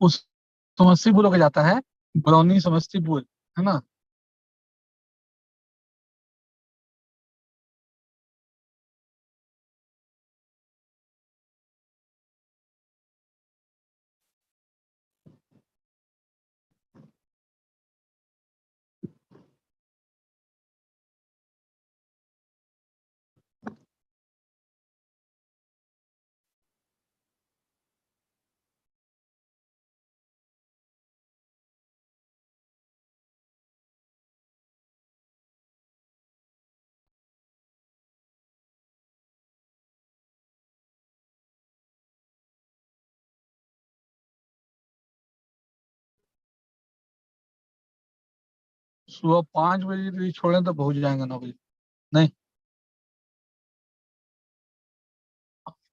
उस समस्तीपुर होके जाता है, बरौनी समस्तीपुर, है ना। सुबह 5 बजे यदि छोड़ें तो पहुंच जाएंगे 9 बजे। नहीं,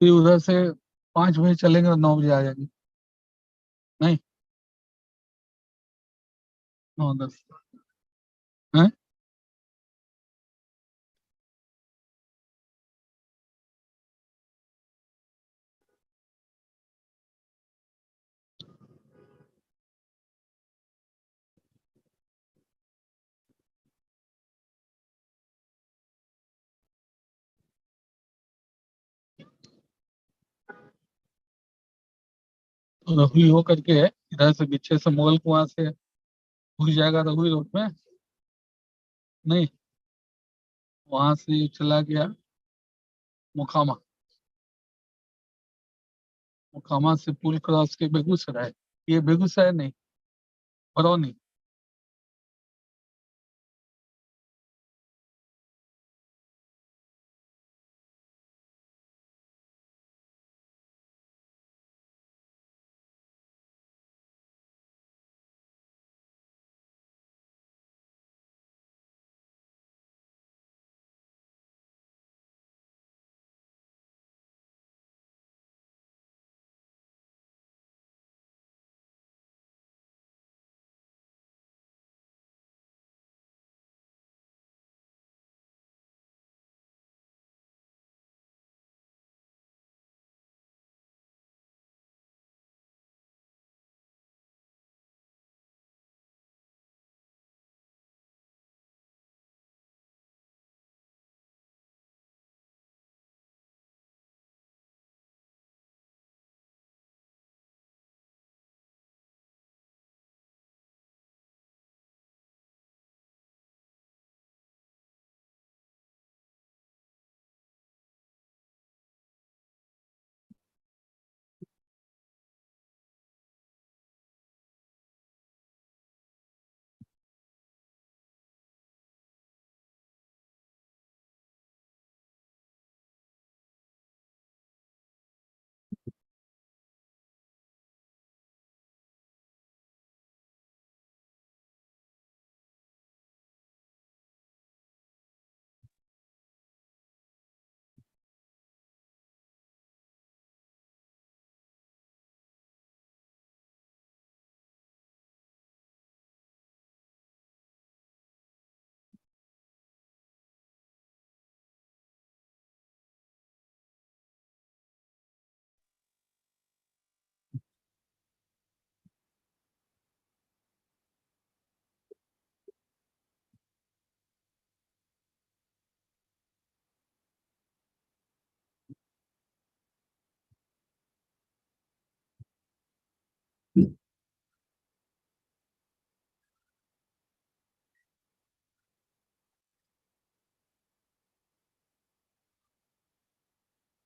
फिर उधर से 5 बजे चलेंगे तो 9 बजे आ जाएंगे। नहीं, 9 10 हैं। तो रहुई हो करके इधर से पीछे से मुगल कुआं से घुस जाएगा रहुई रोड में। नहीं, वहां से ये चला गया मोकामा। मोकामा से पुल क्रॉस के बेगूसराय। ये बेगूसराय नहीं, बरौनी।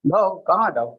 जाओ कहाँ जाओ।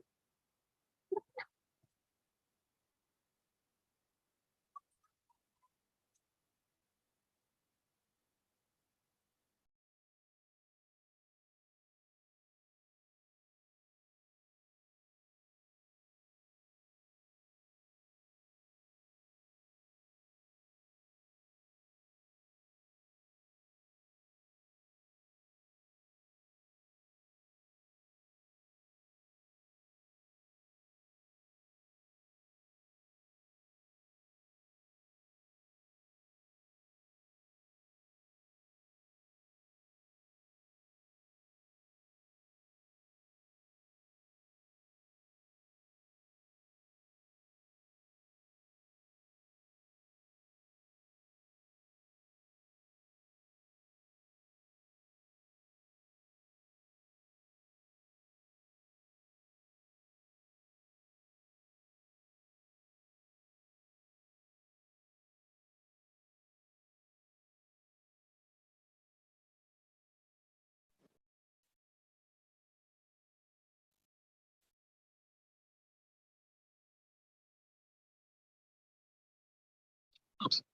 I'm sorry.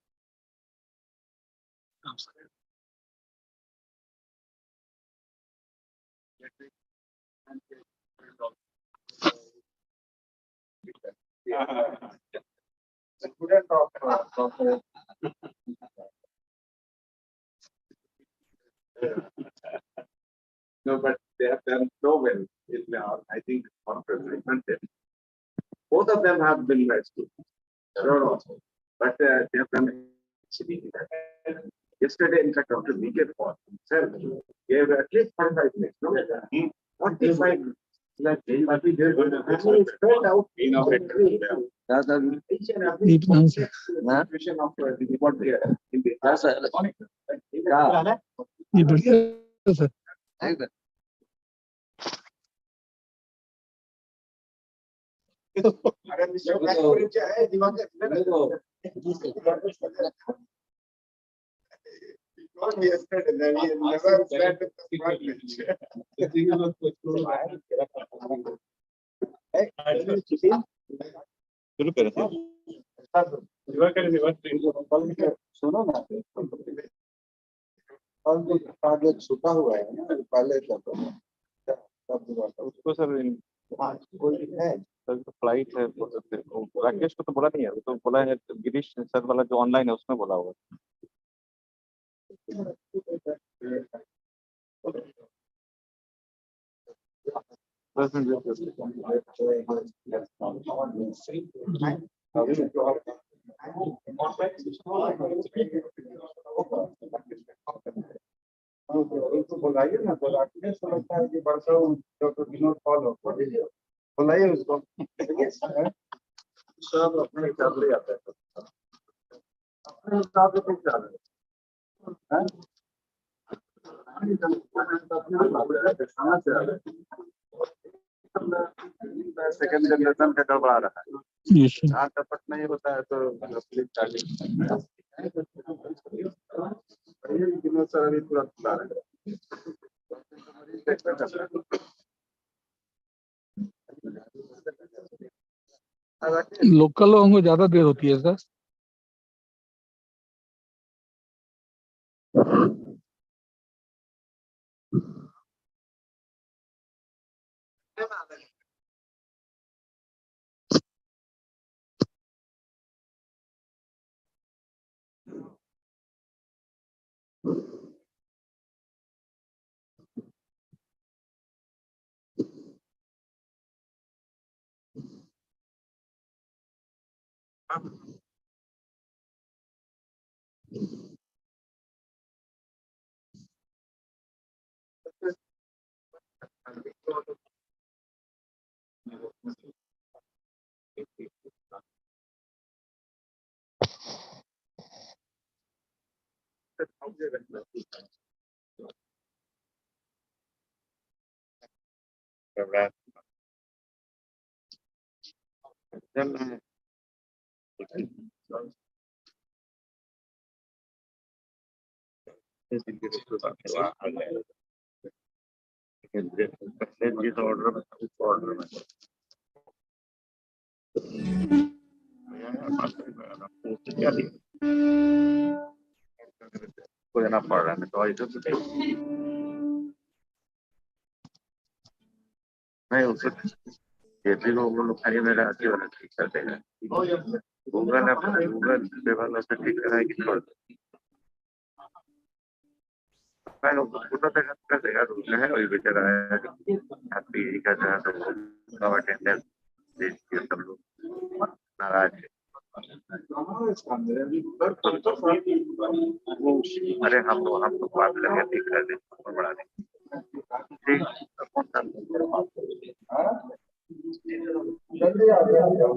I'm sorry. No, but they have done so well in I think conference. Both of them have been my students. Sure also. But they have done actually. Yesterday, in fact, Dr. V.K. Paul himself gave at least 45 minutes. No? 45 minutes. Like, actually, he spread out each and every situation of what they are in the ये बढ़िया है sir. सुनो ना और जो target छुपा हुआ है ना पहले तब उसको सर हाँ कोई है सर फ्लाइट है राकेश को तो बोला नहीं है, वो तो बोला है गिरीश सर वाला जो ऑनलाइन है उसमें बोला हुआ बुलाइए ना तो राकेश को लगता है कि वर्षा डॉक्टर विनोद फॉलो बुलाइए उसको सब अपने हिसाब ले आता है अपने हिसाब से चल रहे हैं सेकंड जनरेशन का गड़बड़ा रहा है। Yes, sir. जहाँ टपट नहीं होता है तो विनोद सर अभी तुरंत बुला रहे लोकल लोगों को ज्यादा देर होती है सर. जिस ऑर्डर में उस ऑर्डर में क्या को देना पड़ रहा है तो नहीं उससे ये भी वो लोग खाली मेरा अच्छी वाला ठीक कर देगा गूगल पे वाला से ठीक कराएगी छोड़ मैं पूरा तक कर देगा रूल है वही बेचारा है हैप्पी का जहाँ तो अटेंडेंस देखिए सब लोग नाराज है अरे हम तो बात लगे ठीक कर दें बढ़ा दें ठीक जल्दी आ जाओ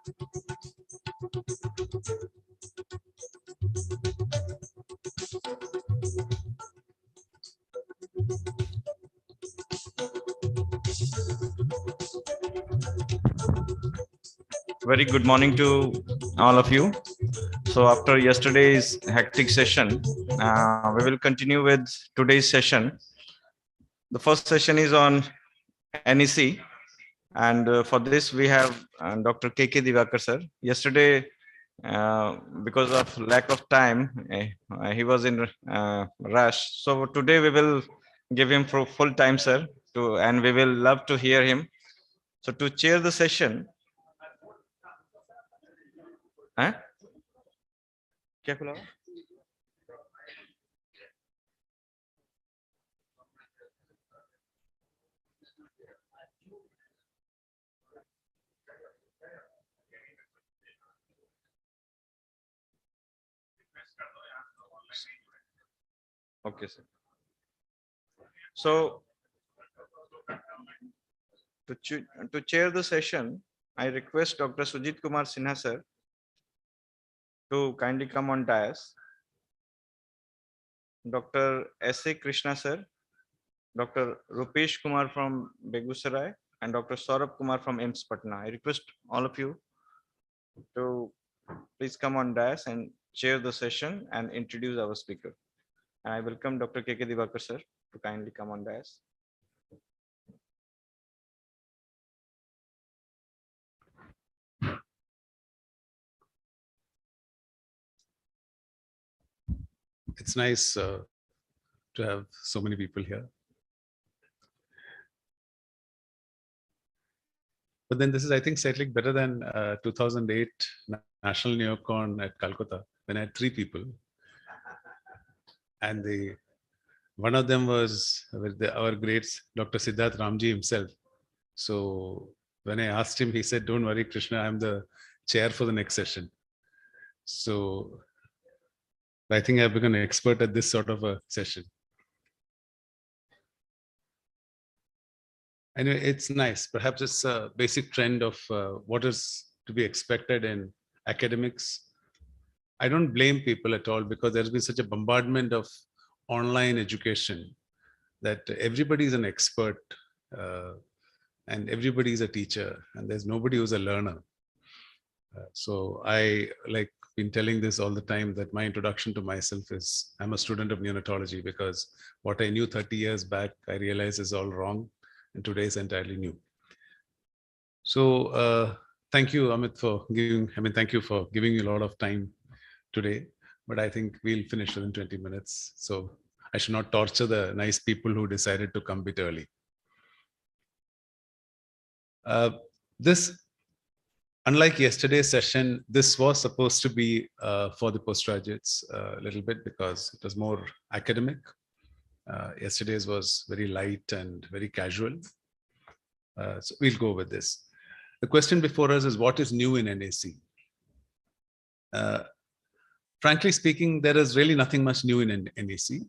Very good morning to all of you. So after yesterday's hectic session, we will continue with today's session. The first session is on NEC, and for this we have Dr. KK Divakar sir. Yesterday, because of lack of time, he was in rush. So today we will give him for full time, sir, and we will love to hear him. So to chair the session, क्या खुला हुआ? Okay, sir. So to chair the session, I request Dr. Sujit Kumar Sinha sir to kindly come on dais. Dr. S.A. Krishna sir, Dr. Rupesh Kumar from Begusarai, and Dr. Saurabh Kumar from AIIMS Patna. I request all of you to please come on dais and chair the session and introduce our speaker. And I welcome Dr. KK Divakar sir to kindly come on dais. It's nice to have so many people here. But then this is, I think, slightly better than 2008 National Neocon at Calcutta, when I had 3 people. And one of them was with our great Dr. Siddharth Ramji himself. So when I asked him, he said, "Don't worry, Krishna, I'm the chair for the next session." So I think I've become an expert at this sort of a session. Anyway, it's nice. Perhaps it's a basic trend of what is to be expected in academics. I don't blame people at all, because there's been such a bombardment of online education that everybody is an expert and everybody is a teacher, and there's nobody who's a learner. So I been telling this all the time, that my introduction to myself is I'm a student of neonatology, because what I knew 30 years back, I realize is all wrong, and today is entirely new. So thank you, Amit, thank you for giving me a lot of time today, but I think we'll finish within 20 minutes. So I should not torture the nice people who decided to come a bit early. Unlike yesterday's session, this was supposed to be for the postgraduates a little bit, because it was more academic. Yesterday's was very light and very casual. So we'll go with this. The question before us is, what is new in NAC? Frankly speaking, there is really nothing much new in NAC,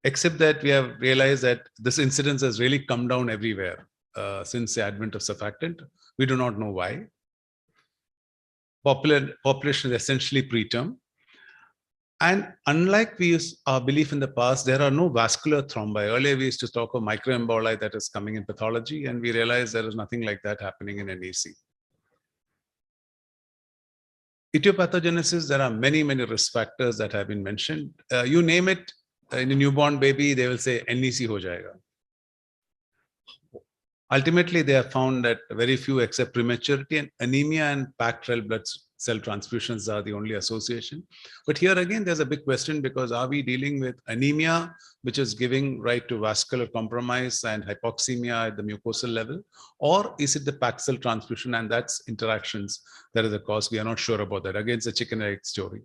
except that we have realized that this incidence has really come down everywhere since the advent of surfactant. We do not know why. Population is essentially preterm. And unlike our belief in the past, there are no vascular thrombi. Earlier, we used to talk of microemboli that is coming in pathology, and we realized there is nothing like that happening in NAC. Etiopathogenesis, there are many, many risk factors that have been mentioned. You name it, in a newborn baby, they will say NEC ho jayega. Ultimately, they have found that very few, except prematurity and anemia and packed red blood cell transfusions, are the only association. But here again, there's a big question, because are we dealing with anemia, which is giving right to vascular compromise and hypoxemia at the mucosal level, or is it the packed cell transfusion and that's interactions that is the cause? We are not sure about that. Again, it's a chicken and egg story.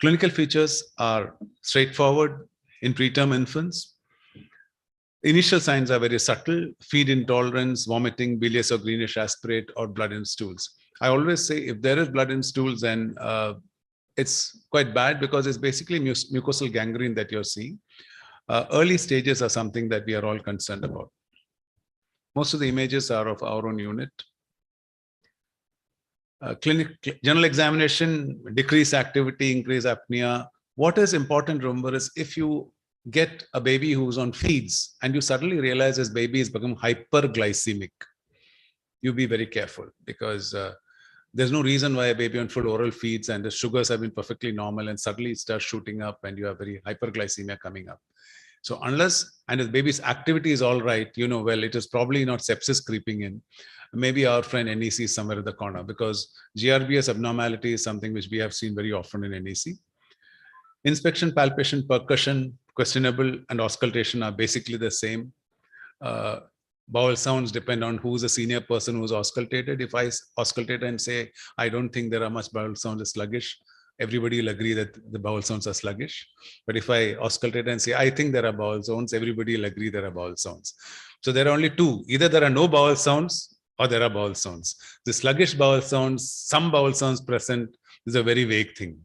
Clinical features are straightforward in preterm infants. Initial signs are very subtle: feed intolerance, vomiting, bilious or greenish aspirate, or blood in stools. I always say, if there is blood in stools, then it's quite bad, because it's basically mucosal gangrene that you're seeing. Early stages are something that we are all concerned about. Most of the images are of our own unit. General examination, decrease activity, increase apnea. What is important, remember, is if you get a baby who's on feeds and you suddenly realize this baby has become hyperglycemic, you be very careful, because there's no reason why a baby on full oral feeds and the sugars have been perfectly normal and suddenly it starts shooting up and you have very hyperglycemia coming up. So unless, and the baby's activity is all right, well, it is probably not sepsis creeping in. Maybe our friend NEC is somewhere in the corner, because GRBS abnormality is something which we have seen very often in NEC. Inspection, palpation, percussion, questionable, and auscultation are basically the same. Bowel sounds depend on who's a senior person who's auscultated. If I auscultate and say, I don't think there are much bowel sounds, is sluggish, everybody will agree that the bowel sounds are sluggish. But if I auscultate and say, I think there are bowel sounds, everybody will agree there are bowel sounds. So there are only two. Either there are no bowel sounds or there are bowel sounds. The sluggish bowel sounds, some bowel sounds present, is a very vague thing.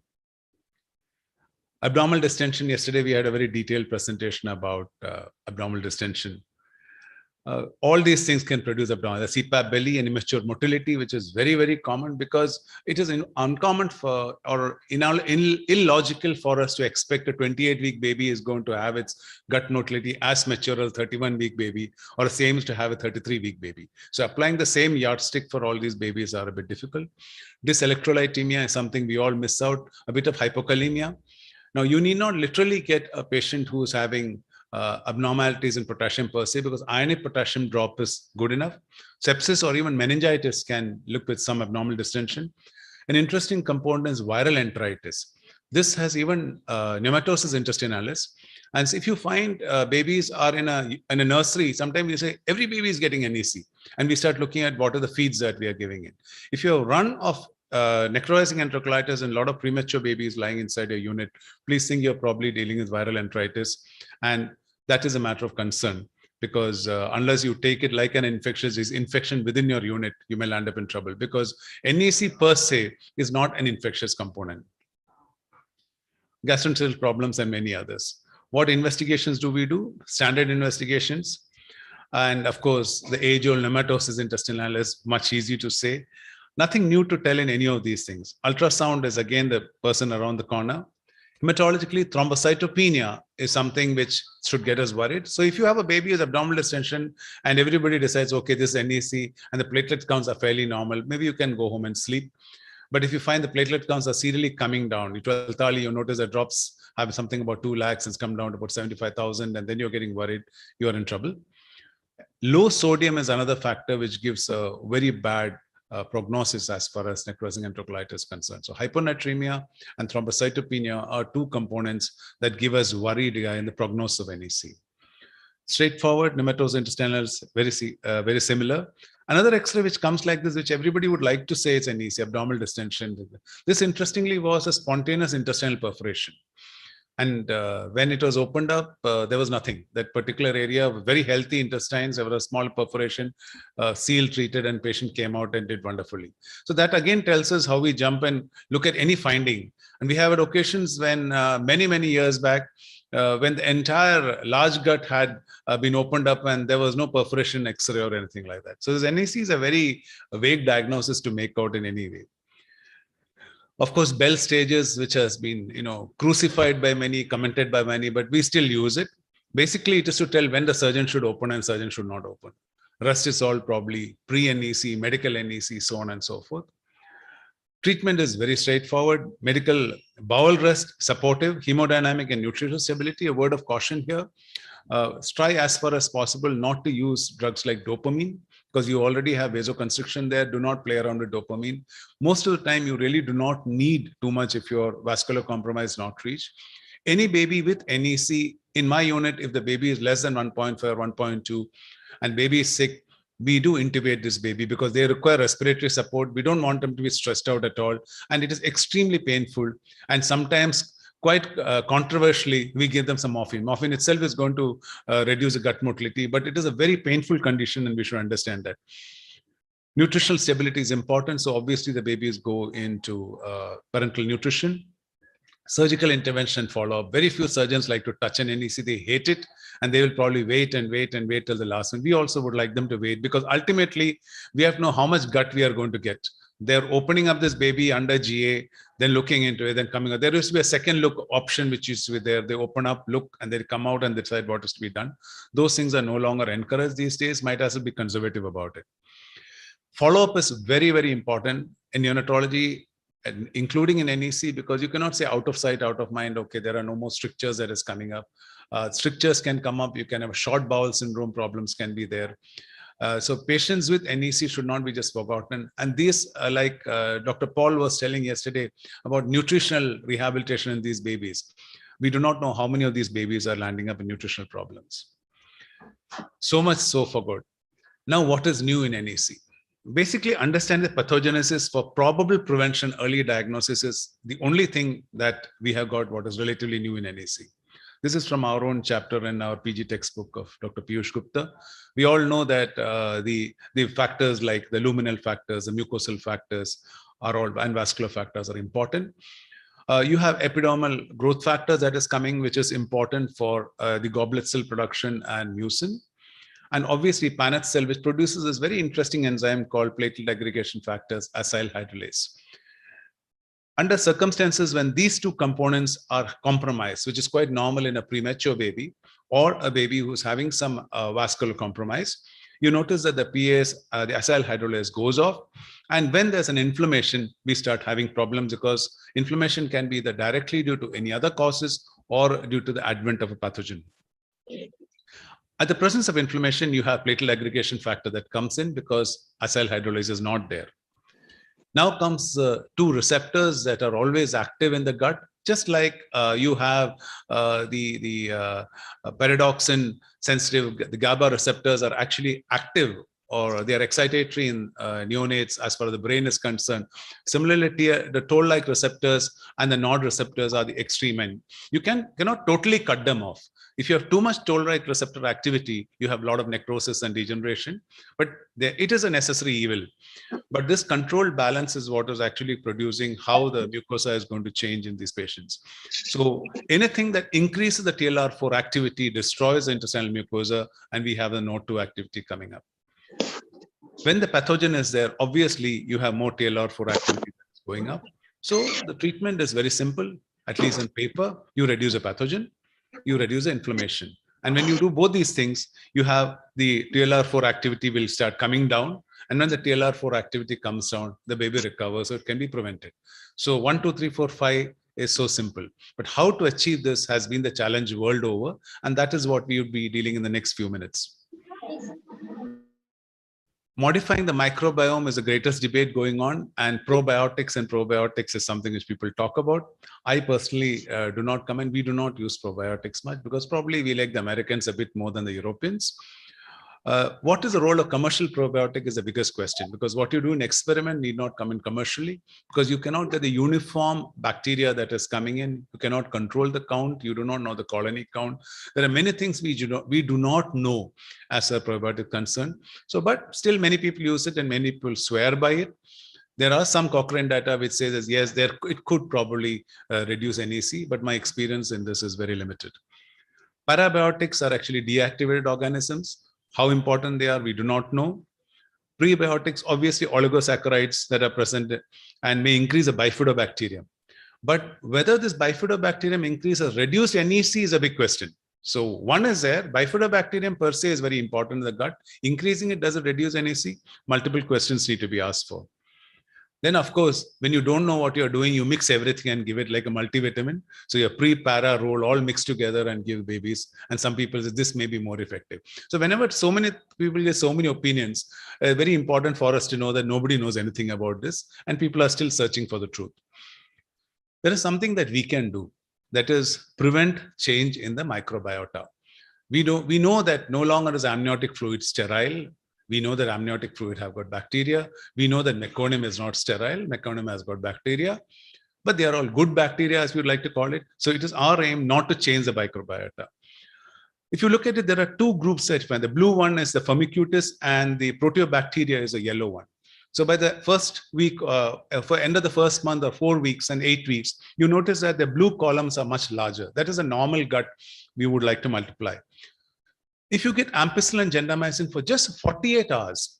Abdominal distension. Yesterday, we had a very detailed presentation about abdominal distension. All these things can produce abdominal, the CPAP belly and immature motility, which is very, very common, because it is uncommon for, or illogical for us to expect a 28-week baby is going to have its gut motility as mature as a 31-week baby, or the same is to have a 33-week baby. So applying the same yardstick for all these babies are a bit difficult. Dyselectrolytemia is something we all miss out, a bit of hypokalemia. Now, you need not literally get a patient who is having abnormalities in potassium per se, because ionic potassium drop is good enough. Sepsis or even meningitis can look with some abnormal distension. An interesting component is viral enteritis. This has even pneumatosis intestinalis. And if you find babies are in a nursery, sometimes you say every baby is getting NEC, and we start looking at what are the feeds that we are giving it. If you have run of necrotizing enterocolitis and a lot of premature babies lying inside your unit, please think you're probably dealing with viral enteritis. And that is a matter of concern, because unless you take it like an infectious disease infection within your unit, you may land up in trouble, because NEC per se is not an infectious component. Gastrointestinal problems and many others. What investigations do we do? Standard investigations. And of course, the age-old pneumatosis intestinal is much easier to say. Nothing new to tell in any of these things. Ultrasound is again the person around the corner. Hematologically, thrombocytopenia is something which should get us worried. So if you have a baby with abdominal distension and everybody decides, okay, this is NEC and the platelet counts are fairly normal, maybe you can go home and sleep. But if you find the platelet counts are serially coming down, you notice the drops have something about 2 lakhs, it's come down to about 75,000, and then you're getting worried, you're in trouble. Low sodium is another factor which gives a very bad prognosis as far as necrotizing enterocolitis is concerned. So hyponatremia and thrombocytopenia are two components that give us worry in the prognosis of NEC. Straightforward, pneumatosis intestinalis, very similar. Another X-ray which comes like this, which everybody would like to say it's NEC, abdominal distension. This interestingly was a spontaneous intestinal perforation. And when it was opened up, there was nothing. That particular area, very healthy intestines, there was a small perforation, seal treated, and patient came out and did wonderfully. So that again tells us how we jump and look at any finding. And we have had occasions when many, many years back, when the entire large gut had been opened up and there was no perforation X-ray or anything like that. So this NEC is a very vague diagnosis to make out in any way. Of course, Bell stages, which has been, crucified by many, commented by many, but we still use it. Basically, it is to tell when the surgeon should open and surgeon should not open. Rest is all probably pre-NEC, medical NEC, so on and so forth. Treatment is very straightforward. Medical bowel rest, supportive, hemodynamic and nutritional stability. A word of caution here. Try as far as possible not to use drugs like dopamine, because you already have vasoconstriction there. Do not play around with dopamine. Most of the time, you really do not need too much if your vascular compromise is not reached. Any baby with NEC, in my unit, if the baby is less than 1.5 or 1.2 and baby is sick, we do intubate this baby because they require respiratory support. We don't want them to be stressed out at all. And it is extremely painful. And sometimes quite controversially, we give them some morphine. Morphine itself is going to reduce the gut motility, but it is a very painful condition and we should understand that. Nutritional stability is important. So obviously the babies go into parenteral nutrition. Surgical intervention follow-up. Very few surgeons like to touch an NEC. They hate it and they will probably wait and wait and wait till the last one. We also would like them to wait because ultimately we have to know how much gut we are going to get. They're opening up this baby under GA, then looking into it, then coming out. There used to be a second look option which used to be there. They open up, look, and they come out and decide what is to be done. Those things are no longer encouraged these days. Might as well be conservative about it. Follow-up is very, very important in neonatology, and including in NEC, because you cannot say out of sight, out of mind. Okay, there are no more strictures that is coming up. Strictures can come up. You can have short bowel syndrome problems can be there. So patients with NEC should not be just forgotten. And these, like Dr. Paul was telling yesterday about nutritional rehabilitation in these babies. We do not know how many of these babies are landing up in nutritional problems. So much so for good. Now, what is new in NEC? Basically, understand the pathogenesis for probable prevention, early diagnosis is the only thing that we have got what is relatively new in NEC. This is from our own chapter in our PG textbook of Dr. Piyush Gupta. We all know that the factors like the luminal factors, the mucosal factors are all, and vascular factors are important. You have epidermal growth factors that is coming, which is important for the goblet cell production and mucin. And obviously Paneth cell, which produces this very interesting enzyme called platelet aggregation factors, acyl hydrolase. Under circumstances when these two components are compromised, which is quite normal in a premature baby or a baby who's having some vascular compromise, you notice that the PAS, the acyl hydrolase goes off. And when there's an inflammation, we start having problems because inflammation can be either directly due to any other causes or due to the advent of a pathogen. At the presence of inflammation, you have platelet aggregation factor that comes in because acyl hydrolase is not there. Now comes two receptors that are always active in the gut, just like you have the pyridoxine sensitive, the GABA receptors are actually active or they are excitatory in neonates as far as the brain is concerned. Similarly, the toll-like receptors and the nod receptors are the extreme end. You cannot totally cut them off. If you have too much toll-like receptor activity, you have a lot of necrosis and degeneration, but it is a necessary evil. But this controlled balance is what is actually producing how the mucosa is going to change in these patients. So anything that increases the TLR4 activity destroys the intestinal mucosa, and we have the NOD2 activity coming up. When the pathogen is there, obviously you have more TLR4 activity that's going up. So the treatment is very simple, at least on paper. You reduce a pathogen, you reduce the inflammation. And when you do both these things, you have the TLR4 activity will start coming down. And when the TLR4 activity comes down, the baby recovers, so it can be prevented. So 1, 2, 3, 4, 5 is so simple. But how to achieve this has been the challenge world over. And that is what we would be dealing in the next few minutes. Modifying the microbiome is the greatest debate going on, and probiotics is something which people talk about. I personally do not come, and we do not use probiotics much because probably we like the Americans a bit more than the Europeans. What is the role of commercial probiotic is the biggest question, because what you do in experiment need not come in commercially, because you cannot get the uniform bacteria that is coming in. You cannot control the count. You do not know the colony count. There are many things we do not know as a probiotic concern. So, but still many people use it and many people swear by it. There are some Cochrane data which says, yes, it could probably reduce NEC, but my experience in this is very limited. Parabiotics are actually deactivated organisms. How important they are, we do not know. Prebiotics, obviously oligosaccharides that are present and may increase the bifidobacterium. But whether this bifidobacterium increase or reduce NEC is a big question. So one is there, bifidobacterium per se is very important in the gut. Increasing it, does it reduce NEC? Multiple questions need to be asked for. Then, of course, when you don't know what you're doing, you mix everything and give it like a multivitamin. So your pre-para roll all mixed together and give babies. And some people say this may be more effective. So whenever so many people get so many opinions, very important for us to know that nobody knows anything about this and people are still searching for the truth. There is something that we can do, that is prevent change in the microbiota. We know that no longer is amniotic fluid sterile. We know that amniotic fluid have got bacteria. We know that meconium is not sterile. Meconium has got bacteria, but they are all good bacteria, as we would like to call it. So it is our aim not to change the microbiota. If you look at it, there are two groups that find. The blue one is the Firmicutes and the Proteobacteria is a yellow one. So by the first week, for end of the first month or 4 weeks and 8 weeks, you notice that the blue columns are much larger. That is a normal gut we would like to multiply. If you get ampicillin and gentamicin for just 48 hours,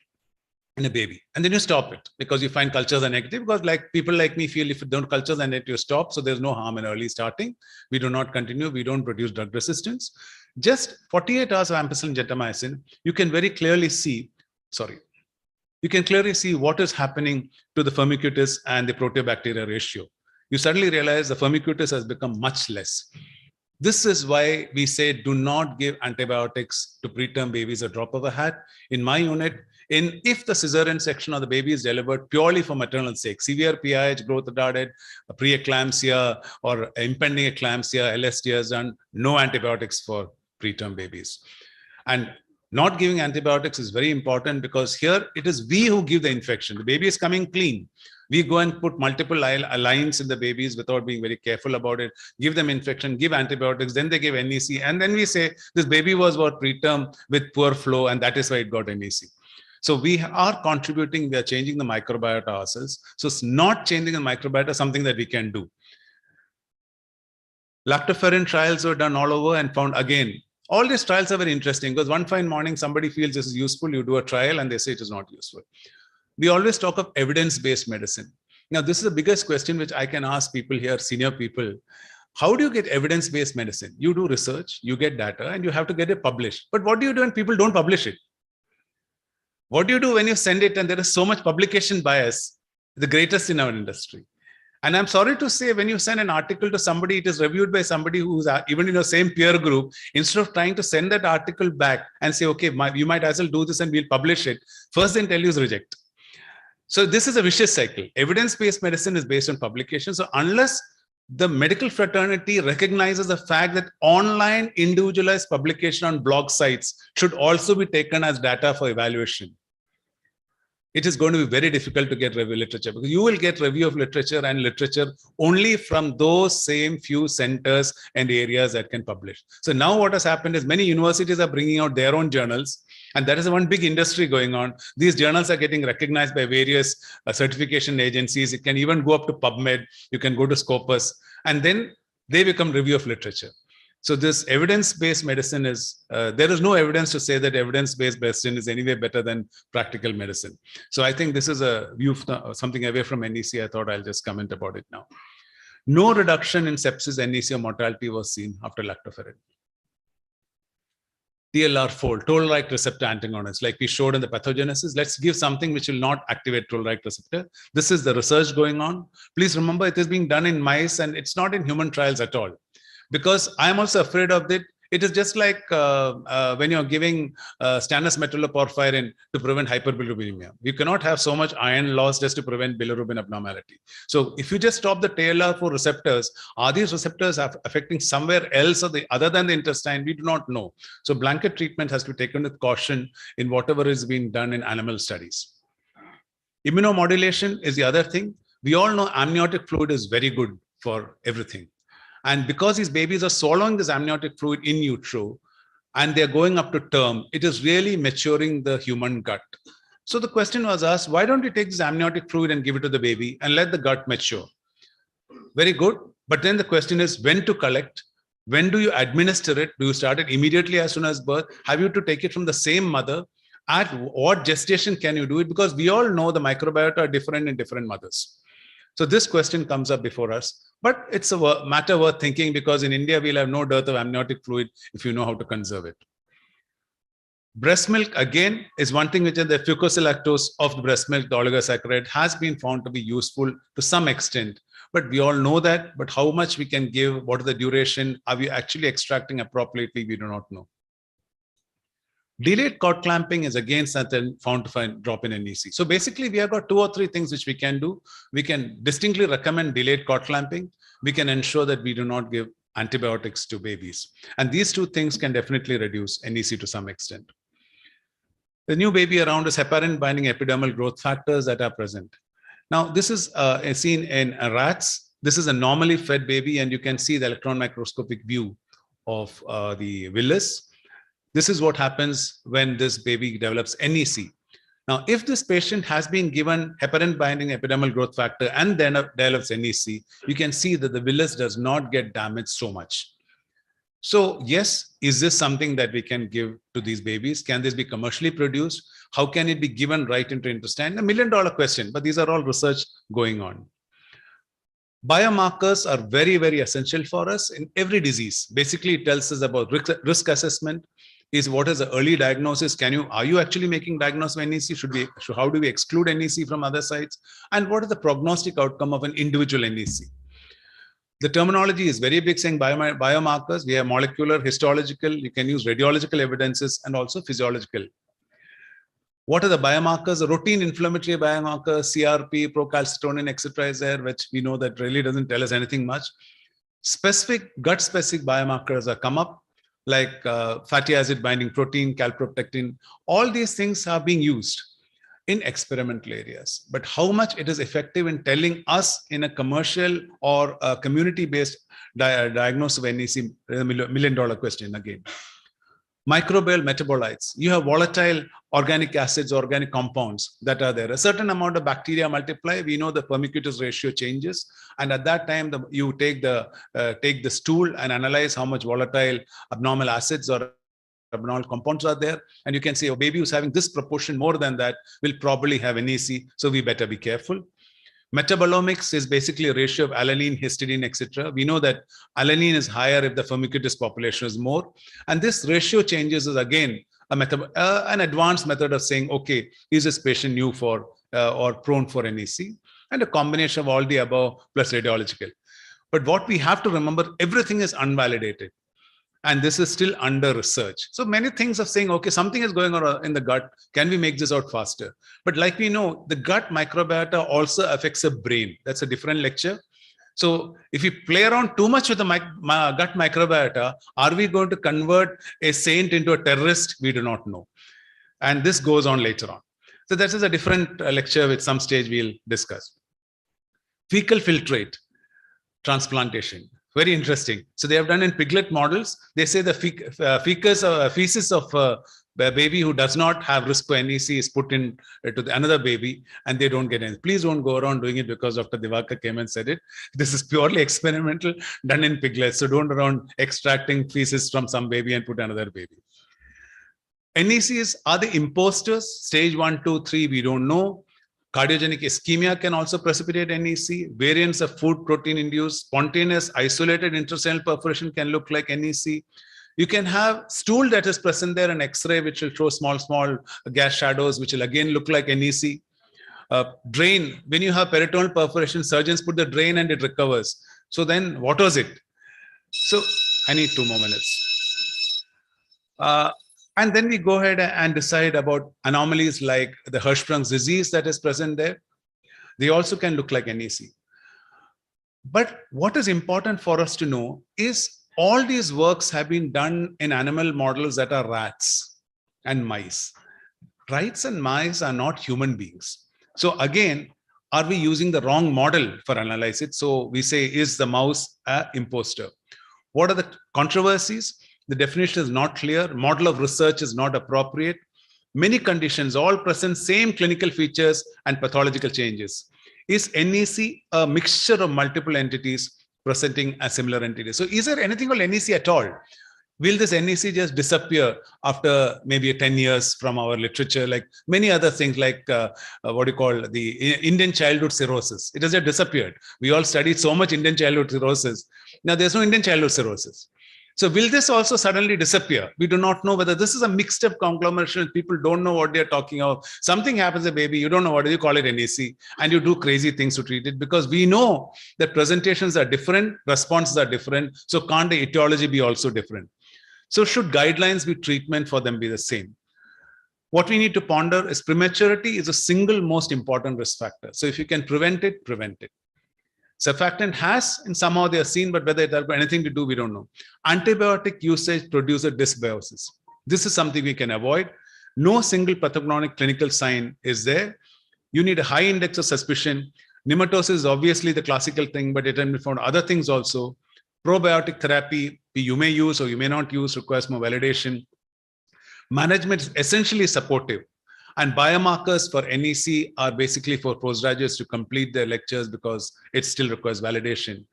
in a baby, and then you stop it because you find cultures are negative, because like people like me feel if you don't cultures and it you stop, so there's no harm in early starting. We do not continue, we don't produce drug resistance. Just 48 hours of ampicillin gentamicin, you can very clearly see, you can clearly see what is happening to the firmicutes and the proteobacteria ratio. You suddenly realize the firmicutes has become much less. This is why we say do not give antibiotics to preterm babies a drop of a hat. In my unit, if the cesarean section of the baby is delivered purely for maternal sake, severe PIH, growth retarded, preeclampsia or impending eclampsia, LST is done, no antibiotics for preterm babies. And not giving antibiotics is very important, because here it is we who give the infection. The baby is coming clean. We go and put multiple lines in the babies without being very careful about it, give them infection, give antibiotics, then they give NEC. And then we say this baby was about preterm with poor flow, and that is why it got NEC. So we are contributing, we are changing the microbiota ourselves. So it's not changing the microbiota, something that we can do. Lactoferrin trials were done all over and found again, all these trials are very interesting, because one fine morning somebody feels this is useful, you do a trial and they say it is not useful. We always talk of evidence-based medicine. Now, this is the biggest question which I can ask people here, senior people. How do you get evidence-based medicine? You do research, you get data, and you have to get it published. But what do you do when people don't publish it? What do you do when you send it and there is so much publication bias, the greatest in our industry? And I'm sorry to say, when you send an article to somebody, it is reviewed by somebody who's even in your same peer group. Instead of trying to send that article back and say, okay, you might as well do this and we'll publish it, first they'll tell you is reject. So this is a vicious cycle. Evidence-based medicine is based on publication. So unless the medical fraternity recognizes the fact that online individualized publication on blog sites should also be taken as data for evaluation, it is going to be very difficult to get review literature, because you will get review of literature and literature only from those same few centers and areas that can publish. So now what has happened is many universities are bringing out their own journals, and that is one big industry going on. These journals are getting recognized by various certification agencies. It can even go up to PubMed. You can go to Scopus, and then they become review of literature. So this evidence-based medicine is, there is no evidence to say that evidence-based medicine is anyway better than practical medicine. So I think this is a view, something away from NEC. I thought I'll just comment about it now. No reduction in sepsis, NEC, or mortality was seen after lactoferrin. TLR4, toll-like receptor antagonist, like we showed in the pathogenesis. Let's give something which will not activate toll-like receptor. This is the research going on. Please remember, it is being done in mice and it's not in human trials at all. Because I'm also afraid of it. It is just like when you're giving stannous metalloporphyrin to prevent hyperbilirubinemia. You cannot have so much iron loss just to prevent bilirubin abnormality. So if you just stop the TLR4 receptors, are these receptors affecting somewhere else other than the intestine? We do not know. So blanket treatment has to be taken with caution in whatever is being done in animal studies. Immunomodulation is the other thing. We all know amniotic fluid is very good for everything. And because these babies are swallowing this amniotic fluid in utero and they're going up to term, it is really maturing the human gut. So the question was asked, why don't you take this amniotic fluid and give it to the baby and let the gut mature? Very good. But then the question is when to collect, when do you administer it? Do you start it immediately as soon as birth? Have you to take it from the same mother? At what gestation can you do it? Because we all know the microbiota are different in different mothers. So this question comes up before us, but it's a matter worth thinking, because in India, we'll have no dearth of amniotic fluid if you know how to conserve it. Breast milk, again, is one thing which is the fucosyllactose of the breast milk, the oligosaccharide, has been found to be useful to some extent. But we all know that, but how much we can give, what is the duration, are we actually extracting appropriately, we do not know. Delayed cord clamping is again something found to find drop in NEC. So basically, we have got 2 or 3 things which we can do. We can distinctly recommend delayed cord clamping. We can ensure that we do not give antibiotics to babies. And these 2 things can definitely reduce NEC to some extent. The new baby around is heparin binding epidermal growth factors that are present. Now, this is seen in rats. This is a normally fed baby, and you can see the electron microscopic view of the villus. This is what happens when this baby develops NEC. Now, if this patient has been given heparin binding epidermal growth factor and then develops NEC, you can see that the villus does not get damaged so much. So yes, is this something that we can give to these babies? Can this be commercially produced? How can it be given right into intestine? $1 million question, but these are all research going on. Biomarkers are very, very essential for us in every disease. Basically, it tells us about risk assessment. Is what is the early diagnosis? Are you actually making diagnosis of NEC? How do we exclude NEC from other sites? And what is the prognostic outcome of an individual NEC? The terminology is very big, saying biomarkers. We have molecular, histological, you can use radiological evidences, and also physiological. What are the biomarkers? The routine inflammatory biomarkers, CRP, procalcitonin, etc. is there, which we know that really doesn't tell us anything much. Specific gut-specific biomarkers are come up, like fatty acid binding protein, calprotectin. All these things are being used in experimental areas. But how much it is effective in telling us in a commercial or a community-based diagnosis of NEC is a $1 million question again. Microbial metabolites. You have volatile organic acids, organic compounds that are there. A certain amount of bacteria multiply. We know the permucutase ratio changes, and at that time, you take the stool and analyze how much volatile abnormal acids or abnormal compounds are there, and you can say a baby who's having this proportion more than that will probably have NEC. So we better be careful. Metabolomics is basically a ratio of alanine, histidine, etc. We know that alanine is higher if the firmicutous population is more. And this ratio changes is again an advanced method of saying, okay, is this patient new for or prone for NEC? And a combination of all the above plus radiological. But what we have to remember, everything is unvalidated. And this is still under research. So many things are saying, okay, something is going on in the gut. Can we make this out faster? But like we know, the gut microbiota also affects the brain. That's a different lecture. So if we play around too much with the gut microbiota, are we going to convert a saint into a terrorist? We do not know. And this goes on later on. So that is a different lecture with some stage we'll discuss. Fecal filtrate transplantation. Very interesting. So they have done in piglet models. They say the feces of a baby who does not have risk for NEC is put in to another baby, and they don't get any. Please don't go around doing it because Dr. Divakar came and said it. This is purely experimental, done in piglets. So don't around extracting feces from some baby and put another baby. NECs are the imposters. Stage 1, 2, 3, we don't know. Cardiogenic ischemia can also precipitate NEC. Variants of food protein induced spontaneous isolated intestinal perforation can look like NEC. You can have stool that is present there, an X-ray which will show small gas shadows, which will again look like NEC. Drain, when you have peritoneal perforation, surgeons put the drain and it recovers. So then what was it? So I need 2 more minutes. And then we go ahead and decide about anomalies like the Hirschsprung's disease that is present there. They also can look like NEC. But what is important for us to know is all these works have been done in animal models that are rats and mice. Rats and mice are not human beings. So again, are we using the wrong model for analysis? So we say, is the mouse an imposter? What are the controversies? The definition is not clear. Model of research is not appropriate. Many conditions all present same clinical features and pathological changes. Is NEC a mixture of multiple entities presenting a similar entity? So is there anything called NEC at all? Will this NEC just disappear after maybe 10 years from our literature, like many other things like what you call the Indian childhood cirrhosis? It has just disappeared. We all studied so much Indian childhood cirrhosis. Now there's no Indian childhood cirrhosis. So will this also suddenly disappear? We do not know whether this is a mixed up conglomeration. People don't know what they're talking about. Something happens to a baby, you don't know what you call it NEC, and you do crazy things to treat it because we know that presentations are different, responses are different. So can't the etiology be also different? So should guidelines be treatment for them be the same? What we need to ponder is prematurity is the single most important risk factor. So if you can prevent it, prevent it. Surfactant has, and somehow they are seen, but whether it has anything to do, we don't know. Antibiotic usage produces dysbiosis. This is something we can avoid. No single pathognomonic clinical sign is there. You need a high index of suspicion. Nematosis is obviously the classical thing, but it can be found other things also. Probiotic therapy, you may use or you may not use, requires more validation. Management is essentially supportive. And biomarkers for NEC are basically for postgraduates to complete their lectures because it still requires validation.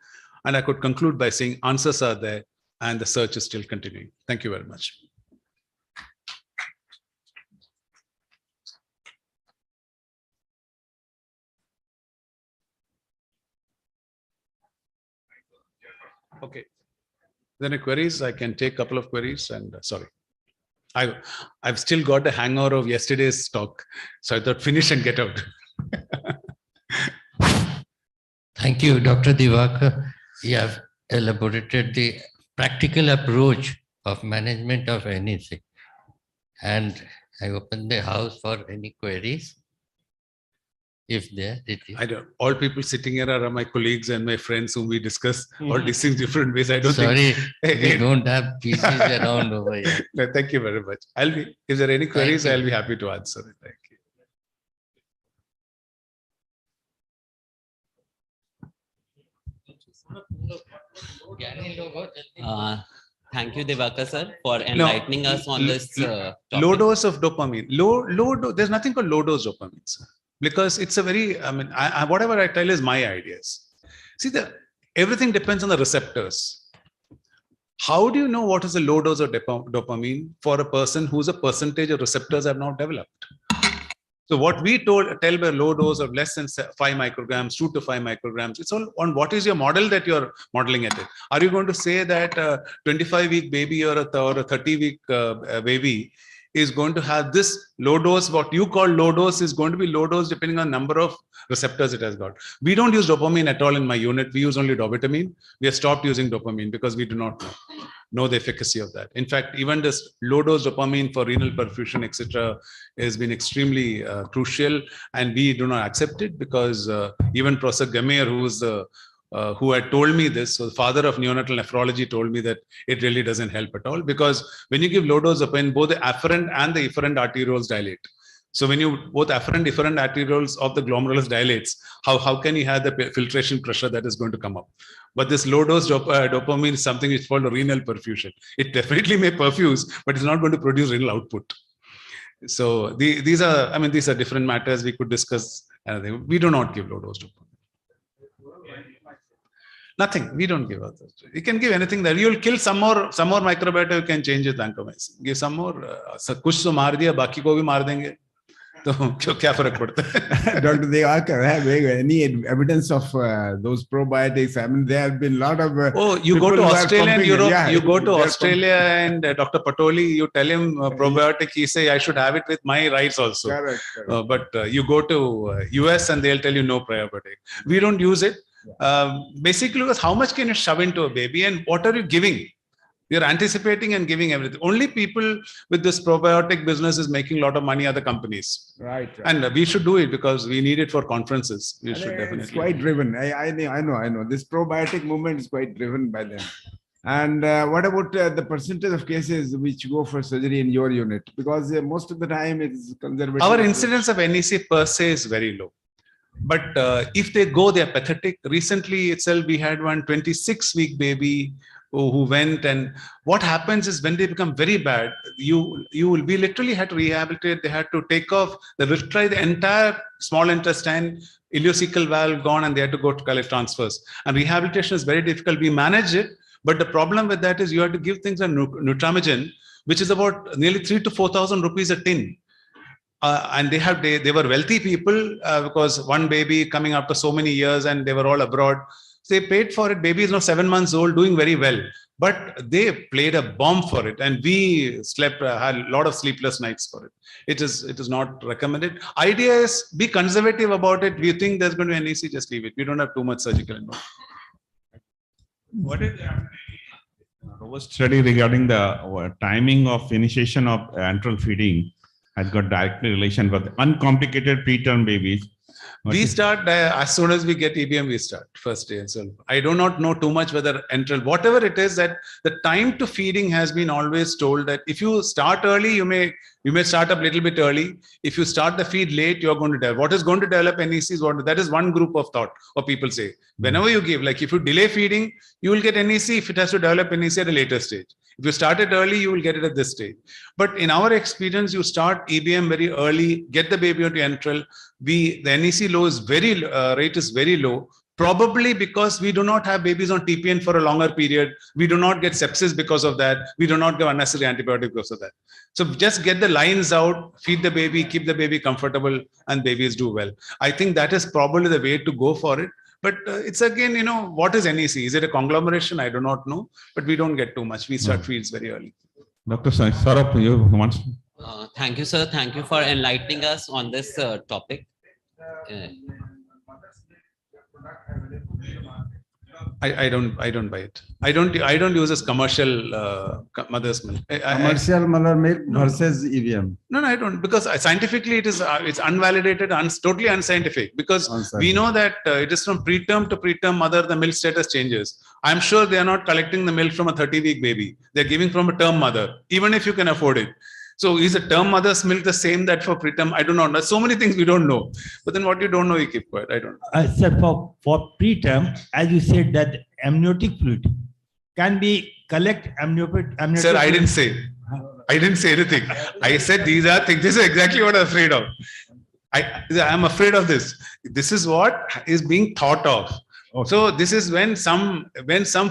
And I could conclude by saying answers are there. and the search is still continuing. Thank you very much. Okay. Then queries, I can take a couple of queries and sorry. I've still got the hangover of yesterday's talk. So I thought finish and get out. Thank you, Dr. Divakar. You have elaborated the practical approach of management of NEC. And I open the house for any queries. If there, it is. I don't. All people sitting here are my colleagues and my friends whom we discuss all these things different ways. I don't think. Sorry, we don't have PCs around over here. No, thank you very much. I'll be. If there are any queries, I'll be happy to answer it. Thank you. Thank you, Divakar sir, for enlightening us on this. Low dose of dopamine. There's nothing called low dose dopamine, sir. Because it's a very, whatever I tell is my ideas. See, everything depends on the receptors. How do you know what is a low dose of dopamine for a person whose a percentage of receptors have not developed? So what we tell by low dose of less than 5 micrograms, 2 to 5 micrograms, it's all on what is your model that you're modeling at it. Are you going to say that a 25-week baby or a 30-week baby is going to have this low dose? What you call low dose is going to be low dose depending on number of receptors it has got. We don't use dopamine at all in my unit. We use only dobutamine. We have stopped using dopamine because we do not know the efficacy of that. In fact, even this low dose dopamine for renal perfusion, etc., has been extremely crucial, and we do not accept it because even Professor Gameir, who had told me this, so the father of neonatal nephrology, told me that it really doesn't help at all, because when you give low dose dopamine, both the afferent and the efferent arterioles dilate. So when you both afferent efferent arterioles of the glomerulus dilates, how can you have the filtration pressure that is going to come up? But this low dose dopamine is something which is called a renal perfusion. It definitely may perfuse, but it's not going to produce renal output. So these are different matters we could discuss. We do not give low dose dopamine. Nothing. We don't give out. You can give anything that you'll kill some more microbiota. You can change it. Give some more. कुछ तो मार दिया, बाकी को भी मार देंगे. तो क्या फर्क पड़ता है? Dr. Divakar, have any evidence of those probiotics? I mean, there have been a lot of. You go to Australia and Europe. Yeah, you go to Australia and Dr. Patoli, you tell him probiotic. He say I should have it with my rice also. Correct. But you go to US and they'll tell you no probiotic. We don't use it. Basically, because how much can you shove into a baby, and what are you giving? You're anticipating and giving everything. Only people with this probiotic business is making a lot of money are the companies. Right. And we should do it because we need it for conferences. We should definitely. It's quite driven. I know. This probiotic movement is quite driven by them. And what about the percentage of cases which go for surgery in your unit? Because most of the time it's conservative. Our incidence of NEC per se is very low. But if they go, they're pathetic. Recently itself, we had one 26-week baby who went, and what happens is when they become very bad, we literally had to rehabilitate. They had to take off, retry the entire small intestine, ileocecal valve gone, and they had to go to collect transfers. And rehabilitation is very difficult. We manage it, but the problem with that is you have to give things like Nutramigen, which is about nearly 3,000 to 4,000 rupees a tin. And they were wealthy people because one baby coming after so many years, and they were all abroad. So they paid for it. Baby is now 7 months old, doing very well. But they played a bomb for it, and we had a lot of sleepless nights for it. It is not recommended. Idea is be conservative about it. We think there's going to be an NEC, just leave it. We don't have too much surgical involvement. What is the robust study regarding the timing of initiation of antral feeding has got direct relation with uncomplicated preterm babies? We start as soon as we get EBM, we start first day. And so I do not know too much whether enteral, whatever it is, that the time to feeding has been always told that if you start early, you may start up a little bit early. If you start the feed late, you're going to develop. What is going to develop NEC is that is one group of thought, or people say. Whenever you give, like if you delay feeding, you will get NEC if it has to develop NEC at a later stage. If you start it early, you will get it at this stage. But in our experience, you start EBM very early, get the baby onto enteral. The NEC rate is very low. Probably because we do not have babies on TPN for a longer period. We do not get sepsis because of that. We do not give unnecessary antibiotics because of that. So just get the lines out, feed the baby, keep the baby comfortable, and babies do well. I think that is probably the way to go for it. But it's again, what is NEC? Is it a conglomeration? I do not know, but we don't get too much. We start feeds very early. Dr. Saurabh, you want? Thank you, sir. Thank you for enlightening us on this topic. I don't buy it. I don't use this commercial mother's milk. Commercial mother milk versus EVM. No, I don't, because scientifically it's unvalidated, totally unscientific, because we know that it is from preterm to preterm mother, the milk status changes. I'm sure they are not collecting the milk from a 30-week baby. They're giving from a term mother, even if you can afford it. So is a term mother's milk the same that for preterm? I don't know. There's so many things we don't know. But then what you don't know, you keep quiet. I don't know. Sir, for preterm, as you said, that amniotic fluid can be amniotic. Sir, I didn't say. I didn't say anything. I said these are things. This is exactly what I'm afraid of. I'm afraid of this. This is what is being thought of. Okay. So this is when some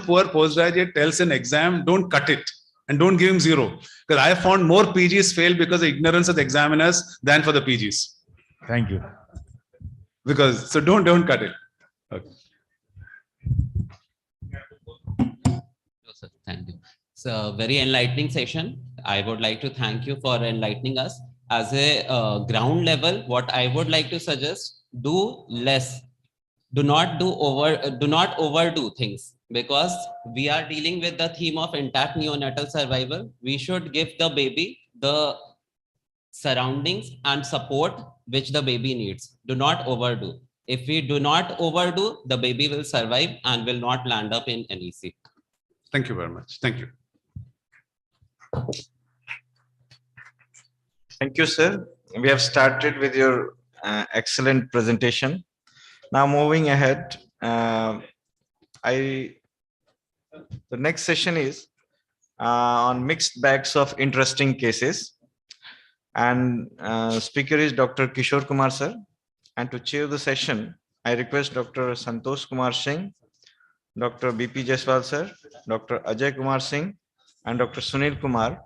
poor postgraduate tells an exam, don't cut it and don't give him 0. Because I have found more PGs fail because of ignorance of the examiners than for the PGs. Thank you. So don't cut it. Okay. Thank you. So very enlightening session. I would like to thank you for enlightening us. As a ground level, what I would like to suggest, do less. Do not overdo things, because we are dealing with the theme of intact neonatal survival. We should give the baby the surroundings and support which the baby needs. Do not overdo. If we do not overdo, the baby will survive and will not land up in NEC. Thank you very much. Thank you. Thank you, sir. We have started with your excellent presentation. Now moving ahead, the next session is on mixed bags of interesting cases, and speaker is Dr. Kishore Kumar sir. And to chair the session, I request Dr. Santosh Kumar Singh, Dr. BP Jaiswal sir, Dr. Ajay Kumar Singh, and Dr. Sunil Kumar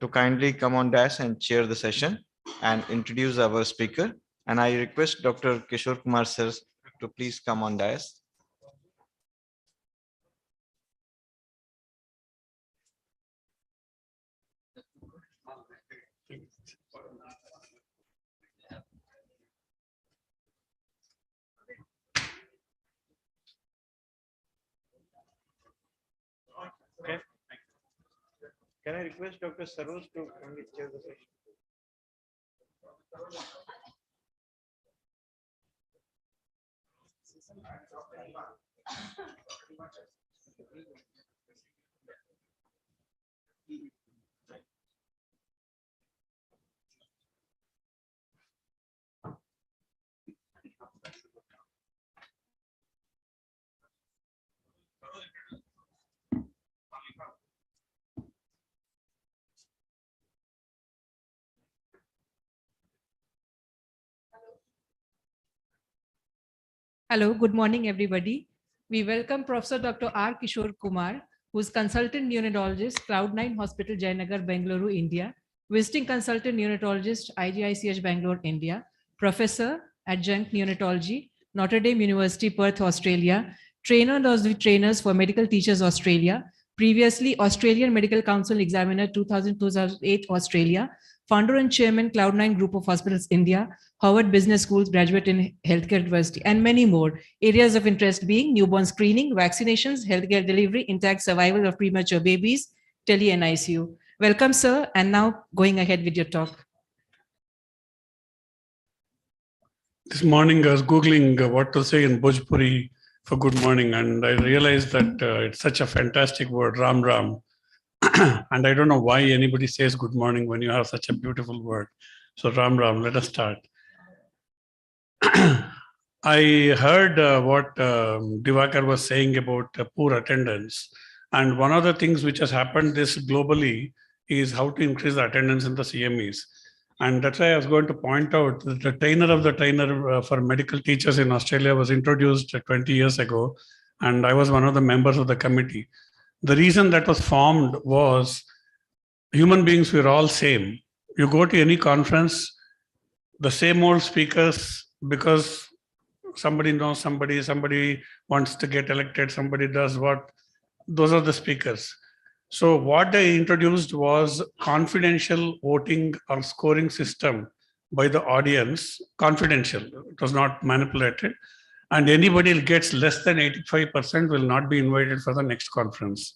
to kindly come on dash and chair the session and introduce our speaker. And I request Dr. Kishore Kumar sir to please come on dais. Okay. Can I request Dr. Saroj to kindly chair the session? Hello, good morning, everybody. We welcome Professor Dr. R. Kishore Kumar, who is consultant neonatologist, Cloud9 Hospital, Jayanagar, Bengaluru, India, visiting consultant neonatologist, IGICH, Bangalore, India, professor, adjunct neonatology, Notre Dame University, Perth, Australia, trainers for medical teachers, Australia, previously Australian Medical Council Examiner 2000-2008, Australia, founder and chairman, Cloud9 Group of Hospitals, India, Harvard Business School, graduate in Healthcare University, and many more. Areas of interest being newborn screening, vaccinations, healthcare delivery, intact survival of premature babies, tele and ICU. Welcome, sir. And now going ahead with your talk. This morning I was Googling what to say in Bhojpuri for good morning, and I realized that it's such a fantastic word, Ram Ram. And I don't know why anybody says good morning when you have such a beautiful word. So Ram Ram, let us start. I heard what Divakar was saying about poor attendance. And one of the things which has happened this globally is how to increase the attendance in the CMEs. And that's why I was going to point out that the trainer of the trainer for medical teachers in Australia was introduced 20 years ago. And I was one of the members of the committee. The reason that was formed was human beings were all same. You go to any conference, the same old speakers, because somebody knows somebody, somebody wants to get elected, somebody does what, those are the speakers. So what they introduced was confidential voting or scoring system by the audience, confidential, it was not manipulated. And anybody who gets less than 85% will not be invited for the next conference.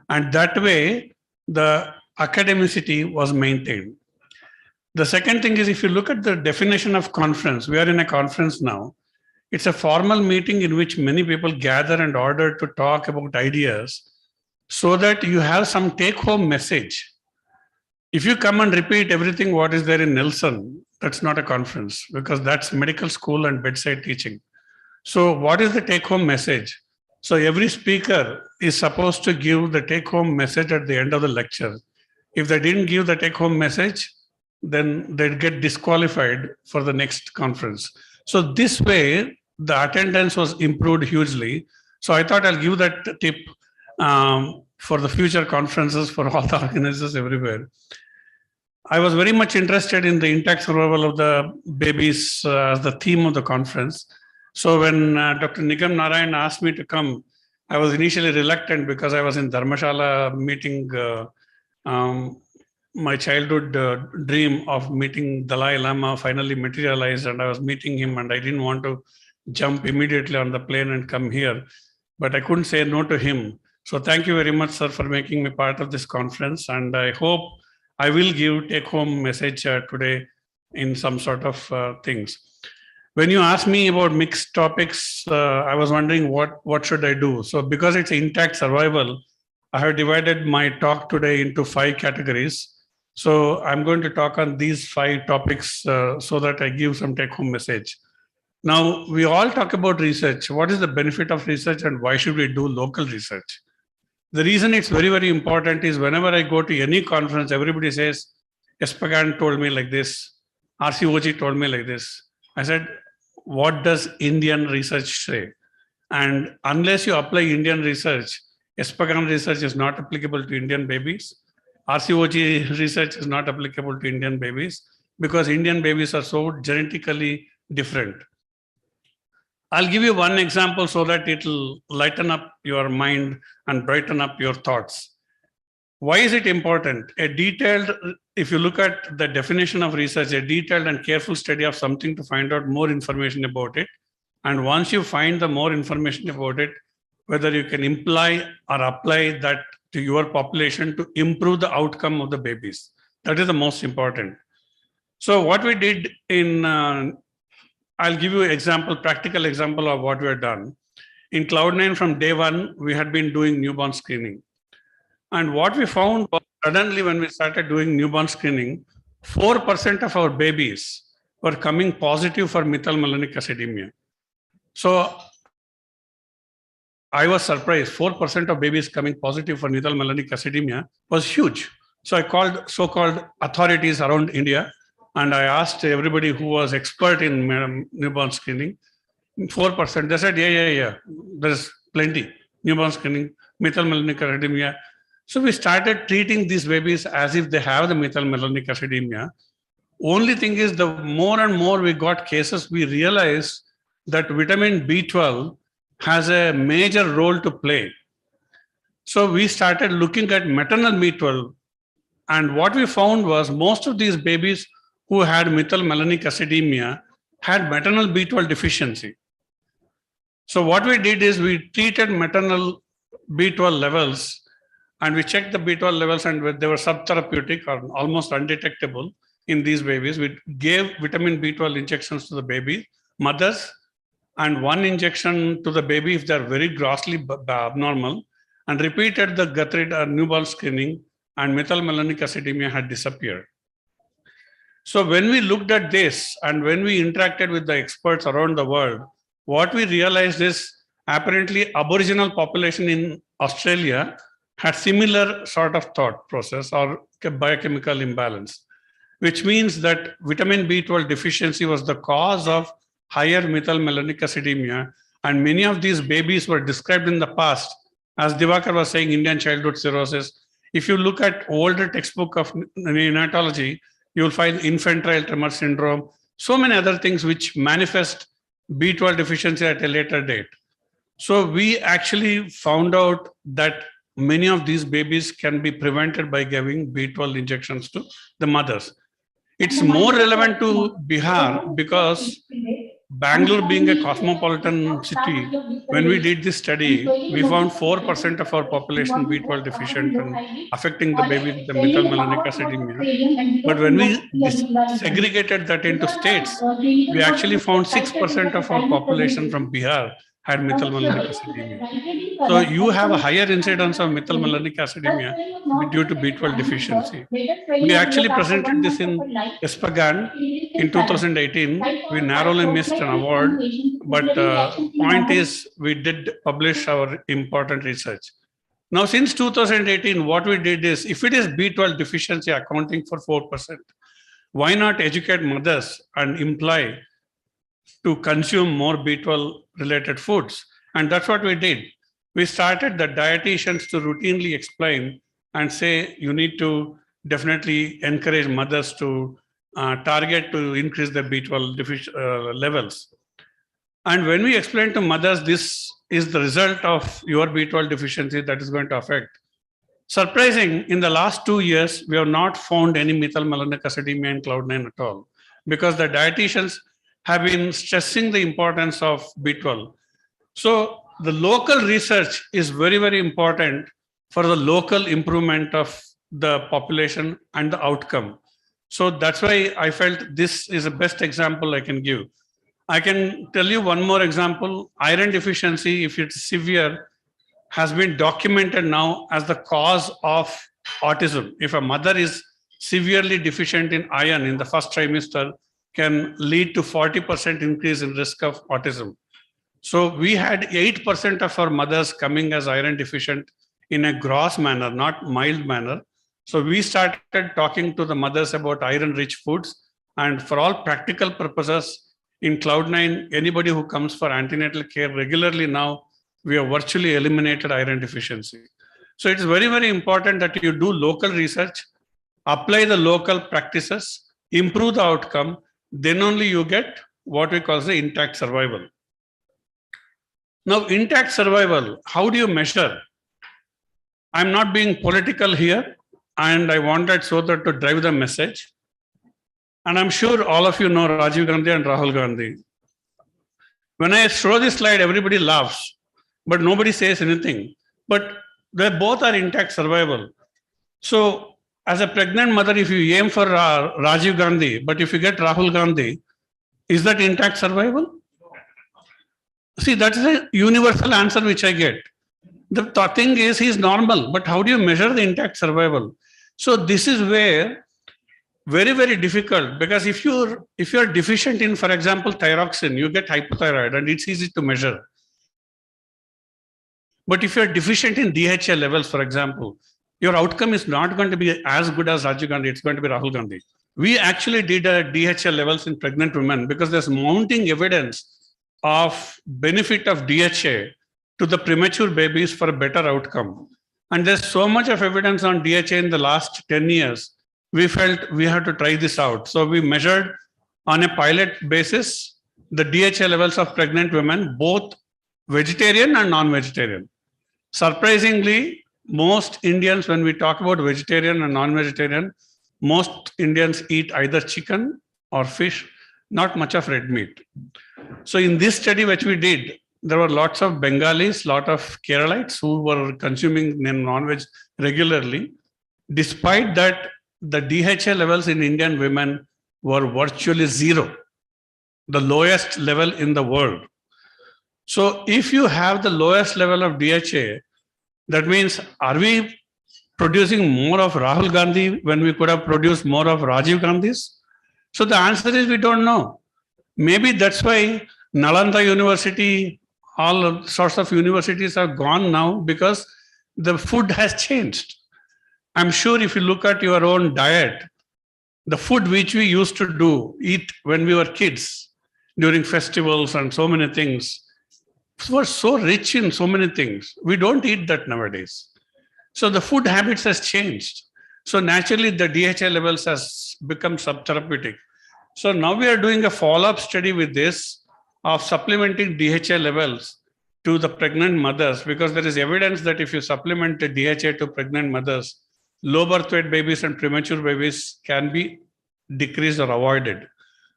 And that way, the academicity was maintained. The second thing is, if you look at the definition of conference, we are in a conference now. It's a formal meeting in which many people gather and order to talk about ideas so that you have some take-home message. If you come and repeat everything what is there in Nelson, that's not a conference, because that's medical school and bedside teaching. So what is the take-home message? So every speaker is supposed to give the take-home message at the end of the lecture. If they didn't give the take-home message, then they'd get disqualified for the next conference. So this way, the attendance was improved hugely. So I thought I'll give that tip for the future conferences for all the organizers everywhere. I was very much interested in the intact survival of the babies as the theme of the conference. So when Dr. Nigam Narayan asked me to come, I was initially reluctant because I was in Dharmashala meeting my childhood dream of meeting Dalai Lama finally materialized, and I was meeting him, and I didn't want to jump immediately on the plane and come here, but I couldn't say no to him. So thank you very much, sir, for making me part of this conference, and I hope I will give take-home message today in some sort of things. When you asked me about mixed topics, I was wondering what should I do. So because it's intact survival, I have divided my talk today into 5 categories. So I'm going to talk on these 5 topics so that I give some take-home message. Now, we all talk about research. What is the benefit of research and why should we do local research? The reason it's very, very important is whenever I go to any conference, everybody says, Espagan told me like this, RCOG told me like this. I said, what does Indian research say? And unless you apply Indian research, Espagan research is not applicable to Indian babies. RCOG research is not applicable to Indian babies because Indian babies are so genetically different. I'll give you one example so that it'll lighten up your mind and brighten up your thoughts. Why is it important? If you look at the definition of research, a detailed and careful study of something to find out more information about it. And once you find the more information about it, whether you can imply or apply that to your population to improve the outcome of the babies. That is the most important. So what we did in, I'll give you an practical example of what we have done. In Cloud9 from day one, we had been doing newborn screening. And what we found was suddenly when we started doing newborn screening, 4% of our babies were coming positive for methylmalonic acidemia. So I was surprised, 4% of babies coming positive for methylmalonic acidemia was huge. So I called so-called authorities around India and I asked everybody who was expert in newborn screening, 4%. They said, yeah, there's plenty. Newborn screening, methylmalonic acidemia. So we started treating these babies as if they have the methylmalonic acidemia. Only thing is, the more and more we got cases, we realized that vitamin B12 has a major role to play. So we started looking at maternal B12. And what we found was most of these babies who had methylmalonic acidemia had maternal B12 deficiency. So what we did is we treated maternal B12 levels and we checked the B12 levels and they were subtherapeutic or almost undetectable in these babies. We gave vitamin B12 injections to the baby mothers and 1 injection to the baby if they're very grossly abnormal, and repeated the gut-read newborn screening, and methylmalonic acidemia had disappeared. So when we looked at this and when we interacted with the experts around the world, what we realized is apparently Aboriginal population in Australia had similar sort of thought process or biochemical imbalance. which means that vitamin B12 deficiency was the cause of higher methylmalonic acidemia. And many of these babies were described in the past, as Divakar was saying, Indian childhood cirrhosis. If you look at older textbook of neonatology, you will find infantile tremor syndrome, so many other things which manifest B12 deficiency at a later date. So we actually found out that many of these babies can be prevented by giving B12 injections to the mothers. It's more relevant to Bihar because Bangalore being a cosmopolitan city, when we did this study, we found 4% of our population B12 deficient and affecting the baby with the methylmalonic acidemia. But when we segregated that into states, we actually found 6% of our population from Bihar had methylmalonic acidemia. So you have a higher incidence of methylmalonic acidemia due to B12 deficiency. We actually presented this in ESPGHAN in 2018. We narrowly missed an award, but point is we did publish our important research. Now, since 2018, what we did is, if it is B12 deficiency accounting for 4%, why not educate mothers and imply to consume more B12 related foods? And that's what we did. We started the dietitians to routinely explain and say, you need to definitely encourage mothers to target to increase the B12 levels. And when we explain to mothers, this is the result of your B12 deficiency that is going to affect. Surprising, in the last 2 years, we have not found any methylmalonic acidemia in Cloud9 at all, because the dietitians have been stressing the importance of B12. So the local research is very, very important for the local improvement of the population and the outcome. So that's why I felt this is the best example I can give. I can tell you one more example. Iron deficiency, if it's severe, has been documented now as the cause of autism. If a mother is severely deficient in iron in the first trimester, can lead to 40% increase in risk of autism. So we had 8% of our mothers coming as iron deficient in a gross manner, not mild manner. So we started talking to the mothers about iron-rich foods, and for all practical purposes, in Cloud9, anybody who comes for antenatal care regularly now, we have virtually eliminated iron deficiency. So it's very, very important that you do local research, apply the local practices, improve the outcome, then only you get what we call the intact survival. Now, intact survival, how do you measure? I'm not being political here, and I wanted Sodhar to drive the message. And I'm sure all of you know Rajiv Gandhi and Rahul Gandhi. When I show this slide, everybody laughs, but nobody says anything. But they both are intact survival. So as a pregnant mother, if you aim for Rajiv Gandhi, but if you get Rahul Gandhi, is that intact survival? See, that is a universal answer which I get. The thing is, he's normal, but how do you measure the intact survival? So this is where very, very difficult, because if you're deficient in, for example, thyroxine, you get hypothyroid and it's easy to measure. But if you're deficient in DHA levels, for example, your outcome is not going to be as good as Rajiv Gandhi, it's going to be Rahul Gandhi. We actually did DHA levels in pregnant women because there's mounting evidence of benefit of DHA to the premature babies for a better outcome. And there's so much of evidence on DHA in the last 10 years, we felt we had to try this out. So we measured on a pilot basis the DHA levels of pregnant women, both vegetarian and non-vegetarian. Surprisingly, most Indians, when we talk about vegetarian and non-vegetarian, most Indians eat either chicken or fish, not much of red meat. So in this study which we did, there were lots of Bengalis, lot of Keralites who were consuming non-veg regularly. Despite that, the DHA levels in Indian women were virtually zero, the lowest level in the world. So if you have the lowest level of DHA, that means, are we producing more of Rahul Gandhi when we could have produced more of Rajiv Gandhis? So the answer is we don't know. Maybe that's why Nalanda University, all sorts of universities are gone now because the food has changed. I'm sure if you look at your own diet, the food which we used to eat when we were kids during festivals and so many things were so rich in so many things. We don't eat that nowadays. So the food habits has changed. So naturally the DHA levels has become subtherapeutic. So now we are doing a follow-up study with this of supplementing DHA levels to the pregnant mothers, because there is evidence that if you supplement the DHA to pregnant mothers, low birth weight babies and premature babies can be decreased or avoided.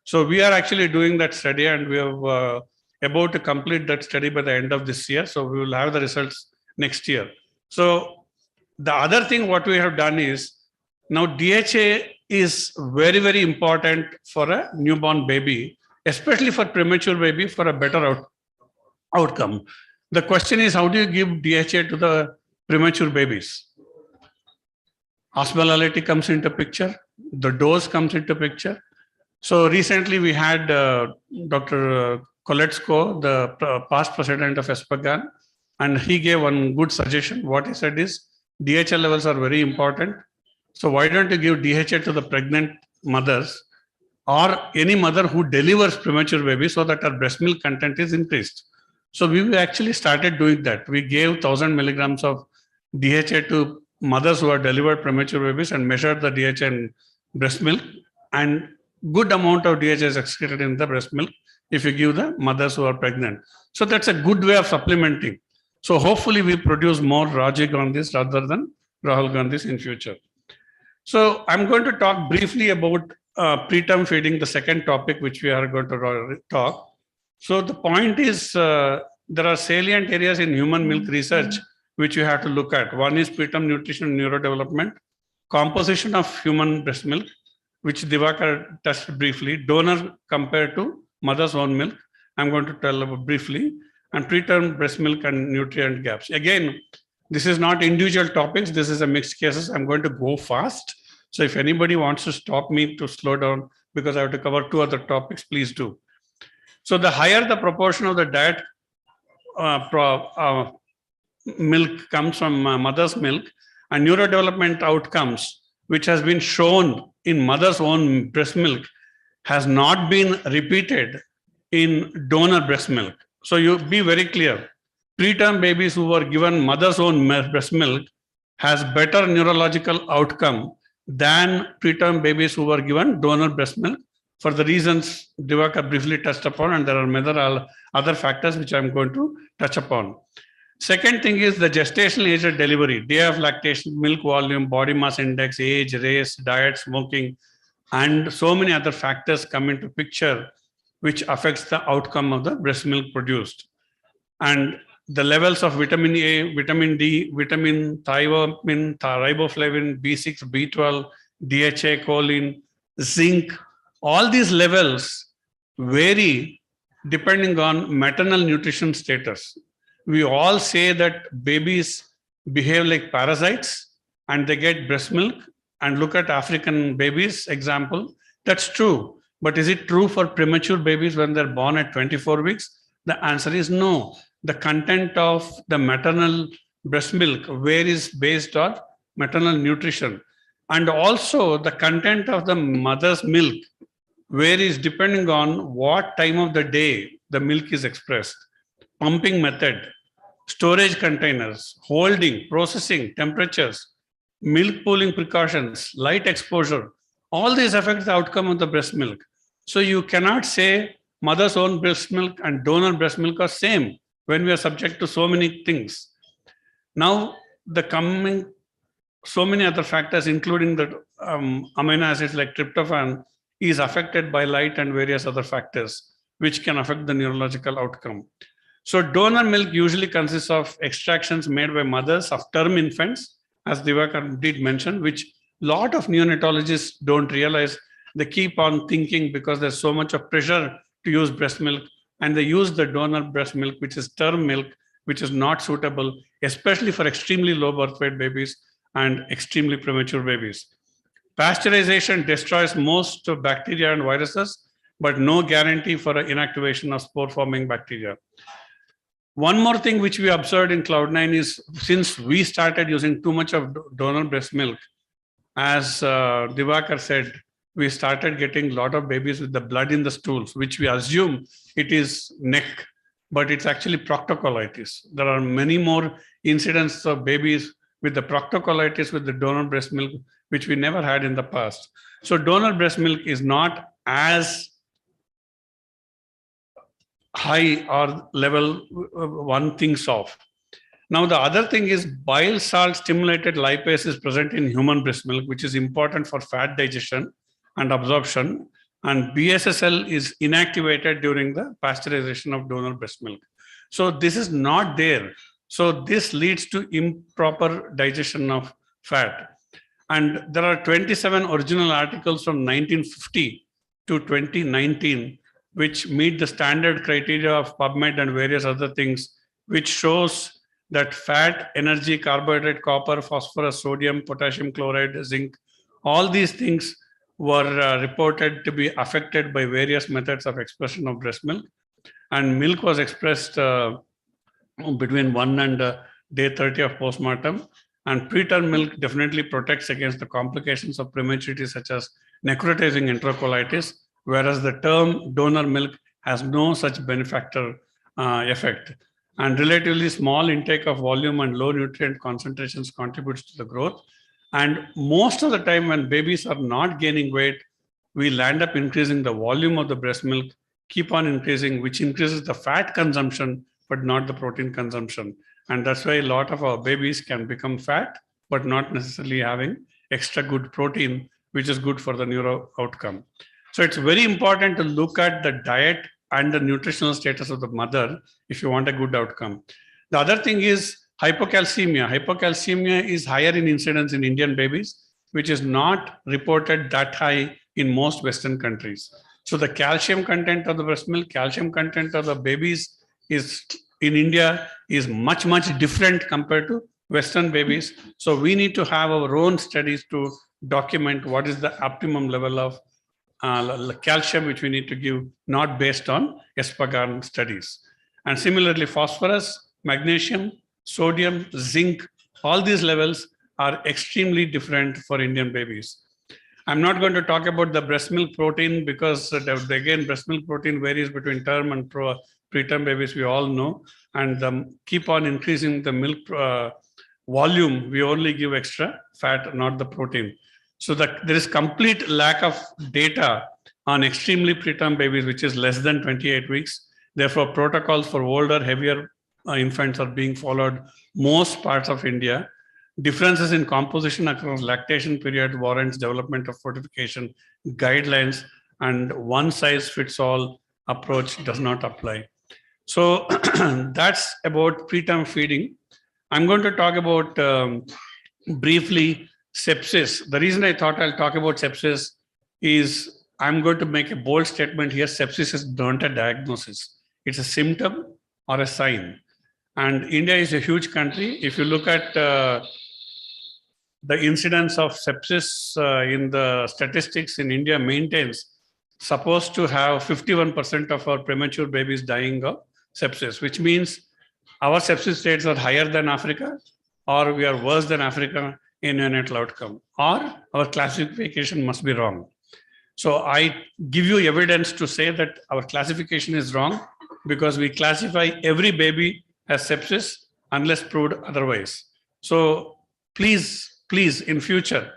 So we are actually doing that study, and we have about to complete that study by the end of this year. So we will have the results next year. So the other thing what we have done is, now DHA is very, very important for a newborn baby, especially for premature baby, for a better outcome. The question is, how do you give DHA to the premature babies? Osmolality comes into picture, the dose comes into picture. So recently we had Dr. Koletsko, the past president of ESPGHAN, and he gave one good suggestion. What he said is, DHA levels are very important. So why don't you give DHA to the pregnant mothers or any mother who delivers premature babies, so that her breast milk content is increased. So we actually started doing that. We gave 1000 milligrams of DHA to mothers who are delivered premature babies and measured the DHA in breast milk, and good amount of DHA is excreted in the breast milk if you give the mothers who are pregnant. So that's a good way of supplementing. So hopefully we produce more Rajiv Gandhis rather than Rahul Gandhis in future. So I'm going to talk briefly about preterm feeding, the second topic which we are going to talk. So the point is, there are salient areas in human milk research which you have to look at. One is preterm nutrition and neurodevelopment, composition of human breast milk, which Divakar touched briefly, donor compared to mother's own milk, I'm going to tell about briefly, and preterm breast milk and nutrient gaps. Again, this is not individual topics, this is a mixed cases. I'm going to go fast. So if anybody wants to stop me to slow down because I have to cover 2 other topics, please do. So the higher the proportion of the diet milk comes from mother's milk, and neurodevelopment outcomes, which has been shown in mother's own breast milk, has not been repeated in donor breast milk. So you be very clear. Preterm babies who were given mother's own breast milk has better neurological outcome than preterm babies who were given donor breast milk, for the reasons Divakar briefly touched upon, and there are other factors which I'm going to touch upon. Second thing is the gestational age of delivery, day of lactation, milk volume, body mass index, age, race, diet, smoking, and so many other factors come into picture which affects the outcome of the breast milk produced. And the levels of vitamin A, vitamin D, vitamin thiamine, riboflavin, B6, B12, DHA, choline, zinc, all these levels vary depending on maternal nutrition status. We all say that babies behave like parasites and they get breast milk, and look at African babies example. That's true. But is it true for premature babies when they're born at 24 weeks? The answer is no. The content of the maternal breast milk varies based on maternal nutrition. And also the content of the mother's milk varies depending on what time of the day the milk is expressed. Pumping method, storage containers, holding, processing, temperatures, milk pooling precautions, light exposure, all these affect the outcome of the breast milk. So you cannot say mother's own breast milk and donor breast milk are same when we are subject to so many things. Now, so many other factors, including the amino acids like tryptophan, is affected by light and various other factors, which can affect the neurological outcome. So donor milk usually consists of extractions made by mothers of term infants, as Divakar did mention, which a lot of neonatologists don't realize. They keep on thinking because there's so much of pressure to use breast milk, and they use the donor breast milk, which is term milk, which is not suitable, especially for extremely low birth weight babies and extremely premature babies. Pasteurization destroys most of bacteria and viruses, but no guarantee for inactivation of spore-forming bacteria. One more thing which we observed in Cloud9 is, since we started using too much of donor breast milk, as Divakar said, we started getting a lot of babies with the blood in the stools, which we assume it is neck, but it's actually proctocolitis. There are many more incidents of babies with the proctocolitis with the donor breast milk, which we never had in the past. So donor breast milk is not as high or level one thinks of. Now, the other thing is bile salt stimulated lipase is present in human breast milk, which is important for fat digestion and absorption. And BSSL is inactivated during the pasteurization of donor breast milk. So this is not there. So this leads to improper digestion of fat. And there are 27 original articles from 1950 to 2019, which meet the standard criteria of PubMed and various other things, which shows that fat, energy, carbohydrate, copper, phosphorus, sodium, potassium chloride, zinc, all these things were reported to be affected by various methods of expression of breast milk. And milk was expressed between 1 and day 30 of postmortem. And preterm milk definitely protects against the complications of prematurity, such as necrotizing enterocolitis, whereas the term donor milk has no such benefactor effect. And relatively small intake of volume and low nutrient concentrations contributes to the growth. And most of the time when babies are not gaining weight, we'll end up increasing the volume of the breast milk, keep on increasing, which increases the fat consumption, but not the protein consumption. And that's why a lot of our babies can become fat, but not necessarily having extra good protein, which is good for the neuro outcome. So it's very important to look at the diet and the nutritional status of the mother if you want a good outcome. The other thing is hypocalcemia. Hypocalcemia is higher in incidence in Indian babies, which is not reported that high in most Western countries. So the calcium content of the breast milk, calcium content of the babies is in India is much, much different compared to Western babies. So we need to have our own studies to document what is the optimum level of calcium which we need to give, not based on Espargaro studies. And similarly, phosphorus, magnesium, sodium, zinc, all these levels are extremely different for Indian babies. I'm not going to talk about the breast milk protein because again, breast milk protein varies between term and preterm babies, we all know, and keep on increasing the milk volume, we only give extra fat, not the protein. So that there is complete lack of data on extremely preterm babies, which is less than 28 weeks. Therefore, protocols for older, heavier infants are being followed most parts of India. Differences in composition across lactation period warrants development of fortification guidelines, and one size fits all approach does not apply. So that's about preterm feeding. I'm going to talk about briefly sepsis. The reason I thought I'll talk about sepsis is I'm going to make a bold statement here. Sepsis is not a diagnosis. It's a symptom or a sign. And India is a huge country. If you look at the incidence of sepsis in the statistics in India maintains supposed to have 51% of our premature babies dying of sepsis, which means our sepsis rates are higher than Africa, or we are worse than Africa in neonatal outcome, or our classification must be wrong. So I give you evidence to say that our classification is wrong because we classify every baby as sepsis unless proved otherwise. So please in future,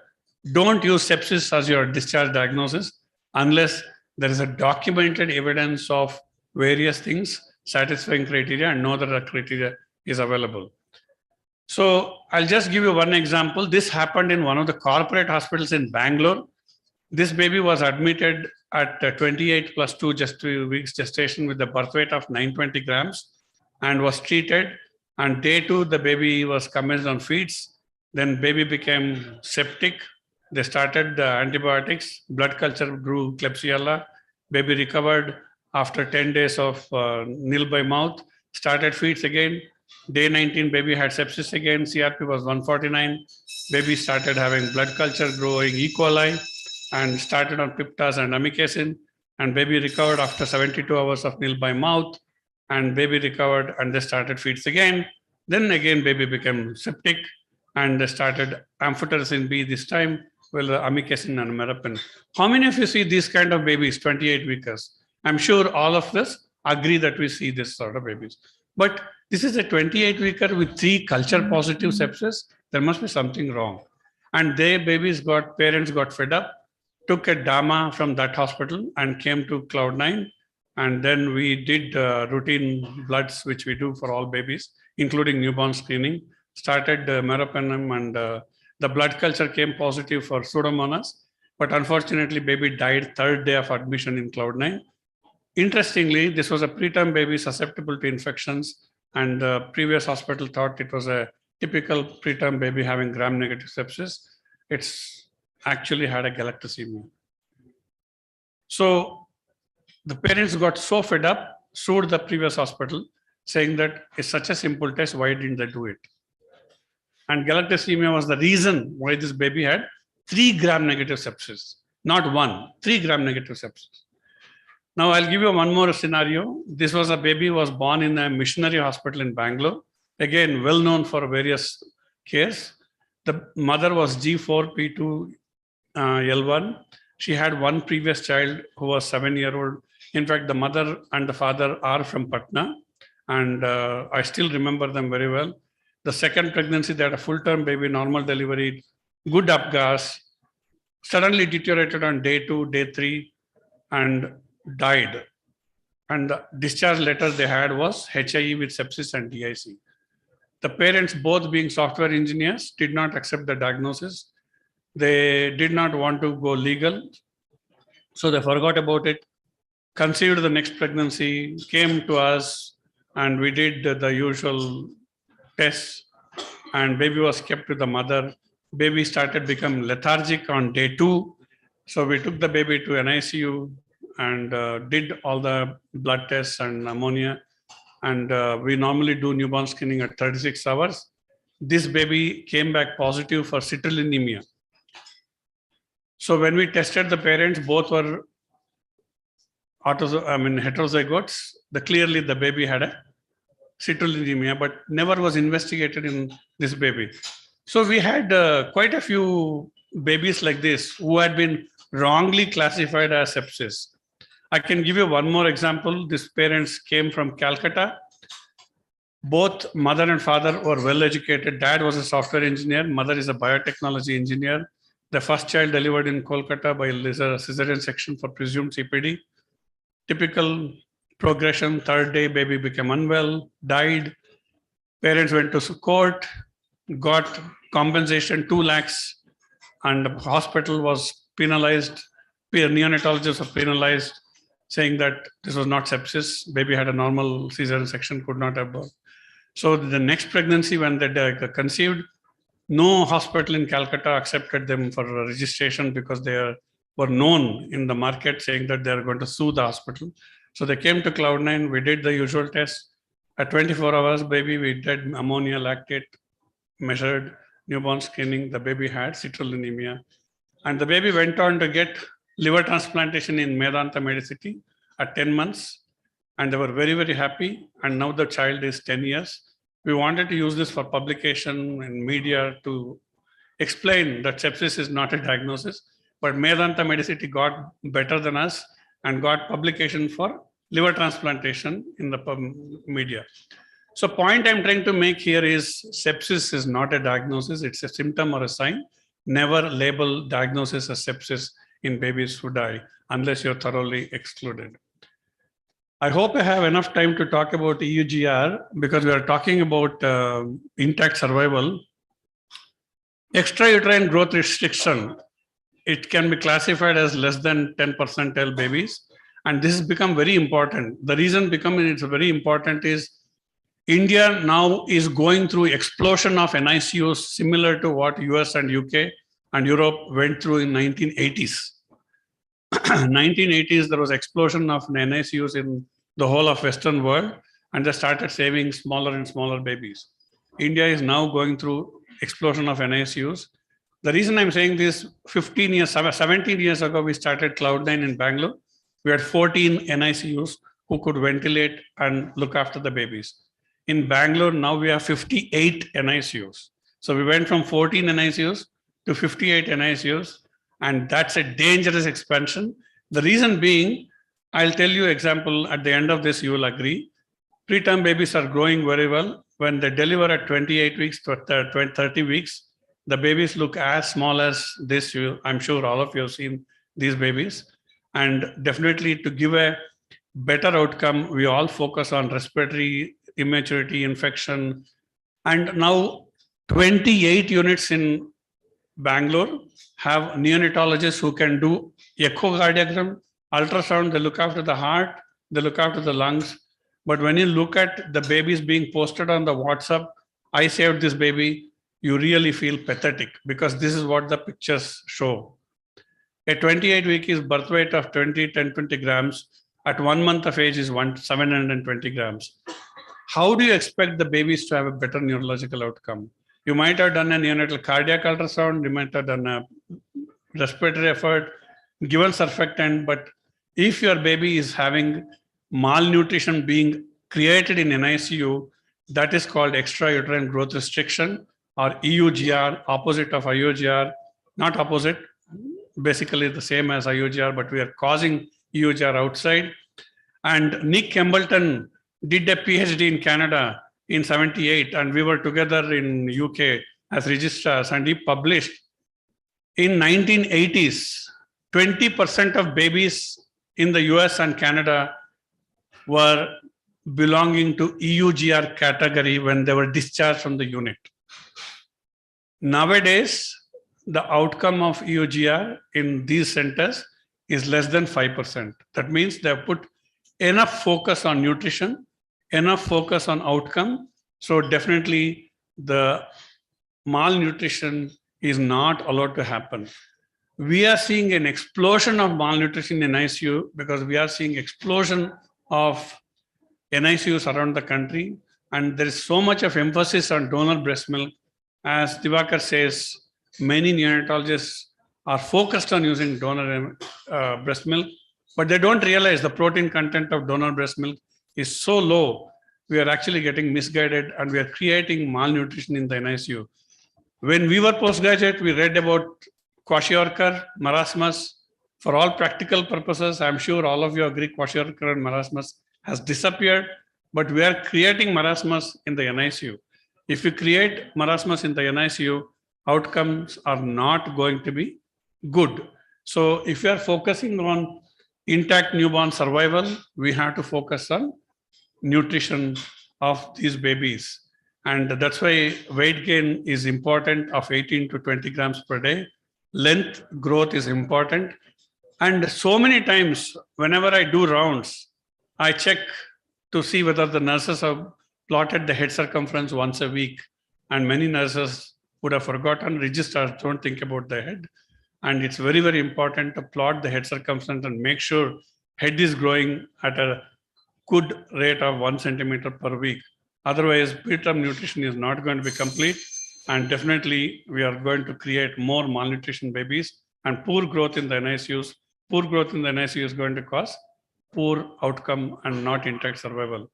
don't use sepsis as your discharge diagnosis unless there is a documented evidence of various things satisfying criteria and no other criteria is available. So I'll just give you one example. This happened in one of the corporate hospitals in Bangalore. This baby was admitted at 28 plus 2 weeks gestation with a birth weight of 920 grams and was treated. And day 2, the baby was commenced on feeds. Then baby became septic. They started the antibiotics. Blood culture grew Klebsiella. Baby recovered after 10 days of nil by mouth. Started feeds again. Day 19, baby had sepsis again. CRP was 149. Baby started having blood culture growing E. coli and started on piptas and amikacin. And baby recovered after 72 hours of nil by mouth. And baby recovered and they started feeds again. Then again, baby became septic and they started amphotericin B this time. well, amikacin and meropen. How many of you see these kind of babies, 28 weekers? I'm sure all of us agree that we see this sort of babies. But this is a 28 weeker with 3 culture positive sepsis. There must be something wrong. And parents got fed up, took a DAMA from that hospital and came to Cloud9. And then we did routine bloods, which we do for all babies, including newborn screening, started meropenem, and the blood culture came positive for Pseudomonas. But unfortunately, baby died 3rd day of admission in Cloud9. Interestingly, this was a preterm baby susceptible to infections, and the previous hospital thought it was a typical preterm baby having gram-negative sepsis. It's actually had a galactosemia. So the parents got so fed up, sued the previous hospital, saying that it's such a simple test, why didn't they do it? And galactosemia was the reason why this baby had 3 gram-negative sepsis, not 1, 3 gram-negative sepsis. Now I'll give you one more scenario. This was a baby who was born in a missionary hospital in Bangalore. Again, well known for various cares. The mother was G4P2L1. She had one previous child who was 7-year-old. In fact, the mother and the father are from Patna, and I still remember them very well. The second pregnancy, they had a full-term baby, normal delivery, good upgas, suddenly deteriorated on day 2, day 3, and died. And the discharge letter they had was HIE with sepsis and DIC. The parents, both being software engineers, did not accept the diagnosis. They did not want to go legal, so they forgot about it, conceived the next pregnancy, came to us, and we did the usual tests, and baby was kept with the mother. Baby started becoming lethargic on day 2. So we took the baby to an ICU and did all the blood tests and ammonia. And we normally do newborn screening at 36 hours. This baby came back positive for citrullinemia. So when we tested the parents, both were heterozygotes. Clearly the baby had a citrullinemia, but never was investigated in this baby. So we had quite a few babies like this who had been wrongly classified as sepsis. I can give you one more example. These parents came from Calcutta. Both mother and father were well educated. Dad was a software engineer. Mother is a biotechnology engineer. The first child delivered in Kolkata by cesarean section for presumed CPD. Typical progression, 3rd day, baby became unwell, died. Parents went to court, got compensation 2 lakhs, and the hospital was penalized. Neonatologists were penalized, saying that this was not sepsis. Baby had a normal cesarean section, could not have birth. So the next pregnancy, when they conceived, no hospital in Calcutta accepted them for registration because they were known in the market, saying that they are going to sue the hospital. So they came to Cloud9. We did the usual test. At 24 hours, baby, we did ammonia lactate, measured newborn screening. The baby had citrullinemia. And the baby went on to get liver transplantation in Medanta Medicity at 10 months. And they were very, very happy. And now the child is 10 years. We wanted to use this for publication and media to explain that sepsis is not a diagnosis. But Medanta Medicity got better than us and got publication for liver transplantation in the media. So point I'm trying to make here is sepsis is not a diagnosis. It's a symptom or a sign. Never label diagnosis as sepsis in babies who die unless you're thoroughly excluded. I hope I have enough time to talk about EUGR because we are talking about intact survival. Extrauterine growth restriction, it can be classified as less than 10 percentile babies. And this has become very important. The reason becoming it's very important is India now is going through explosion of NICUs similar to what US and UK and Europe went through in 1980s. 1980s, there was explosion of NICUs in the whole of Western world, and they started saving smaller and smaller babies. India is now going through explosion of NICUs. The reason I'm saying this, 17 years ago, we started Cloud9 in Bangalore. We had 14 NICUs who could ventilate and look after the babies. In Bangalore, now we have 58 NICUs. So we went from 14 NICUs to 58 NICUs. And that's a dangerous expansion. The reason being, I'll tell you example at the end of this, you will agree. Preterm babies are growing very well. When they deliver at 28 weeks to 30 weeks, the babies look as small as this. I'm sure all of you have seen these babies. And definitely to give a better outcome, we all focus on respiratory immaturity, infection. And now 28 units in Bangalore have neonatologists who can do echocardiogram, ultrasound, they look after the heart, they look after the lungs. But when you look at the babies being posted on the WhatsApp, I saved this baby, you really feel pathetic because this is what the pictures show. A 28-week is birth weight of 10-20 grams. At 1 month of age is 720 grams. How do you expect the babies to have a better neurological outcome? You might have done a neonatal cardiac ultrasound, you might have done a respiratory effort, given surfactant, but if your baby is having malnutrition being created in NICU, that is called extrauterine growth restriction or EUGR, opposite of IUGR, not opposite, basically the same as IUGR, but we are causing EUGR outside. And Nick Campbellton did a PhD in Canada in 78, and we were together in UK as registrars, and he published in 1980s, 20% of babies in the US and Canada were belonging to EUGR category when they were discharged from the unit. Nowadays, the outcome of EUGR in these centers is less than 5%. That means they have put enough focus on nutrition, enough focus on outcome. So definitely the malnutrition is not allowed to happen. We are seeing an explosion of malnutrition in ICU because we are seeing explosion of NICUs around the country. And there is so much of emphasis on donor breast milk. As Divakar says, many neonatologists are focused on using donor breast milk, but they don't realize the protein content of donor breast milk is so low. We are actually getting misguided and we are creating malnutrition in the NICU. When we were postgraduate, we read about kwashiorkor, marasmus. For all practical purposes, I'm sure all of you agree kwashiorkor and marasmus has disappeared, but we are creating marasmus in the NICU. If you create marasmus in the NICU, outcomes are not going to be good. So if you are focusing on intact newborn survival, we have to focus on nutrition of these babies. And that's why weight gain is important of 18 to 20 grams per day. Length growth is important. And so many times, whenever I do rounds, I check to see whether the nurses have plotted the head circumference once a week. And many nurses would have forgotten, registrars don't think about the head. And it's very, very important to plot the head circumference and make sure head is growing at a good rate of 1 centimeter per week. Otherwise, preterm nutrition is not going to be complete. And definitely, we are going to create more malnutrition babies and poor growth in the NICUs. Poor growth in the NICU is going to cause poor outcome and not intact survival.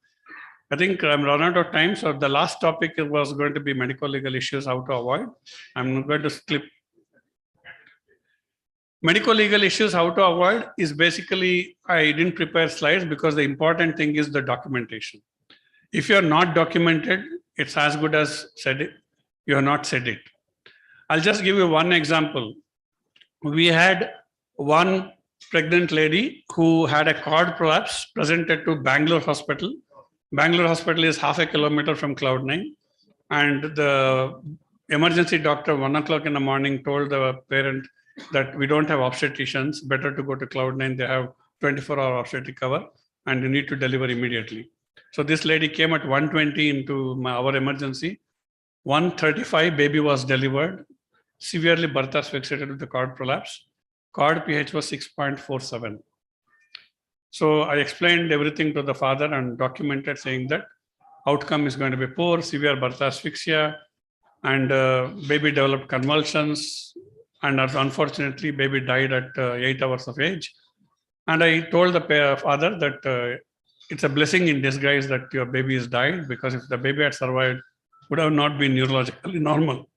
I think I'm run out of time. So the last topic was going to be medical legal issues, how to avoid. I'm going to skip. Medical legal issues, how to avoid is basically, I didn't prepare slides because the important thing is the documentation. If you're not documented, it's as good as said it. You have not said it. I'll just give you one example. We had one pregnant lady who had a cord prolapse presented to Bangalore Hospital. Bangalore Hospital is half a kilometer from Cloud9. And the emergency doctor, 1 o'clock in the morning, told the parent that we don't have obstetricians, better to go to Cloud9. They have 24-hour obstetric cover and you need to deliver immediately. So this lady came at 1:20 into our emergency. 1:35, baby was delivered, severely birth asphyxiated with the cord prolapse. Cord pH was 6.47. So I explained everything to the father and documented saying that outcome is going to be poor, severe birth asphyxia, and baby developed convulsions. And unfortunately, baby died at 8 hours of age. And I told the father that it's a blessing in disguise that your baby has died, because if the baby had survived, would have not been neurologically normal.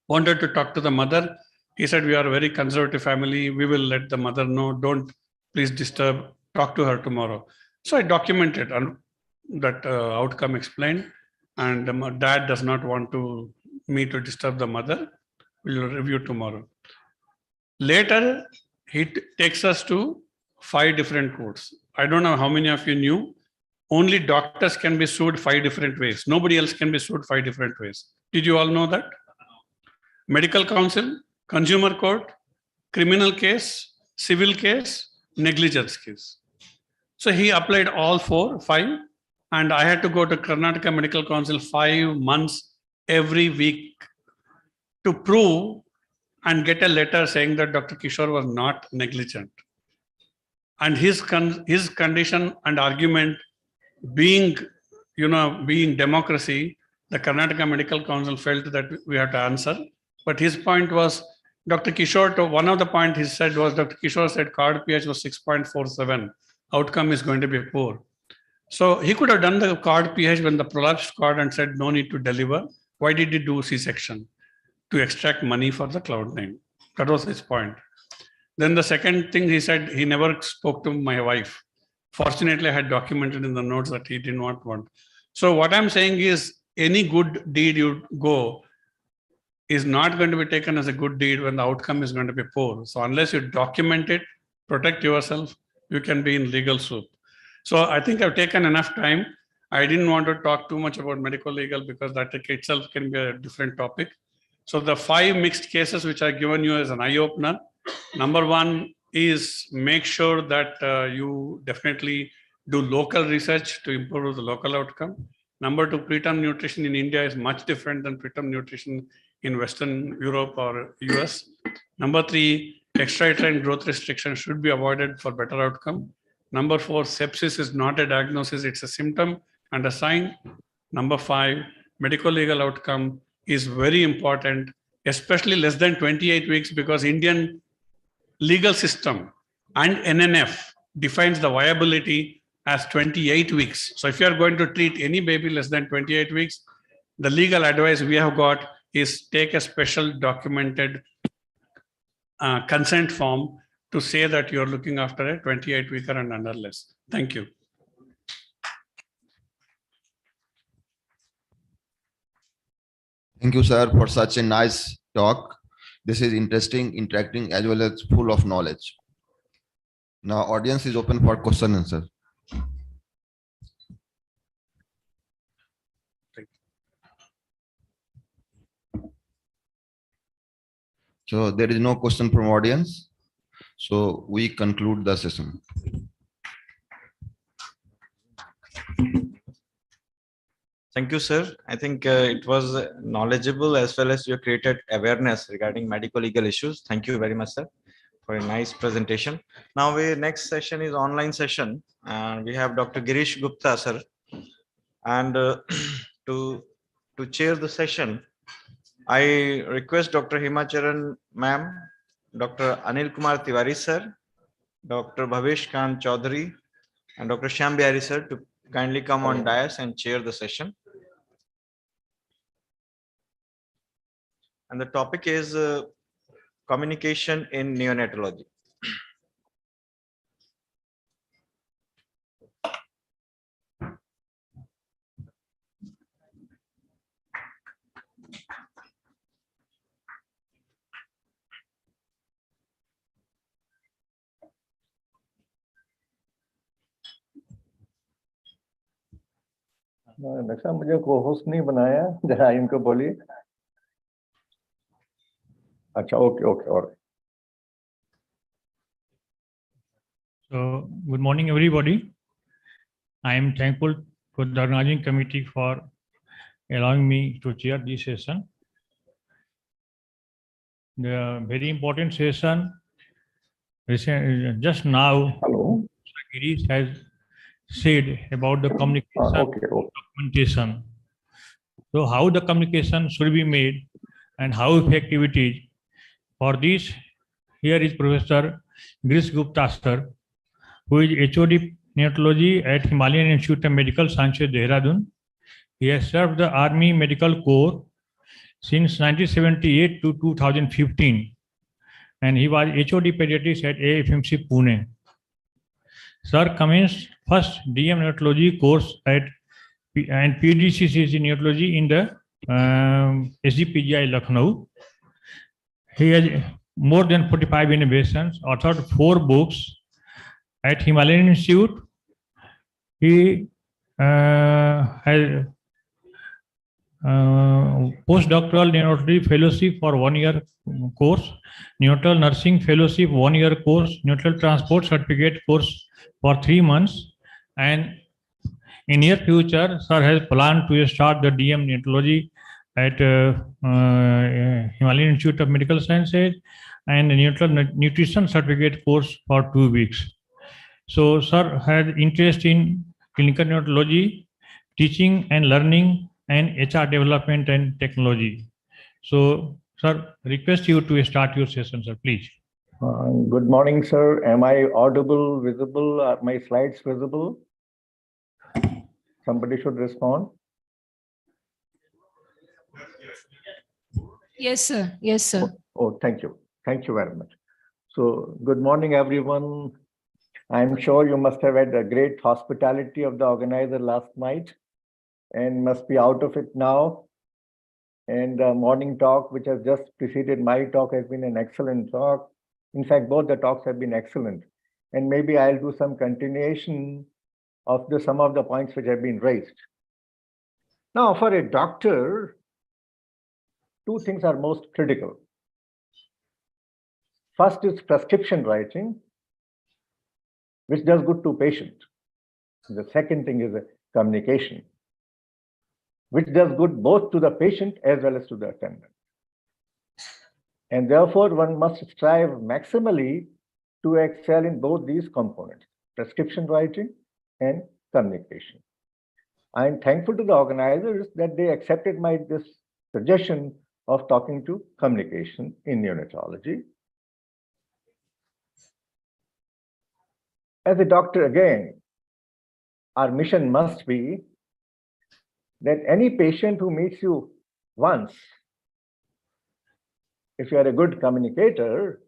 Wanted to talk to the mother. He said, we are a very conservative family. We will let the mother know. Don't please disturb. Talk to her tomorrow. So I documented that outcome explained. And the dad does not want me to disturb the mother. We will review tomorrow. Later, he takes us to 5 different courts. I don't know how many of you knew. Only doctors can be sued 5 different ways. Nobody else can be sued 5 different ways. Did you all know that? Medical council, consumer court, criminal case, civil case, negligence case. So he applied all 5, and I had to go to Karnataka Medical Council 5 months every week to prove and get a letter saying that Dr. Kishore was not negligent. And his condition and argument being democracy, the Karnataka Medical Council felt that we have to answer. But his point was, Dr. Kishore, one of the points he said was, Dr. Kishore said card pH was 6.47. Outcome is going to be poor. So he could have done the card pH when the prolapsed cord and said no need to deliver. Why did he do C-section? To extract money for the Cloud9. That was his point. Then the second thing he said, he never spoke to my wife. Fortunately, I had documented in the notes that he did not want. So what I'm saying is, any good deed you go is not going to be taken as a good deed when the outcome is going to be poor. So unless you document it, protect yourself, you can be in legal soup. So I think I've taken enough time. I didn't want to talk too much about medical legal because that itself can be a different topic. So the 5 mixed cases which I've given you as an eye-opener. Number 1 is make sure that you definitely do local research to improve the local outcome. Number 2, preterm nutrition in India is much different than preterm nutrition in Western Europe or US. Number 3, extrauterine growth restriction should be avoided for better outcome. Number 4, sepsis is not a diagnosis, it's a symptom and a sign. Number 5, medical legal outcome is very important, especially less than 28 weeks, because Indian legal system and NNF defines the viability as 28 weeks. So if you are going to treat any baby less than 28 weeks, the legal advice we have got is take a special documented consent form to say that you're looking after a 28-weeker and under less. Thank you. Thank you, sir, for such a nice talk. This is interesting, interacting, as well as full of knowledge. Now, audience is open for question and answer. So there is no question from audience. So we conclude the session. Thank you, sir. I think it was knowledgeable as well as you created awareness regarding medical legal issues. Thank you very much, sir, for a nice presentation. Now, our next session is online session, and we have Dr. Girish Gupta, sir. And to chair the session, I request Dr. Himacharan ma'am, Dr. Anil Kumar Tiwari, sir, Dr. Bhavesh Khan Chaudhary, and Dr. Shyam Bihari, sir, to kindly come on dais and chair the session. And the topic is communication in neonatology. नक्शा मुझे को host नहीं बनाया, जरा इनको बोलिए. अच्छा, okay okay और. So, good morning, everybody. I am thankful to the organizing committee for allowing me to chair this session. The very important session just now. Hello. Girish has said about the communication documentation. So how the communication should be made and how effective it is. For this, here is Professor Girish Gupta, sir, who is HOD Neonatology at Himalayan Institute of Medical Sciences, Dehradun. He has served the Army Medical Corps since 1978 to 2015 and he was HOD Pediatrics at AFMC Pune. Sir commenced first DM Neonatology course at and PGCC Neonatology in the SGPGI Lucknow. He has more than 45 innovations, authored 4 books at Himalayan Institute. He has postdoctoral neonatology fellowship for 1 year course, neonatal nursing fellowship 1 year course, neonatal transport certificate course for 3 months, and in near future, sir has planned to start the DM neonatology at Himalayan Institute of Medical Sciences and neonatal nutrition certificate course for 2 weeks. So, sir had interest in clinical neonatology, teaching and learning, and HR development and technology. So, sir, request you to start your session, sir, please. Good morning, sir. Am I audible, visible? Are my slides visible? Somebody should respond. Yes, sir. Yes, sir. Oh, thank you. Thank you very much. So, good morning, everyone. I'm sure you must have had a great hospitality of the organizer last night and must be out of it now. And the morning talk, which has just preceded my talk, has been an excellent talk. In fact, both the talks have been excellent. And maybe I'll do some continuation of some of the points which have been raised. Now, for a doctor, 2 things are most critical. First is prescription writing, which does good to patient. The second thing is communication, which does good both to the patient as well as to the attendant. And therefore, one must strive maximally to excel in both these components, prescription writing and communication. I am thankful to the organizers that they accepted this suggestion of talking to communication in neonatology. As a doctor, again, our mission must be that any patient who meets you once, if you are a good communicator,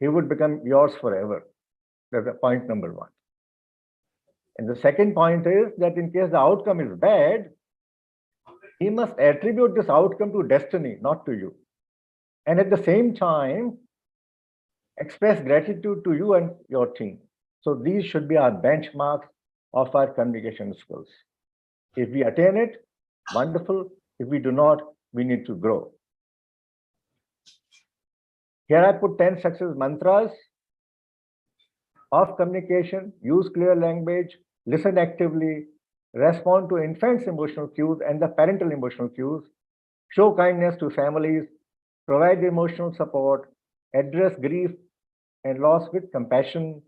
he would become yours forever. That's point number 1. And the second point is that in case the outcome is bad, he must attribute this outcome to destiny, not to you. And at the same time, express gratitude to you and your team. So these should be our benchmarks of our communication skills. If we attain it, wonderful. If we do not, we need to grow. Here I put 10 success mantras of communication: use clear language, listen actively, respond to infants' emotional cues and the parental emotional cues, show kindness to families, provide emotional support, address grief and loss with compassion,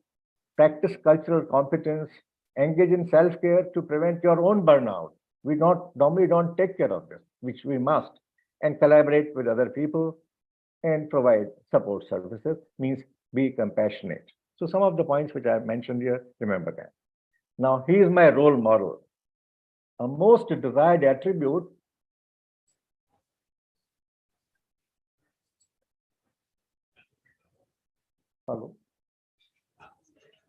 practice cultural competence, engage in self-care to prevent your own burnout. We normally don't take care of this, which we must, and collaborate with other people and provide support services, means be compassionate. So some of the points which I have mentioned here, remember that. Now, he is my role model. A most desired attribute Hello.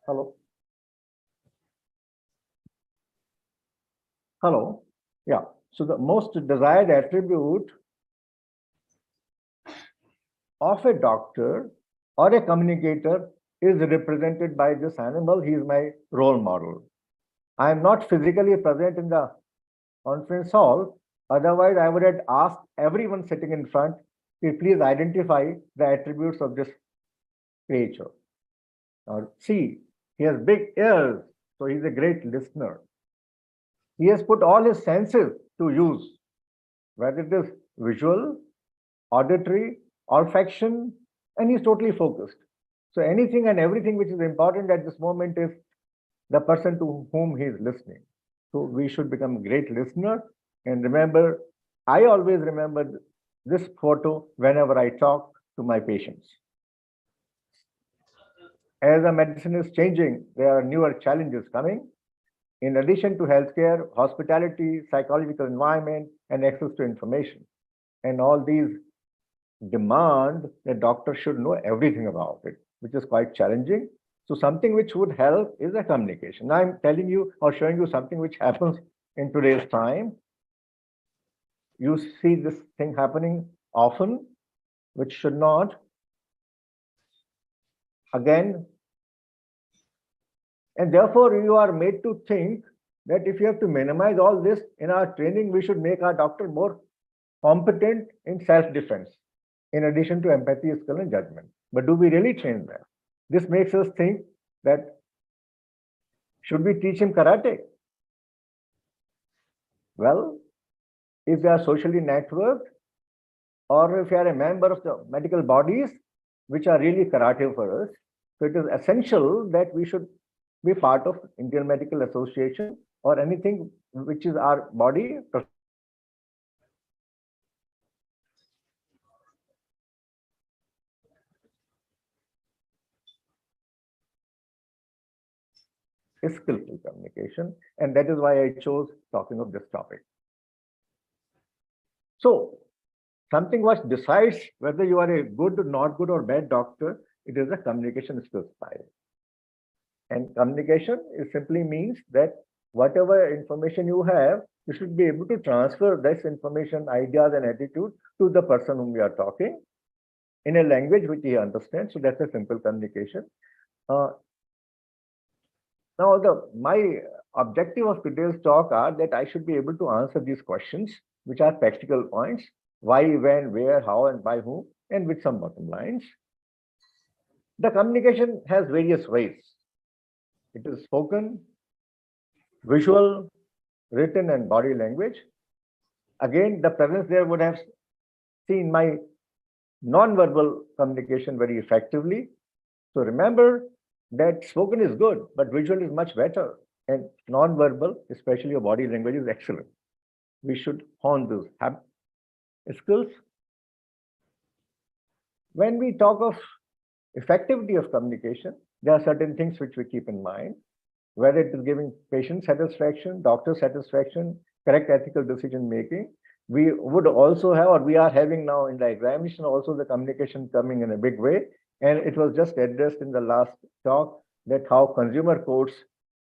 Hello. Hello. Yeah. So the most desired attribute of a doctor or a communicator is represented by this animal. He is my role model. I am not physically present in the conference hall. Otherwise, I would have asked everyone sitting in front to please identify the attributes of this creature. Now, see, he has big ears, so he's a great listener. He has put all his senses to use, whether it is visual, auditory, olfaction, and he's totally focused. So anything and everything which is important at this moment is the person to whom he is listening. So we should become a great listener. And remember, I always remember this photo whenever I talk to my patients. As the medicine is changing, there are newer challenges coming. In addition to healthcare, hospitality, psychological environment, and access to information. And all these demand that doctor should know everything about it, which is quite challenging. So something which would help is a communication. Now I'm telling you or showing you something which happens in today's time. You see this thing happening often, which should not. Again, and therefore you are made to think that if you have to minimize all this in our training, we should make our doctor more competent in self-defense, in addition to empathy, skill, and judgment. But do we really train them? This makes us think that should we teach him karate? Well, if they are socially networked, or if you are a member of the medical bodies, which are really karate for us, so it is essential that we should be part of Indian Medical Association or anything which is our body. Skillful communication, and that is why I chose talking of this topic. So, something which decides whether you are a good, not good, or bad doctor, it is a communication skills style. And communication is simply means that whatever information you have, you should be able to transfer this information, ideas, and attitude to the person whom you are talking in a language which he understands. So that's a simple communication. Now, my objective of today's talk are that I should be able to answer these questions, which are practical points: why, when, where, how, and by whom, and with some bottom lines. The communication has various ways. It is spoken, visual, written, and body language. Again, the presence there would have seen my non-verbal communication very effectively. So remember that spoken is good, but visual is much better. And non-verbal, especially your body language, is excellent. We should hone those skills. When we talk of effectivity of communication, there are certain things which we keep in mind, whether it is giving patient satisfaction, doctor satisfaction, correct ethical decision making. We would also have, or we are having now in the examination, also the communication coming in a big way. And it was just addressed in the last talk that how consumer courts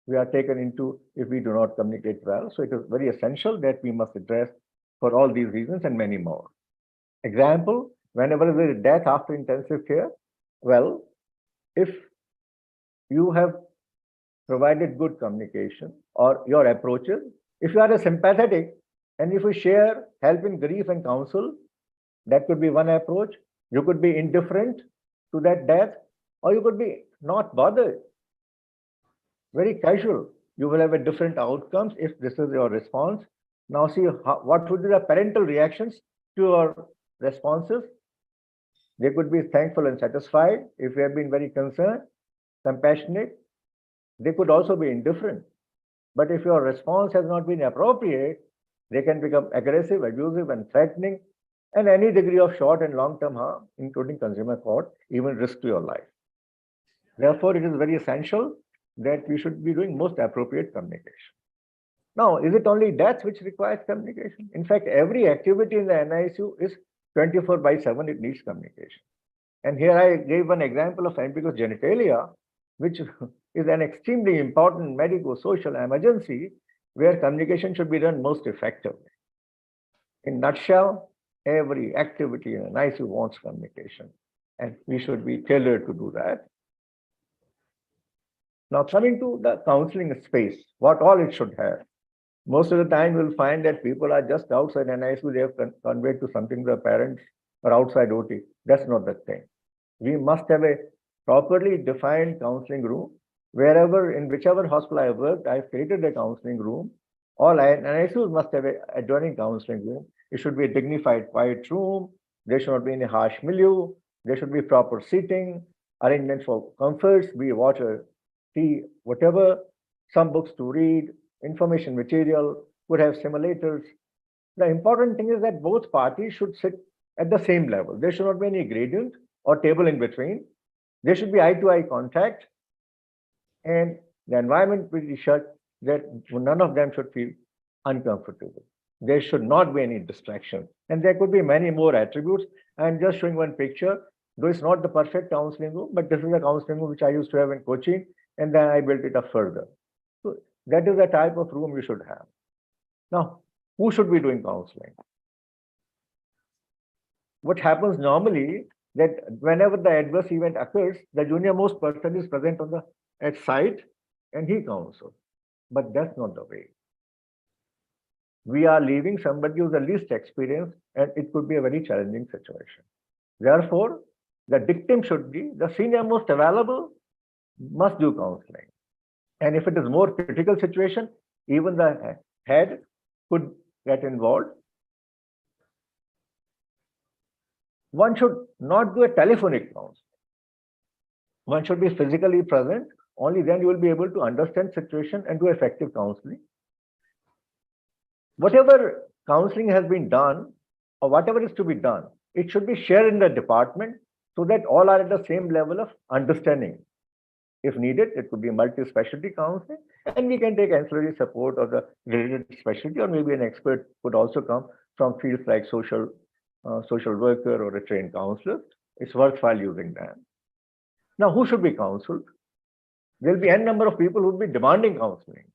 we are taken into if we do not communicate well. So it is very essential that we must address for all these reasons and many more. Example, whenever there is death after intensive care, well, if you have provided good communication or your approaches, if you are a sympathetic and if you share help in grief and counsel, that could be one approach. You could be indifferent to that death, or you could be not bothered, very casual. You will have a different outcomes if this is your response. Now see what would be the parental reactions to your responses. They could be thankful and satisfied if you have been very concerned, compassionate. They could also be indifferent. But if your response has not been appropriate, they can become aggressive, abusive, and threatening, and any degree of short and long-term harm, including consumer court, even risk to your life. Therefore, it is very essential that we should be doing most appropriate communication. Now, is it only death which requires communication? In fact, every activity in the NICU is 24/7, it needs communication. And here I gave one example of ambiguous genitalia, which is an extremely important medico-social emergency where communication should be done most effectively. In nutshell, every activity in an ICU wants communication, and we should be tailored to do that. Now, coming to the counseling space, what all it should have. Most of the time, you'll find that people are just outside an ICU, they have conveyed to something to the parents or outside OT. That's not the thing. We must have a properly defined counseling room. Wherever, in whichever hospital I worked, I've created a counseling room. All NICUs must have an adjoining counseling room. It should be a dignified, quiet room. There should not be any harsh milieu. There should be proper seating, arrangement for comforts, be water, tea, whatever, some books to read, information material, could have simulators. The important thing is that both parties should sit at the same level. There should not be any gradient or table in between. There should be eye-to-eye contact, and the environment will be such that none of them should feel uncomfortable. There should not be any distraction. And there could be many more attributes. I'm just showing one picture. Though it's not the perfect counseling room, but this is a counseling room which I used to have in Cochin, and then I built it up further. So that is the type of room you should have. Now, who should be doing counseling? What happens normally that whenever the adverse event occurs, the junior most person is present on the at site and he counsels. But that's not the way. We are leaving somebody who's the least experienced, and it could be a very challenging situation. Therefore, the dictum should be the senior most available must do counseling. And if it is more critical situation, even the head could get involved. One should not do a telephonic counseling. One should be physically present. Only then you will be able to understand situation and do effective counseling. Whatever counseling has been done or whatever is to be done, it should be shared in the department so that all are at the same level of understanding. If needed, it could be multi-specialty counseling, and we can take ancillary support of the related specialty, or maybe an expert could also come from fields like social worker or a trained counselor. It's worthwhile using them. Now, who should be counseled? There'll be n number of people who will be demanding counseling,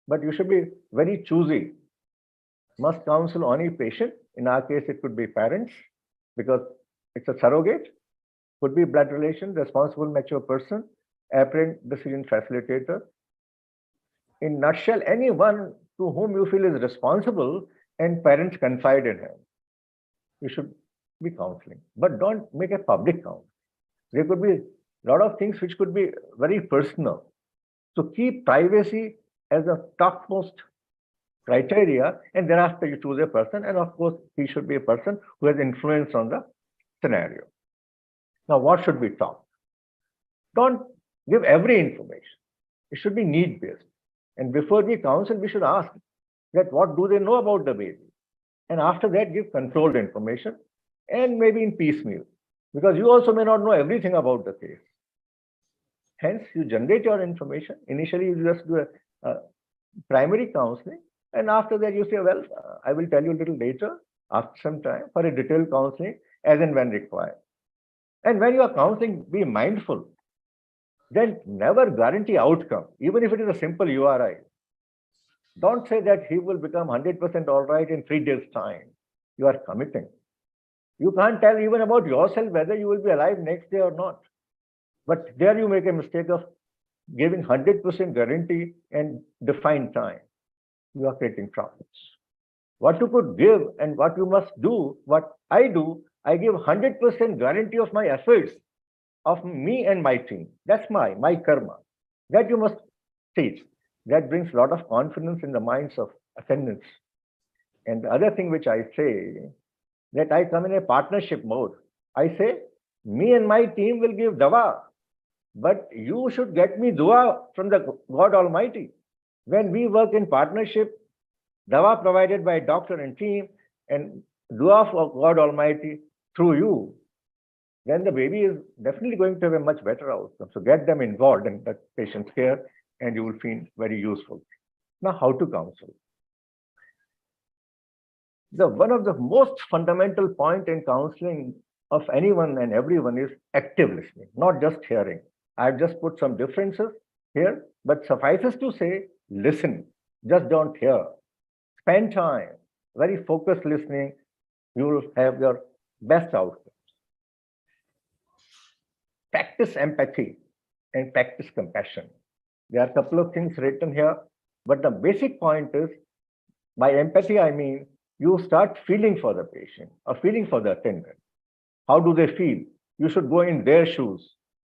but you should be very choosy. Must counsel only patient. In our case, it could be parents because it's a surrogate. Could be blood relation, responsible mature person, apparent decision facilitator. In nutshell, anyone to whom you feel is responsible and parents confide in him, you should be counseling. But don't make a public counsel. There could be a lot of things which could be very personal. So keep privacy as a topmost criteria, and thereafter you choose a person, and of course he should be a person who has influence on the scenario. Now, what should be taught? Don't give every information. It should be need-based. And before we counsel, we should ask that what do they know about the baby? And after that, give controlled information and maybe in piecemeal, because you also may not know everything about the case. Hence, you generate your information. Initially, you just do a primary counseling. And after that, you say, well, I will tell you a little later, after some time, for a detailed counseling as and when required. And when you are counseling, be mindful. Then never guarantee outcome, even if it is a simple URI. Don't say that he will become 100% all right in 3 days' time. You are committing. You can't tell even about yourself whether you will be alive next day or not. But there you make a mistake of giving 100% guarantee and defined time. You are creating problems. What you could give and what you must do, what I do, I give 100% guarantee of my efforts of me and my team. That's my karma. That you must teach. That brings a lot of confidence in the minds of attendants. And the other thing which I say, that I come in a partnership mode. I say, me and my team will give dawa, but you should get me dua from the God Almighty. When we work in partnership, dawa provided by doctor and team, and dua for God Almighty through you, then the baby is definitely going to have a much better outcome. So get them involved in the patient's care, and you will feel very useful. Now, how to counsel? One of the most fundamental point in counseling of anyone and everyone is active listening, not just hearing. I've just put some differences here, but suffices to say, listen, just don't hear. Spend time, very focused listening, you will have your best outcomes. Practice empathy and practice compassion. There are a couple of things written here, but the basic point is, by empathy, I mean, you start feeling for the patient or feeling for the attendant. How do they feel? You should go in their shoes.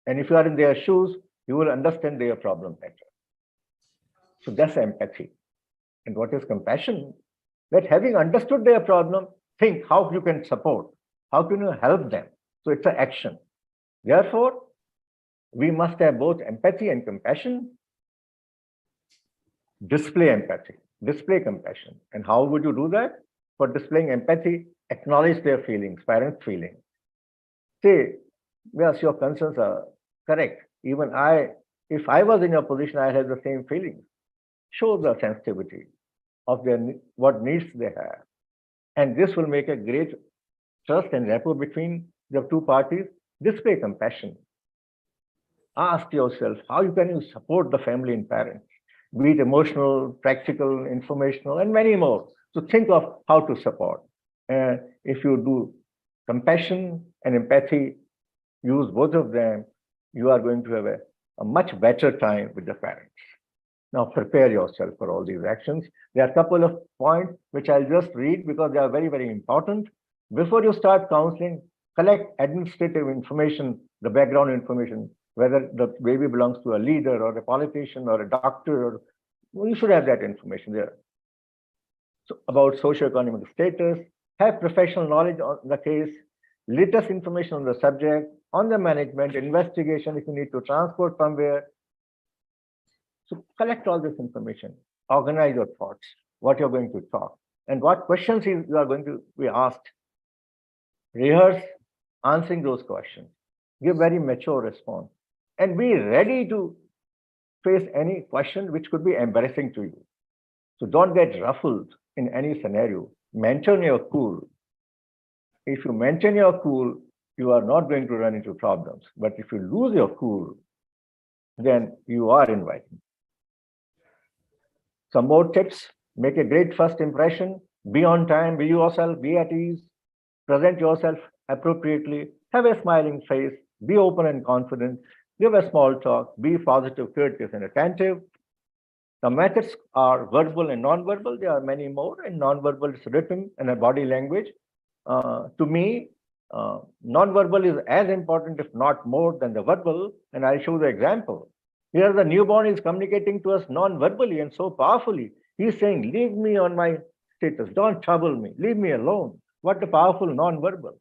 And if you are in their shoes, you will understand their problem better. So that's empathy. And what is compassion? That having understood their problem, think how you can support, how can you help them? So it's an action. Therefore, we must have both empathy and compassion. Display empathy, display compassion. And how would you do that? For displaying empathy, acknowledge their feelings, parents' feelings. Say, yes, your concerns are correct. Even if I was in your position, I had the same feelings. Show the sensitivity. of what needs they have. And this will make a great trust and rapport between the two parties. Display compassion. Ask yourself, how can you support the family and parents? Be it emotional, practical, informational, and many more. So think of how to support. And if you do compassion and empathy, use both of them, you are going to have a much better time with the parents. Now prepare yourself for all these actions. There are a couple of points which I'll just read because they are very, very important. Before you start counseling, collect administrative information, the background information, whether the baby belongs to a leader or a politician or a doctor, you should have that information there. So about socioeconomic status, have professional knowledge on the case, latest information on the subject, on the management, investigation, if you need to transport somewhere. So collect all this information, organize your thoughts, what you're going to talk, and what questions you are going to be asked. Rehearse answering those questions. Give very mature response. And be ready to face any question which could be embarrassing to you. So don't get ruffled in any scenario. Maintain your cool. If you maintain your cool, you are not going to run into problems. But if you lose your cool, then you are inviting. Some more tips: make a great first impression, be on time, be yourself, be at ease, present yourself appropriately, have a smiling face, be open and confident, give a small talk, be positive, courteous, and attentive. The methods are verbal and non-verbal. There are many more. And non-verbal is written and a body language. To me, non-verbal is as important, if not more, than the verbal. And I'll show the example. Here, the newborn is communicating to us non-verbally and so powerfully. He's saying, leave me on my status. Don't trouble me. Leave me alone. What a powerful non-verbal.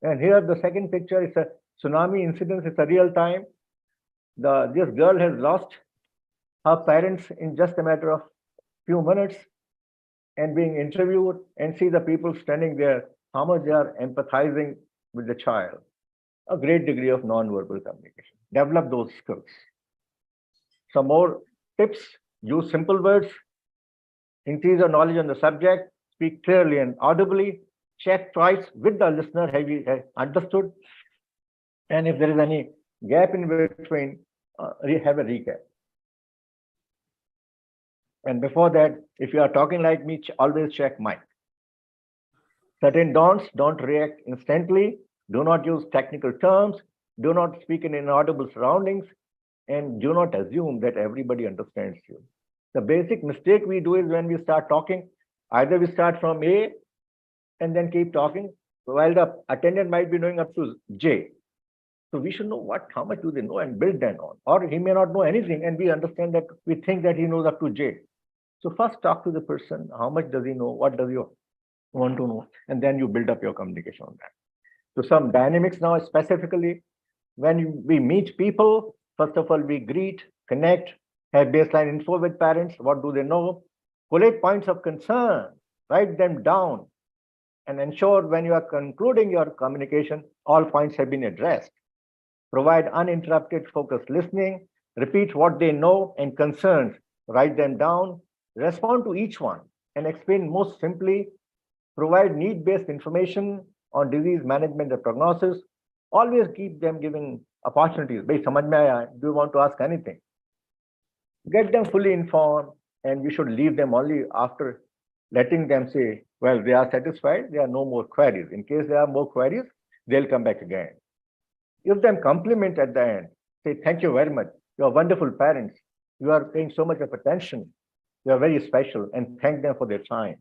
And here, the second picture is a tsunami incident. It's a real time. This girl has lost her parents in just a matter of few minutes and being interviewed, and see the people standing there, how much they are empathizing with the child. A great degree of non-verbal communication. Develop those skills. Some more tips: use simple words, increase your knowledge on the subject, speak clearly and audibly, check twice with the listener, have you understood? And if there is any gap in between, have a recap. And before that, if you are talking like me, always check mic. Certain don'ts: don't react instantly, do not use technical terms, do not speak in inaudible surroundings, and do not assume that everybody understands you. The basic mistake we do is when we start talking, either we start from A and then keep talking, while the attendant might be knowing up to J. So we should know how much do they know and build that on. Or he may not know anything and we understand that, we think that he knows up to J. So first talk to the person, how much does he know, what does he want to know, and then you build up your communication on that. So some dynamics now, specifically, when we meet people, first of all, we greet, connect, have baseline info with parents, what do they know, collate points of concern, write them down, and ensure when you are concluding your communication, all points have been addressed. Provide uninterrupted focused listening, repeat what they know and concerns, write them down, respond to each one, and explain most simply. Provide need-based information on disease management and prognosis. Always keep them giving opportunities. Bhai, samajh mein aaya, do you want to ask anything? Get them fully informed, and we should leave them only after letting them say, well, they are satisfied, there are no more queries. In case there are more queries, they'll come back again. Give them compliment at the end. Say, thank you very much. You are wonderful parents. You are paying so much of attention. You are very special, and thank them for their time.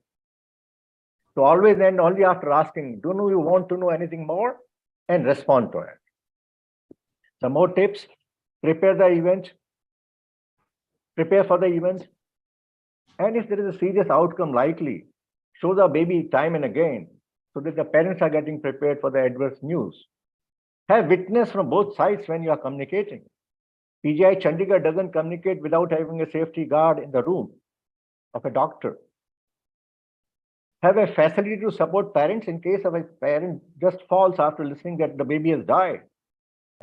So always end only after asking, do you want to know anything more? And respond to it. Some more tips: prepare the event, prepare for the event. And if there is a serious outcome likely, show the baby time and again so that the parents are getting prepared for the adverse news. Have witness from both sides when you are communicating. PGI Chandigarh doesn't communicate without having a safety guard in the room of a doctor. Have a facility to support parents in case of a parent just falls after listening that the baby has died.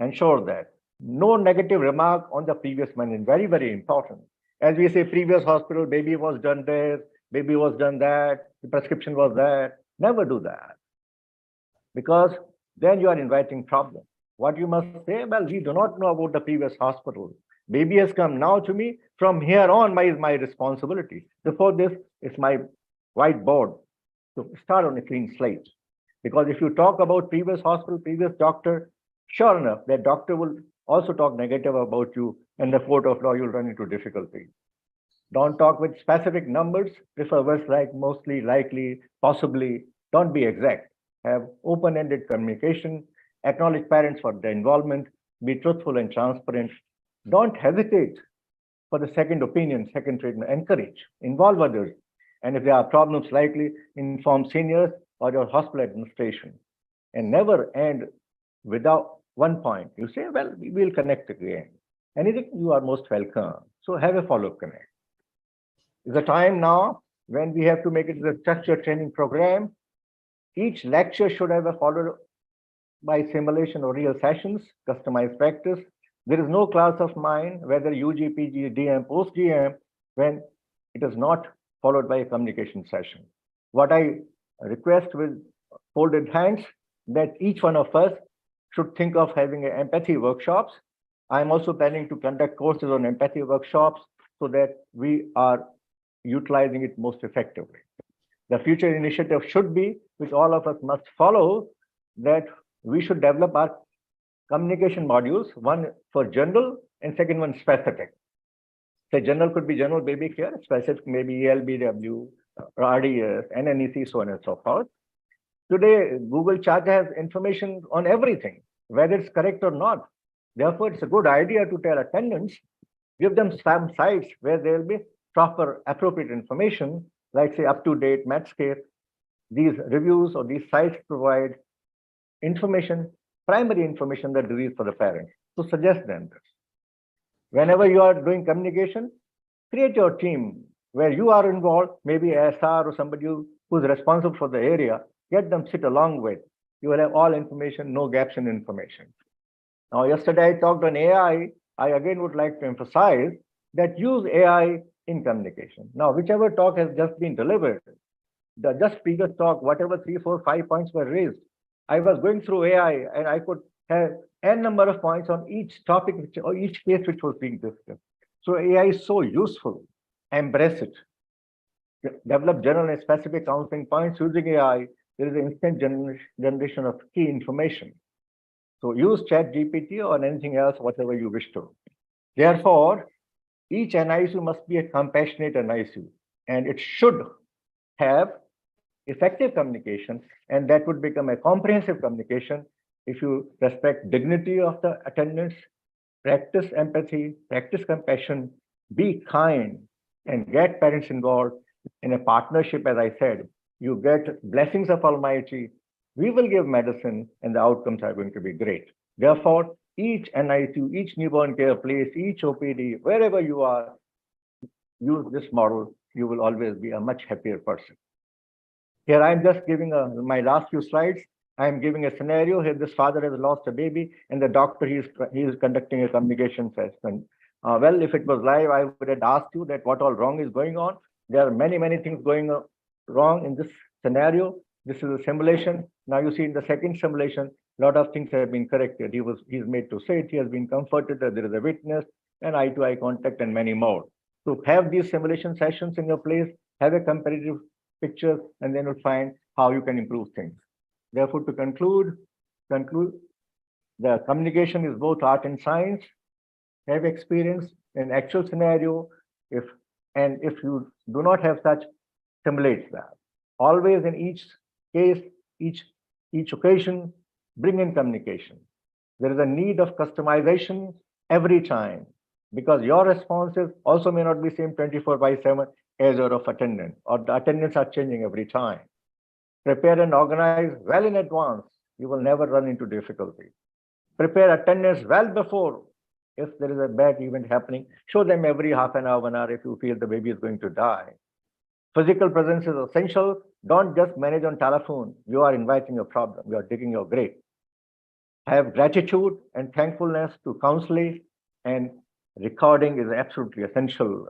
Ensure that. No negative remark on the previous man is very, very important. As we say, previous hospital, baby was done there, baby was done that, the prescription was that. Never do that. Because then you are inviting problems. What you must say, well, we do not know about the previous hospital. Baby has come now to me. From here on, is my responsibility. Before this, it's my whiteboard to start on a clean slate. Because if you talk about previous hospital, previous doctor, sure enough, that doctor will also talk negative about you. In the court of law, you'll run into difficulties. Don't talk with specific numbers. Prefer words like mostly, likely, possibly. Don't be exact. Have open-ended communication. Acknowledge parents for their involvement. Be truthful and transparent. Don't hesitate for the second opinion, second treatment. Encourage. Involve others. And if there are problems, likely inform seniors or your hospital administration. And never end without one point. You say, well, we will connect again. Anything, you are most welcome. So have a follow-up connect. It's a time now when we have to make it a structured training program. Each lecture should have a followed by simulation or real sessions, customized practice. There is no class of mine, whether UG, PG, DM, post-GM, when it is not followed by a communication session. What I request with folded hands, that each one of us should think of having empathy workshops. I'm also planning to conduct courses on empathy workshops so that we are utilizing it most effectively. The future initiative should be, which all of us must follow, that we should develop our communication modules, one for general and second one specific. Say general could be general baby care, specific maybe ELBW, RDS, NNEC, so on and so forth. Today, Google Chat has information on everything, whether it's correct or not. Therefore, it's a good idea to tell attendants, give them some sites where there will be proper, appropriate information, like say up-to-date Medscape. These reviews or these sites provide information, primary information that is for the parents. So suggest them this. Whenever you are doing communication, create your team where you are involved, maybe SR or somebody who's responsible for the area, get them sit along with. You will have all information, no gaps in information. Now, yesterday I talked on AI. I again would like to emphasize that use AI in communication. Now, whichever talk has just been delivered, the just previous talk, whatever 3, 4, 5 points were raised, I was going through AI and I could have n number of points on each topic or each case which was being discussed. So AI is so useful. Embrace it. Develop general and specific counseling points using AI. There is an instant generation of key information. So use ChatGPT or anything else, whatever you wish to. Therefore, each NICU must be a compassionate NICU, and it should have effective communication, and that would become a comprehensive communication if you respect dignity of the attendants, practice empathy, practice compassion, be kind, and get parents involved in a partnership. As I said, you get blessings of Almighty. We will give medicine, and the outcomes are going to be great. Therefore, each NICU, each newborn care place, each OPD, wherever you are, use this model. You will always be a much happier person. Here I'm just giving my last few slides. I'm giving a scenario. Here this father has lost a baby, and the doctor he is conducting a communication session. Well, if it was live, I would have asked you that what all wrong is going on. There are many things going wrong in this scenario. This is a simulation. Now you see in the second simulation, a lot of things have been corrected. He's made to sit. He has been comforted that there is a witness and eye-to-eye contact and many more. So have these simulation sessions in your place. Have a comparative picture, and then you'll find how you can improve things. Therefore, to conclude, the communication is both art and science. Have experience in actual scenario. If you do not have such, simulate that. Always in each case, each occasion, bring in communication. There is a need of customization every time, because your responses also may not be same 24/7 as your of attendant, or the attendants are changing every time. Prepare and organize well in advance. You will never run into difficulty. Prepare attendants well before. If there is a bad event happening, show them every half an hour, 1 hour if you feel the baby is going to die. Physical presence is essential. Don't just manage on telephone. You are inviting a problem. You are digging your grave. Have gratitude and thankfulness to counseling, and recording is absolutely essential.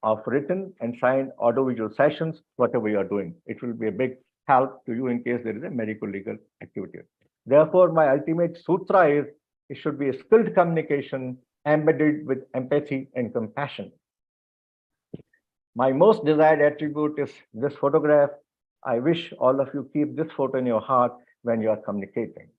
of written and signed audiovisual sessions, whatever you are doing. It will be a big help to you in case there is a medical legal activity. Therefore, my ultimate sutra is it should be a skilled communication embedded with empathy and compassion. My most desired attribute is this photograph. I wish all of you keep this photo in your heart when you are communicating.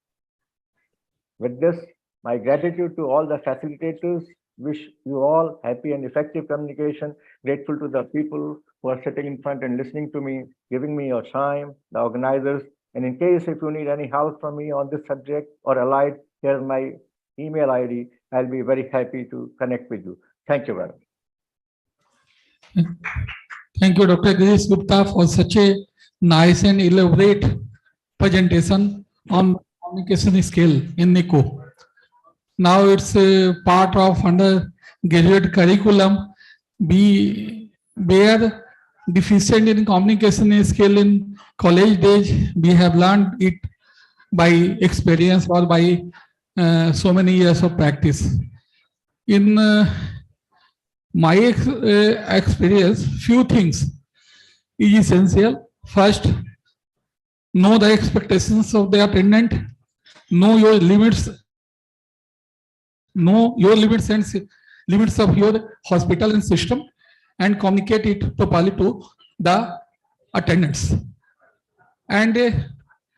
With this, my gratitude to all the facilitators. Wish you all happy and effective communication. Grateful to the people who are sitting in front and listening to me, giving me your time, the organizers. And in case if you need any help from me on this subject or allied, here's my email ID. I'll be very happy to connect with you. Thank you very much. Thank you, Dr. Girish Gupta, for such a nice and elaborate presentation on communication skill in NICU. Now it's a part of undergraduate curriculum. We were deficient in communication skill in college days. We have learned it by experience or by so many years of practice. In my experience, few things is essential. First, know the expectations of the attendant, know your limits, know your limits and limits of your hospital and system, and communicate it properly to the attendants. And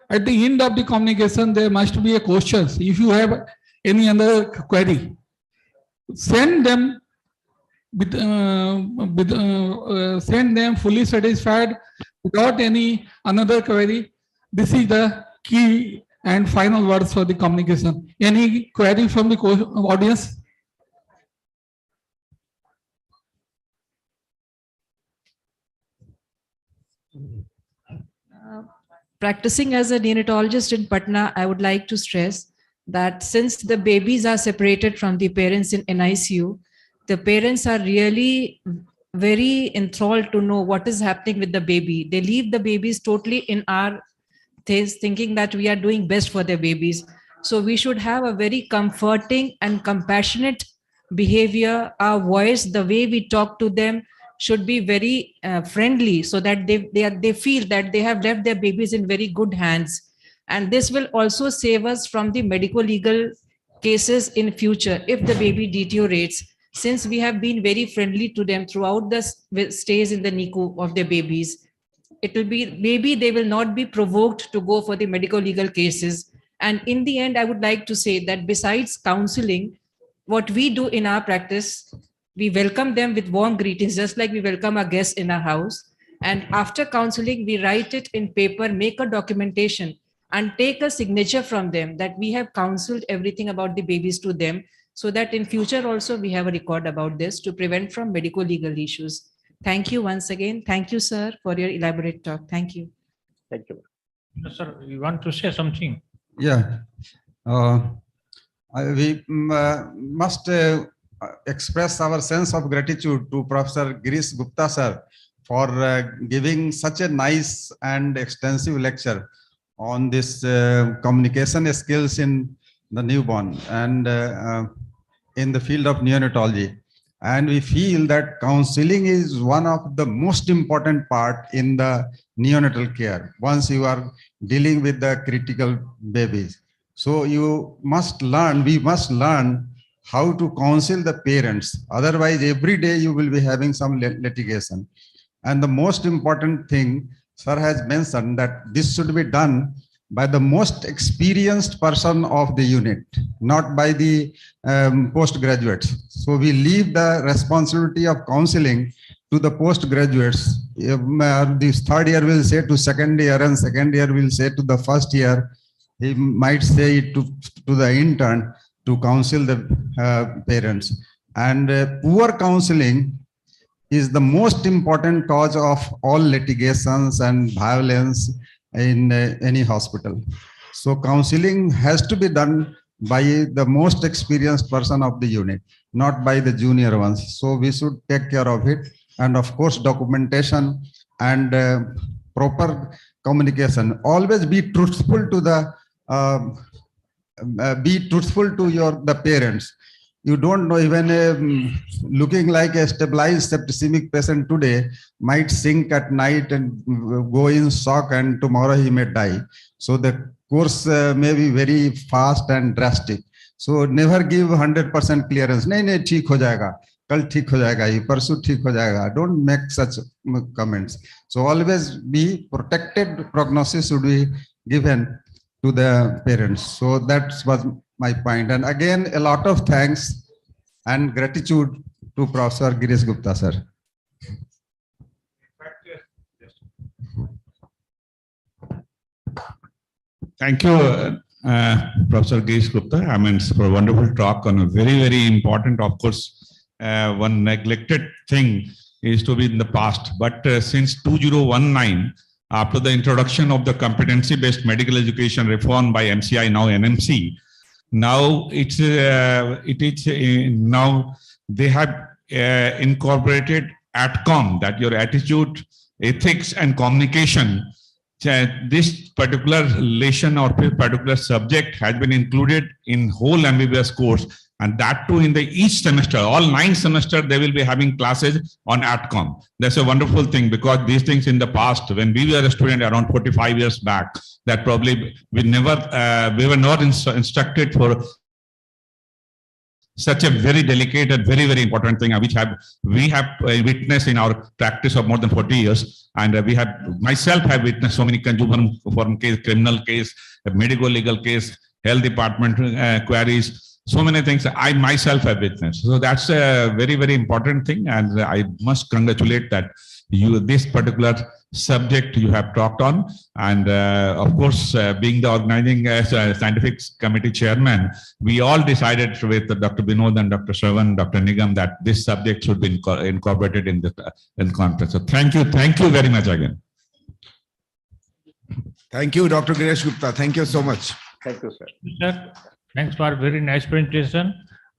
at the end of the communication, there must be a question. If you have any other query, send them send them fully satisfied without any another query. This is the key and final words for the communication. Any query from the audience? Practicing as a neonatologist in Patna, I would like to stress that since the babies are separated from the parents in NICU, the parents are really very enthralled to know what is happening with the baby. They leave the babies totally in our things, thinking that we are doing best for their babies. So we should have a very comforting and compassionate behavior. Our voice, the way we talk to them, should be very friendly, so that they feel that they have left their babies in very good hands. And this will also save us from the medical legal cases in future if the baby deteriorates, since we have been very friendly to them throughout the stays in the NICU of their babies. It will be, maybe they will not be provoked to go for the medical legal cases. And in the end, I would like to say that besides counseling, what we do in our practice, we welcome them with warm greetings, just like we welcome our guests in our house. And after counseling, we write it in paper, make a documentation, and take a signature from them that we have counseled everything about the babies to them, so that in future also we have a record about this to prevent from medical legal issues. Thank you once again. Thank you, sir, for your elaborate talk. Thank you. Thank you. Sir, you want to say something? Yeah. We must express our sense of gratitude to Professor Girish Gupta, sir, for giving such a nice and extensive lecture on this communication skills in the newborn and in the field of neonatology. And we feel that counseling is one of the most important part in the neonatal care once you are dealing with the critical babies. So you must learn, we must learn how to counsel the parents. Otherwise, every day you will be having some litigation. And the most important thing, sir has mentioned that this should be done by the most experienced person of the unit, not by the postgraduates. So we leave the responsibility of counseling to the postgraduates. This third year will say to second year, and second year will say to the first year. He might say it to the intern to counsel the parents. And poor counseling is the most important cause of all litigations and violence in any hospital. So counseling has to be done by the most experienced person of the unit, not by the junior ones. So we should take care of it. And of course, documentation and proper communication. Always be truthful to the the parents. You don't know, even looking like a stabilized septicemic patient today might sink at night and go in shock, and tomorrow he may die. So the course may be very fast and drastic. So never give 100% clearance. नहीं ठीक हो जाएगा, कल ठीक हो जाएगा, ये परसों ठीक हो जाएगा. Don't make such comments. So always be protected. Prognosis should be given to the parents. So that was my point. And again, a lot of thanks and gratitude to Professor Girish Gupta, sir. Thank you, Professor Girish Gupta. I mean, for a wonderful talk on a very, very important, of course, one neglected thing is to be in the past. But since 2019, after the introduction of the competency-based medical education reform by MCI, now NMC, now it is now they have incorporated ATCOM, that your attitude, ethics, and communication. This particular relation or particular subject has been included in whole MBBS course, and that too in the each semester, all 9 semesters, they will be having classes on ATCOM. That's a wonderful thing, because these things in the past, when we were a student around 45 years back, that probably we were not instructed for such a very delicate and very, very important thing, which we have witnessed in our practice of more than 40 years. And myself have witnessed so many consumer forum case, criminal case, medical legal case, health department queries, so many things I myself have witnessed. So that's a very, very important thing. And I must congratulate that this particular subject you have talked on. And of course, being the organizing scientific committee chairman, we all decided with Dr. Binod and Dr. Shravan, Dr. Nigam, that this subject should be incorporated in the conference. So thank you very much again. Thank you, Dr. Girish Gupta. Thank you so much. Thank you, sir. Sir, thanks for a very nice presentation.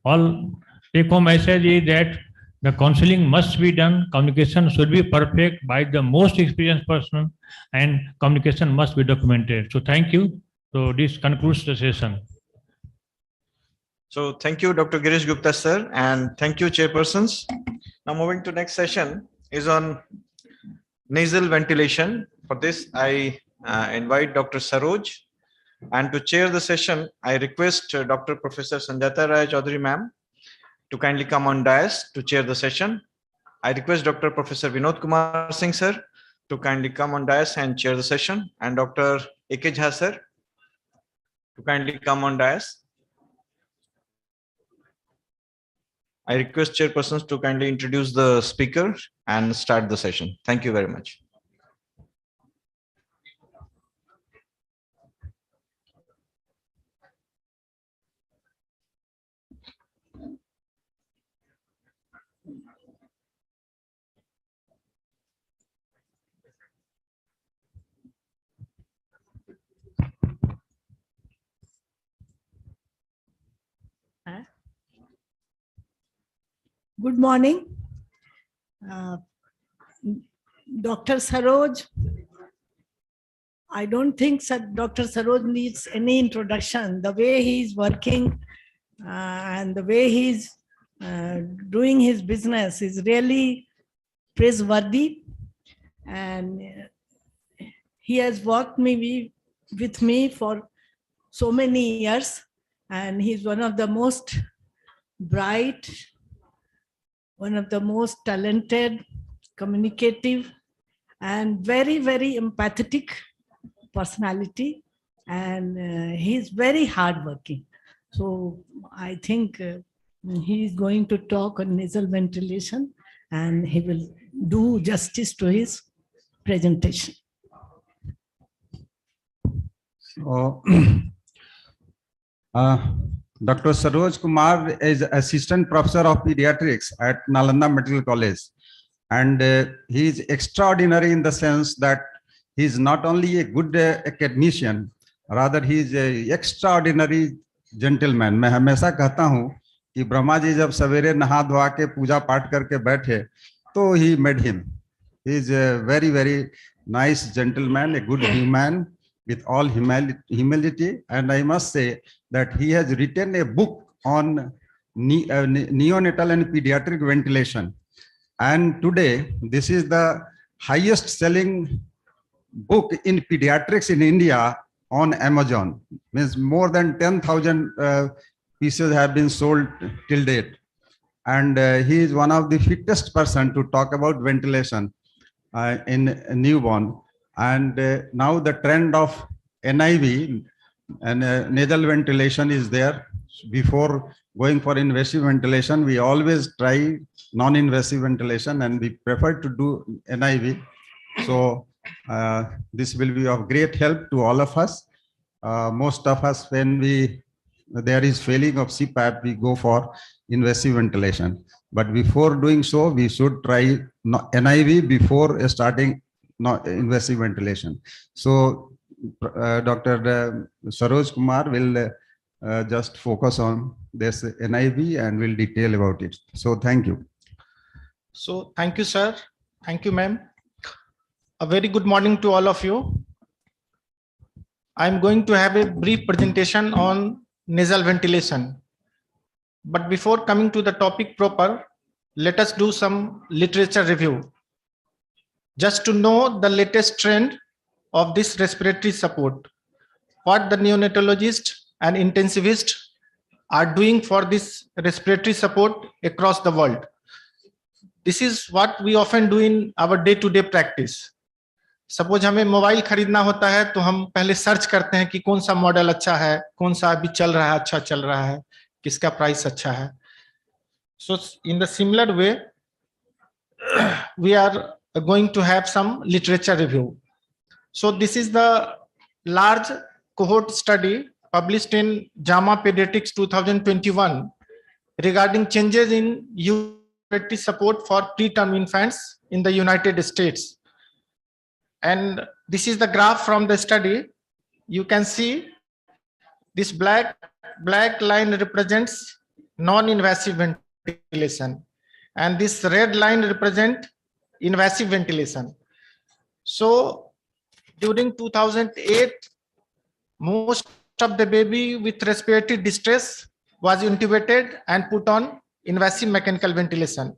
All take-home message is that the counseling must be done, communication should be perfect by the most experienced person, and communication must be documented. So thank you. So this concludes the session. So thank you, Dr. Girish Gupta, sir, and thank you, chairpersons. Now moving to next session is on nasal ventilation. For this, I invite Dr. Saroj, and to chair the session, I request Dr. Professor Sanjata Rai Chaudhary ma'am to kindly come on dais to chair the session. I request Dr. Professor Vinod Kumar Singh sir to kindly come on dais and chair the session, and Dr. A.K. Jha sir to kindly come on dais. I request chairpersons to kindly introduce the speaker and start the session. Thank you very much. Good morning. Dr. Saroj, I don't think Dr. Saroj needs any introduction. The way he's working and the way he's doing his business is really praiseworthy. And he has worked with me for so many years, and he's one of the most bright, one of the most talented, communicative, and very, very empathetic personality. And he's very hardworking. So I think he's going to talk on nasal ventilation, and he will do justice to his presentation. So, Dr. Saroj Kumar is Assistant Professor of Pediatrics at Nalanda Medical College. And he is extraordinary in the sense that he is not only a good academician, rather he is an extraordinary gentleman. मैं हमेशा कहता हूँ कि ब्रह्मा जी जब सवेरे नहा धोआ के पूजा पाठ करके बैठे, तो he made him. He is a very, very nice gentleman, a good human with all humility. And I must say that he has written a book on neonatal and pediatric ventilation. And today, this is the highest selling book in pediatrics in India on Amazon. Means more than 10,000 pieces have been sold till date. And he is one of the fittest person to talk about ventilation in newborn. And now the trend of NIV and nasal ventilation is there. Before going for invasive ventilation, we always try non-invasive ventilation and we prefer to do NIV. So this will be of great help to all of us. Most of us, when there is failing of CPAP, we go for invasive ventilation. But before doing so, we should try NIV before starting invasive ventilation. So Dr. Saroj Kumar will just focus on this NIV and will detail about it. So thank you. So thank you, sir. Thank you, ma'am. A very good morning to all of you. I'm going to have a brief presentation on nasal ventilation. But before coming to the topic proper, let us do some literature review. Just to know the latest trend of this respiratory support, what the neonatologist and intensivist are doing for this respiratory support across the world. This is what we often do in our day-to-day practice. Suppose हमें mobile खरीदना होता है तो हम पहले search करते हैं कि कौन सा मॉडल अच्छा है, कौन सा अभी चल रहा है, अच्छा चल रहा है, किसका प्राइस अच्छा है. So in the similar way, we are going to have some literature review. So this is the large cohort study published in JAMA Pediatrics 2021 regarding changes in respiratory support for preterm infants in the United States. And this is the graph from the study. You can see this black line represents non-invasive ventilation, and this red line represents invasive ventilation. So during 2008, most of the baby with respiratory distress was intubated and put on invasive mechanical ventilation.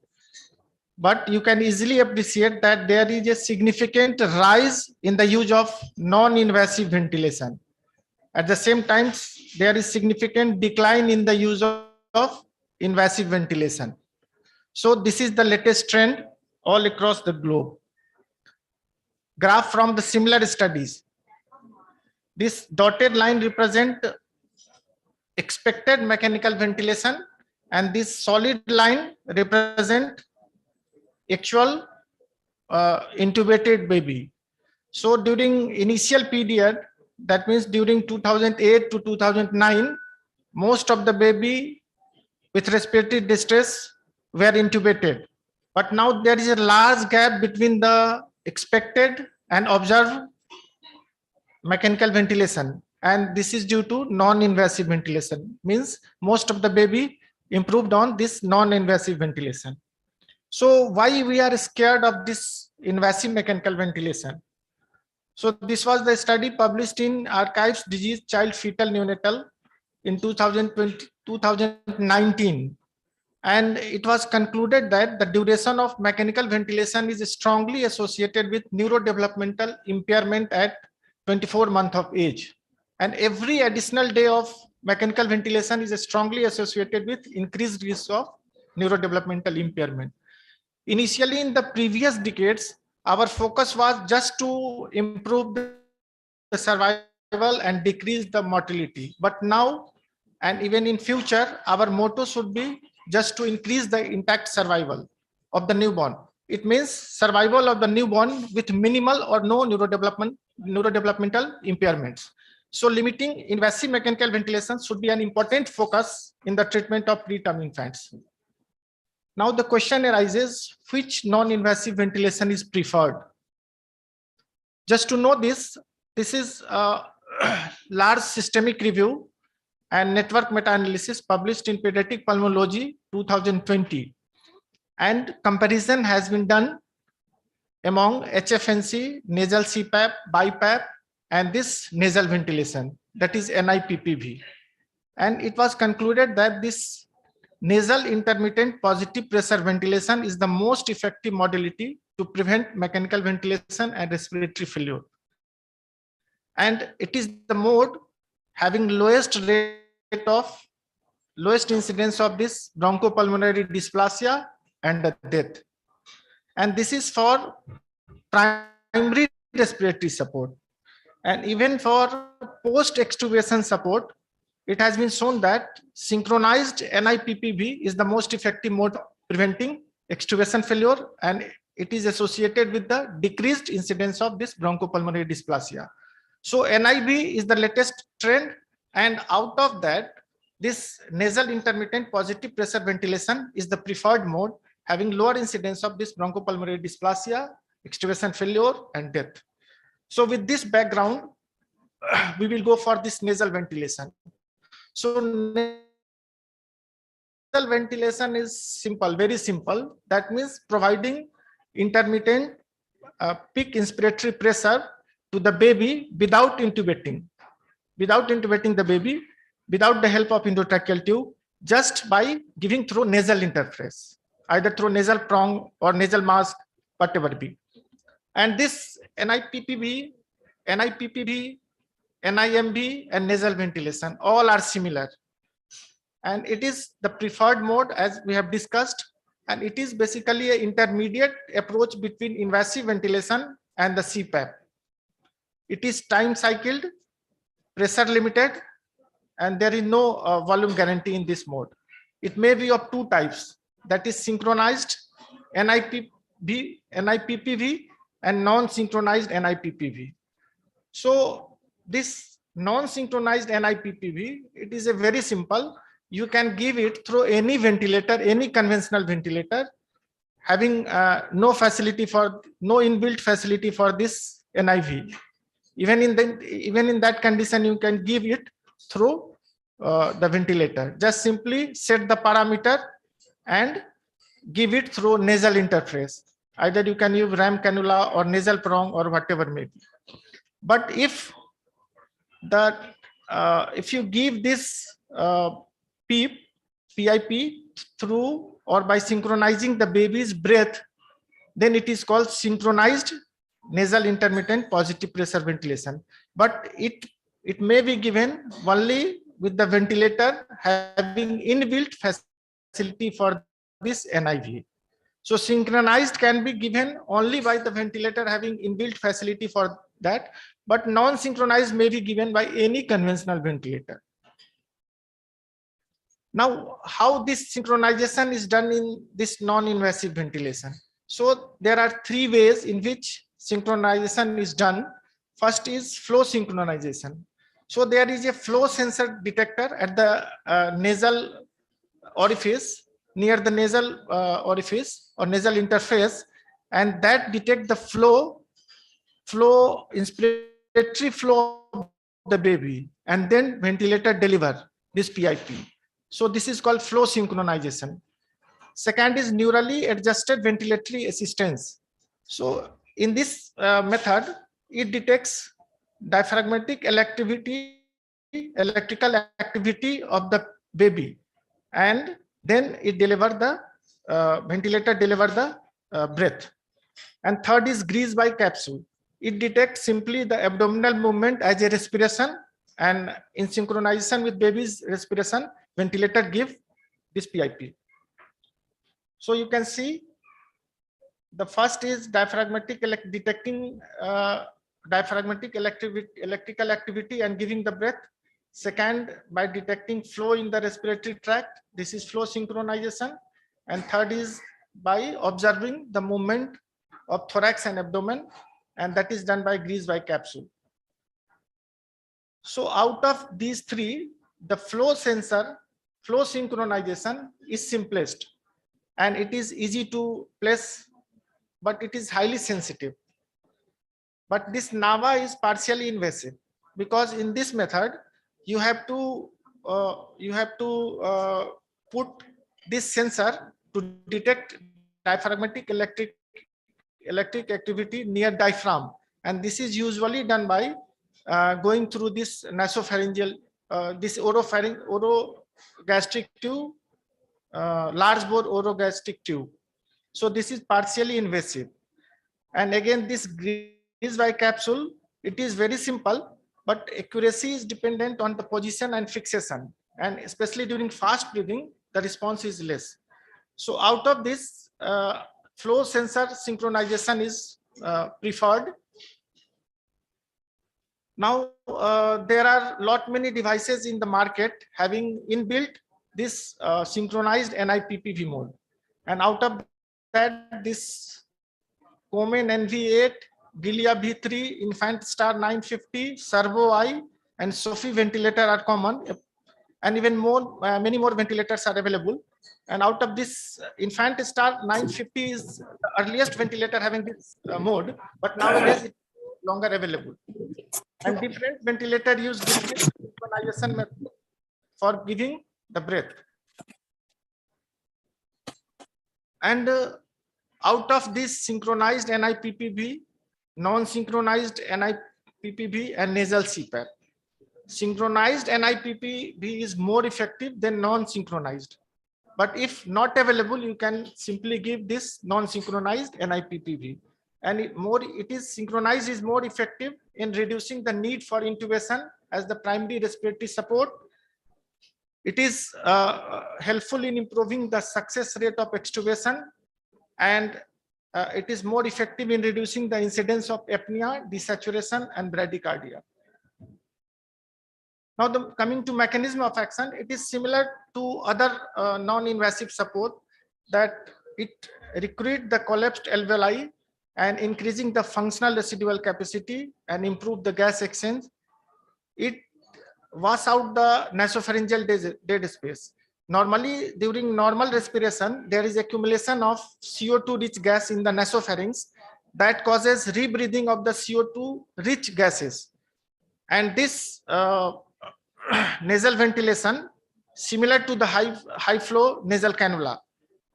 But you can easily appreciate that there is a significant rise in the use of non-invasive ventilation. At the same time, there is significant decline in the use of invasive ventilation. So this is the latest trend all across the globe. Graph from the similar studies. This dotted line represents expected mechanical ventilation, and this solid line represents actual intubated baby. So during initial period, that means during 2008 to 2009, most of the baby with respiratory distress were intubated. But now there is a large gap between the expected and observed mechanical ventilation, and this is due to non-invasive ventilation. Means most of the baby improved on this non-invasive ventilation. So why we are scared of this invasive mechanical ventilation? So this was the study published in Archives Disease Child Fetal Neonatal in 2019. And it was concluded that the duration of mechanical ventilation is strongly associated with neurodevelopmental impairment at 24 months of age. And every additional day of mechanical ventilation is strongly associated with increased risk of neurodevelopmental impairment. Initially, in the previous decades, our focus was just to improve the survival and decrease the mortality. But now, and even in future, our motto should be just to increase the intact survival of the newborn. It means survival of the newborn with minimal or no neurodevelopmental impairments. So limiting invasive mechanical ventilation should be an important focus in the treatment of preterm infants. Now the question arises, which non-invasive ventilation is preferred? Just to know this is a large systemic review and network meta-analysis published in Pediatric Pulmonology 2020. And comparison has been done among HFNC, nasal CPAP, BiPAP, and this nasal ventilation, that is NIPPV. And it was concluded that this nasal intermittent positive pressure ventilation is the most effective modality to prevent mechanical ventilation and respiratory failure. And it is the mode having lowest incidence of this bronchopulmonary dysplasia and the death. And this is for primary respiratory support. And even for post-extubation support, it has been shown that synchronized NIPPV is the most effective mode of preventing extubation failure, and it is associated with the decreased incidence of this bronchopulmonary dysplasia. So NIV is the latest trend, and out of that, this nasal intermittent positive pressure ventilation is the preferred mode, having lower incidence of this bronchopulmonary dysplasia, extubation failure, and death. So with this background, we will go for this nasal ventilation. So nasal ventilation is simple, very simple. That means providing intermittent peak inspiratory pressure to the baby without intubating the baby, without the help of endotracheal tube, just by giving through nasal interface, either through nasal prong or nasal mask, whatever be. And this NIPPV, NIMV, and nasal ventilation, all are similar. And it is the preferred mode, as we have discussed, and it is basically an intermediate approach between invasive ventilation and the CPAP. It is time cycled, pressure limited, and there is no volume guarantee in this mode. It may be of two types, that is synchronized NIPPV and non-synchronized NIPPV. So this non-synchronized NIPPV, it is a very simple. You can give it through any ventilator, any conventional ventilator, having no inbuilt facility for this NIV. Even in that condition, you can give it through the ventilator. Just simply set the parameter and give it through nasal interface. Either you can use ram cannula or nasal prong or whatever may be. But if you give this PIP through or by synchronizing the baby's breath, then it is called synchronized nasal intermittent positive pressure ventilation. But it may be given only with the ventilator having inbuilt facility for this NIV. So synchronized can be given only by the ventilator having inbuilt facility for that, but non-synchronized may be given by any conventional ventilator. Now, how this synchronization is done in this non-invasive ventilation? So there are three ways in which synchronization is done. First is flow synchronization. So there is a flow sensor detector at the nasal orifice, near the nasal orifice or nasal interface, and that detect the inspiratory flow of the baby, and then ventilator deliver this PIP. So this is called flow synchronization. Second is neurally adjusted ventilatory assistance. So in this method, it detects diaphragmatic electrical activity of the baby, and then it delivers the ventilator deliver the breath. And third is grease by capsule. It detects simply the abdominal movement as a respiration, and in synchronization with baby's respiration, ventilator give this PIP. So you can see the first is detecting diaphragmatic electrical activity and giving the breath. Second, by detecting flow in the respiratory tract, this is flow synchronization. And third is by observing the movement of thorax and abdomen, and that is done by grease by capsule. So out of these three, the flow synchronization is simplest, and it is easy to place, but it is highly sensitive. But this NAVA is partially invasive, because in this method, you have to put this sensor to detect diaphragmatic electric activity near diaphragm, and this is usually done by going through this nasopharyngeal, this orogastric tube large bore orogastric tube. So this is partially invasive. And again, this grease-by capsule, it is very simple, but accuracy is dependent on the position and fixation. And especially during fast breathing, the response is less. So out of this, flow sensor synchronization is preferred. Now, there are many devices in the market having inbuilt this synchronized NIPPV mode. And out of that, this Komen NV8, Gilia V3, Infant Star 950, Servo I, and Sophie ventilator are common. And even more, many more ventilators are available. And out of this, Infant Star 950 is the earliest ventilator having this mode, but nowadays it's no longer available. And different ventilator use different synchronization method for giving the breath. And out of this synchronized NIPPV, non-synchronized NIPPV, and nasal CPAP. Synchronized NIPPV is more effective than non-synchronized. But if not available, you can simply give this non-synchronized NIPPV. And it is synchronized is more effective in reducing the need for intubation as the primary respiratory support. It is helpful in improving the success rate of extubation, and it is more effective in reducing the incidence of apnea, desaturation, and bradycardia. Now, coming to mechanism of action, it is similar to other non-invasive support, that it recruit the collapsed alveoli and increasing the functional residual capacity and improve the gas exchange. It wash out the nasopharyngeal dead space. Normally, during normal respiration, there is accumulation of CO2-rich gas in the nasopharynx that causes rebreathing of the CO2-rich gases. And this nasal ventilation, similar to the high flow nasal cannula,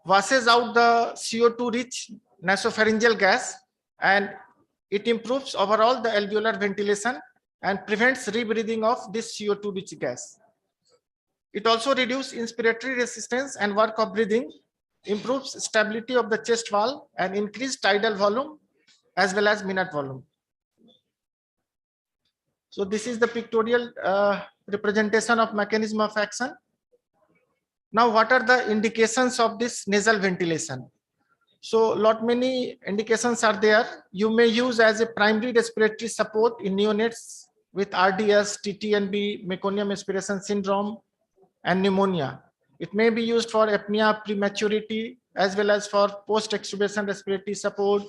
washes out the CO2-rich nasopharyngeal gas, and it improves overall the alveolar ventilation and prevents rebreathing of this CO2-rich gas. It also reduces inspiratory resistance and work of breathing, improves stability of the chest wall, and increase tidal volume as well as minute volume. So this is the pictorial representation of mechanism of action. Now, what are the indications of this nasal ventilation? So many indications are there. You may use as a primary respiratory support in neonates with RDS, TTNB, meconium aspiration syndrome, and pneumonia. It may be used for apnea prematurity as well as for post-extubation respiratory support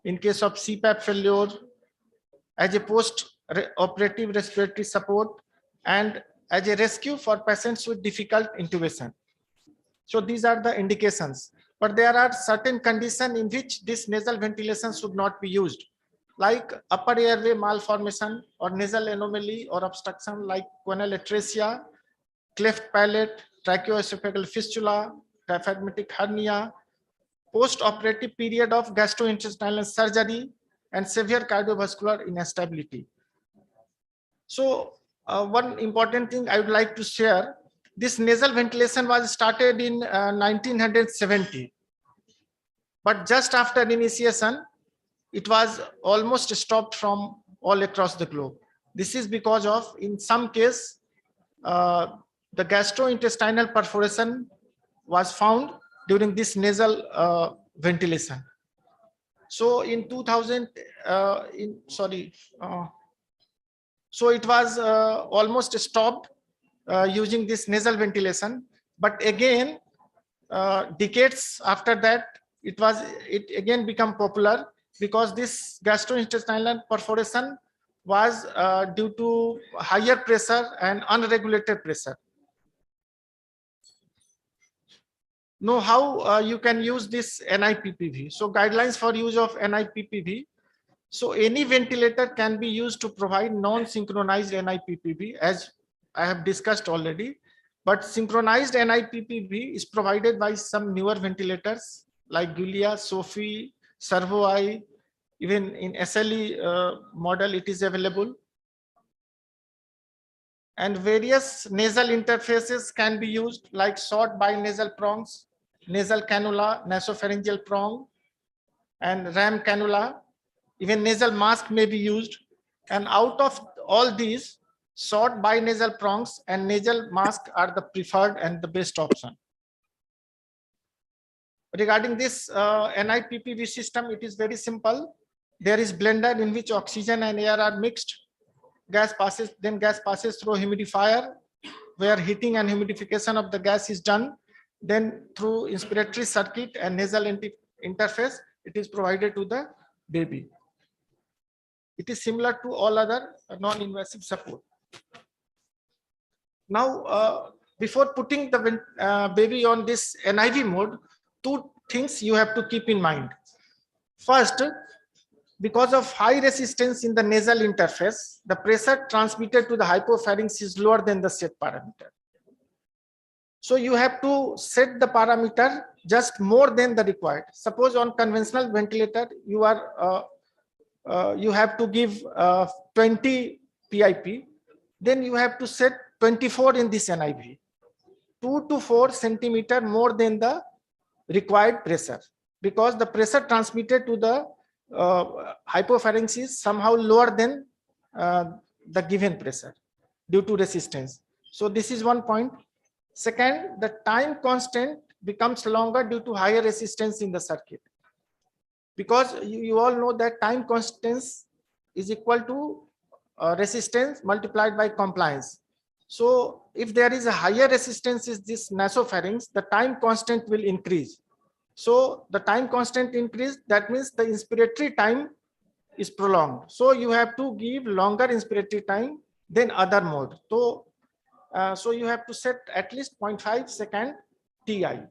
in case of CPAP failure, as a post-operative respiratory support, and as a rescue for patients with difficult intubation. So these are the indications. But there are certain conditions in which this nasal ventilation should not be used, like upper airway malformation or nasal anomaly or obstruction like choanal atresia, cleft palate, tracheoesophageal fistula, diaphragmatic hernia, post-operative period of gastrointestinal surgery, and severe cardiovascular instability. So one important thing I would like to share, this nasal ventilation was started in 1970, but just after initiation, it was almost stopped from all across the globe. This is because of, in some case, the gastrointestinal perforation was found during this nasal ventilation. So in 2000, so it was almost stopped using this nasal ventilation. But again, decades after that, it again become popular because this gastrointestinal perforation was due to higher pressure and unregulated pressure. Know how you can use this NIPPV. So guidelines for use of NIPPV. So any ventilator can be used to provide non-synchronized NIPPV, as I have discussed already. But synchronized NIPPV is provided by some newer ventilators like Gilia, Sophie, Servo I, even in SLE model it is available. And various nasal interfaces can be used like short binasal prongs, nasal cannula, nasopharyngeal prong, and ram cannula. Even nasal mask may be used. And out of all these, short binasal prongs and nasal mask are the preferred and the best option. Regarding this NIPPV system, it is very simple. There is blender in which oxygen and air are mixed. Gas passes through humidifier, where heating and humidification of the gas is done. Then through inspiratory circuit and nasal interface, it is provided to the baby. It is similar to all other non-invasive support. Now, before putting the baby on this NIV mode, two things you have to keep in mind. First, because of high resistance in the nasal interface, the pressure transmitted to the hypopharynx is lower than the set parameter. So you have to set the parameter just more than the required. Suppose on conventional ventilator, you have to give 20 PIP, then you have to set 24 in this NIV, 2 to 4 centimeter more than the required pressure, because the pressure transmitted to the hypopharynx is somehow lower than the given pressure due to resistance. So this is one point. Second, the time constant becomes longer due to higher resistance in the circuit, because you all know that time constant is equal to resistance multiplied by compliance. So if there is a higher resistance in this nasopharynx, the time constant will increase. So the time constant increase, that means the inspiratory time is prolonged. So you have to give longer inspiratory time than other mode. So you have to set at least 0.5 second TI.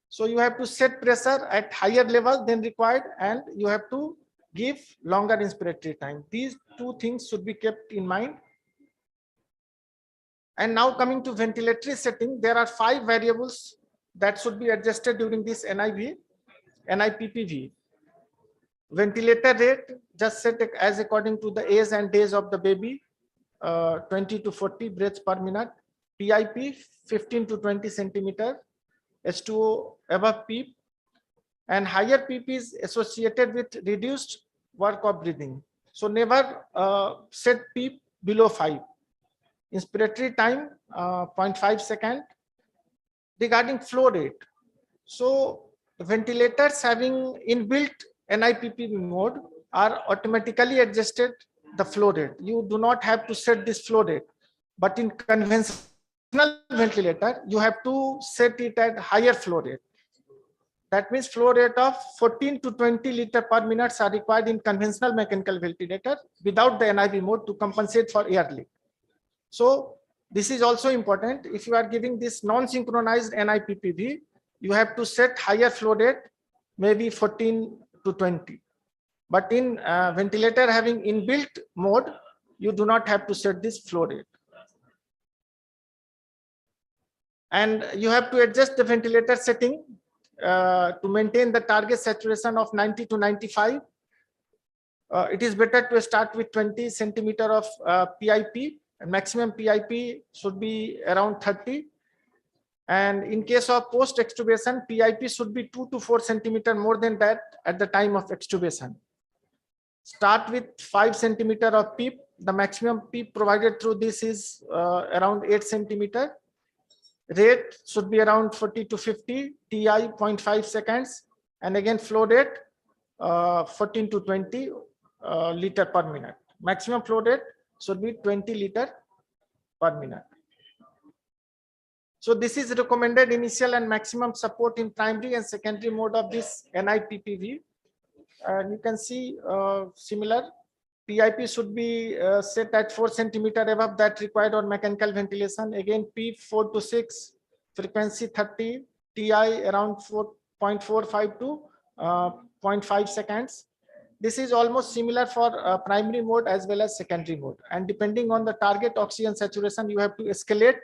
So you have to set pressure at higher level than required, and you have to give longer inspiratory time. These two things should be kept in mind. And now coming to ventilatory setting, there are 5 variables that should be adjusted during this NIPPV. Ventilator rate, just set as according to the age and days of the baby, 20 to 40 breaths per minute. PIP, 15 to 20 centimeter. H2O above PEEP. And higher PEEP is associated with reduced work of breathing. So never set PEEP below 5. Inspiratory time, 0.5 second. Regarding flow rate, so ventilators having inbuilt NIPPV mode are automatically adjusted the flow rate. You do not have to set this flow rate, but in conventional ventilator, you have to set it at higher flow rate. That means flow rate of 14 to 20 liter per minute are required in conventional mechanical ventilator without the NIV mode to compensate for air leak. So this is also important. If you are giving this non-synchronized NIPPV, you have to set higher flow rate, maybe 14 to 20. But in ventilator having inbuilt mode, you do not have to set this flow rate. And you have to adjust the ventilator setting to maintain the target saturation of 90 to 95. It is better to start with 20 centimeter of PIP. And maximum PIP should be around 30. And in case of post extubation, PIP should be 2 to 4 centimeter more than that at the time of extubation. Start with 5 centimeter of PEEP. The maximum PEEP provided through this is around 8 centimeter. Rate should be around 40 to 50, TI 0.5 seconds. And again, flow rate 14 to 20 liter per minute. Maximum flow rate should be 20 liter per minute. So this is recommended initial and maximum support in primary and secondary mode of this NIPPV. And you can see similar PIP should be set at 4 centimeter above that required on mechanical ventilation. Again, PEEP 4 to 6, frequency 30, TI around 4.45 to 0.5 seconds. This is almost similar for primary mode as well as secondary mode. And depending on the target oxygen saturation, you have to escalate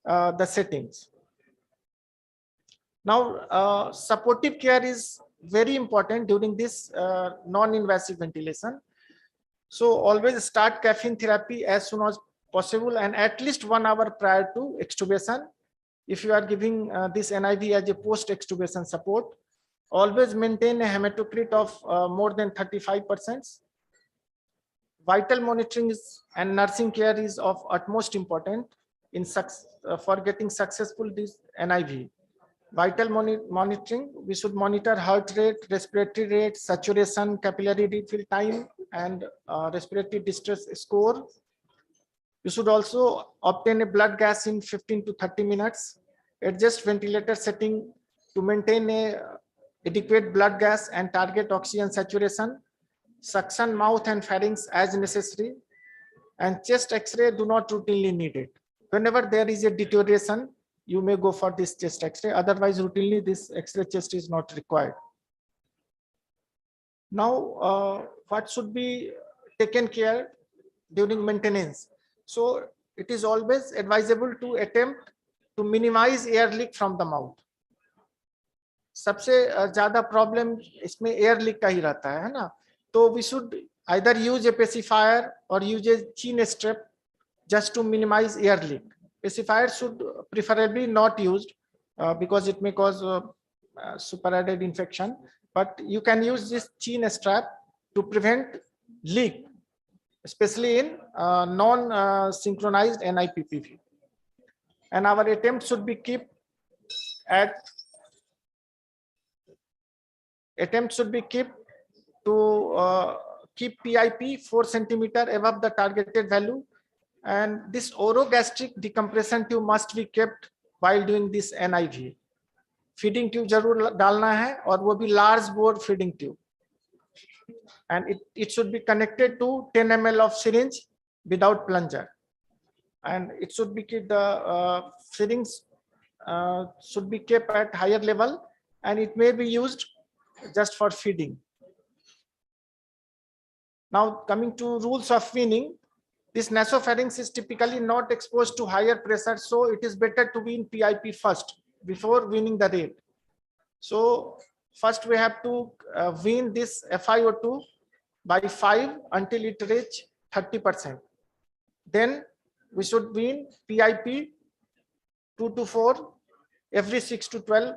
the settings. Now, supportive care is very important during this non-invasive ventilation. So always start caffeine therapy as soon as possible and at least 1 hour prior to extubation. If you are giving this NIV as a post-extubation support, always maintain a hematocrit of more than 35%. Vital monitoring and nursing care is of utmost importance in for getting successful this NIV. Vital monitoring, we should monitor heart rate, respiratory rate, saturation, capillary refill time, and respiratory distress score. You should also obtain a blood gas in 15 to 30 minutes. Adjust ventilator setting to maintain a adequate blood gas and target oxygen saturation. Suction mouth and pharynx as necessary. And chest X-ray do not routinely need it. Whenever there is a deterioration, you may go for this chest X-ray. Otherwise, routinely this X-ray chest is not required. Now, what should be taken care during maintenance? So it is always advisable to attempt to minimize air leak from the mouth. सबसे ज़्यादा problem इसमें air leak का ही रहता है ना? So we should either use a pacifier or use a chin strap just to minimize air leak. Pacifier should preferably not used because it may cause superadded infection. But you can use this chin strap to prevent leak, especially in non-synchronized NIPPV. And our attempt should be keep to keep PIP 4 centimeter above the targeted value. And this orogastric decompression tube must be kept while doing this NIV. Feeding tube जरूर डालना है और वो भी large bore feeding tube. And it should be connected to 10 ml of syringe without plunger. And it should be kept the syringe should be kept at higher level, and it may be used just for feeding. Now coming to rules of weaning, this nasopharynx is typically not exposed to higher pressure, so it is better to wean PIP first before weaning the rate. So first we have to wean this FiO2 by 5 until it reach 30%. Then we should wean PIP 2 to 4 every 6 to 12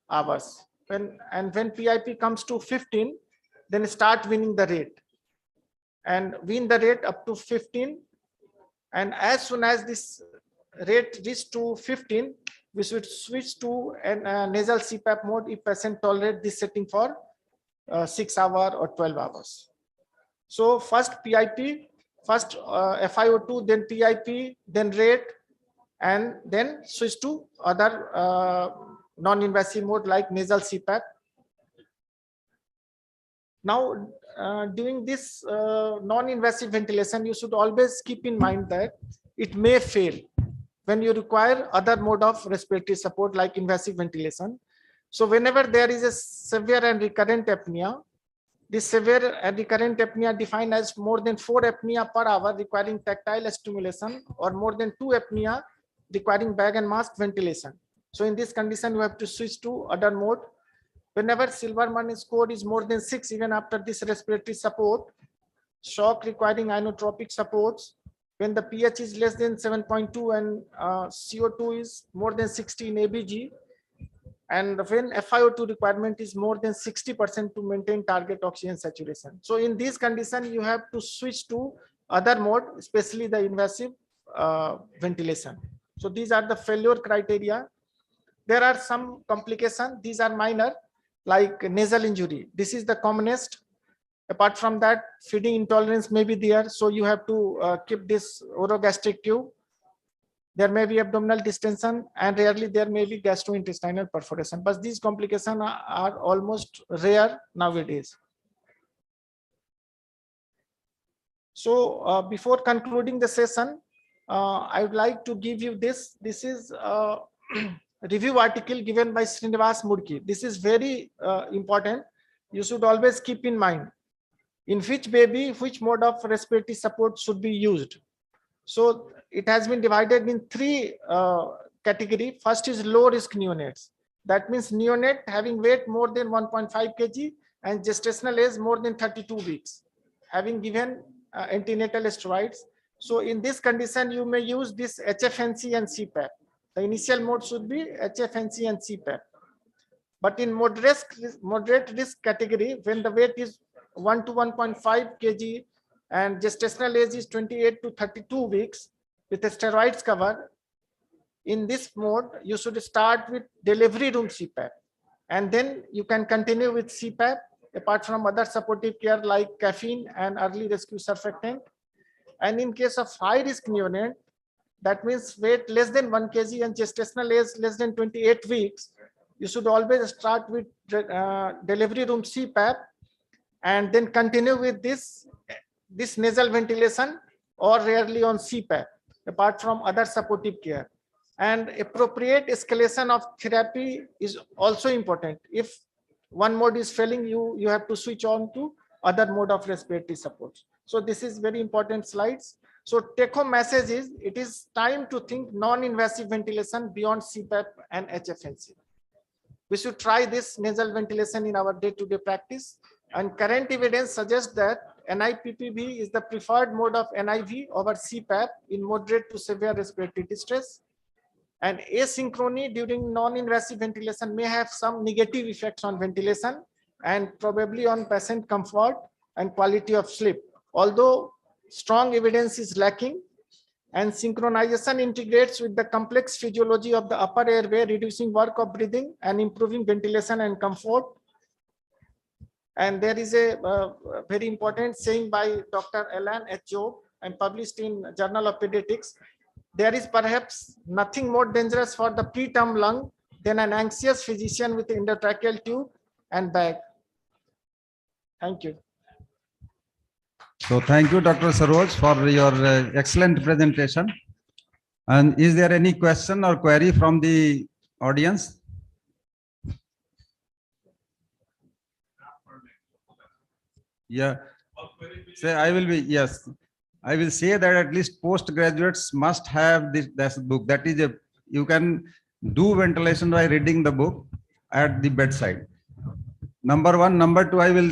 hours. When PIP comes to 15, then start weaning the rate. And wean the rate up to 15. And as soon as this rate reaches to 15, we should switch to a nasal CPAP mode if patient tolerate this setting for 6 hours or 12 hours. So first PIP, first FiO2, then PIP, then rate, and then switch to other non-invasive mode like nasal CPAP. Now, doing this non-invasive ventilation, you should always keep in mind that it may fail when you require other mode of respiratory support like invasive ventilation. So whenever there is a severe and recurrent apnea, this severe and recurrent apnea defined as more than 4 apnea per hour requiring tactile stimulation or more than 2 apnea requiring bag and mask ventilation. So in this condition, you have to switch to other mode. Whenever Silverman score is more than 6, even after this respiratory support, shock requiring inotropic supports, when the pH is less than 7.2 and CO2 is more than 60 in ABG, and when FiO2 requirement is more than 60% to maintain target oxygen saturation. So in this condition, you have to switch to other mode, especially the invasive ventilation. So these are the failure criteria. There are some complications. These are minor, like nasal injury. This is the commonest. Apart from that, feeding intolerance may be there. So you have to keep this orogastric tube. There may be abdominal distension, and rarely there may be gastrointestinal perforation. But these complications are almost rare nowadays. So before concluding the session, I would like to give you this. This is a review article given by Srinivas Murki. This is very important. You should always keep in mind in which baby, which mode of respiratory support should be used. So it has been divided in 3 categories. First is low risk neonates. That means neonate having weight more than 1.5 kg and gestational age more than 32 weeks, having given antenatal steroids. So in this condition, you may use this HFNC and CPAP. The initial mode should be HFNC and CPAP. But in moderate risk category, when the weight is 1 to 1.5 kg and gestational age is 28 to 32 weeks with a steroids cover, in this mode, you should start with delivery room CPAP. And then you can continue with CPAP apart from other supportive care like caffeine and early rescue surfactant. And in case of high risk neonate, that means weight less than 1 kg and gestational age less than 28 weeks, you should always start with delivery room CPAP and then continue with this nasal ventilation or rarely on CPAP apart from other supportive care. And appropriate escalation of therapy is also important. If one mode is failing, you have to switch on to other mode of respiratory support. So this is very important slides. So take home message is, it is time to think non-invasive ventilation beyond CPAP and HFNC. We should try this nasal ventilation in our day-to-day practice. And current evidence suggests that NIPPV is the preferred mode of NIV over CPAP in moderate to severe respiratory distress. And asynchrony during non-invasive ventilation may have some negative effects on ventilation and probably on patient comfort and quality of sleep. Although strong evidence is lacking, and synchronization integrates with the complex physiology of the upper airway, reducing work of breathing and improving ventilation and comfort. And there is a very important saying by Dr. Alan H. Job and published in Journal of Pediatrics. There is perhaps nothing more dangerous for the preterm lung than an anxious physician with endotracheal tube and bag. Thank you. So thank you, Dr. Saroj, for your excellent presentation. And is there any question or query from the audience? Yeah. Say I will be, yes. I will say that at least postgraduates must have this book. That is you can do ventilation by reading the book at the bedside. Number one. Number two, I will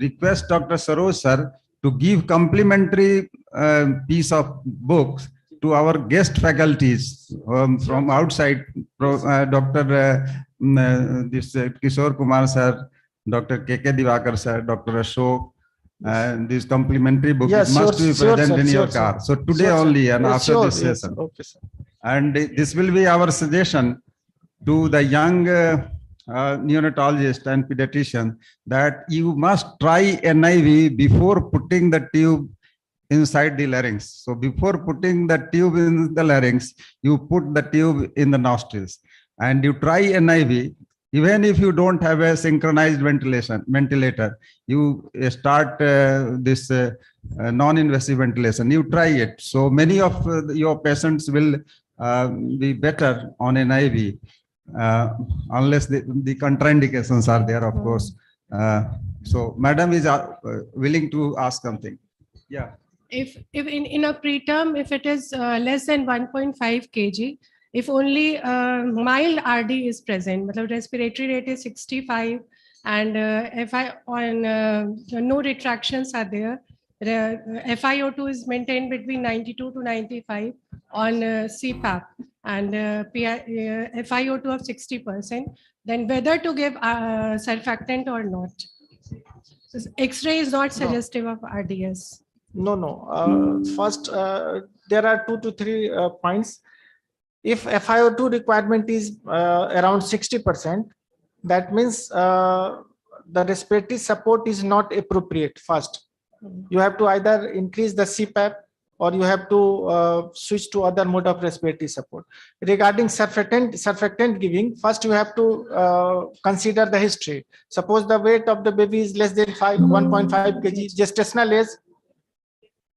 request Dr. Saroj sir to give complimentary piece of books to our guest faculties from outside, Dr. Kishore Kumar sir, Dr. K.K. Divakar sir, Dr. Ashok. And this complimentary book must be present in your car. So today only and after this session. Okay, sir. And this will be our suggestion to the young neonatologist and pediatrician that you must try NIV before putting the tube inside the larynx. So before putting the tube in the larynx, you put the tube in the nostrils and you try NIV. Even if you don't have a synchronized ventilator, you start this non-invasive ventilation, you try it. So many of your patients will be better on NIV, unless the contraindications are there, of course. So madam is willing to ask something. Yeah. If in a preterm, if it is less than 1.5 kg, if only mild RD is present, the respiratory rate is 65, and no retractions are there, FiO2 is maintained between 92 to 95 on CPAP, and FiO2 of 60%, then whether to give surfactant or not. So X-ray is not suggestive of RDS. No. First, there are 2 to 3 points. If FiO2 requirement is around 60%, that means the respiratory support is not appropriate. First, you have to either increase the CPAP or you have to switch to other mode of respiratory support. Regarding surfactant giving, first you have to consider the history. Suppose the weight of the baby is less than 1.5 kg, gestational age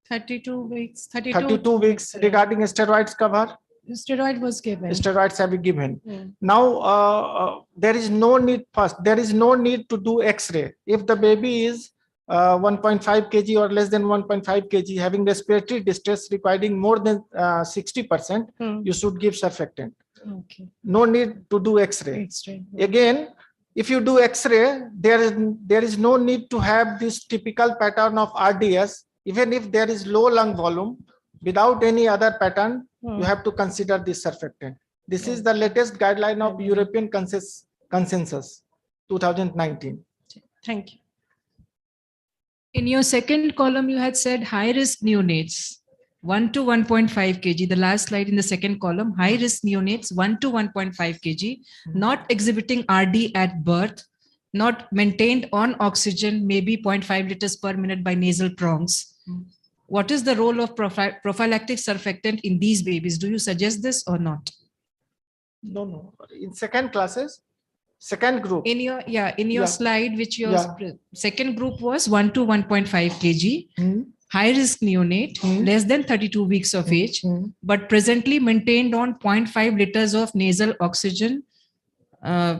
32 weeks. 32 weeks. Regarding steroids cover, steroid was given. Steroids have been given. Now there is no need. First, there is no need to do X-ray if the baby is 1.5 kg or less than 1.5 kg, having respiratory distress requiring more than 60%. You should give surfactant. Okay. No need to do X-ray. Again, if you do X-ray, there is no need to have this typical pattern of RDS. Even if there is low lung volume, without any other pattern, you have to consider this surfactant. This is the latest guideline of European consensus 2019. Thank you. In your second column, you had said high-risk neonates, 1 to 1.5 kg. The last slide in the second column, high-risk neonates, 1 to 1.5 kg, not exhibiting RD at birth, not maintained on oxygen, maybe 0.5 liters per minute by nasal prongs. What is the role of prophylactic surfactant in these babies? Do you suggest this or not? No. In second classes, second group. In your slide, which your second group was 1 to 1.5 kg, high risk neonate, less than 32 weeks of age, but presently maintained on 0.5 liters of nasal oxygen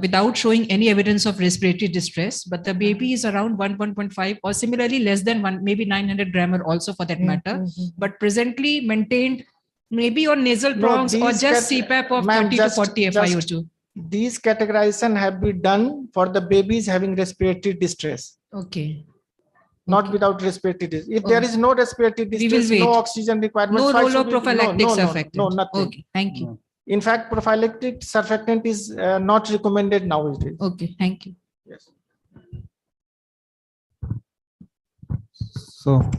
without showing any evidence of respiratory distress. But the baby is around 1.5 or similarly less than 1, maybe 900 grammer also for that matter, but presently maintained maybe on nasal prongs or just CPAP of 30 to 40 FiO2. These categorization have been done for the babies having respiratory distress. Okay. Not without respiratory distress. If there is no respiratory distress, no oxygen requirement. No role of prophylactic surfactant. No, nothing. Okay, thank you. In fact, prophylactic surfactant is not recommended nowadays. Okay, thank you. Yes. So,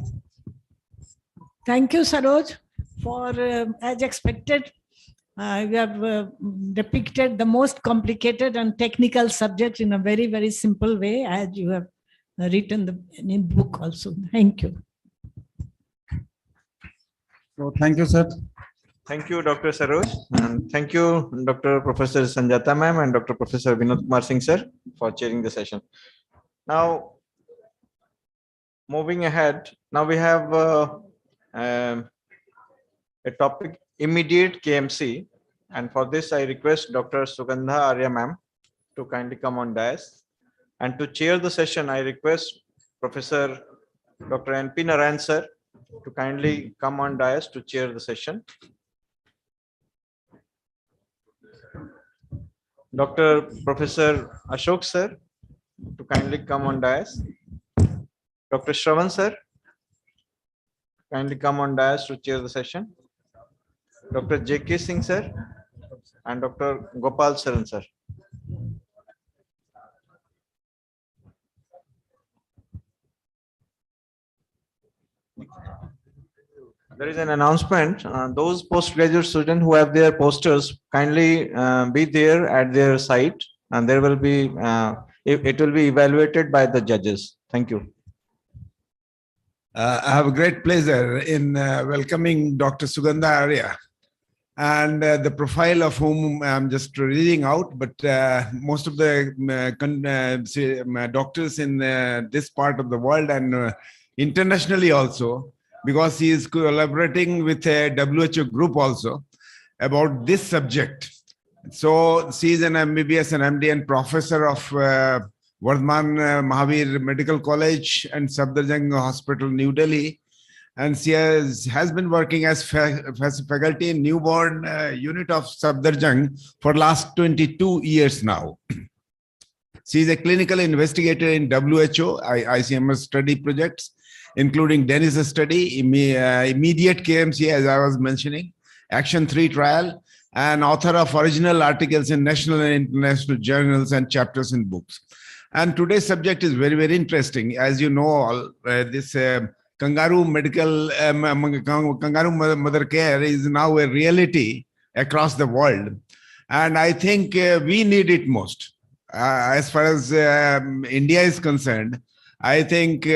thank you, Saroj, for as expected. You have depicted the most complicated and technical subject in a very, very simple way, as you have written in the book also. Thank you. so thank you, sir. Thank you, Dr. Saroj, and thank you, Dr. Professor Sanjata ma'am and Dr. Professor Vinod Kumar Singh sir for chairing the session. Now, moving ahead, now we have a topic, immediate KMC, and for this I request Dr. Sugandha Arya ma'am to kindly come on dais, and to chair the session I request Professor Dr. N.P. Narayan sir to kindly come on dais to chair the session. Dr. Professor Ashok sir to kindly come on dais. Dr. Shravan sir, kindly come on dais to chair the session. Dr. J.K. Singh sir and Dr. Gopal Saran sir. There is an announcement. Those postgraduate students who have their posters, kindly be there at their site, and there will be it will be evaluated by the judges. Thank you. I have a great pleasure in welcoming Dr. Sugandha Arya, and the profile of whom I'm just reading out, but most of the doctors in this part of the world and internationally also, because he is collaborating with a WHO group also about this subject. So she is an MBBS and MD and professor of Vardhman Mahavir Medical College and Safdarjung Hospital, New Delhi. And she has been working as faculty in newborn unit of Safdarjung for last 22 years now. She is a clinical investigator in WHO, ICMS study projects, including Dennis study, immediate KMC, as I was mentioning, Action 3 trial, and author of original articles in national and international journals and chapters in books. And today's subject is very, very interesting. As you know, this kangaroo mother care is now a reality across the world. And I think we need it most. As far as India is concerned, I think we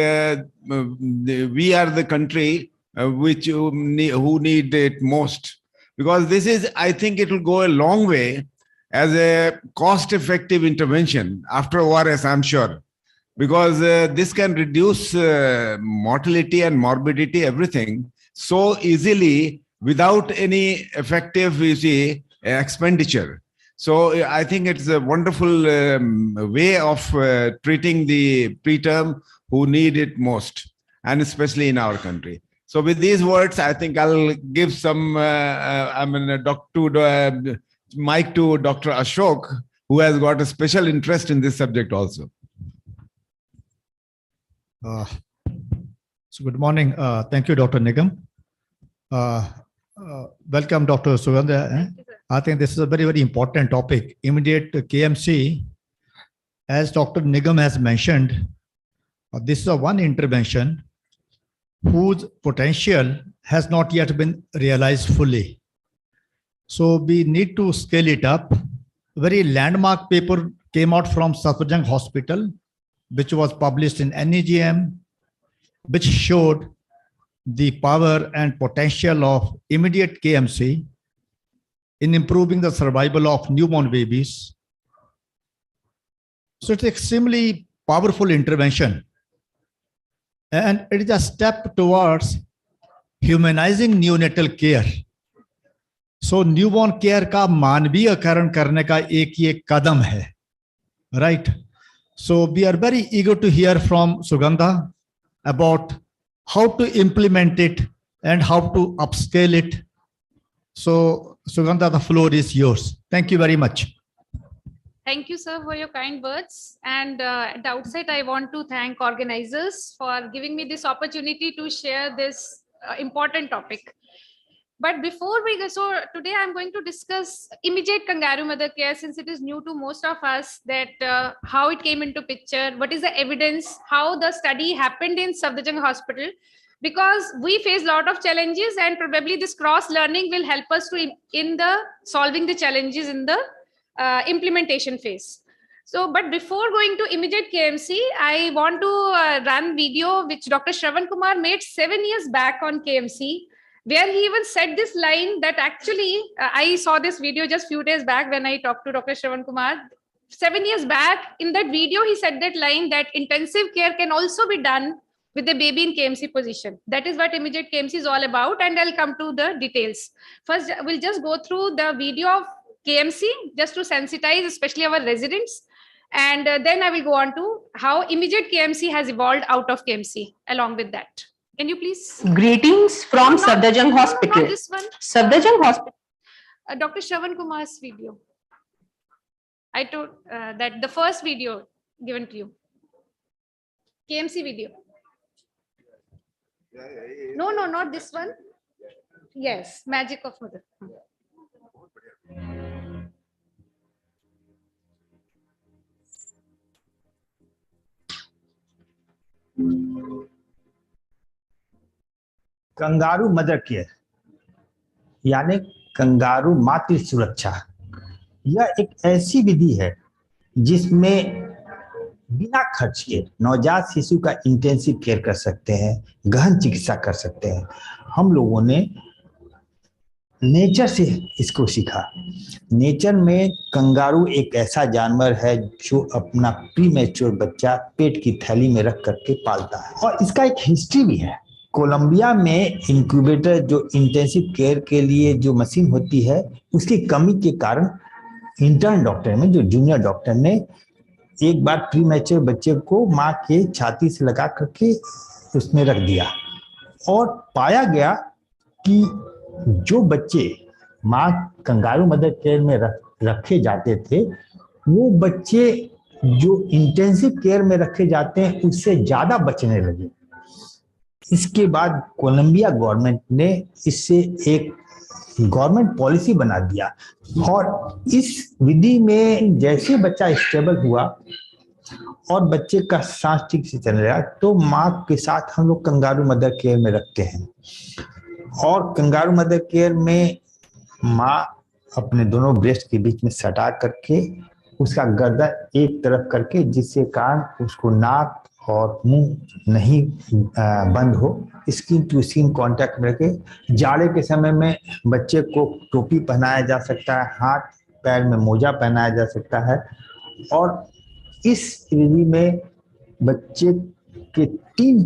are the country who need it most, because this is, I think it will go a long way as a cost-effective intervention after ORS, I'm sure, because this can reduce mortality and morbidity, everything, so easily without any effective, expenditure. So I think it's a wonderful way of treating the preterm who need it most, and especially in our country. So with these words, I think I'll give some mic to Dr. Ashok, who has got a special interest in this subject also. So good morning. Thank you, Dr. Nigam. Welcome, Dr. Sugandha. I think this is a very, very important topic. Immediate KMC, as Dr. Nigam has mentioned, this is a one intervention whose potential has not yet been realized fully. So we need to scale it up. Very landmark paper came out from Safdarjung Hospital, which was published in NEJM, which showed the power and potential of immediate KMC in improving the survival of newborn babies. So it's extremely powerful intervention. And it is a step towards humanizing neonatal care. So newborn care का मानवीयकरण करने का एक ये कदम है, right? So we are very eager to hear from Sugandha about how to implement it and how to upscale it. So Sugandha, the floor is yours. Thank you very much. Thank you, sir, for your kind words. And at the outset, I want to thank organizers for giving me this opportunity to share this important topic. But before we go, so today I'm going to discuss immediate kangaroo mother care, since it is new to most of us, that how it came into picture, what is the evidence, how the study happened in Safdarjung Hospital, because we face a lot of challenges and probably this cross learning will help us to in the solving the challenges in the implementation phase. So, but before going to immediate KMC, I want to run video which Dr. Shravan Kumar made 7 years back on KMC, where he even said this line that actually, I saw this video just few days back when I talked to Dr. Shravan Kumar. 7 years back, in that video, he said that line that intensive care can also be done with the baby in KMC position. That is what immediate KMC is all about, and I'll come to the details. First, we'll just go through the video of KMC just to sensitize, especially our residents. And then I will go on to how immediate KMC has evolved out of KMC along with that. Can you please? Greetings from Safdarjung Hospital. Not this one. Safdarjung Hospital. Dr. Shravan Kumar's video. I told that the first video given to you. KMC video. No, no, not this one. Yes, Magic of Mother. Kangaroo mother care यानी kangaroo मातृ सुरक्षा, यह एक ऐसी विधि है जिसमें बिना खर्च के नवजात शिशु का इंटेंसिव केयर कर सकते हैं, गहन चिकित्सा कर सकते हैं। हम लोगों ने नेचर से इसको सीखा। नेचर में कंगारू एक ऐसा जानवर है जो अपना प्रीमेच्योर बच्चा पेट की थैली में रख करके पालता है, और इसका एक हिस्ट्री भी है। कोलंबिया में इंक्यूबेटर जो इंटेंसिव केयर के लिए जो मशीन होती है, उसकी कमी के कारण इंटर्न डॉक्टर में, जो जूनियर डॉक्टर ने एक बार प्रीमेच्योर बच्चे को माँ के छाती से लगा करके उसमें रख दिया, और पाया गया कि जो बच्चे माँ कंगारू मदर केयर में रखे जाते थे, वो बच्चे जो इंटेंसिव केयर में रखे जाते हैं उससे ज्यादा बचने लगे। इसके बाद कोलंबिया गवर्नमेंट ने इससे एक गवर्नमेंट पॉलिसी बना दिया, और इस विधि में जैसे बच्चा स्टेबल हुआ और बच्चे का सांस ठीक से चल रहा, तो माँ के साथ हम लोग कंगारू मदर केयर में रखते हैं। और कंगारू मदर केयर में माँ अपने दोनों ब्रेस्ट के बीच में सटा करके उसका गर्दन एक तरफ करके, जिससे कारण उसको नाक और मुंह नहीं बंद हो, स्किन टू स्किन कांटेक्ट में रखे। जाड़े के समय में बच्चे को टोपी पहनाया जा सकता है, हाथ पैर में मोजा पहनाया जा सकता है। और इस विधि में बच्चे के 3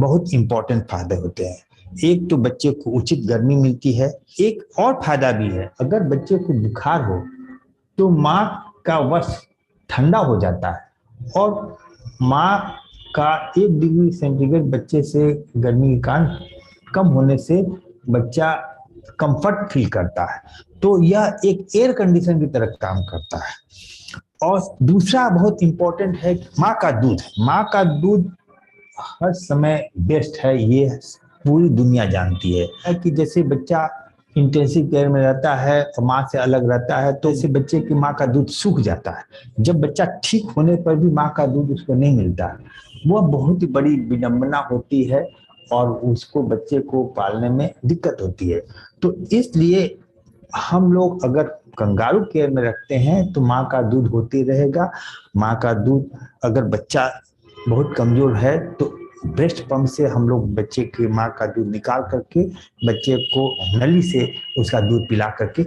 बहुत इंपॉर्टेंट फायदे होते हैं। एक तो बच्चे को उचित गर्मी मिलती है, एक और फायदा भी है, अगर बच्चे को बुखार हो तो माँ का वश ठंडा हो जाता है, और माँ का 1 डिग्री सेंटीग्रेड बच्चे से गर्मी के कारण कम होने से बच्चा कंफर्ट फील करता है। तो यह एक एयर कंडीशन की तरह काम करता है। और दूसरा बहुत इंपॉर्टेंट है माँ का दूध। माँ का दूध हर समय बेस्ट है, ये पूरी दुनिया जानती है कि जैसे बच्चा इंटेंसिव केयर में रहता है और माँ से अलग रहता है तो ऐसे बच्चे की माँ का दूध सूख जाता है। जब बच्चा ठीक होने पर भी माँ का दूध उसको नहीं मिलता, वह बहुत ही बड़ी विडंबना होती है और उसको बच्चे को पालने में दिक्कत होती है। तो इसलिए हम लोग अगर कंगारू केयर में रखते हैं तो माँ का दूध होती रहेगा। माँ का दूध, अगर बच्चा बहुत कमजोर है तो ब्रेस्ट पंप से हम लोग बच्चे की माँ का दूध निकाल करके बच्चे को नली से उसका दूध पिला करके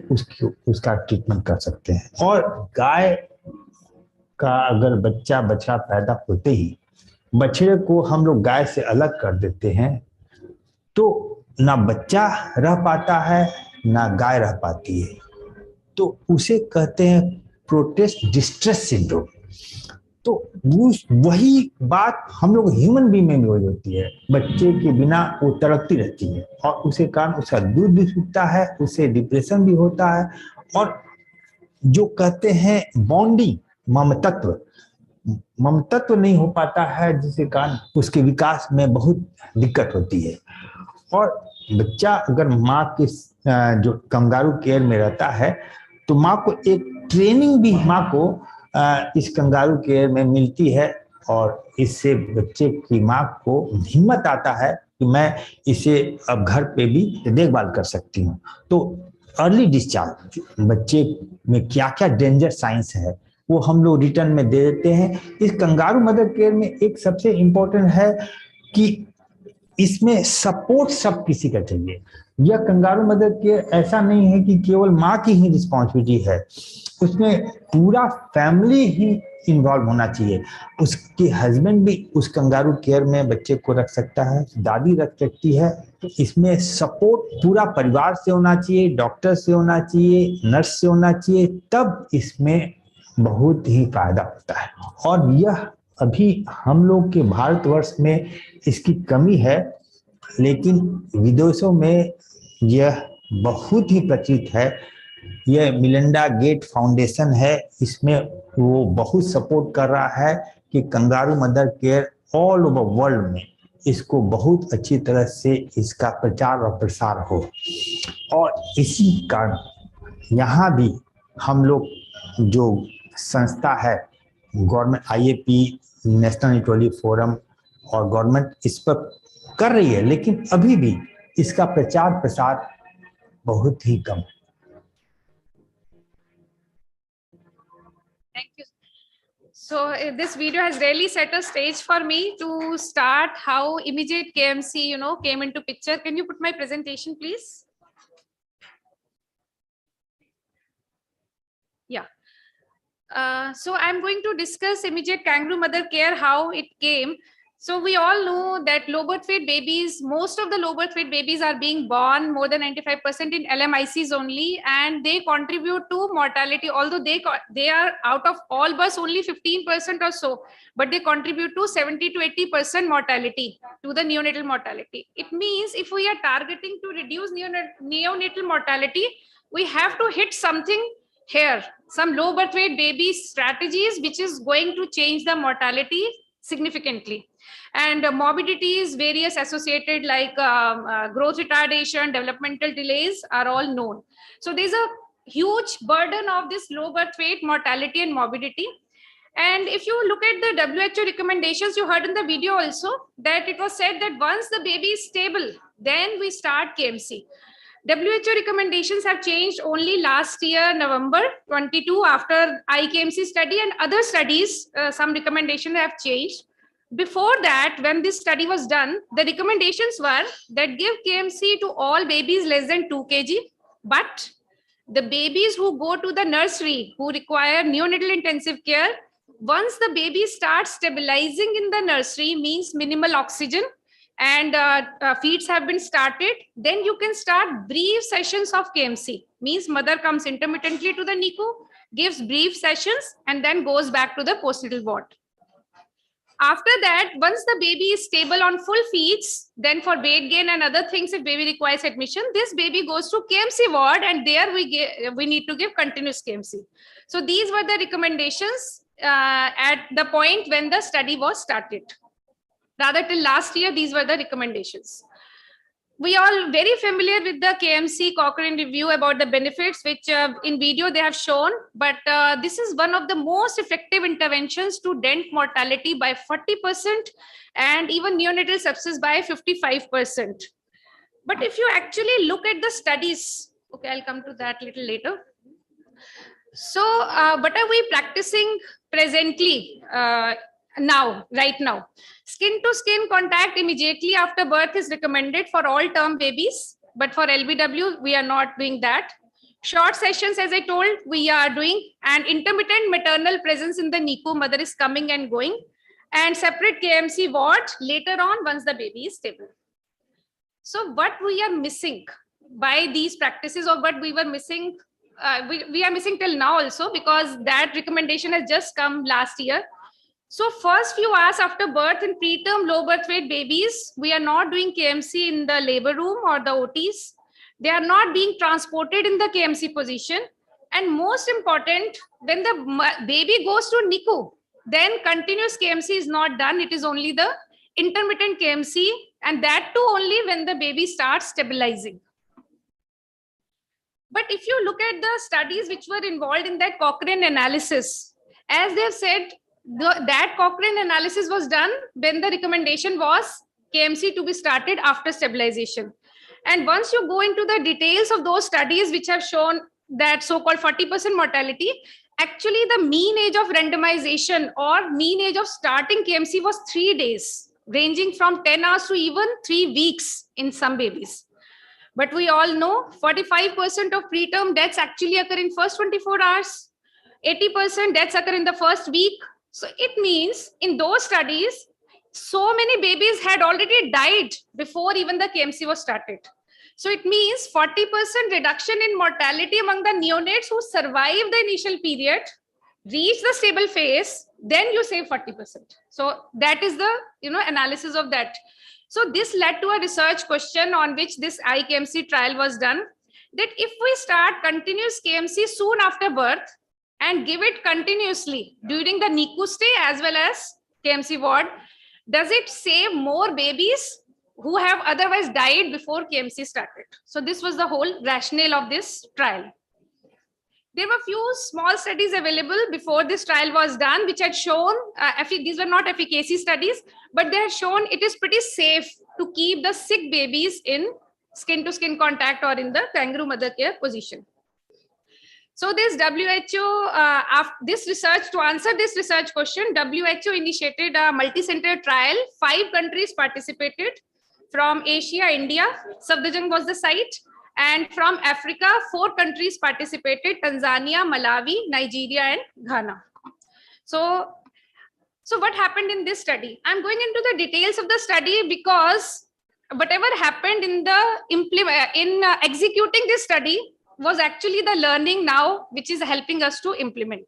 उसका ट्रीटमेंट कर सकते हैं। और गाय का अगर बछड़ा पैदा होते ही बछड़े को हम लोग गाय से अलग कर देते हैं तो ना बच्चा रह पाता है ना गाय रह पाती है, तो उसे कहते हैं प्रोटेस्ट डिस्ट्रेस सिंड्रोम। तो वही बात हम लोग ह्यूमन बीइंग में भी हो जाती है। बच्चे के बिना वो तड़पती रहती है और उसे कारण उसका दूध भी सूखता है, उसे डिप्रेशन भी होता है और जो कहते हैं बॉन्डिंग, ममतत्व नहीं हो पाता है, जिसके कारण उसके विकास में बहुत दिक्कत होती है। और बच्चा अगर माँ के जो कंगारू केयर में रहता है तो माँ को एक ट्रेनिंग भी माँ को इस कंगारू केयर में मिलती है और इससे बच्चे की माँ को हिम्मत आता है कि मैं इसे अब घर पे भी देखभाल कर सकती हूँ। तो अर्ली डिस्चार्ज बच्चे में क्या क्या डेंजर साइंस है वो हम लोग रिटर्न में दे देते हैं। इस कंगारू मदर केयर में एक सबसे इम्पोर्टेंट है कि इसमें सपोर्ट सब किसी का चाहिए। यह कंगारू मदर केयर ऐसा नहीं है कि केवल माँ की ही रिस्पॉन्सिबिलिटी है, उसमें पूरा फैमिली ही इन्वॉल्व होना चाहिए। उसके हस्बैंड भी उस कंगारू केयर में बच्चे को रख सकता है, दादी रख सकती है। तो इसमें सपोर्ट पूरा परिवार से होना चाहिए, डॉक्टर से होना चाहिए, नर्स से होना चाहिए, तब इसमें बहुत ही फायदा होता है। और यह अभी हम लोग के भारतवर्ष में इसकी कमी है, लेकिन विदेशों में यह बहुत ही प्रचलित है। यह मिलिंडा गेट फाउंडेशन है, इसमें वो बहुत सपोर्ट कर रहा है कि kangaroo mother care all over world में इसको बहुत अच्छी तरह से इसका प्रचार और प्रसार हो। और इसी कारण यहाँ भी हम लोग जो संस्था है government IAP, national equality forum और गवर्नमेंट इस पर कर रही है, लेकिन अभी भी इसका प्रचार प्रसार बहुत ही कम है। Thank you. So this video has really set a stage for me to start how immediate KMC, came into picture. Can you put my presentation, please? Yeah. So I'm going to discuss immediate kangaroo mother care, how it came. So we all know that low birth weight babies, most of the low birth weight babies are being born more than 95% in LMICs only, and they contribute to mortality, although they are out of all births only 15% or so, but they contribute to 70 to 80% mortality, to the neonatal mortality. It means if we are targeting to reduce neonatal mortality, we have to hit something here, some low birth weight baby strategies, which is going to change the mortality significantly. And morbidities, various associated like growth retardation, developmental delays are all known. So there's a huge burden of this low birth weight mortality and morbidity. And if you look at the WHO recommendations, you heard in the video also that it was said that once the baby is stable, then we start KMC. WHO recommendations have changed only last year, November 22, after IKMC study and other studies, some recommendations have changed. Before that, when this study was done, the recommendations were that give KMC to all babies less than 2 kg, but the babies who go to the nursery, who require neonatal intensive care, once the baby starts stabilizing in the nursery, means minimal oxygen, and feeds have been started, then you can start brief sessions of KMC. Means mother comes intermittently to the NICU, gives brief sessions, and then goes back to the postnatal ward. After that, once the baby is stable on full feeds, then for weight gain and other things, if baby requires admission, this baby goes to KMC ward, and there we need to give continuous KMC. So these were the recommendations at the point when the study was started. Rather, till last year, these were the recommendations. we all very familiar with the KMC Cochrane review about the benefits, which in video they have shown, but this is one of the most effective interventions to dent mortality by 40% and even neonatal sepsis by 55%. But if you actually look at the studies, okay, I'll come to that a little later. So what are we practicing presently right now? Skin to skin contact immediately after birth is recommended for all term babies, but for LBW, we are not doing that. Short sessions, as I told, we are doing, and intermittent maternal presence in the NICU, mother is coming and going, and separate KMC ward later on once the baby is stable. So what we are missing by these practices, or what we were missing, we are missing till now also, because that recommendation has just come last year. So first few hours after birth in preterm low birth weight babies, we are not doing KMC in the labor room or the OTs. They are not being transported in the KMC position. And most important, when the baby goes to NICU, then continuous KMC is not done. It is only the intermittent KMC, and that too only when the baby starts stabilizing. But if you look at the studies which were involved in that Cochrane analysis, as they've said, that Cochrane analysis was done when the recommendation was KMC to be started after stabilization. And once you go into the details of those studies which have shown that so-called 40% mortality, actually the mean age of randomization or mean age of starting KMC was 3 days, ranging from 10 hours to even 3 weeks in some babies. But we all know 45% of preterm deaths actually occur in first 24 hours. 80% deaths occur in the first week. So it means in those studies, so many babies had already died before even the KMC was started. So it means 40% reduction in mortality among the neonates who survive the initial period, reach the stable phase, then you save 40%. So that is the analysis of that. So this led to a research question on which this IKMC trial was done, that if we start continuous KMC soon after birth and give it continuously during the NICU stay as well as KMC ward, does it save more babies who have otherwise died before KMC started? So this was the whole rationale of this trial. There were few small studies available before this trial was done, which had shown, these were not efficacy studies, but they had shown it is pretty safe to keep the sick babies in skin-to-skin contact or in the kangaroo mother care position. So this WHO, to answer this research question, WHO initiated a multi-center trial. 5 countries participated. From Asia, India, Safdarjung was the site. And from Africa, 4 countries participated: Tanzania, Malawi, Nigeria, and Ghana. So what happened in this study? I'm going into the details of the study because whatever happened in the executing this study was actually the learning now, which is helping us to implement.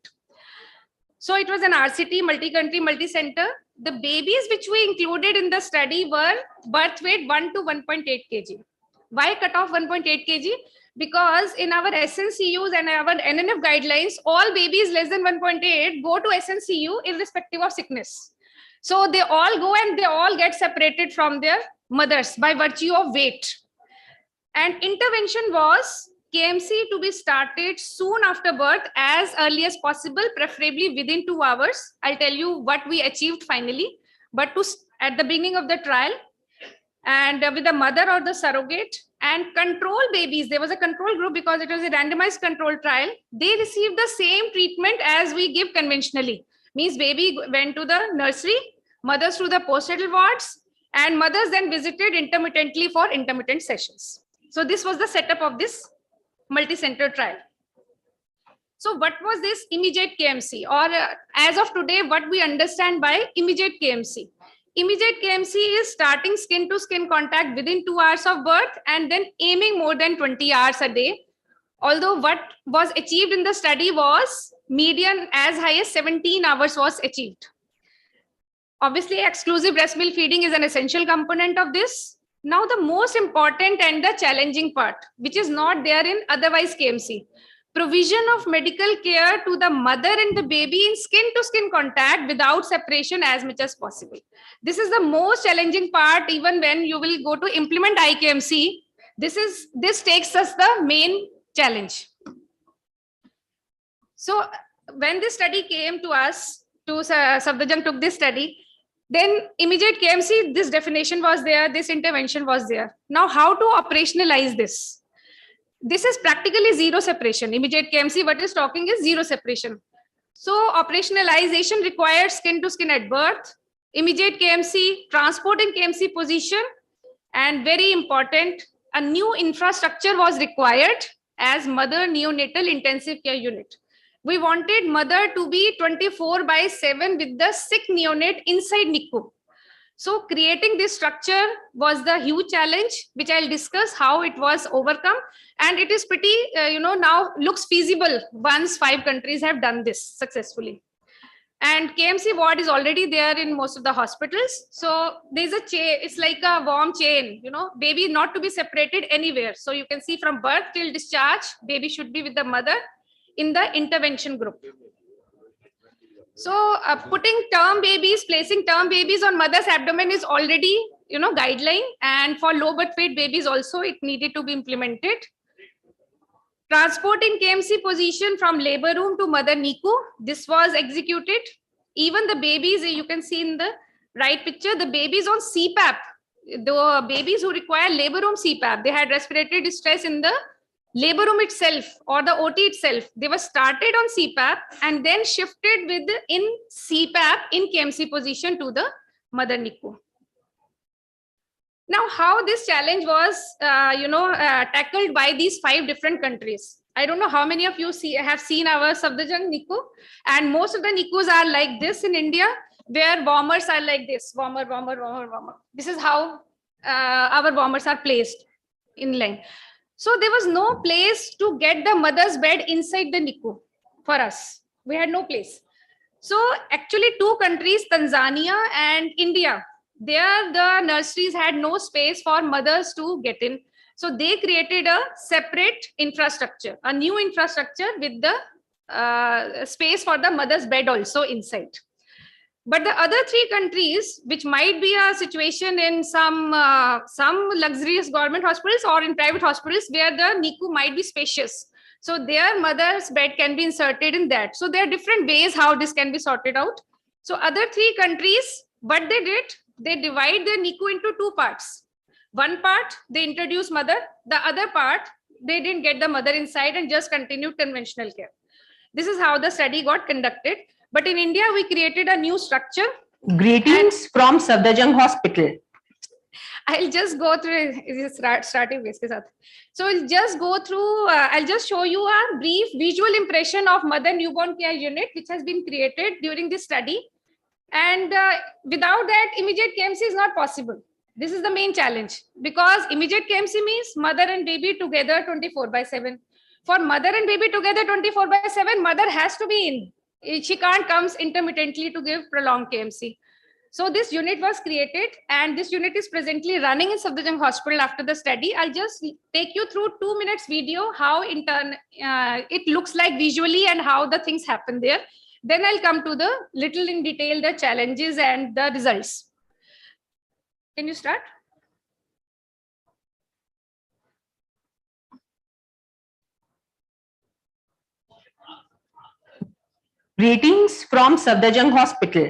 So it was an RCT, multi-country, multi-center. The babies which we included in the study were birth weight 1 to 1.8 kg. Why cut off 1.8 kg? Because in our SNCUs and our NNF guidelines, all babies less than 1.8 go to SNCU irrespective of sickness. So they all go and they all get separated from their mothers by virtue of weight. And intervention was KMC to be started soon after birth, as early as possible, preferably within 2 hours. I'll tell you what we achieved finally, but at the beginning of the trial, and with the mother or the surrogate, and control babies. There was a control group because it was a randomized control trial. They received the same treatment as we give conventionally. Means baby went to the nursery, mothers to the postnatal wards, and mothers then visited intermittently for intermittent sessions. So this was the setup of this multi-center trial. So what was this immediate KMC, or as of today, what we understand by immediate KMC? Immediate KMC is starting skin-to-skin contact within 2 hours of birth and then aiming more than 20 hours a day. Although what was achieved in the study was median as high as 17 hours was achieved. Obviously, exclusive breast milk feeding is an essential component of this. Now, the most important and the challenging part, which is not there in otherwise KMC, provision of medical care to the mother and the baby in skin-to-skin contact without separation as much as possible. This is the most challenging part. Even when you will go to implement IKMC, this takes us the main challenge. So when this study came to us, Safdarjung took this study, then immediate KMC, this definition was there, this intervention was there. Now how to operationalize this? This is practically zero separation. Immediate KMC, what is talking is zero separation. So operationalization requires skin to skin at birth, immediate KMC, transport in KMC position, and very important, a new infrastructure was required as mother neonatal intensive care unit. We wanted mother to be 24/7 with the sick neonate inside NICU. So creating this structure was the huge challenge, which I'll discuss how it was overcome. And it is pretty, now looks feasible once 5 countries have done this successfully. And KMC ward is already there in most of the hospitals. So there's a chain, it's like a warm chain, baby not to be separated anywhere. So you can see from birth till discharge, baby should be with the mother in the intervention group. So putting term babies, placing term babies on mother's abdomen is already, guideline. And for low birth weight babies also, it needed to be implemented. Transporting KMC position from labor room to mother NICU, this was executed. Even the babies, you can see in the right picture, the babies on CPAP, the babies who require labor room CPAP, they had respiratory distress in the labor room itself or the OT itself. They were started on CPAP and then shifted in CPAP in KMC position to the mother NICU. Now, how this challenge was, tackled by these 5 different countries. I don't know how many of you have seen our Safdarjung NICU, and most of the NICUs are like this in India, where warmers are like this, warmer. This is how our warmers are placed in line. So there was no place to get the mother's bed inside the NICU for us. We had no place. So actually 2 countries, Tanzania and India, there the nurseries had no space for mothers to get in. So they created a separate infrastructure, a new infrastructure with the space for the mother's bed also inside. But the other 3 countries, which might be a situation in some luxurious government hospitals or in private hospitals where the NICU might be spacious. So their mother's bed can be inserted in that. So there are different ways how this can be sorted out. So other 3 countries, what they did, they divide their NICU into 2 parts. One part, they introduced mother. The other part, they didn't get the mother inside and just continued conventional care. This is how the study got conducted. But in India, we created a new structure. Greetings from Safdarjung Hospital. I'll just go through, starting with this. So I'll just go through, I'll just show you a brief visual impression of mother newborn care unit, which has been created during this study. And without that, immediate KMC is not possible. This is the main challenge, because immediate KMC means mother and baby together 24/7. For mother and baby together 24/7, mother has to be in. She can't come intermittently to give prolonged KMC. So this unit was created, and this unit is presently running in Safdarjung Hospital after the study. I'll just take you through 2 minutes video, how it looks like visually and how the things happen there. Then I'll come to the little in detail, the challenges and the results. Can you start? Greetings from Safdarjung Hospital.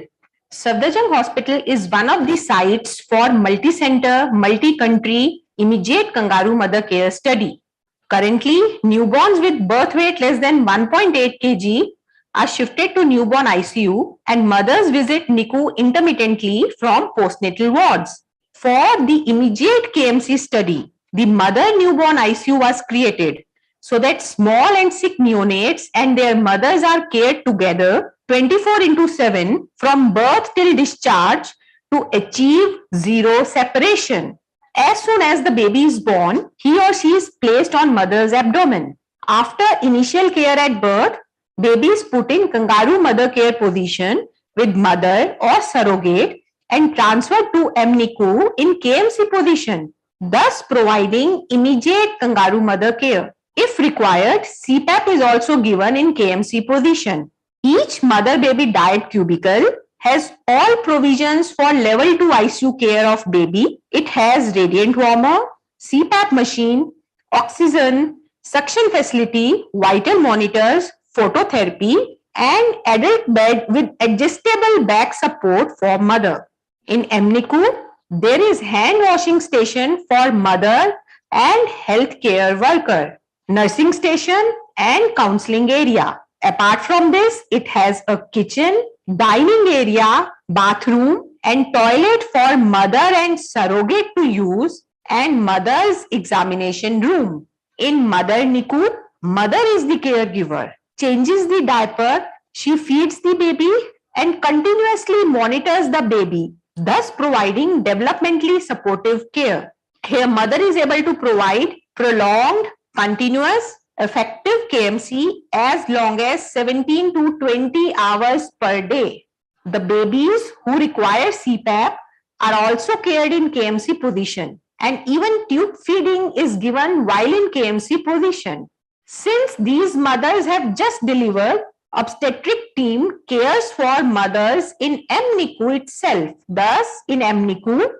Safdarjung Hospital is one of the sites for multi-center, multi-country immediate kangaroo mother care study. Currently, newborns with birth weight less than 1.8 kg are shifted to newborn ICU, and mothers visit NICU intermittently from postnatal wards. For the immediate KMC study, the mother newborn ICU was created so that small and sick neonates and their mothers are cared together 24/7 from birth till discharge to achieve zero separation. As soon as the baby is born, he or she is placed on mother's abdomen. After initial care at birth, baby is put in kangaroo mother care position with mother or surrogate and transferred to MNICU in KMC position, thus providing immediate kangaroo mother care. If required, CPAP is also given in KMC position. Each mother-baby diet cubicle has all provisions for level 2 ICU care of baby. It has radiant warmer, CPAP machine, oxygen, suction facility, vital monitors, phototherapy, and adult bed with adjustable back support for mother. In MNICU, there is hand washing station for mother and healthcare worker, nursing station and counseling area. Apart from this, it has a kitchen, dining area, bathroom, and toilet for mother and surrogate to use, and mother's examination room. In mother NICU, mother is the caregiver, changes the diaper, she feeds the baby, and continuously monitors the baby, thus providing developmentally supportive care. Here, mother is able to provide prolonged, continuous, effective KMC as long as 17 to 20 hours per day. The babies who require CPAP are also cared in KMC position, and even tube feeding is given while in KMC position. Since these mothers have just delivered, obstetric team cares for mothers in MNICU itself. Thus, in MNICU,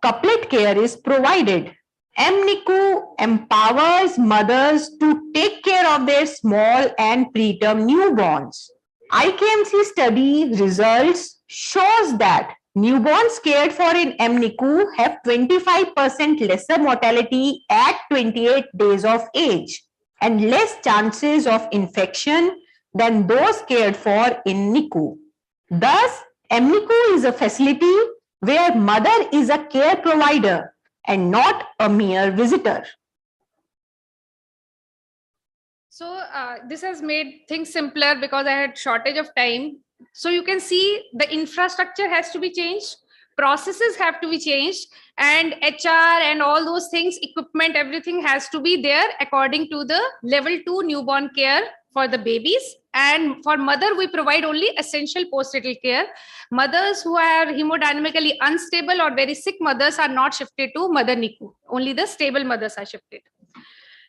couplet care is provided. MNICU empowers mothers to take care of their small and preterm newborns. IKMC study results shows that newborns cared for in MNICU have 25% lesser mortality at 28 days of age and less chances of infection than those cared for in NICU. Thus, MNICU is a facility where mother is a care provider and not a mere visitor. So this has made things simpler because I had shortage of time. So you can see the infrastructure has to be changed, processes have to be changed, and HR and all those things, equipment, everything has to be there according to the level 2 newborn care for the babies. And for mother, we provide only essential postnatal care. Mothers who are hemodynamically unstable or very sick mothers are not shifted to mother NICU. Only the stable mothers are shifted.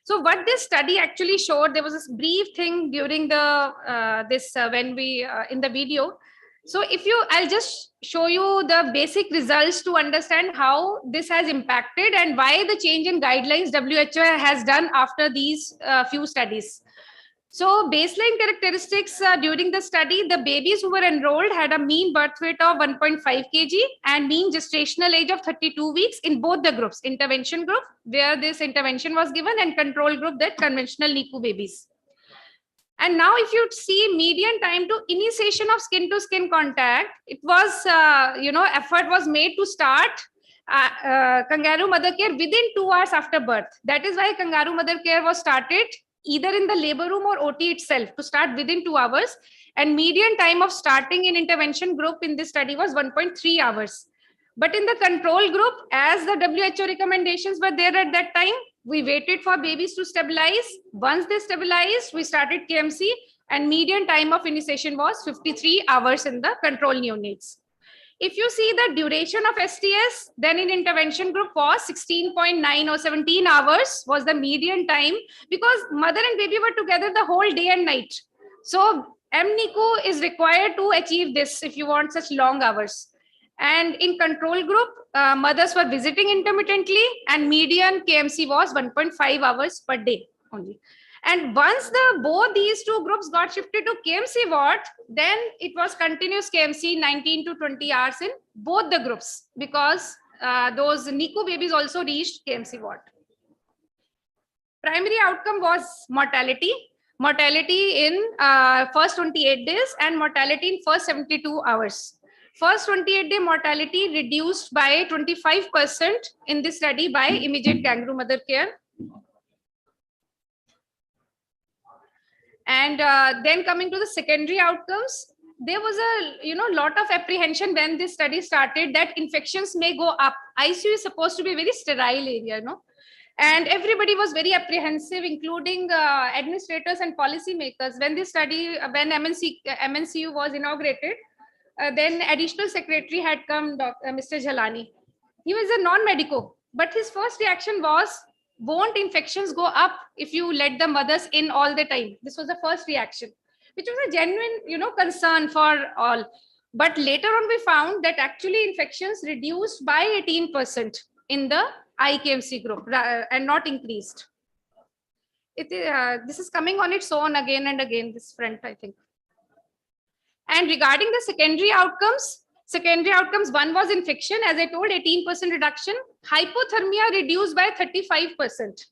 So what this study actually showed, there was this brief thing during the when we in the video. So I'll just show you the basic results to understand how this has impacted and why the change in guidelines WHO has done after these few studies. So baseline characteristics during the study, the babies who were enrolled had a mean birth weight of 1.5 kg and mean gestational age of 32 weeks in both the groups, intervention group where this intervention was given and control group, that conventional NICU babies. And now if you see median time to initiation of skin to skin contact, it was, effort was made to start kangaroo mother care within 2 hours after birth. That is why kangaroo mother care was started either in the labor room or OT itself to start within 2 hours. And median time of starting in intervention group in this study was 1.3 hours. But in the control group, as the WHO recommendations were there at that time, we waited for babies to stabilize. Once they stabilized, we started KMC, and median time of initiation was 53 hours in the control neonates. If you see the duration of STS, then in intervention group was 16.9 or 17 hours was the median time, because mother and baby were together the whole day and night. So MNICU is required to achieve this if you want such long hours. And in control group, mothers were visiting intermittently, and median KMC was 1.5 hours per day only. And once both these two groups got shifted to KMC ward, then it was continuous KMC 19 to 20 hours in both the groups, because those NICU babies also reached KMC ward. Primary outcome was mortality. Mortality in first 28 days and mortality in first 72 hours. First 28-day mortality reduced by 25% in this study by immediate kangaroo mother care. And then coming to the secondary outcomes, there was a lot of apprehension when this study started that infections may go up. ICU is supposed to be a very sterile area, and everybody was very apprehensive, including administrators and policymakers. When this study, when MNCU was inaugurated, then additional secretary had come, Mr. Jhalani. He was a non-medico, but his first reaction was, won't infections go up if you let the mothers in all the time? This was the first reaction, which was a genuine, concern for all. But later on, we found that actually infections reduced by 18% in the IKMC group and not increased. This is coming on its own again and again, this front, I think. And regarding the secondary outcomes, one was infection, as I told, 18% reduction, hypothermia reduced by 35%.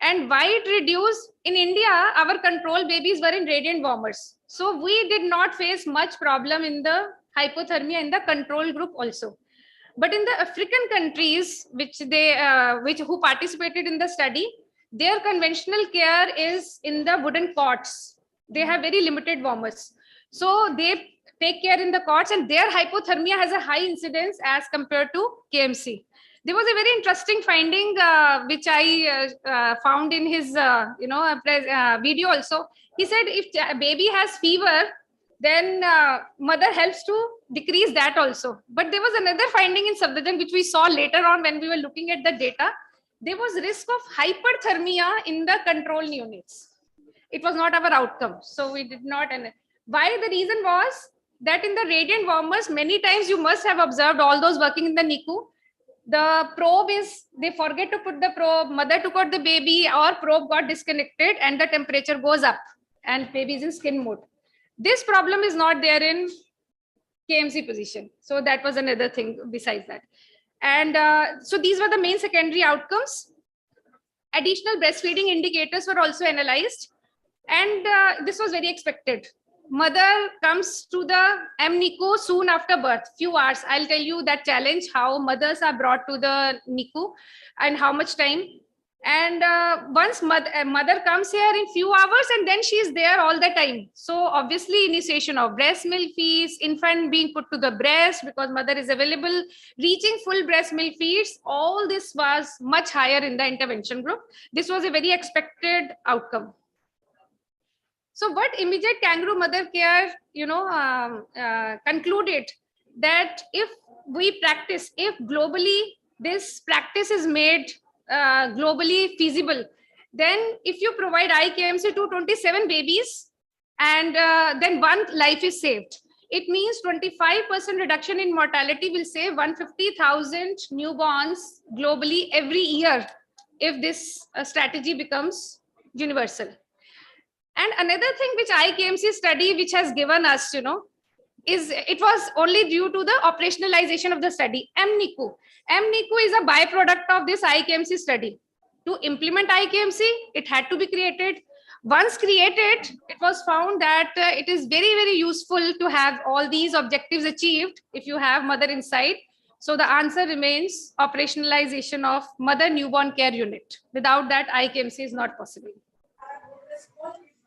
And why it reduced? In India, our control babies were in radiant warmers. So we did not face much problem in the hypothermia in the control group also. But in the African countries, who participated in the study, their conventional care is in the wooden cots. They have very limited warmers. So they take care in the cots, and their hypothermia has a high incidence as compared to KMC. There was a very interesting finding which I found in his video also. He said if a baby has fever, then mother helps to decrease that also. But there was another finding in Safdarjung which we saw later on when we were looking at the data. There was risk of hyperthermia in the control neonates. It was not our outcome. So we did not. And why? The reason was that in the radiant warmers, many times you must have observed all those working in the NICU, the probe they forget to put the probe, mother took out the baby, or probe got disconnected and the temperature goes up and baby is in skin mode. This problem is not there in KMC position. So that was another thing besides that. And so these were the main secondary outcomes. Additional breastfeeding indicators were also analyzed. And this was very expected. Mother comes to the MNICU soon after birth, few hours. I'll tell you that challenge, how mothers are brought to the NICU and how much time. And once mother comes here in few hours, and then she is there all the time. So obviously initiation of breast milk feeds, infant being put to the breast because mother is available, reaching full breast milk feeds, all this was much higher in the intervention group. This was a very expected outcome. So what immediate kangaroo mother care, concluded that if we practice, if globally this practice is made globally feasible, then if you provide IKMC to 27 babies and then one life is saved, it means 25% reduction in mortality will save 150,000 newborns globally every year if this strategy becomes universal. And another thing which IKMC study which has given us, is it was only due to the operationalization of the study. MNICU is a byproduct of this IKMC study. To implement IKMC, it had to be created. Once created, it was found that it is very, very useful to have all these objectives achieved if you have mother inside. So the answer remains operationalization of mother newborn care unit. Without that, IKMC is not possible.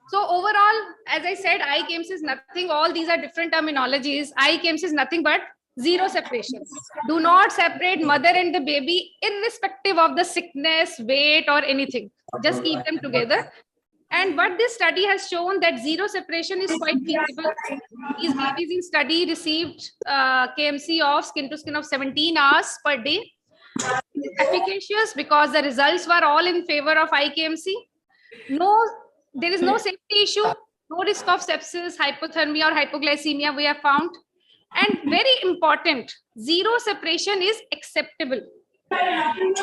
So overall, as I said, IKMC is nothing. All these are different terminologies. IKMC is nothing but zero separation. Do not separate mother and the baby irrespective of the sickness, weight, or anything. Just keep them together. And what this study has shown that zero separation is quite feasible. These babies in study received KMC of skin to skin of 17 hours per day. Efficacious because the results were all in favor of IKMC. There is no safety issue, no risk of sepsis, hypothermia, or hypoglycemia we have found. And very important, zero separation is acceptable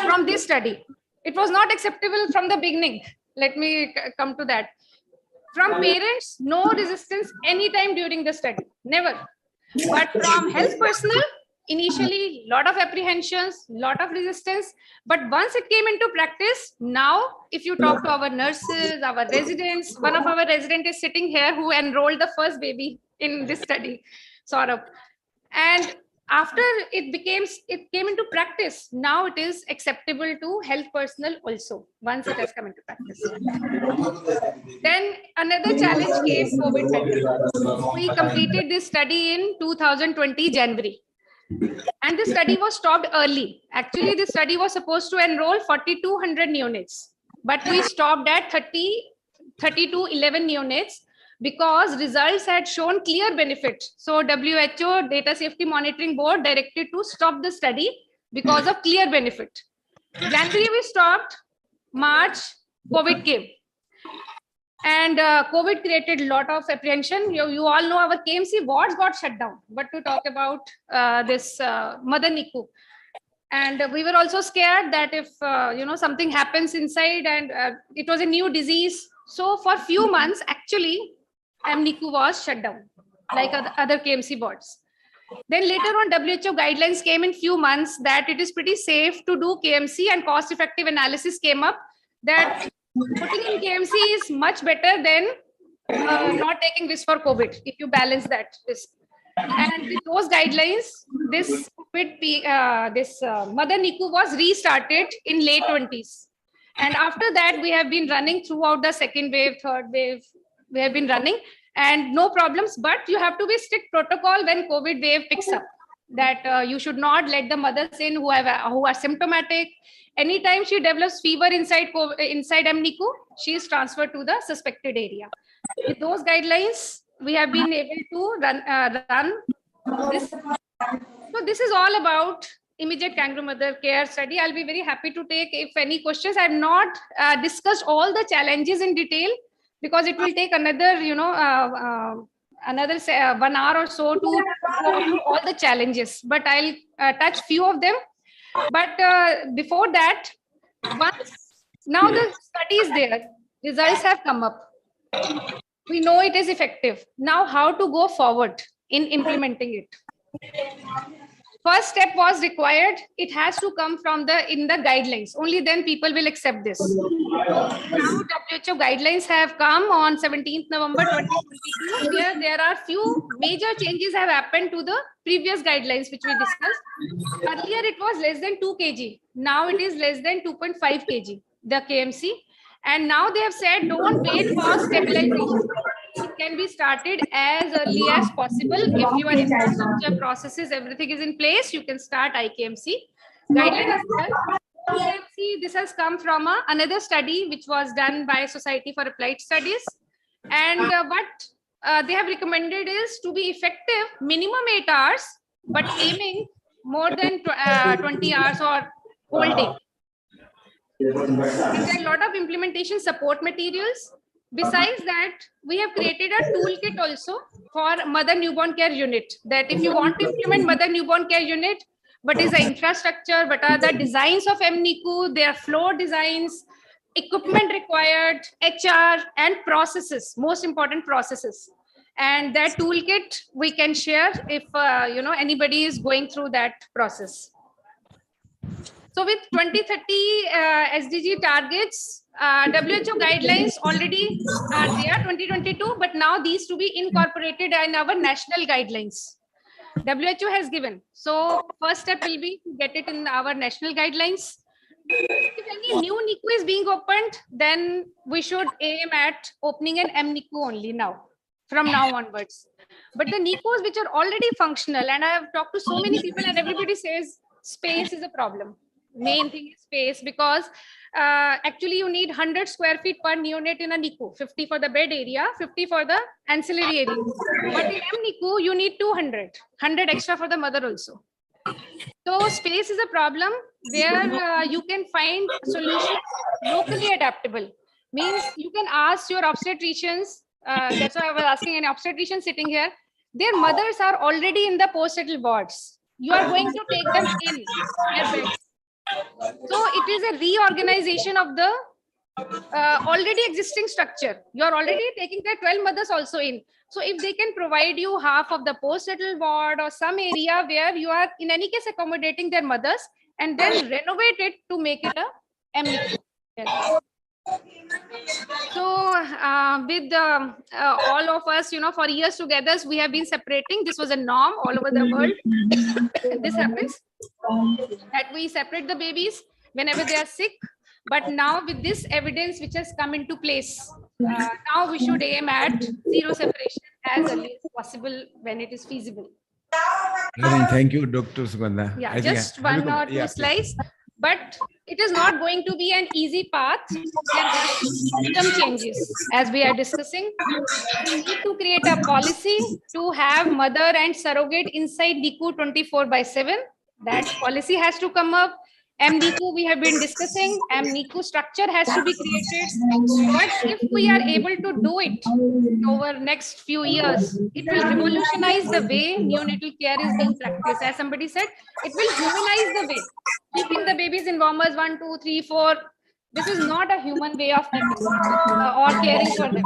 from this study. It was not acceptable from the beginning. Let me come to that. From parents, no resistance anytime during the study, never. But from health personnel, initially, lot of apprehensions, lot of resistance. But once it came into practice, now, if you talk to our nurses, our residents, one of our residents is sitting here who enrolled the first baby in this study, Saurabh. And after it came into practice, now it is acceptable to health personnel also, once it has come into practice. Then another challenge came, COVID pandemic. We completed this study in 2020, January. And the study was stopped early. Actually, the study was supposed to enroll 4,200 neonates, but we stopped at 3,211 neonates because results had shown clear benefit. So WHO Data Safety Monitoring Board directed to stop the study because of clear benefit. January we stopped. March, COVID came. And COVID created a lot of apprehension. You all know our KMC wards got shut down, but to talk about this mother NICU. And we were also scared that if something happens inside, and it was a new disease. So for few months, actually, NICU was shut down, like other KMC wards. Then later on, WHO guidelines came in few months that it is pretty safe to do KMC, and cost-effective analysis came up that putting in KMC is much better than not taking risk for COVID, if you balance that risk. And with those guidelines, this mother NICU was restarted in late 20s. And after that, we have been running throughout the second wave, third wave, we have been running and no problems, but you have to be strict protocol when COVID wave picks up, that you should not let the mothers in who are symptomatic. Anytime she develops fever inside NICU, she is transferred to the suspected area. With those guidelines, we have been able to run this. So this is all about immediate kangaroo mother care study. I'll be very happy to take if any questions. I have not discussed all the challenges in detail because it will take another, another 1 hour or so to go through all the challenges. But I'll touch few of them. But before that, now the study is there, results have come up. We know it is effective. Now how to go forward in implementing it? First step was required. It has to come from the guidelines. Only then people will accept this. Now WHO guidelines have come on 17th November 2022, where there are few major changes have happened to the previous guidelines which we discussed. Earlier it was less than 2 kg. Now it is less than 2.5 kg, the KMC. And now they have said don't wait for stabilization. It can be started as early as possible. If your infrastructure processes, everything is in place, you can start IKMC. Guideline is there. IKMC, this has come from another study which was done by Society for Applied Studies. And what they have recommended is to be effective minimum 8 hours, but aiming more than 20 hours or whole day. And there are a lot of implementation support materials. Besides that, we have created a toolkit also for mother newborn care unit, that if you want to implement mother newborn care unit, what is the infrastructure, what are the designs of MNICU, their floor designs, equipment required, HR and processes, most important processes. And that toolkit we can share if anybody is going through that process. So with 2030 SDG targets, WHO guidelines already are there, 2022, but now these to be incorporated in our national guidelines. WHO has given. So first step will be to get it in our national guidelines. If any new NICU is being opened, then we should aim at opening an MNICU only now, from now onwards. But the NICUs which are already functional, and I have talked to so many people and everybody says space is a problem. Main thing is space, because actually you need 100 square feet per neonate in a NICU, 50 for the bed area, 50 for the ancillary area. But in MNICU, you need 100 extra for the mother also. So space is a problem where you can find solutions locally adaptable. Means you can ask your obstetricians, that's why I was asking an obstetrician sitting here, their mothers are already in the post-natal wards. You are going to take them in their beds. So it is a reorganization of the already existing structure. You are already taking the 12 mothers also in. So if they can provide you half of the post-natal ward or some area where you are in any case accommodating their mothers and then renovate it to make it a MNICU. So with all of us, for years together, we have been separating. This was a norm all over the world. This happens, that we separate the babies whenever they are sick. But now with this evidence which has come into place, now we should aim at zero separation as early as possible when it is feasible. Thank you, Dr. Sugandha. Yeah, just one or two slides. But it is not going to be an easy path. There has to be some changes, as we are discussing. We need to create a policy to have mother and surrogate inside NICU 24/7. That policy has to come up. MNICU we have been discussing. MNICU structure has to be created. But if we are able to do it over next few years, it will revolutionize the way neonatal care is being practiced. As somebody said, it will humanize the way. Keeping the babies in warmers 1, 2, 3, 4. This is not a human way of keeping or caring for them.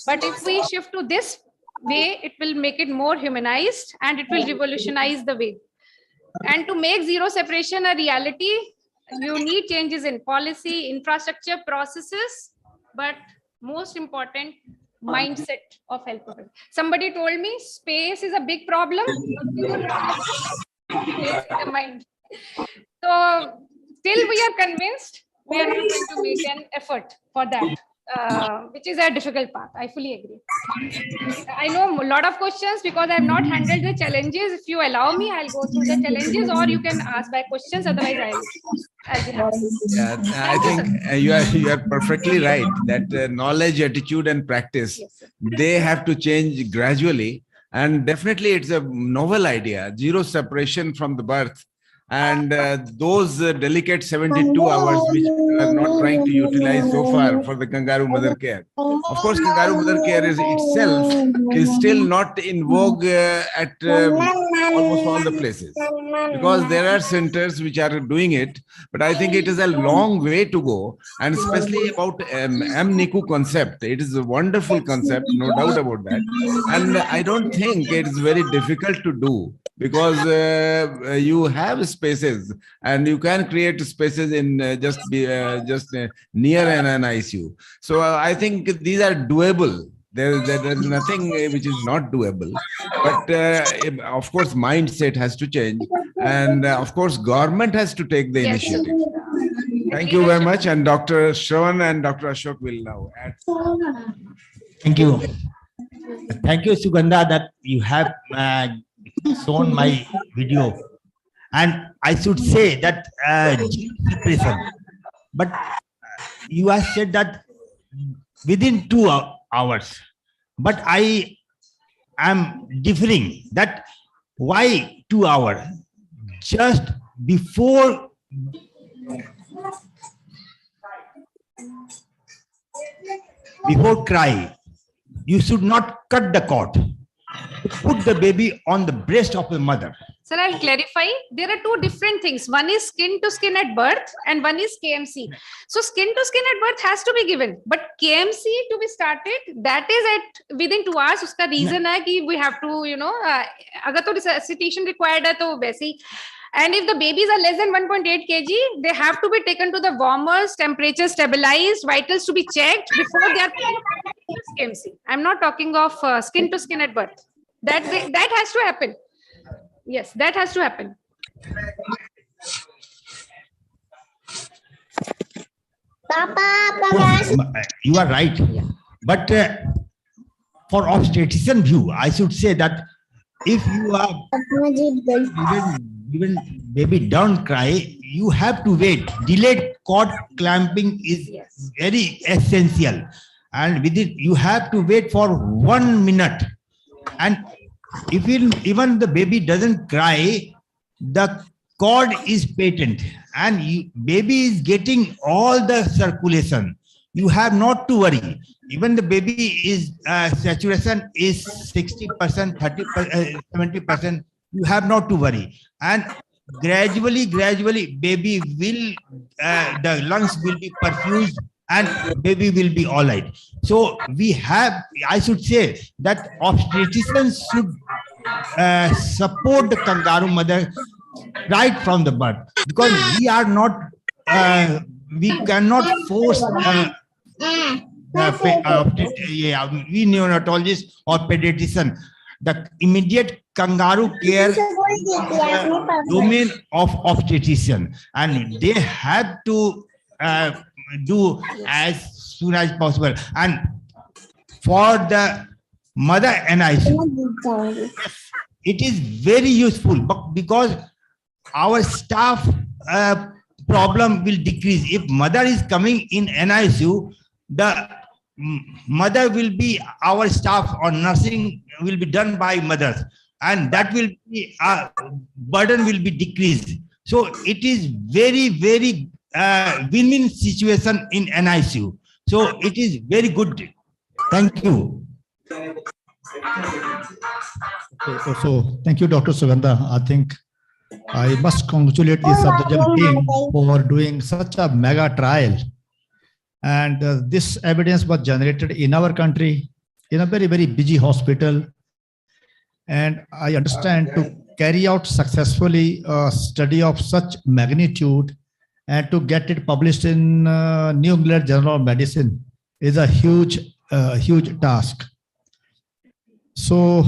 But if we shift to this way, it will make it more humanized and it will revolutionize the way. And to make zero separation a reality, you need changes in policy, infrastructure, processes, but most important, mindset of health professionals. Somebody told me space is a big problem. Mind. So till we are convinced, we are not going to make an effort for that. Which is a difficult path. I fully agree. I know a lot of questions because I have not handled the challenges. If you allow me, I'll go through the challenges, or you can ask by questions. Otherwise, I'll be happy. Yeah, I think you are perfectly right that knowledge, attitude, and practice, they have to change gradually. And definitely, it's a novel idea, zero separation from the birth. And those delicate 72 hours which we are not trying to utilize so far for the kangaroo mother care. Of course, kangaroo mother care itself is still not in vogue at almost all the places, because there are centers which are doing it, but I think it is a long way to go. And especially about MNICU concept, it is a wonderful concept, no doubt about that. And I don't think it is very difficult to do, because you have spaces and you can create spaces in just near an ICU. So I think these are doable. There's nothing which is not doable, but of course mindset has to change, and of course government has to take the initiative. Thank you very much, and Dr. Shravan and Dr. Ashok will now add. Thank you. Thank you, Sugandha, that you have shown my video. And I should say that separation, but you have said that within 2 hours, but I am differing that why 2 hours? Just before cry, you should not cut the cord. Put the baby on the breast of the mother. Sir, I'll clarify. There are two different things. One is skin to skin at birth and one is KMC. So skin to skin at birth has to be given, but KMC to be started, that is at within 2 hours. Uska reason hai ki we have to, agar to resuscitation required hai to वैसे. And if the babies are less than 1.8 kg, they have to be taken to the warmers, temperature stabilized, vitals to be checked before they are KMC. I'm not talking of skin to skin at birth. That has to happen. Yes, that has to happen. You are right. Yeah. But for obstetrician view, I should say that if you are even baby don't cry, you have to wait. Delayed cord clamping is very essential. And with it, you have to wait for 1 minute. And if even the baby doesn't cry, the cord is patent and baby is getting all the circulation. You have not to worry. Even the baby is saturation is 60%, 30%, 70%. You have not to worry. And gradually, baby will, the lungs will be perfused and baby will be all right. So we have, I should say that obstetricians should support the kangaroo mother right from the birth, because we are not, we cannot force we neonatologists or pediatrician. The immediate kangaroo care domain of obstetrician, and they have to do as soon as possible. And for the mother NICU, it is very useful, but because our staff problem will decrease. If mother is coming in NICU, the mother will be, our staff or nursing will be done by mothers, and that will be burden will be decreased. So it is very, very win-win situation in NICU. So it is very good. Thank you. Okay, so thank you, Dr. Sugandha. I think I must congratulate the Safdarjung team for doing such a mega trial. And this evidence was generated in our country, in a very, very busy hospital. And I understand to carry out successfully a study of such magnitude and to get it published in New England Journal of Medicine is a huge, huge task. So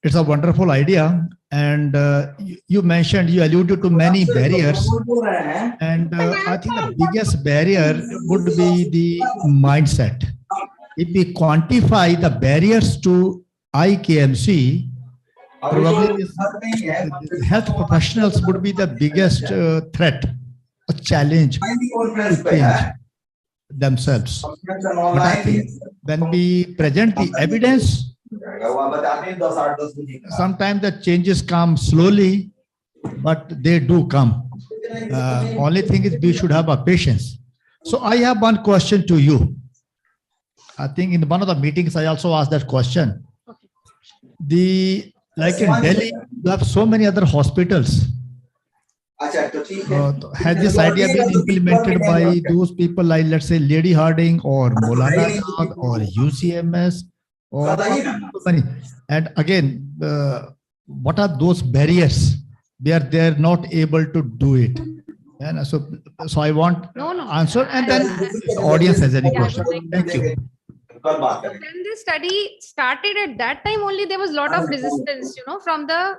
it's a wonderful idea. And you mentioned, you alluded to many barriers. And I think the biggest barrier would be the mindset. If we quantify the barriers to IKMC, probably the health professionals would be the biggest threat, a challenge to change themselves. But I think when we present the evidence, sometimes the changes come slowly, but they do come. Only thing is we should have a patience. So I have one question to you. I think in one of the meetings, I also asked that question. Like in Delhi, you have so many other hospitals. Has this idea been implemented by those people like, let's say, Lady Harding or Maulana Azad or UCMS? And again, what are those barriers where they're not able to do it? And so I want answer, and then the audience has any question. Thank you. When this study started, at that time only there was a lot of resistance, from the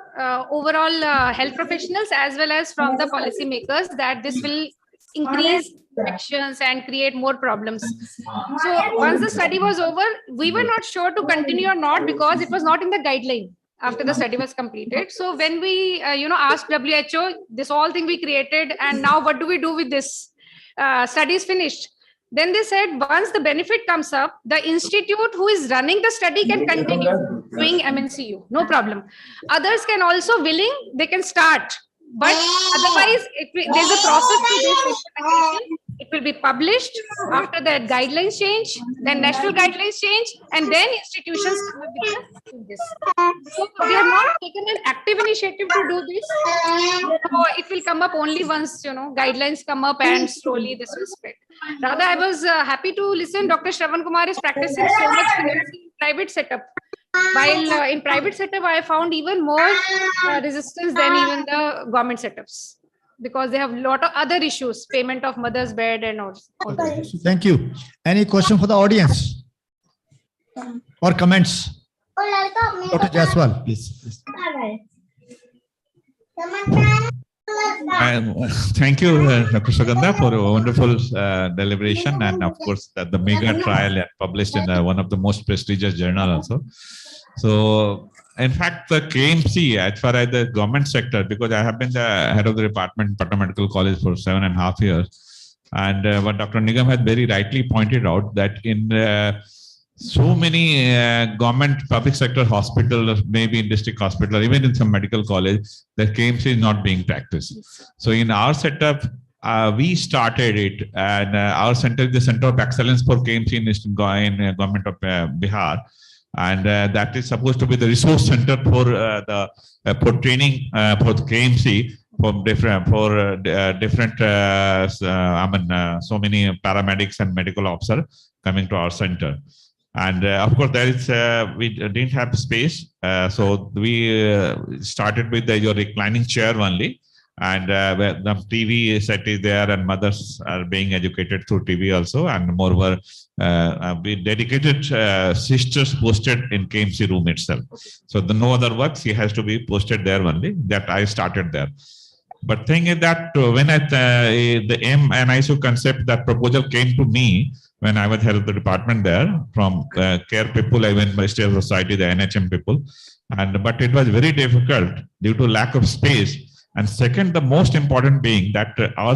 overall health professionals as well as from the policymakers, that this will increase infections and create more problems. So once the study was over, we were not sure to continue or not, because it was not in the guideline after the study was completed. So when we asked WHO, this whole thing we created, and now what do we do with this? Study is finished. Then they said, once the benefit comes up, the institute who is running the study can continue doing MNCU, no problem. Others can also they can start. But otherwise, there's a process to this implementation. It will be published. After that, guidelines change, then national guidelines change, and then institutions come up with this. So we have not taken an active initiative to do this. So it will come up only once guidelines come up, and slowly this will spread. Rather, I was happy to listen. Dr. Shravan Kumar is practicing so much in private setup. While in private setup, I found even more resistance than even the government setups, because they have a lot of other issues, payment of mother's bed and all. Thank you. Any question for the audience or comments? Dr. Jaiswal, please. Thank you, Dr. Sugandha, for a wonderful deliberation, and of course the mega trial published in one of the most prestigious journal also. So in fact, the KMC, as far as the government sector, because I have been the head of the department, Patna Medical College, for 7.5 years, and what Dr. Nigam has very rightly pointed out, that in so many government public sector hospitals, maybe in district hospital, even in some medical college, the KMC is not being practiced. So in our setup, we started it, and our center is the Center of Excellence for KMC in government of Bihar. And that is supposed to be the resource center for for training for the KMC for different so many paramedics and medical officers coming to our center. And of course, there is we didn't have space, so we started with your reclining chair only, and the TV set is there, and mothers are being educated through TV also, and moreover, we dedicated sisters posted in KMC room itself. So no other work, she has to be posted there only. That I started there. But thing is that when the MNICU concept, that proposal came to me when I was head of the department there, from care people, even Ministry of Society, the NHM people, but it was very difficult due to lack of space. And second, the most important being that our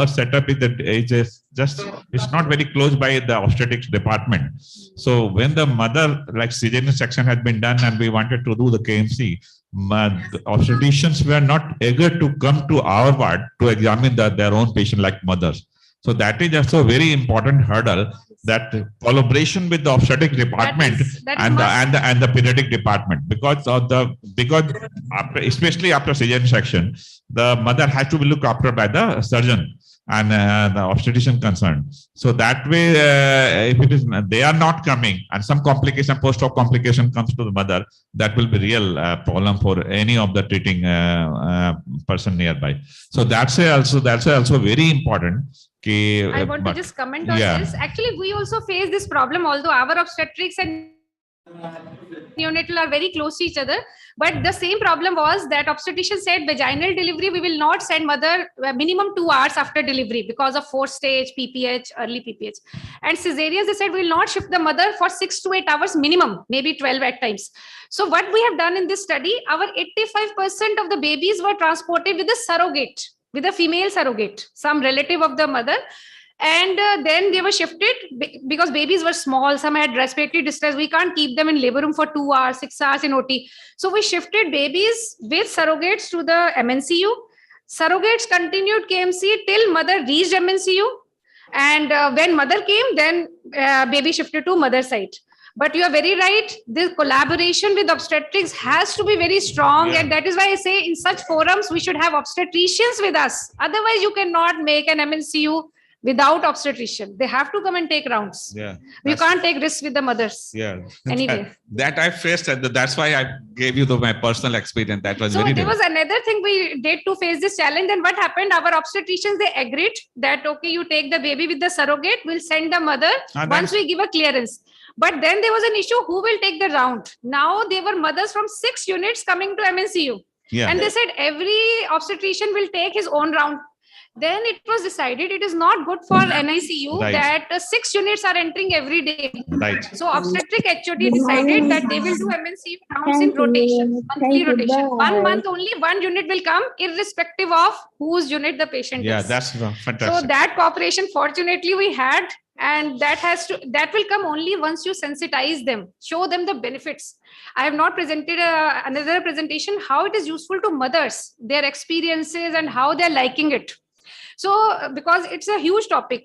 setup is just it's not very close by the obstetrics department. So when the mother, like cesarean section had been done and we wanted to do the KMC, the obstetricians were not eager to come to our ward to examine their own patient like mothers. So that is also a very important hurdle, that collaboration with the obstetric department and the pediatric department, because after, especially after cesarean section, the mother has to be looked after by the surgeon and the obstetrician concerned. So that way, if it is they are not coming and some complication, post-op complication comes to the mother, that will be real problem for any of the treating person nearby. So that's also very important. I want to just comment on this. Actually, we also face this problem, although our obstetrics and neonatal are very close to each other. But the same problem was that obstetrician said vaginal delivery, we will not send mother minimum 2 hours after delivery because of 4th stage, PPH, early PPH. And cesareans, they said we will not shift the mother for 6 to 8 hours minimum, maybe 12 at times. So what we have done in this study, our 85% of the babies were transported with a surrogate, with a female surrogate, some relative of the mother. And then they were shifted because babies were small. Some had respiratory distress. We can't keep them in labor room for 2 hours, 6 hours in OT. So we shifted babies with surrogates to the MNCU. Surrogates continued KMC till mother reached MNCU. And when mother came, then baby shifted to mother side. But you are very right. The collaboration with obstetrics has to be very strong. And that is why I say in such forums, we should have obstetricians with us. Otherwise, you cannot make an MNCU without obstetrician. They have to come and take rounds. Yeah, you can't take risks with the mothers. Yeah. Anyway. That I faced. That's why I gave you my personal experience. That was very there was another thing we did to face this challenge. And what happened? Our obstetricians, they agreed that, okay, you take the baby with the surrogate. We'll send the mother once we give a clearance. But then there was an issue, who will take the round? Now there were mothers from 6 units coming to MNCU. Yeah. And they said every obstetrician will take his own round. Then it was decided it is not good for NICU that 6 units are entering every day. Right. So obstetric HOD decided that they will do MNCU rounds in rotation, monthly rotation. 1 month only 1 unit will come, irrespective of whose unit the patient is. Yeah, that's fantastic. So that cooperation, fortunately, we had, and that will come only once you sensitize them, show them the benefits. I have not presented another presentation how it is useful to mothers, their experiences and how they're liking it. So because it's a huge topic,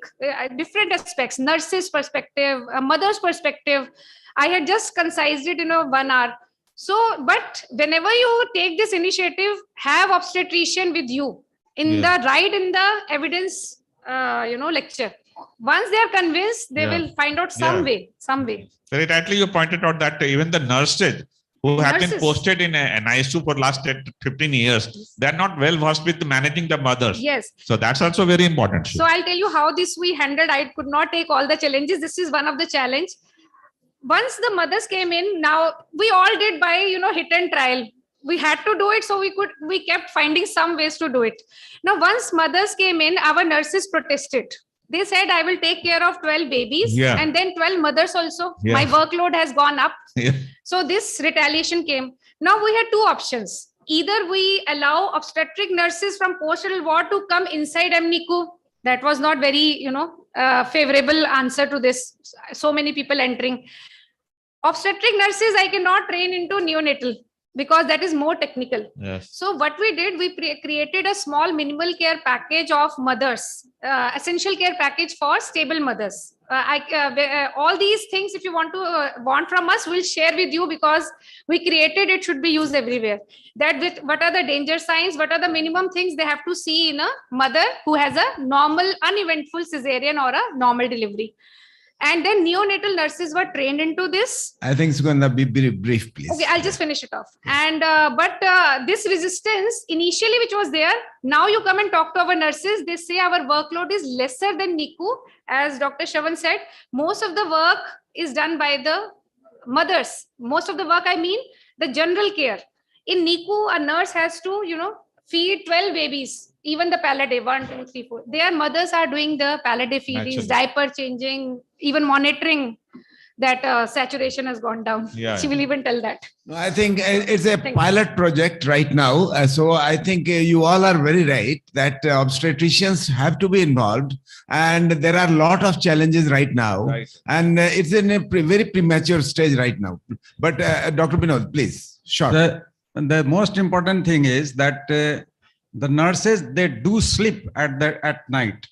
different aspects, nurses perspective, a mother's perspective, I had just concised it in 1 hour. So, but whenever you take this initiative, have obstetrician with you in the evidence, lecture. Once they are convinced, they will find out some way. Very rightly, you pointed out that even the nurses who have been posted in an ISU for last 15 years, they're not well versed with managing the mothers. Yes. So that's also very important. So I'll tell you how this we handled. I could not take all the challenges. This is one of the challenge. Once the mothers came in, now we all did by, hit and trial. We had to do it. So we kept finding some ways to do it. Now, once mothers came in, our nurses protested. They said, I will take care of 12 babies and then 12 mothers also. Yeah. My workload has gone up. Yeah. So this retaliation came. Now we had 2 options. Either we allow obstetric nurses from post-natal ward to come inside MNICU. That was not very, favorable answer to this. So many people entering. Obstetric nurses, I cannot train into neonatal, because that is more technical. Yes. So what we did, we created a small minimal care package of mothers, essential care package for stable mothers. All these things, if you want from us, we'll share with you, because we created it, should be used everywhere. That with what are the danger signs, what are the minimum things they have to see in a mother who has a normal, uneventful cesarean or a normal delivery. And then neonatal nurses were trained into this. I think it's going to be very brief, please. Okay, I'll just finish it off. And but this resistance initially, which was there, now you come and talk to our nurses. They say our workload is lesser than NICU. As Dr. Shravan said, most of the work is done by the mothers. Most of the work, I mean, the general care. In NICU, a nurse has to, feed 12 babies. Even the palliative, 1, 2, 3, 4. Their mothers are doing the palliative feedings, diaper changing, even monitoring that saturation has gone down. Yeah. She will even tell that. No, I think it's a Thank you. pilot project right now. So I think you all are very right that obstetricians have to be involved, and there are a lot of challenges right now. Right. And it's in a very premature stage right now. But Dr. Binod, please, short. The most important thing is that the nurses, they do sleep at night.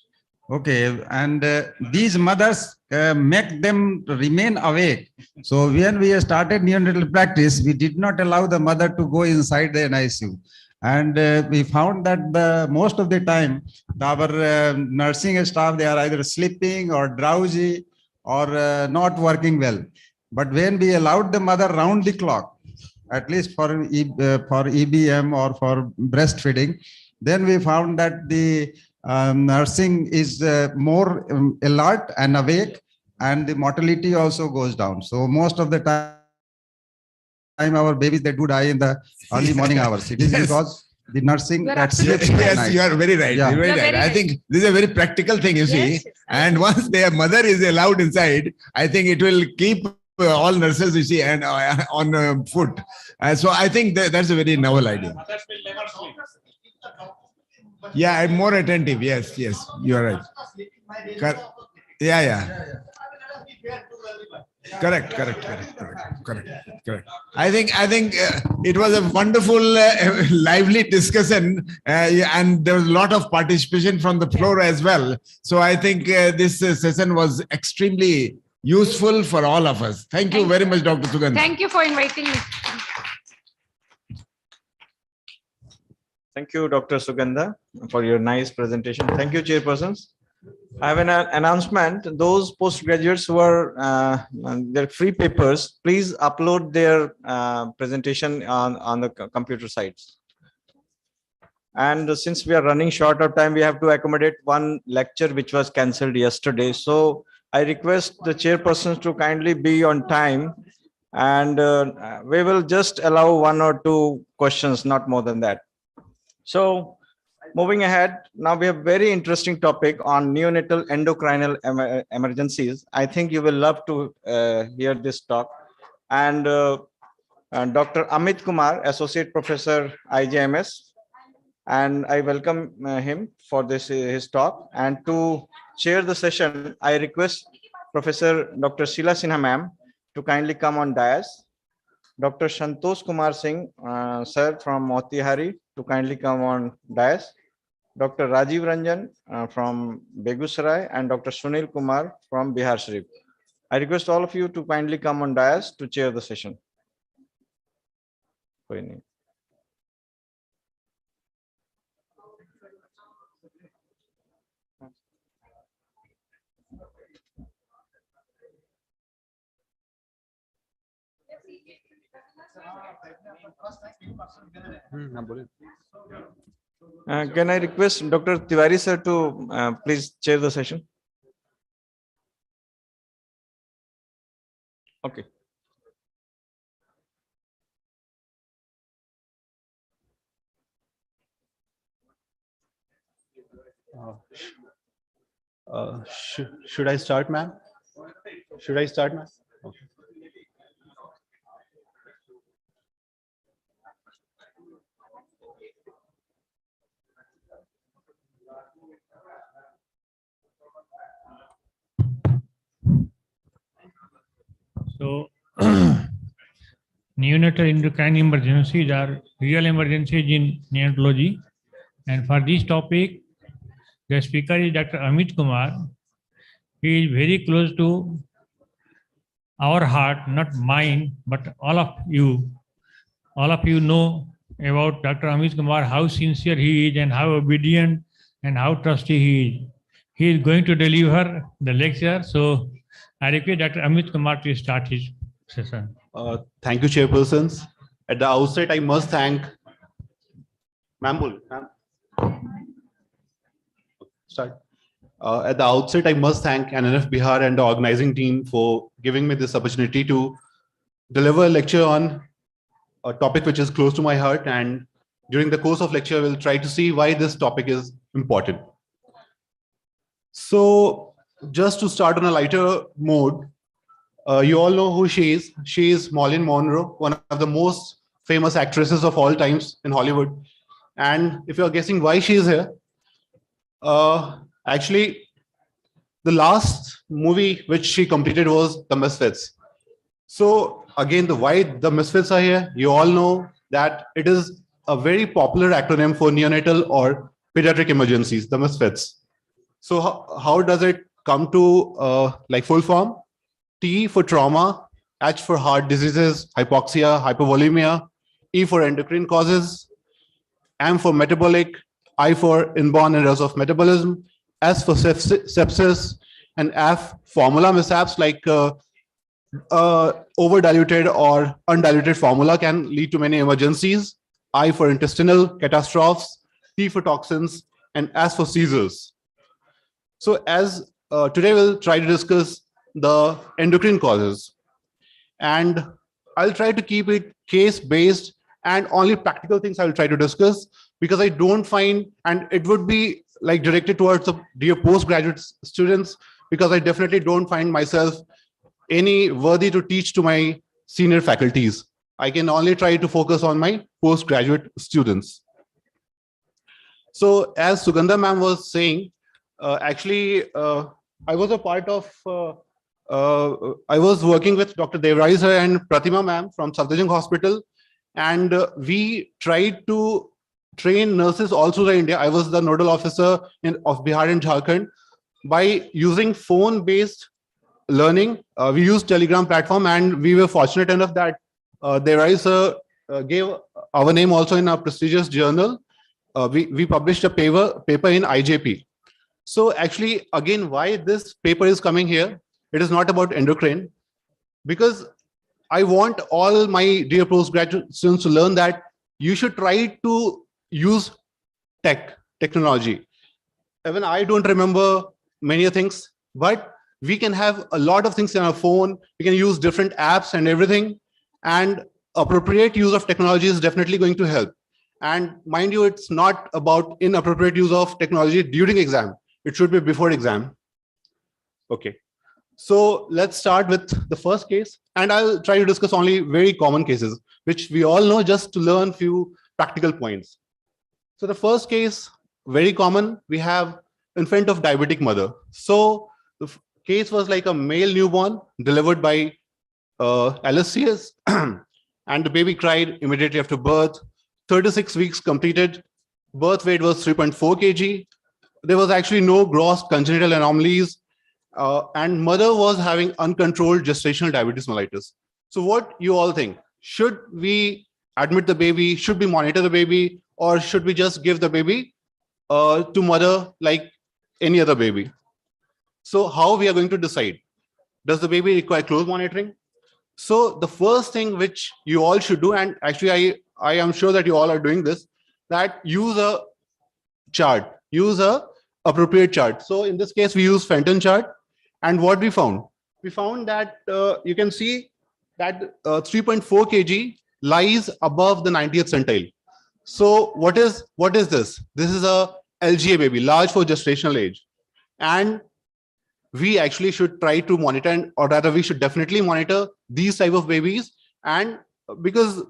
Okay, and these mothers make them remain awake. So when we started neonatal practice, we did not allow the mother to go inside the NICU. And we found that most of the time, our nursing staff, they are either sleeping or drowsy or not working well. But when we allowed the mother round the clock, at least for EBM or for breastfeeding, then we found that the nursing is more alert and awake, and the mortality also goes down. So most of the time our babies, they do die in the early morning hours. It is because the nursing that sleeps at Yes, night. you are very right. Yeah. You're very right. I think this is a very practical thing, you see. And once their mother is allowed inside, I think it will keep all nurses, you see, and on foot. So I think that's a very novel idea. Yeah, I'm more attentive. Yes, yes, you are right. Yeah. Correct. I think it was a wonderful, lively discussion, and there was a lot of participation from the floor as well. So I think this session was extremely useful for all of us. Thank you very much, Dr. Sugandha. Thank you for inviting me. Thank you, Dr. Sugandha, for your nice presentation. Thank you, chairpersons. I have an announcement. Those postgraduates who are their free papers, please upload their presentation on the computer sites. And since we are running short of time, we have to accommodate one lecture which was cancelled yesterday. So I request the chairpersons to kindly be on time, and we will just allow 1 or 2 questions, not more than that. So moving ahead, now we have very interesting topic on neonatal endocrinal emergencies. I think you will love to hear this talk. And Dr. Amit Kumar, Associate Professor, IJMS, and I welcome him for this his talk. And to chair the session, I request Professor Dr. Sheila Sinha ma'am to kindly come on dais. Dr. Santosh Kumar Singh, sir from Motihari, to kindly come on dais. Dr. Rajiv Ranjan from Begusarai, and Dr. Sunil Kumar from Bihar Sharif. I request all of you to kindly come on dais to chair the session. Can I request Dr. Tiwari sir to please chair the session? Okay. Should I start, ma'am? Should I start, ma'am? Okay. So, neonatal endocrine emergencies are real emergencies in neonatology. And for this topic, the speaker is Dr. Amit Kumar. He is very close to our heart, not mine, but all of you. All of you know about Dr. Amit Kumar, how sincere he is and how obedient and how trusty he is. He is going to deliver the lecture. So I request Dr. Amit Kumar to start his session. Thank you, chairpersons. At the outset, I must thank At the outset, I must thank NNF Bihar and the organizing team for giving me this opportunity to deliver a lecture on a topic which is close to my heart. And during the course of lecture, we'll try to see why this topic is important. So just to start on a lighter mode, You all know who she is. She is Maureen Monroe, one of the most famous actresses of all times in Hollywood. And if you're guessing why she is here, actually, the last movie which she completed was The Misfits. So again, the why The Misfits are here, you all know that it is a very popular acronym for neonatal or pediatric emergencies, The Misfits. So how does it come to like full form? T for trauma, H for heart diseases, hypoxia, hypovolemia, E for endocrine causes, M for metabolic, I for inborn errors of metabolism, S for sepsis, and F formula mishaps like over-diluted or undiluted formula can lead to many emergencies, I for intestinal catastrophes, T for toxins, and S for seizures. So as today we'll try to discuss the endocrine causes, and I'll try to keep it case-based and only practical things I'll try to discuss, because I don't find, and it would be like directed towards the dear postgraduate students, because I definitely don't find myself any worthy to teach to my senior faculties. I can only try to focus on my postgraduate students. So as Sugandha ma'am was saying, actually, I was a part of, I was working with Dr. Devraj sir and Pratima ma'am from Safdarjung Hospital, and we tried to train nurses all through India. I was the nodal officer of Bihar and Jharkhand. By using phone-based learning, we used Telegram platform, and we were fortunate enough that Devraj sir gave our name also in a prestigious journal. We published a paper in IJP. So actually, again, why this paper is coming here, it is not about endocrine, because I want all my dear postgraduate students to learn that you should try to use technology. Even I don't remember many things, but we can have a lot of things in our phone. We can use different apps and everything, and appropriate use of technology is definitely going to help. And mind you, it's not about inappropriate use of technology during exam. It should be before exam. Okay. So let's start with the first case, and I'll try to discuss only very common cases, which we all know, just to learn few practical points. So the first case, very common, we have infant of diabetic mother. So the case was like a male newborn delivered by LSCS, and the baby cried immediately after birth. 36 weeks completed. Birth weight was 3.4 kg. There was actually no gross congenital anomalies, and mother was having uncontrolled gestational diabetes mellitus. So what you all think? Should we admit the baby? Should we monitor the baby? Or should we just give the baby to mother like any other baby? So how we are going to decide? Does the baby require close monitoring? So the first thing which you all should do, and actually I am sure that you all are doing this, that use a chart, use a appropriate chart. So in this case, we use Fenton chart. And what we found? We found that you can see that 3.4 kg lies above the 90th centile. So what is this? This is a LGA baby, large for gestational age. And we actually should try to monitor, or rather we should definitely monitor these type of babies. And because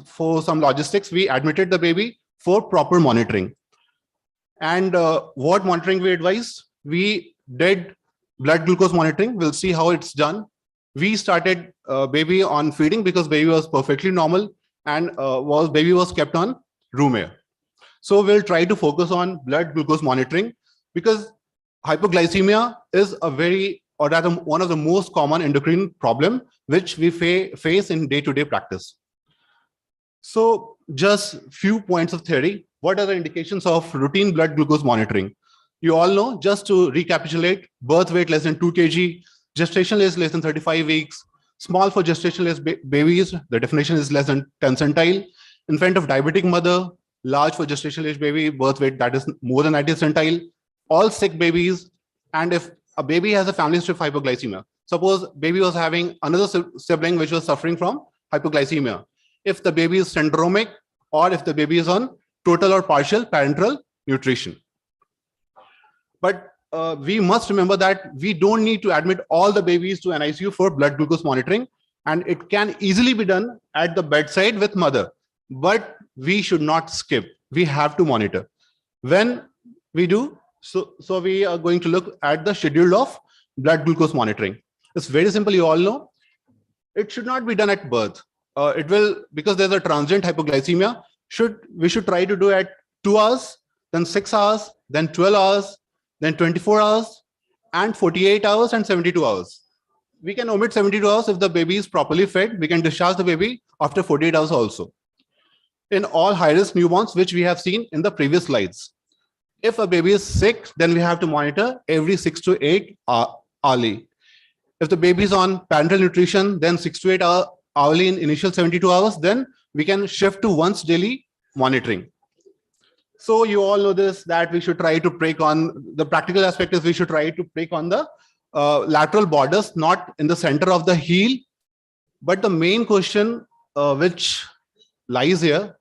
for some logistics, we admitted the baby for proper monitoring. And what monitoring we advise? We did blood glucose monitoring. We'll see how it's done. We started baby on feeding because baby was perfectly normal, and baby was kept on room air. So we'll try to focus on blood glucose monitoring, because hypoglycemia is a very, or rather one of the most common endocrine problem which we face in day-to-day practice. So just few points of theory. What are the indications of routine blood glucose monitoring? You all know, just to recapitulate, birth weight less than 2 kg, gestational age less than 35 weeks, small for gestational age babies, the definition is less than 10 centile, infant of diabetic mother, large for gestational age baby, birth weight that is more than 90 centile, all sick babies, and if a baby has a family history of hypoglycemia, suppose baby was having another sibling which was suffering from hypoglycemia, if the baby is syndromic, or if the baby is on total or partial parenteral nutrition. But we must remember that we don't need to admit all the babies to NICU for blood glucose monitoring, and it can easily be done at the bedside with mother. But we should not skip. We have to monitor. When we do, so we are going to look at the schedule of blood glucose monitoring. It's very simple, you all know. It should not be done at birth. It will, because there's a transient hypoglycemia, we should try to do at 2 hours, then 6 hours, then 12 hours, then 24 hours, and 48 hours and 72 hours. We can omit 72 hours if the baby is properly fed. We can discharge the baby after 48 hours also. In all high-risk newborns, which we have seen in the previous slides. If a baby is sick, then we have to monitor every 6 to 8 hourly. If the baby is on parenteral nutrition, then 6 to 8 hourly in initial 72 hours, then we can shift to once daily monitoring. So you all know this, that we should try to break on, the practical aspect is we should try to break on the lateral borders, not in the center of the heel. But the main question which lies here,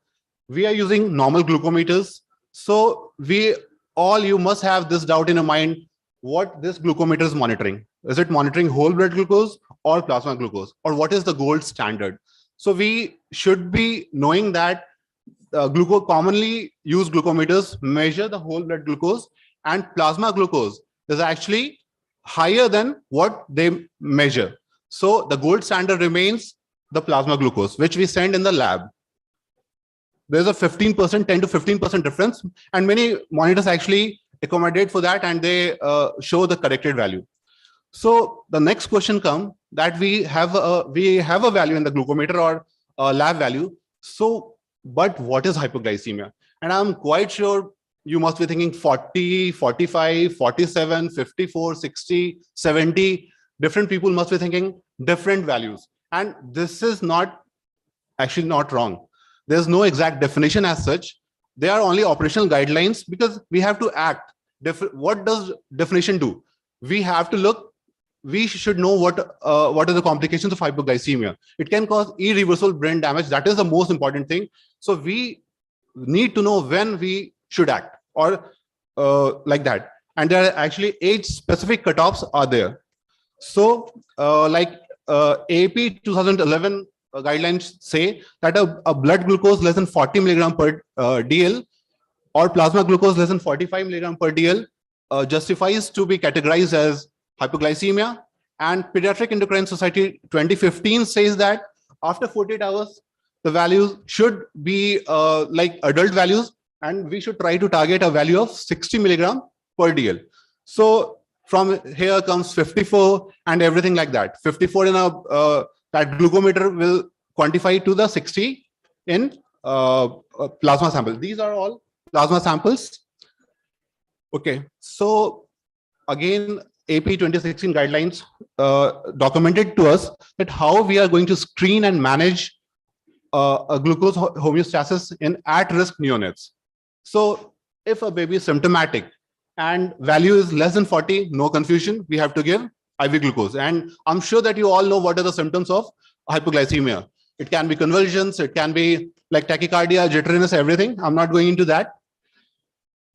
we are using normal glucometers. So you must have this doubt in your mind, what this glucometer is monitoring. Is it monitoring whole blood glucose or plasma glucose, or what is the gold standard? So we should be knowing that commonly used glucometers measure the whole blood glucose, and plasma glucose is actually higher than what they measure. So the gold standard remains the plasma glucose, which we send in the lab. There's a 15%, 10 to 15% difference, and many monitors actually accommodate for that, and they show the corrected value. So the next question comes that we have a value in the glucometer or lab value. So, but what is hypoglycemia? And I'm quite sure you must be thinking 40, 45, 47, 54, 60, 70. Different people must be thinking different values. And this is actually not wrong. There's no exact definition as such. They are only operational guidelines because we have to act. What does definition do? We have to look, we should know what are the complications of hypoglycemia. It can cause irreversible brain damage. That is the most important thing. So we need to know when we should act, or like that. And there are actually age-specific cutoffs are there. So like AP 2011 guidelines say that a blood glucose less than 40 milligram per DL or plasma glucose less than 45 milligram per DL justifies to be categorized as hypoglycemia. And Pediatric Endocrine Society 2015 says that after 48 hours, the values should be like adult values, and we should try to target a value of 60 milligram per DL. So from here comes 54 and everything like that. 54 in that glucometer will quantify to the 60 in plasma sample. These are all plasma samples. Okay, so again, AP 2016 guidelines documented to us that how we are going to screen and manage a glucose homeostasis in at-risk neonates. So if a baby is symptomatic and value is less than 40, no confusion, we have to give IV glucose. And I'm sure that you all know what are the symptoms of hypoglycemia. It can be convulsions, it can be like tachycardia, jitteriness, everything. I'm not going into that.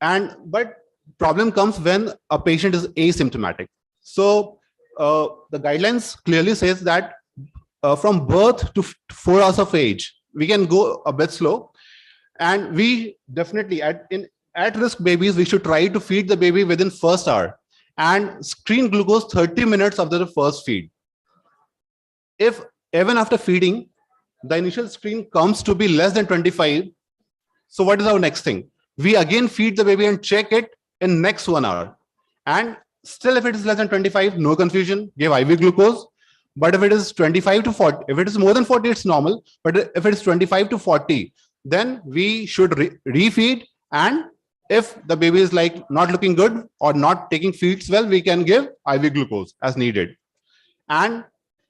But problem comes when a patient is asymptomatic. So the guidelines clearly says that from birth to 4 hours of age, we can go a bit slow. And we definitely, at-risk babies, we should try to feed the baby within first hour and screen glucose 30 minutes after the first feed. If even after feeding, the initial screen comes to be less than 25, so what is our next thing? We again feed the baby and check it in next 1 hour. And still, if it is less than 25, no confusion, give IV glucose. But if it is 25 to 40, if it is more than 40, it's normal. But if it is 25 to 40, then we should refeed. And if the baby is like not looking good or not taking feeds well, we can give IV glucose as needed. And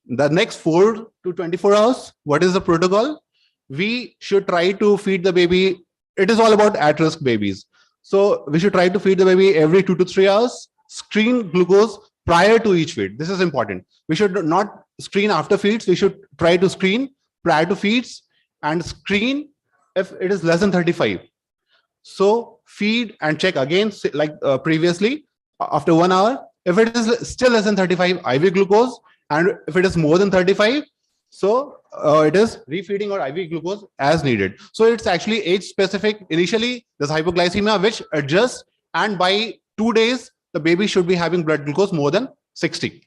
the next 4 to 24 hours, what is the protocol? We should try to feed the baby. It is all about at-risk babies. So we should try to feed the baby every 2 to 3 hours, screen glucose prior to each feed. This is important. We should not screen after feeds. We should try to screen prior to feeds and screen if it is less than 35. So feed and check again, like previously. after 1 hour. If it is still less than 35, IV glucose, and if it is more than 35, so it is refeeding or IV glucose as needed. So it's actually age specific. Initially, there's hypoglycemia which adjusts, and by 2 days, the baby should be having blood glucose more than 60.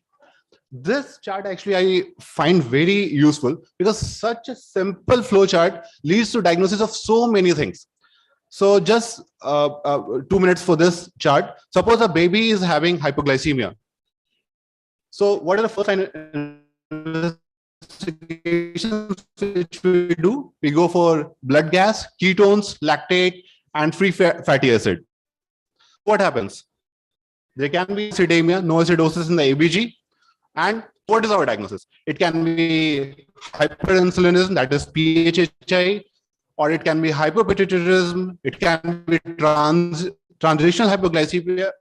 This chart actually I find very useful because such a simple flow chart leads to diagnosis of so many things. So just 2 minutes for this chart. Suppose a baby is having hypoglycemia. So what are the first investigations which we do? We go for blood gas, ketones, lactate, and free fatty acid. What happens? There can be acidemia, no acidosis in the ABG. And what is our diagnosis? It can be hyperinsulinism, that is PHHI, or it can be hypopituitarism, it can be transitional hypoglycemia,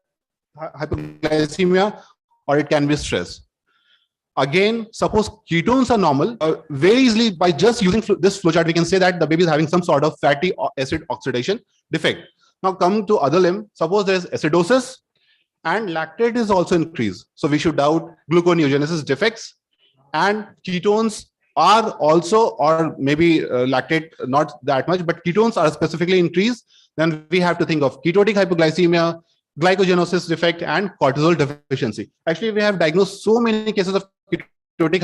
or it can be stress. Again, suppose ketones are normal, very easily by just using this flowchart, we can say that the baby is having some sort of fatty acid oxidation defect. Now come to other limb, suppose there is acidosis, and lactate is also increased. So we should doubt gluconeogenesis defects, and ketones are also, or maybe lactate not that much, but ketones are specifically increased. Then we have to think of ketotic hypoglycemia, glycogenosis defect, and cortisol deficiency. Actually, we have diagnosed so many cases of ketotic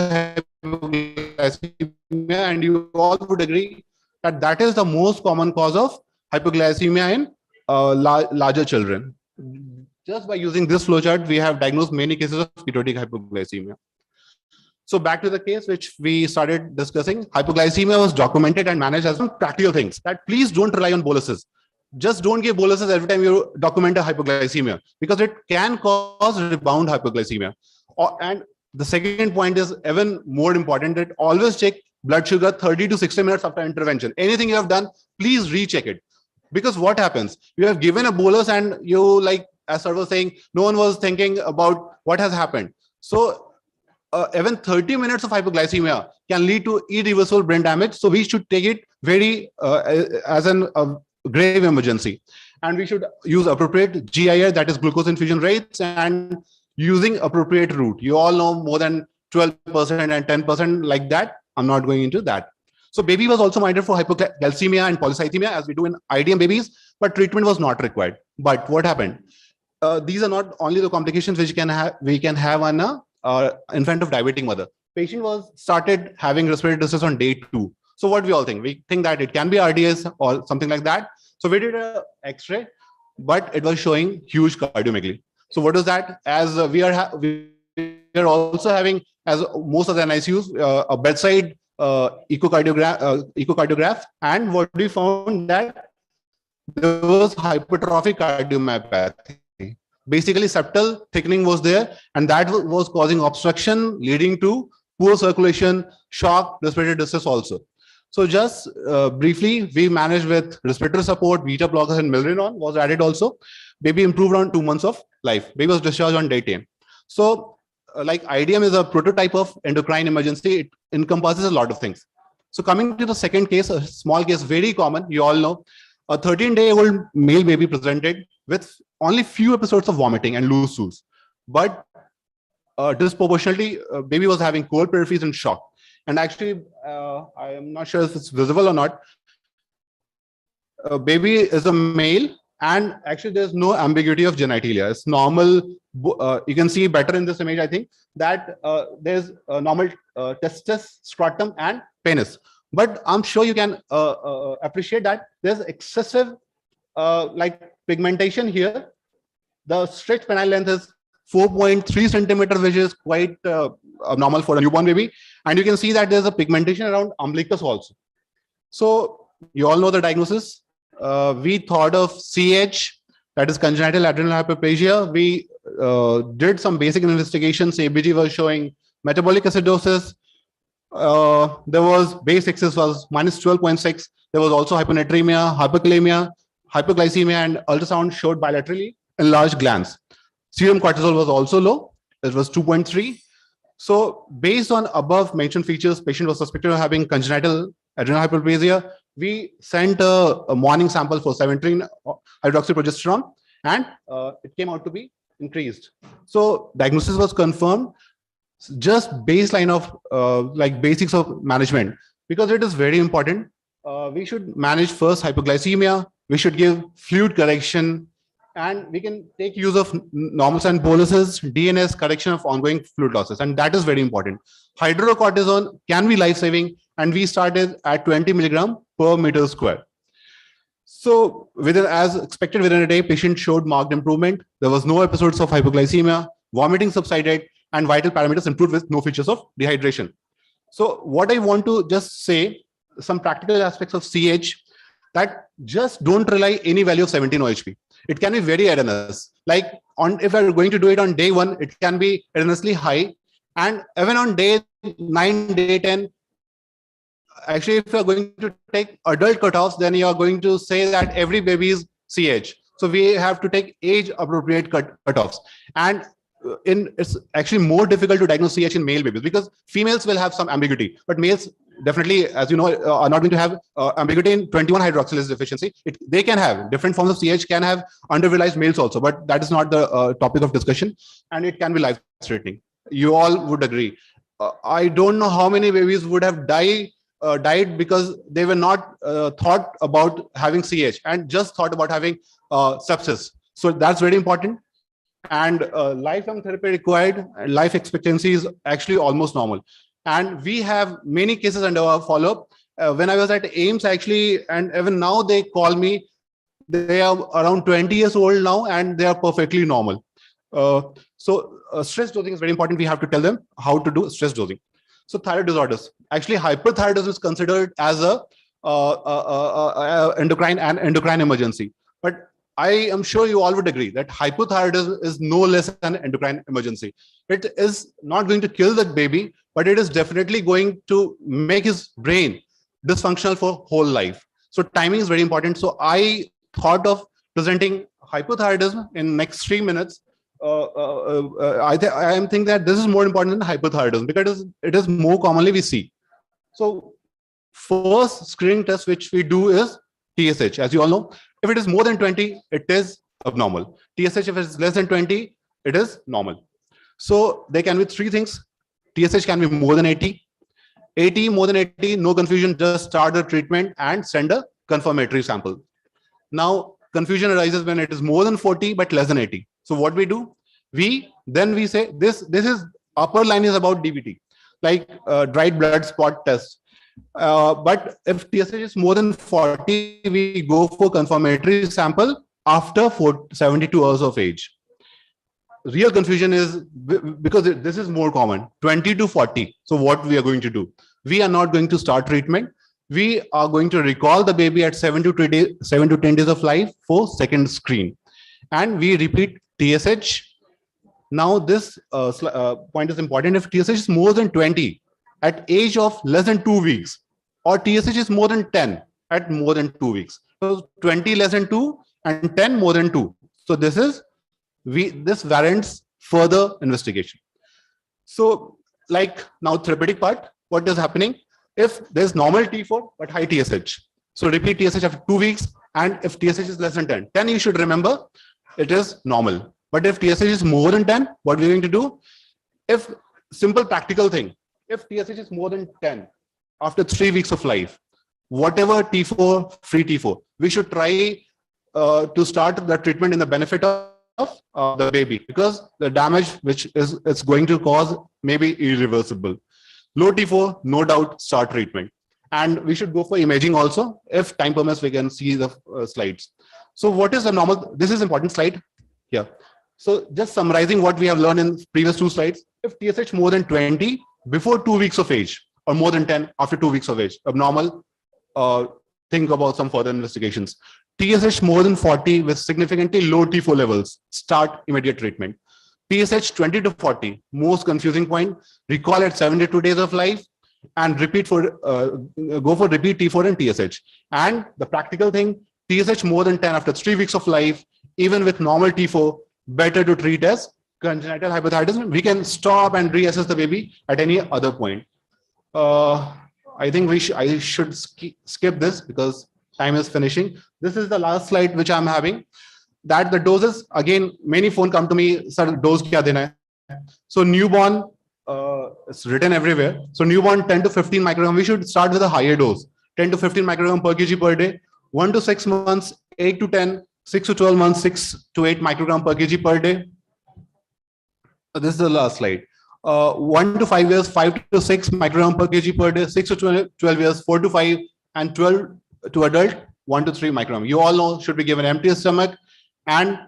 hypoglycemia, and you all would agree that that is the most common cause of hypoglycemia in larger children. Just by using this flowchart, we have diagnosed many cases of ketotic hypoglycemia. So back to the case which we started discussing, hypoglycemia was documented and managed as some practical things that please don't rely on boluses. Just don't give boluses every time you document a hypoglycemia because it can cause rebound hypoglycemia. And the second point is even more important, that always check blood sugar 30 to 60 minutes after intervention. Anything you have done, please recheck it. Because what happens? You have given a bolus and you, like as sir was saying, no one was thinking about what has happened. So even 30 minutes of hypoglycemia can lead to irreversible brain damage. So we should take it very as a grave emergency. And we should use appropriate GIR, that is glucose infusion rates, and using appropriate route. You all know more than 12% and 10% like that. I'm not going into that. So baby was also monitored for hypocalcemia and polycythemia as we do in IDM babies, but treatment was not required. But what happened? These are not only the complications which we can have on a infant of diabetic mother. Patient was started having respiratory distress on day 2. So what we all think? We think that it can be RDS or something like that. So we did a X-ray, but it was showing huge cardiomegaly. So what is that? As we are also having, as most of the NICUs, a bedside echocardiograph, and what we found that there was hypertrophic cardiomyopathy. Basically, septal thickening was there, and that was causing obstruction, leading to poor circulation, shock, respiratory distress also. So just briefly, we managed with respiratory support, beta blockers, and milrinone was added also. Baby improved on 2 months of life. Baby was discharged on day 10. So like IDM is a prototype of endocrine emergency. It encompasses a lot of things. So coming to the second case, a small case, very common, you all know, a 13-day-old male baby presented with only few episodes of vomiting and loose stools. But disproportionately, baby was having cold peripheries and shock. And actually, I am not sure if it's visible or not. Baby is a male, and actually there's no ambiguity of genitalia. It's normal. You can see better in this image, I think, that there's a normal testis, scrotum, and penis. But I'm sure you can appreciate that there's excessive like pigmentation here. The stretched penile length is 4.3 centimeter, which is quite normal for a newborn baby. And you can see that there's a pigmentation around umbilicus also. So you all know the diagnosis. We thought of CH, that is congenital adrenal hyperplasia. We did some basic investigations. ABG was showing metabolic acidosis. There was base excess was minus 12.6. There was also hyponatremia, hypokalemia, hypoglycemia, and ultrasound showed bilaterally enlarged glands. Serum cortisol was also low. It was 2.3. So based on above mentioned features, patient was suspected of having congenital adrenal hyperplasia. We sent a morning sample for 17 hydroxyprogesterone, and it came out to be increased. So diagnosis was confirmed, just baseline of like basics of management, because it is very important. We should manage first hypoglycemia, we should give fluid correction, and we can take use of normals and boluses, DNS, correction of ongoing fluid losses, and that is very important. Hydrocortisone can be life-saving, and we started at 20 milligram per meter square. So as expected, within a day, patient showed marked improvement. There was no episodes of hypoglycemia, vomiting subsided, and vital parameters improved with no features of dehydration. So what I want to just say, some practical aspects of CH, that just don't rely any value of 17 OHP. It can be very erroneous. Like if you're going to do it on day 1, it can be erroneously high. And even on day 9, day 10, actually, if you're going to take adult cutoffs, then you're going to say that every baby is CH. So we have to take age appropriate cutoffs. And it's actually more difficult to diagnose CH in male babies, because females will have some ambiguity, but males definitely, as you know, are not going to have ambiguity in 21 hydroxylase deficiency. They can have different forms of CH, can have underrealized males also, but that is not the topic of discussion, and it can be life-threatening. You all would agree. I don't know how many babies would have died because they were not thought about having CH and just thought about having sepsis. So that's very important. And lifelong therapy required, life expectancy is actually almost normal. And we have many cases under our follow-up. When I was at AIMS, actually, and even now they call me, they are around 20 years old now, and they are perfectly normal. So stress dosing is very important. We have to tell them how to do stress dosing. So thyroid disorders, actually hyperthyroidism is considered as a endocrine emergency. But I am sure you all would agree that hypothyroidism is no less than an endocrine emergency. It is not going to kill that baby, but it is definitely going to make his brain dysfunctional for whole life. So timing is very important. So I thought of presenting hypothyroidism in next 3 minutes. I am thinking that this is more important than hypothyroidism because it is more commonly we see. So first screening test which we do is TSH. As you all know, if it is more than 20, it is abnormal. TSH, if it is less than 20, it is normal. So there can be 3 things. TSH can be more than 80. 80, more than 80, no confusion, just start the treatment and send a confirmatory sample. Now, confusion arises when it is more than 40, but less than 80. So what we do, we say this is upper line is about DBT, like dried blood spot test. But if TSH is more than 40, we go for confirmatory sample after 72 hours of age. Real confusion is because this is more common, 20 to 40. So what we are going to do? We are not going to start treatment. We are going to recall the baby at 7 to 10 days of life for second screen. And we repeat TSH. Now this point is important. If TSH is more than 20 at age of less than 2 weeks, or TSH is more than 10 at more than 2 weeks. So 20 less than 2 and 10 more than 2. So this warrants further investigation. So like now therapeutic part, what is happening? If there's normal T4 but high TSH, so repeat TSH after 2 weeks, and if TSH is less than 10 you should remember it is normal. But if TSH is more than 10, what we're going to do? If simple practical thing, if TSH is more than 10 after 3 weeks of life, whatever T4, free T4, we should try to start the treatment in the benefit of the baby, because the damage which it's going to cause may be irreversible. Low T4, no doubt, start treatment. And we should go for imaging also. If time permits, we can see the slides. So what is the normal? This is important slide here. So just summarizing what we have learned in previous 2 slides. If TSH more than 20 before 2 weeks of age, or more than 10 after 2 weeks of age, abnormal, think about some further investigations. TSH more than 40 with significantly low T4 levels, start immediate treatment. TSH 20 to 40, most confusing point, recall at 72 days of life, and repeat for go for repeat T4 and TSH. And the practical thing, TSH more than 10 after 3 weeks of life, even with normal T4, better to treat as congenital hypothyroidism. We can stop and reassess the baby at any other point. I think I should skip this because time is finishing. This is the last slide which I'm having. that the doses, again, many phone come to me, sir, dose kya dena hai? So newborn, it's written everywhere. So newborn 10 to 15 microgram, we should start with a higher dose, 10 to 15 microgram per kg per day, 1 to 6 months, 8 to 10, 6 to 12 months, 6 to 8 microgram per kg per day. So this is the last slide. 1 to 5 years, 5 to 6 microgram per kg per day, 6 to 12 years, 4 to 5, and 12 to adult, 1 to 3 microgram. You all know should be given empty stomach. And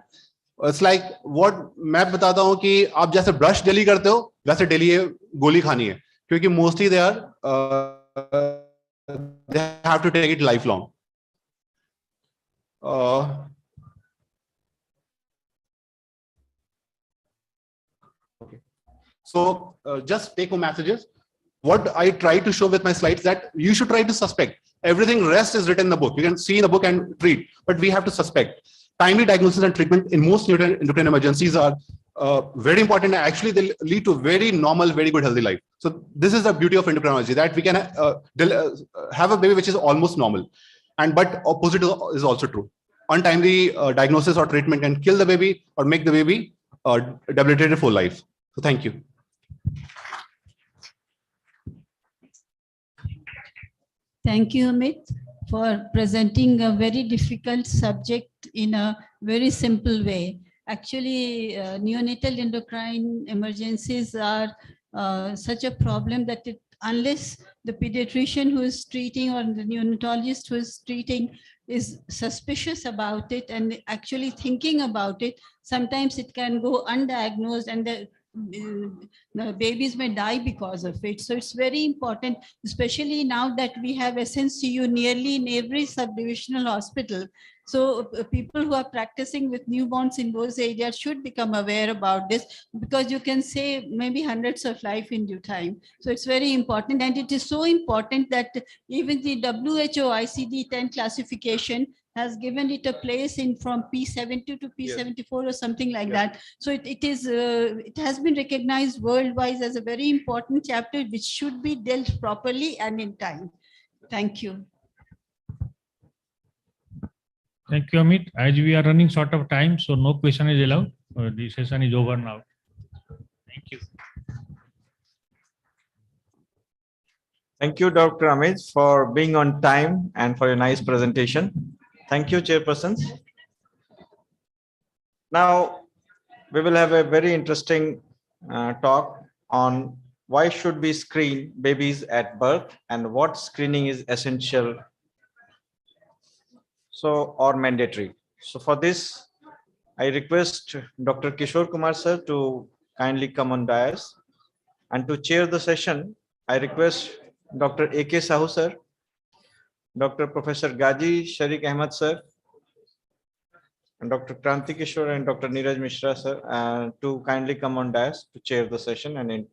it's like what मैं बताता हूँ कि आप जैसे brush daily करते हो वैसे daily ये गोली खानी है, क्योंकि mostly they have to take it lifelong. Okay. So just take home messages. What I try to show with my slides that you should try to suspect. Everything rest is written in the book. You can see in the book and treat, but we have to suspect. Timely diagnosis and treatment in most endocrine emergencies are very important. Actually, they lead to very normal, very good healthy life. So this is the beauty of endocrinology, that we can have a baby which is almost normal. But opposite is also true. Untimely diagnosis or treatment can kill the baby or make the baby debilitated for life. So thank you. Thank you, Amit, for presenting a very difficult subject in a very simple way. Actually, neonatal endocrine emergencies are such a problem that unless the pediatrician who is treating or the neonatologist who is treating is suspicious about it and actually thinking about it, sometimes it can go undiagnosed and the babies may die because of it. So it's very important, especially now that we have SNCU nearly in every subdivisional hospital. So people who are practicing with newborns in those areas should become aware about this, because you can save maybe hundreds of lives in due time. So it's very important, and it is so important that even the WHO ICD-10 classification has given it a place in from P70 to P74 or something like that. So it has been recognized worldwide as a very important chapter which should be dealt properly and in time. Thank you. Thank you, Amit. As we are running short of time, so no question is allowed. The session is over now. Thank you. Thank you, Dr. Amit, for being on time and for your nice presentation. Thank you, chairpersons. Now, we will have a very interesting talk on why should we screen babies at birth and what screening is essential or mandatory. So for this, I request Dr. Kishore Kumar sir to kindly come on dais, and to chair the session, I request Dr. A.K. Sahu sir, Dr. Professor Gaji Sharik Ahmed sir, and Dr. Kranti Kishore and Dr. Neeraj Mishra sir to kindly come on dais to chair the session. And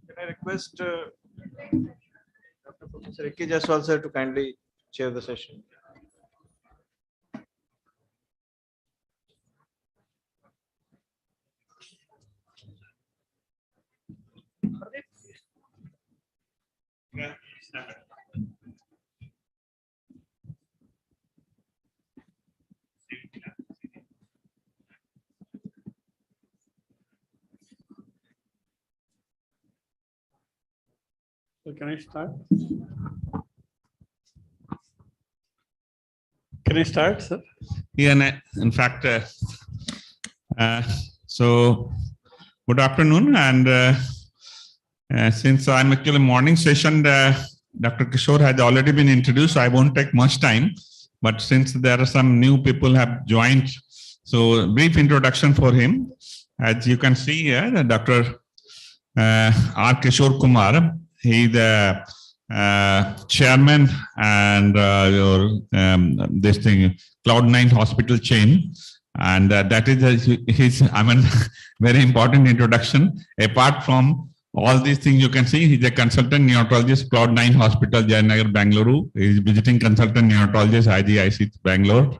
can I request Dr. Professor A.K. Jaswal sir to kindly chair the session. So can I start? Can I start, sir? Yeah, in fact, so good afternoon. And since I'm actually morning session, Dr. Kishore has already been introduced, so I won't take much time. But since there are some new people have joined, so brief introduction for him. As you can see here, Dr. R. Kishore Kumar, he the chairman and this thing Cloud9 hospital chain, and that is his, I mean, very important introduction. Apart from all these things you can see. He's a consultant neonatologist, Cloud9 Hospital, Jayanagar, Bangalore. He's visiting consultant neonatologist, IGIC, Bangalore.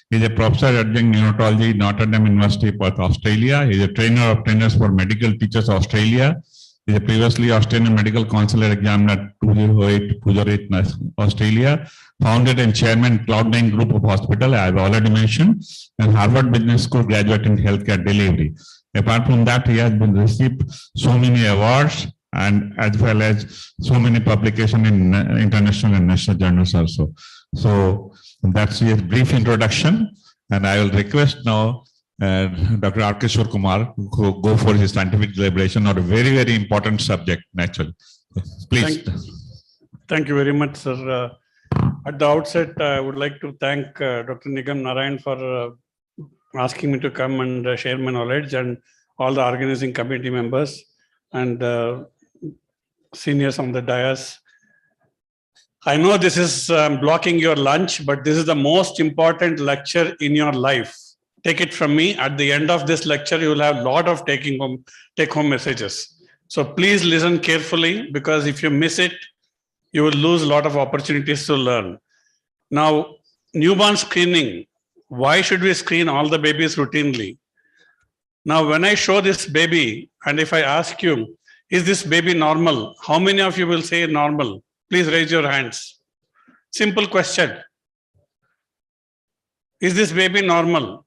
He's a professor adjunct neonatology, Notre Dame University, Perth, Australia. He's a trainer of trainers for medical teachers, Australia. He's a previously Australian Medical Consular examiner at 2008, Australia. Founded and chairman Cloud9 Group of Hospital, I have already mentioned, and Harvard Business School graduate in healthcare delivery. Apart from that, he has been received so many awards and as well as so many publications in international and national journals also. So that's a brief introduction, and I will request now Dr. R. Kishore Kumar who go for his scientific deliberation on a very, very important subject, naturally. Please. Thank you very much, sir. At the outset, I would like to thank Dr. Nigam Narayan for asking me to come and share my knowledge, and all the organizing committee members and seniors on the dais. I know this is blocking your lunch, but this is the most important lecture in your life. Take it from me. At the end of this lecture, you will have a lot of take-home messages. So please listen carefully, because if you miss it, you will lose a lot of opportunities to learn. Now, newborn screening. Why should we screen all the babies routinely? Now, when I show this baby, and if I ask you, is this baby normal? How many of you will say normal? Please raise your hands. Simple question. Is this baby normal?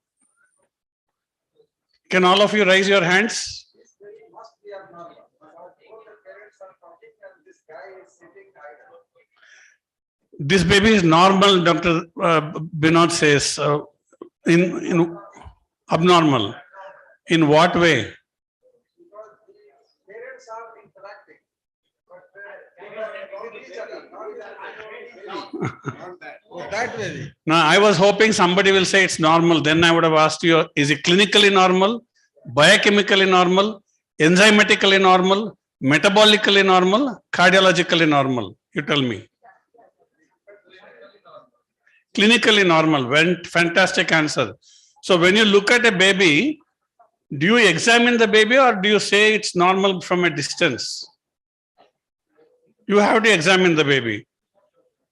Can all of you raise your hands? This baby is normal, Dr. Binod says. In abnormal. In what way? Now, I was hoping somebody will say it's normal. Then I would have asked you, is it clinically normal, biochemically normal, enzymatically normal, metabolically normal, cardiologically normal? You tell me. Clinically normal. Fantastic answer. So when you look at a baby, do you examine the baby or do you say it's normal from a distance? You have to examine the baby.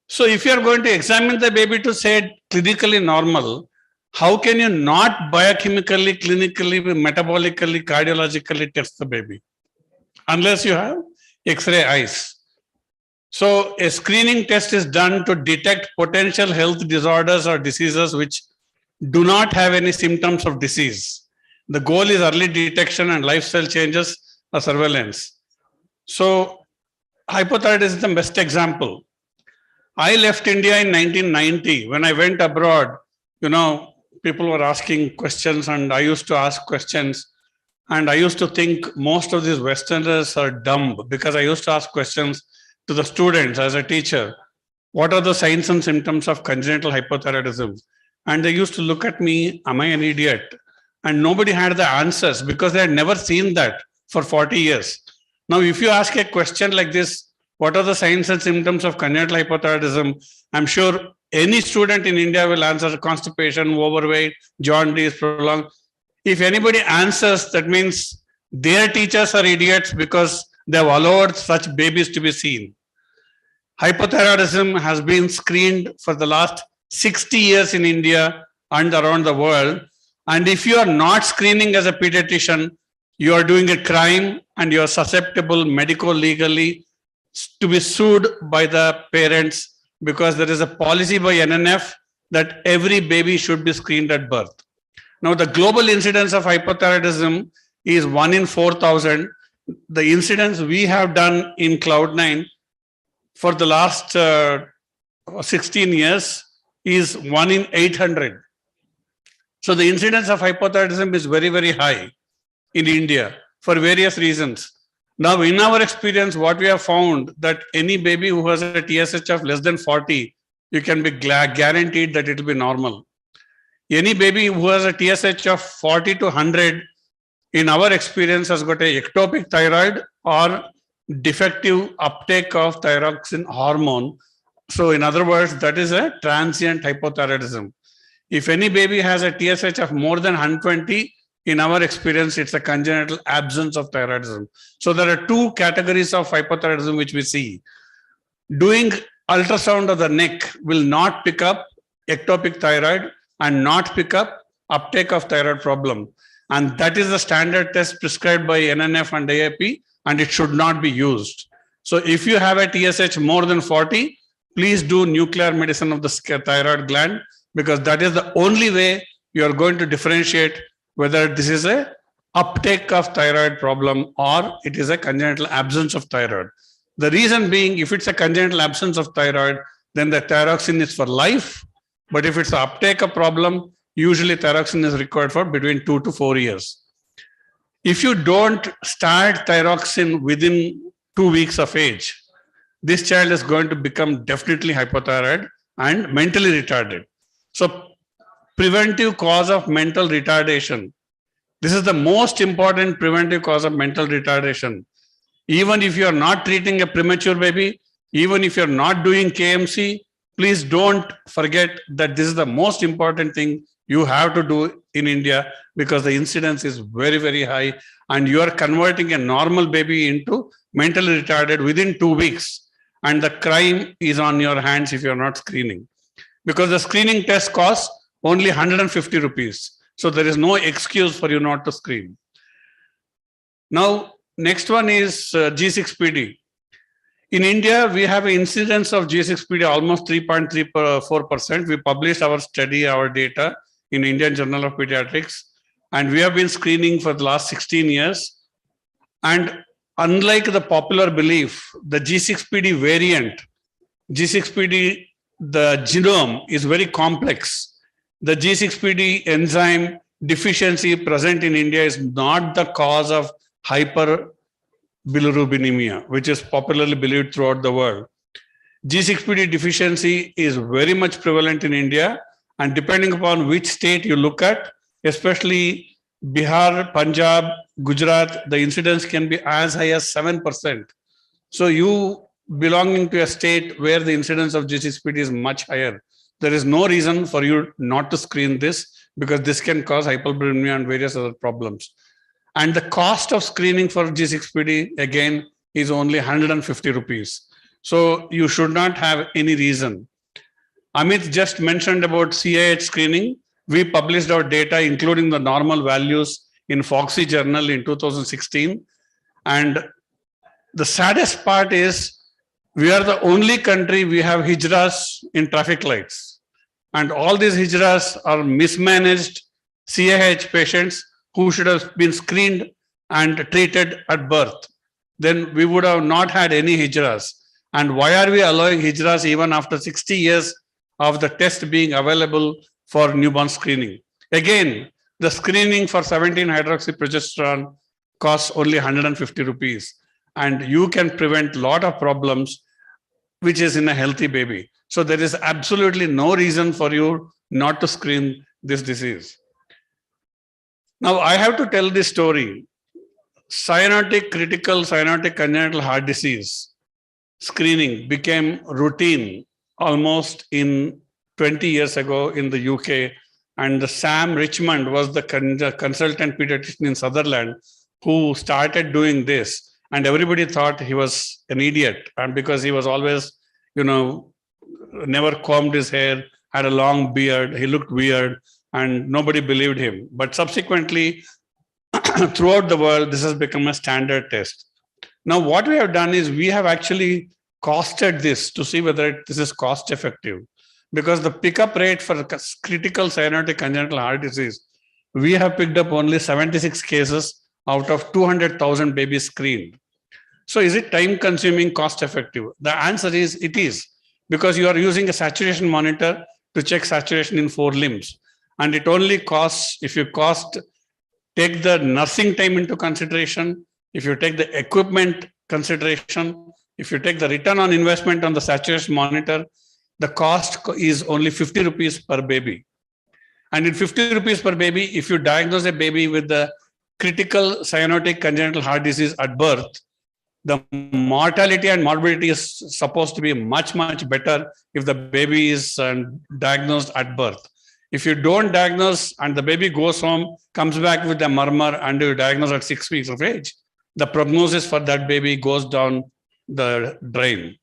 So if you are going to examine the baby to say clinically normal, how can you not biochemically, clinically, metabolically, cardiologically test the baby? Unless you have X-ray eyes. So a screening test is done to detect potential health disorders or diseases which do not have any symptoms of disease. The goal is early detection and lifestyle changes or surveillance. So hypothyroidism is the best example. I left India in 1990. When I went abroad, people were asking questions and I used to ask questions. And I used to think most of these Westerners are dumb, because I used to ask questions to the students as a teacher. What are the signs and symptoms of congenital hypothyroidism? And they used to look at me, am I an idiot? And nobody had the answers because they had never seen that for 40 years. Now, if you ask a question like this, what are the signs and symptoms of congenital hypothyroidism? I'm sure any student in India will answer constipation, overweight, jaundice, prolonged. If anybody answers, that means their teachers are idiots because they have allowed such babies to be seen. Hypothyroidism has been screened for the last 60 years in India and around the world. And if you are not screening as a pediatrician, you are doing a crime and you are susceptible medico-legally to be sued by the parents, because there is a policy by NNF that every baby should be screened at birth. Now, the global incidence of hypothyroidism is 1 in 4,000. The incidence we have done in Cloud9 for the last 16 years is 1 in 800. So the incidence of hypothyroidism is very, very high in India for various reasons. Now, in our experience, what we have found that any baby who has a TSH of less than 40, you can be guaranteed that it will be normal. Any baby who has a TSH of 40 to 100, in our experience, has got a ectopic thyroid or defective uptake of thyroxine hormone. So in other words, that is a transient hypothyroidism. If any baby has a TSH of more than 120, In our experience, it's a congenital absence of thyroidism. So there are two categories of hypothyroidism which we see. Doing ultrasound of the neck will not pick up ectopic thyroid and not pick up uptake of thyroid problem. And that is the standard test prescribed by NNF and AAP, and it should not be used. So if you have a TSH more than 40, please do nuclear medicine of the thyroid gland, because that is the only way you are going to differentiate whether this is a uptake of thyroid problem or it is a congenital absence of thyroid. The reason being, if it's a congenital absence of thyroid, then the thyroxine is for life. But if it's an uptake of problem, usually thyroxine is required for between 2 to 4 years. If you don't start thyroxine within 2 weeks of age, this child is going to become definitely hypothyroid and mentally retarded. So preventive cause of mental retardation. This is the most important preventive cause of mental retardation. Even if you are not treating a premature baby, even if you're not doing KMC, please don't forget that this is the most important thing you have to do in India, because the incidence is very, very high and you are converting a normal baby into mentally retarded within 2 weeks. And the crime is on your hands if you're not screening. Because the screening test costs only 150 rupees. So there is no excuse for you not to screen. Now, next one is G6PD. In India, we have an incidence of G6PD almost 3.34%. We published our study, our data in Indian Journal of Pediatrics, and we have been screening for the last 16 years. And unlike the popular belief, the G6PD variant, G6PD, the genome is very complex. The G6PD enzyme deficiency present in India is not the cause of hyperbilirubinemia, which is popularly believed throughout the world. G6PD deficiency is very much prevalent in India, and depending upon which state you look at, especially Bihar, Punjab, Gujarat, the incidence can be as high as 7%. So you belonging to a state where the incidence of G6PD is much higher, there is no reason for you not to screen this, because this can cause hyperbilirubinemia and various other problems. And the cost of screening for G6PD again is only 150 rupees. So you should not have any reason. Amit just mentioned about CAH screening. We published our data, including the normal values, in Foxy Journal in 2016. And the saddest part is we are the only country we have hijras in traffic lights. And all these hijras are mismanaged CAH patients who should have been screened and treated at birth. Then we would have not had any hijras. And why are we allowing hijras even after 60 years of the test being available for newborn screening? Again, the screening for 17-hydroxyprogesterone costs only 150 rupees. And you can prevent a lot of problems which is in a healthy baby. So there is absolutely no reason for you not to screen this disease. Now I have to tell this story. Cyanotic critical cyanotic congenital heart disease screening became routine almost in 20 years ago in the UK. And Sam Richmond was the consultant pediatrician in Sutherland who started doing this. And everybody thought he was an idiot. And because he was always, never combed his hair, had a long beard, he looked weird, and nobody believed him. But subsequently, throughout the world, this has become a standard test. Now, what we have done is we have actually costed this to see whether this is cost effective. Because the pickup rate for critical cyanotic congenital heart disease, we have picked up only 76 cases out of 200,000 babies screened. So is it time consuming, cost effective? The answer is it is, because you are using a saturation monitor to check saturation in 4 limbs. And it only costs, if you take the nursing time into consideration, if you take the equipment consideration, if you take the return on investment on the saturation monitor, the cost is only 50 rupees per baby. And in 50 rupees per baby, if you diagnose a baby with the critical cyanotic congenital heart disease at birth, the mortality and morbidity is supposed to be much, much better if the baby is diagnosed at birth. If you don't diagnose and the baby goes home, comes back with a murmur, and you diagnose at 6 weeks of age, the prognosis for that baby goes down the drain.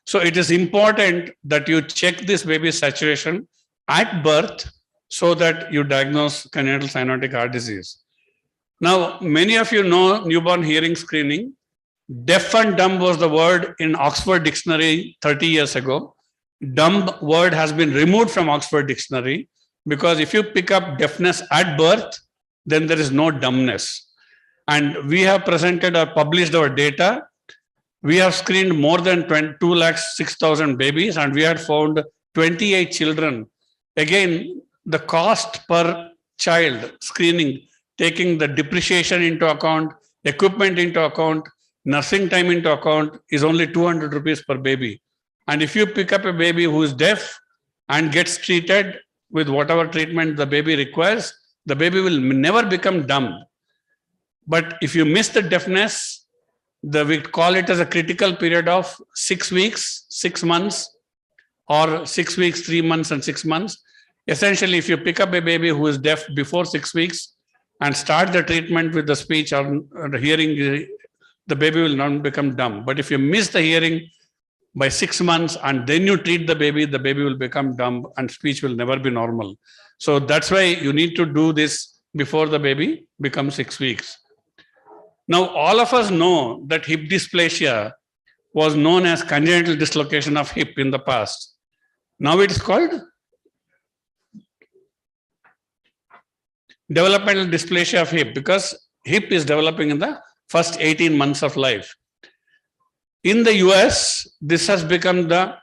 So it is important that you check this baby's saturation at birth so that you diagnose congenital cyanotic heart disease. Now, many of you know newborn hearing screening. Deaf and dumb was the word in Oxford Dictionary 30 years ago. Dumb word has been removed from Oxford Dictionary because if you pick up deafness at birth, then there is no dumbness. And we have presented or published our data. We have screened more than 206,000 babies, and we had found 28 children. Again, the cost per child screening, taking the depreciation into account, equipment into account, nursing time into account, is only 200 rupees per baby. And if you pick up a baby who is deaf and gets treated with whatever treatment the baby requires, the baby will never become dumb. But if you miss the deafness, we call it as a critical period of 6 weeks, 6 months, or 6 weeks, 3 months, and 6 months. Essentially, if you pick up a baby who is deaf before 6 weeks and start the treatment with the speech or the hearing, the baby will not become dumb. But if you miss the hearing by 6 months and then you treat the baby will become dumb and speech will never be normal. So that's why you need to do this before the baby becomes 6 weeks. Now, all of us know that hip dysplasia was known as congenital dislocation of hip in the past. Now it is called developmental dysplasia of hip because hip is developing in the first 18 months of life. In the US, this has become the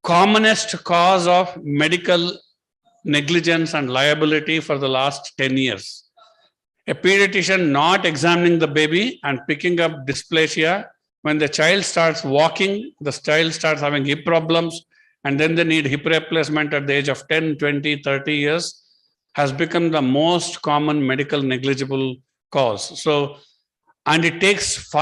commonest cause of medical negligence and liability for the last 10 years. A pediatrician not examining the baby and picking up dysplasia, when the child starts walking, the child starts having hip problems, and then they need hip replacement at the age of 10, 20, 30 years, has become the most common medical negligible cause. So, and it takes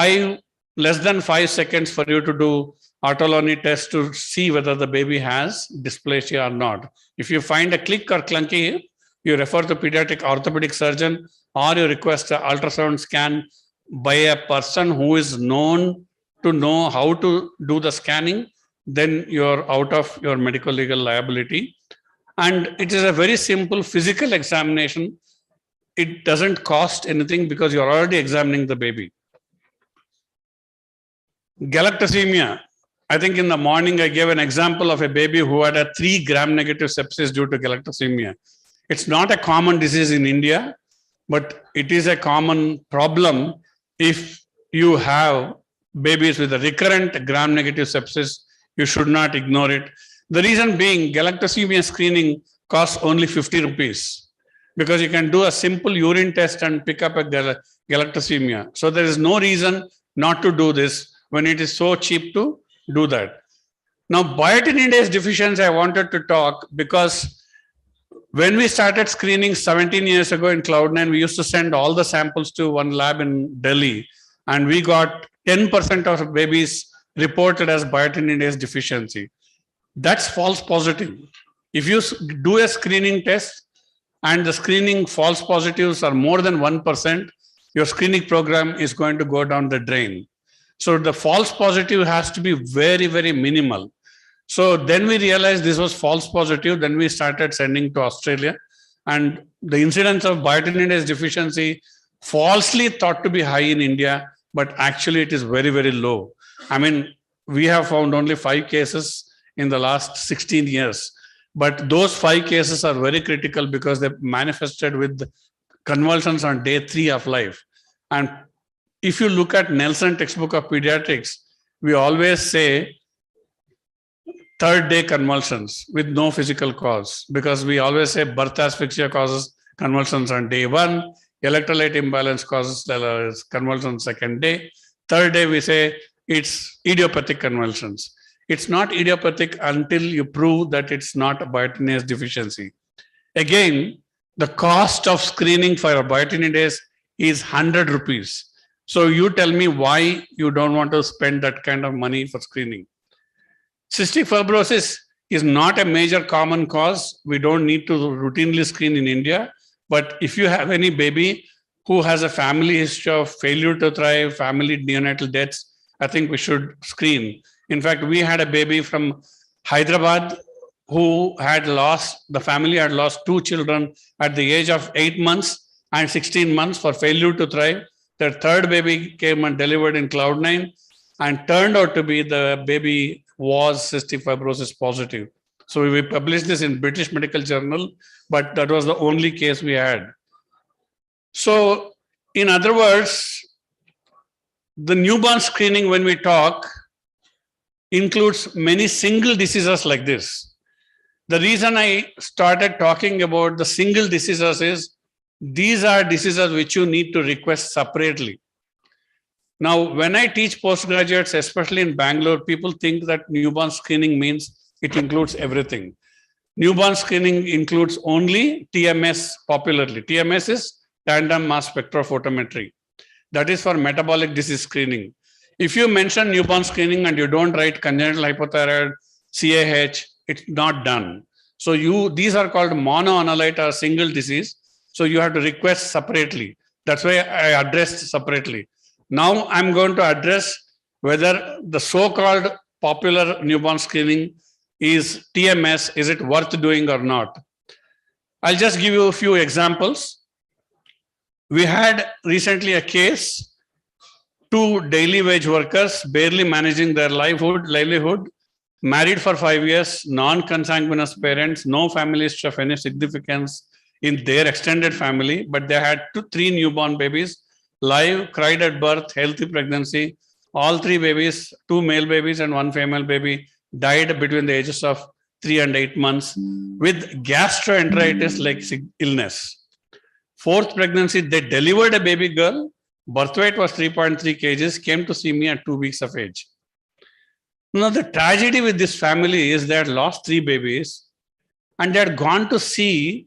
less than 5 seconds for you to do autolony test to see whether the baby has dysplasia or not. If you find a click or clunky hip, you refer to pediatric orthopedic surgeon, or you request an ultrasound scan by a person who is known to know how to do the scanning, then you're out of your medical legal liability. And it is a very simple physical examination. It doesn't cost anything because you're already examining the baby. Galactosemia. I think in the morning I gave an example of a baby who had a 3 gram-negative sepsis due to galactosemia. It's not a common disease in India, but it is a common problem if you have babies with a recurrent gram-negative sepsis. You should not ignore it. The reason being, galactosemia screening costs only 50 rupees because you can do a simple urine test and pick up a galactosemia. So there is no reason not to do this when it is so cheap to do that. Now, biotinidase deficiency, I wanted to talk because when we started screening 17 years ago in Cloud9, we used to send all the samples to one lab in Delhi, and we got 10% of babies reported as biotinidase deficiency. That's false positive. If you do a screening test and the screening false positives are more than 1%, your screening program is going to go down the drain. So the false positive has to be very, very minimal. So then we realized this was false positive. Then we started sending to Australia, and the incidence of biotinidase deficiency falsely thought to be high in India, but actually it is very, very low. I mean, we have found only 5 cases in the last 16 years, but those 5 cases are very critical because they manifested with convulsions on day 3 of life. And if you look at Nelson textbook of pediatrics, we always say 3rd day convulsions with no physical cause, because we always say birth asphyxia causes convulsions on day 1, electrolyte imbalance causes convulsions 2nd day. 3rd day we say it's idiopathic convulsions. It's not idiopathic until you prove that it's not a biotinidase deficiency. Again, the cost of screening for a biotinidase is 100 rupees. So you tell me why you don't want to spend that kind of money for screening. Cystic fibrosis, is not a major common cause. We don't need to routinely screen in India. But if you have any baby who has a family history of failure to thrive, family neonatal deaths, I think we should screen. In fact, we had a baby from Hyderabad who had lost, the family had lost 2 children at the age of 8 months and 16 months for failure to thrive. Their third baby came and delivered in Cloud9 and turned out to be the baby was cystic fibrosis positive. So we published this in British Medical Journal, but that was the only case we had. So in other words, the newborn screening when we talk includes many single diseases like this. The reason I started talking about the single diseases is these are diseases which you need to request separately. Now, when I teach postgraduates, especially in Bangalore, people think that newborn screening means it includes everything. Newborn screening includes only TMS popularly. TMS is tandem mass spectrophotometry. That is for metabolic disease screening. If you mention newborn screening and you don't write congenital hypothyroid, CAH, it's not done. So these are called monoanalyte or single disease. So you have to request separately. That's why I addressed separately. Now I'm going to address whether the so-called popular newborn screening is TMS, is it worth doing or not? I'll just give you a few examples. We had recently a case, 2 daily wage workers barely managing their livelihood, married for 5 years, non-consanguineous parents, no family history of any significance in their extended family, but they had 3 newborn babies, live, cried at birth, healthy pregnancy. All 3 babies, 2 male babies and 1 female baby, died between the ages of 3 and 8 months with gastroenteritis like illness. 4th pregnancy, they delivered a baby girl. Birth weight was 3.3 kgs, came to see me at 2 weeks of age. Now, the tragedy with this family is they had lost 3 babies and they had gone to see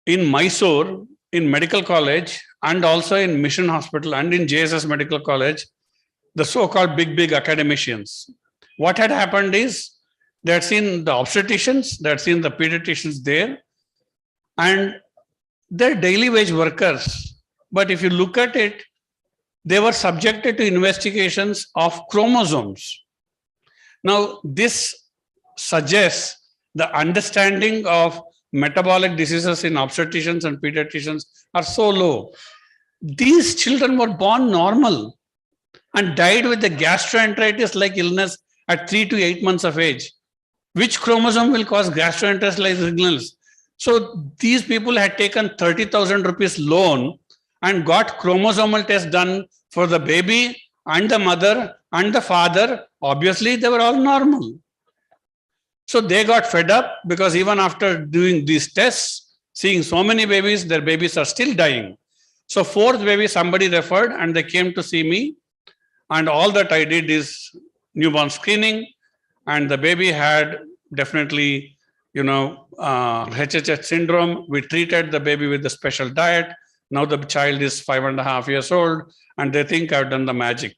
in Mysore, in medical college, and also in Mission Hospital and in JSS Medical College, the so-called big academicians. What had happened is they had seen the obstetricians, they had seen the pediatricians there, and they're daily wage workers. But if you look at it, they were subjected to investigations of chromosomes. Now, this suggests the understanding of metabolic diseases in obstetricians and pediatricians are so low. These children were born normal and died with the gastroenteritis-like illness at 3 to 8 months of age. Which chromosome will cause gastroenteritis-like illness? So these people had taken 30,000 rupees loan and got chromosomal tests done for the baby and the mother and the father. Obviously, they were all normal. So they got fed up because even after doing these tests, seeing so many babies, their babies are still dying. So 4th baby, somebody referred and they came to see me. And all that I did is newborn screening. And the baby had definitely, HHH syndrome. We treated the baby with a special diet. Now the child is 5.5 years old and they think I've done the magic.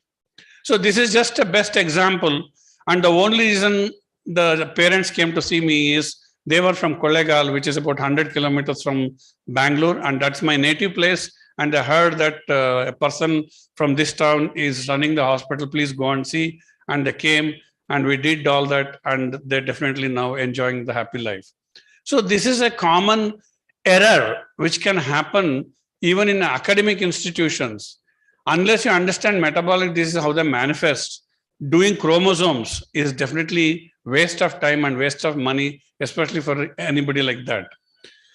So this is just a best example. And the only reason the parents came to see me is they were from Kollegal, which is about 100 kilometers from Bangalore. And that's my native place. And I heard that a person from this town is running the hospital. Please go and see. And they came and we did all that. And they're definitely now enjoying the happy life. So this is a common error which can happen even in academic institutions. Unless you understand metabolic disease, how they manifest, doing chromosomes is definitely waste of time and waste of money, especially for anybody like that.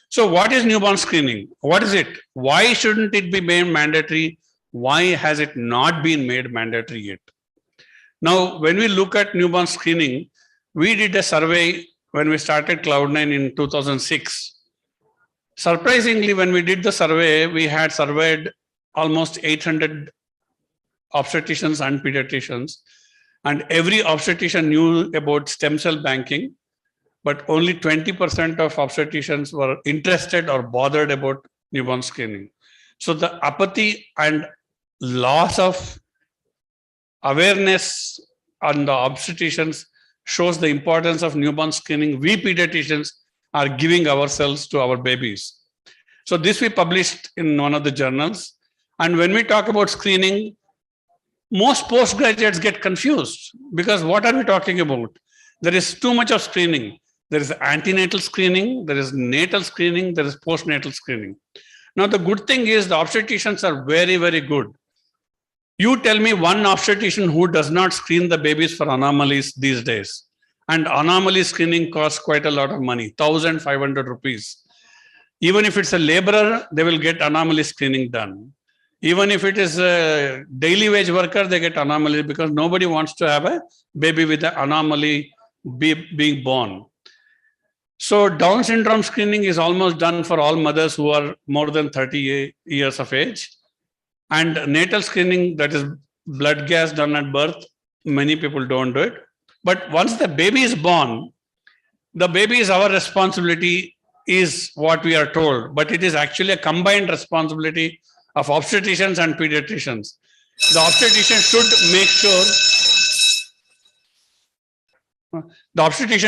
So what is newborn screening? What is it? Why shouldn't it be made mandatory? Why has it not been made mandatory yet? Now, when we look at newborn screening, we did a survey when we started Cloud9 in 2006. Surprisingly, when we did the survey, we had surveyed almost 800 obstetricians and pediatricians, and every obstetrician knew about stem cell banking, but only 20% of obstetricians were interested or bothered about newborn screening. So the apathy and loss of awareness on the obstetricians shows the importance of newborn screening we pediatricians are giving ourselves to our babies. So this we published in one of the journals. And when we talk about screening, most postgraduates get confused because what are we talking about? There is too much of screening. There is antenatal screening, there is natal screening, there is postnatal screening. Now, the good thing is the obstetricians are very, very good. You tell me one obstetrician who does not screen the babies for anomalies these days. And anomaly screening costs quite a lot of money, 1,500 rupees. Even if it's a laborer, they will get anomaly screening done. Even if it is a daily wage worker, they get anomaly because nobody wants to have a baby with an anomaly being born. So Down syndrome screening is almost done for all mothers who are more than 30 years of age. And natal screening, that is blood gas done at birth, many people don't do it. But once the baby is born, the baby is our responsibility is what we are told. But it is actually a combined responsibility of obstetricians and pediatricians. The obstetrician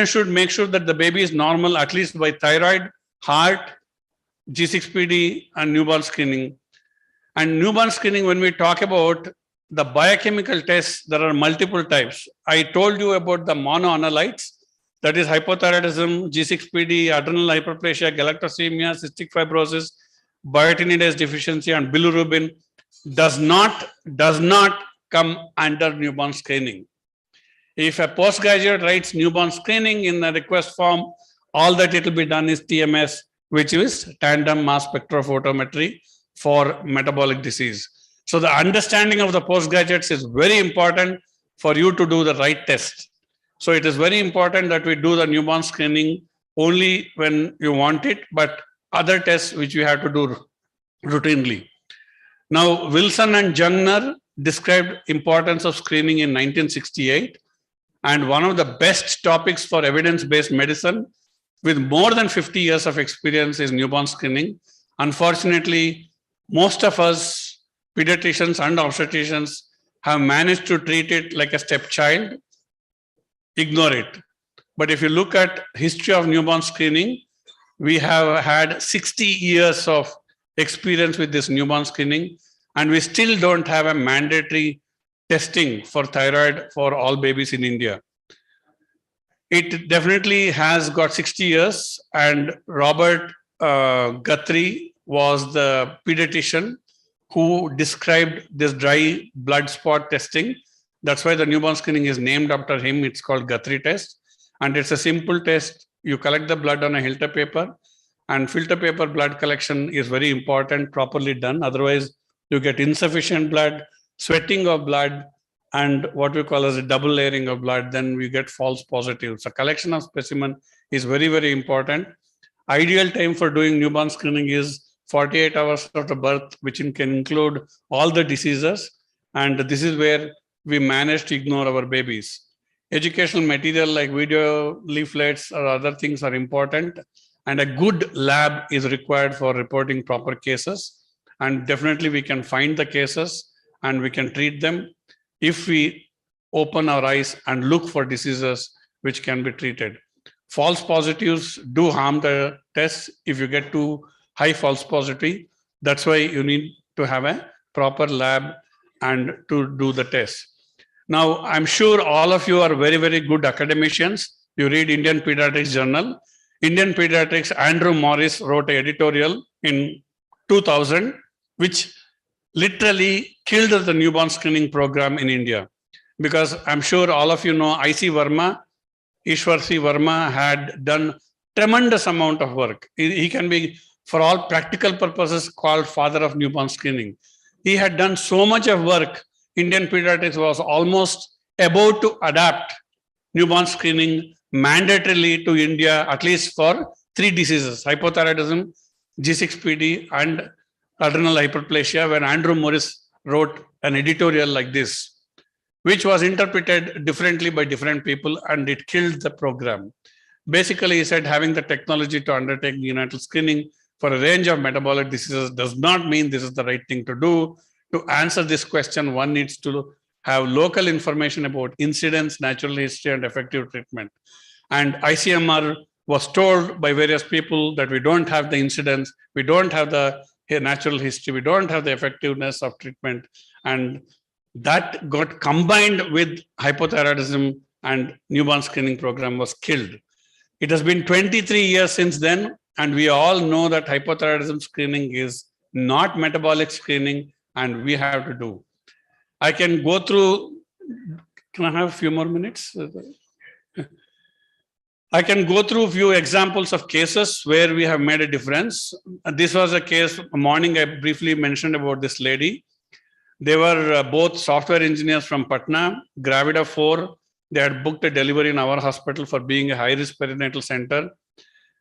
should make sure that the baby is normal, at least by thyroid, heart, G6PD, and newborn screening. And newborn screening, when we talk about the biochemical tests, there are multiple types. I told you about the monoanalytes, that is hypothyroidism, G6PD, adrenal hyperplasia, galactosemia, cystic fibrosis, biotinidase deficiency, and bilirubin does not come under newborn screening. If a postgraduate writes newborn screening in the request form, all that it will be done is TMS, which is tandem mass spectrophotometry for metabolic disease. So the understanding of the postgraduates is very important for you to do the right test. So it is very important that we do the newborn screening only when you want it, but other tests which we have to do routinely. Now, Wilson and Jungner described importance of screening in 1968. And one of the best topics for evidence-based medicine with more than 50 years of experience is newborn screening. Unfortunately, most of us pediatricians and obstetricians have managed to treat it like a stepchild, ignore it. But if you look at history of newborn screening, we have had 60 years of experience with this newborn screening, and we still don't have a mandatory testing for thyroid for all babies in India. It definitely has got 60 years, and Robert Guthrie was the pediatrician who described this dry blood spot testing. That's why the newborn screening is named after him. It's called Guthrie test. And it's a simple test. You collect the blood on a filter paper, and filter paper blood collection is very important, properly done. Otherwise, you get insufficient blood, sweating of blood, and what we call as a double layering of blood. Then we get false positives. So collection of specimen is very, very important. Ideal time for doing newborn screening is 48 hours after birth, which can include all the diseases. And this is where we manage to ignore our babies. Educational material like video leaflets or other things are important. And a good lab is required for reporting proper cases. And definitely we can find the cases and we can treat them if we open our eyes and look for diseases which can be treated. False positives do harm the test if you get too high false positivity. That's why you need to have a proper lab and to do the test. Now, I'm sure all of you are very, very good academicians. You read Indian Pediatrics Journal. Indian Pediatrics, Andrew Morris wrote an editorial in 2000, which literally killed the newborn screening program in India. Because I'm sure all of you know I.C. Verma, Ishwar C. Verma had done tremendous amount of work. He can be, for all practical purposes, called father of newborn screening. He had done so much of work. Indian Pediatrics was almost about to adapt newborn screening mandatorily to India, at least for 3 diseases: hypothyroidism, G6PD, and adrenal hyperplasia, when Andrew Morris wrote an editorial like this, which was interpreted differently by different people, and it killed the program. Basically, he said having the technology to undertake neonatal screening for a range of metabolic diseases does not mean this is the right thing to do. To answer this question, one needs to have local information about incidence, natural history, and effective treatment. And ICMR was told by various people that we don't have the incidence, we don't have the natural history, we don't have the effectiveness of treatment. And that got combined with hypothyroidism, and newborn screening program was killed. It has been 23 years since then, and we all know that hypothyroidism screening is not metabolic screening, and we have to do. I can go through, can I have a few more minutes? I can go through a few examples of cases where we have made a difference. This was a case, morning I briefly mentioned about this lady. They were both software engineers from Patna, Gravida 4. They had booked a delivery in our hospital for being a high-risk perinatal center.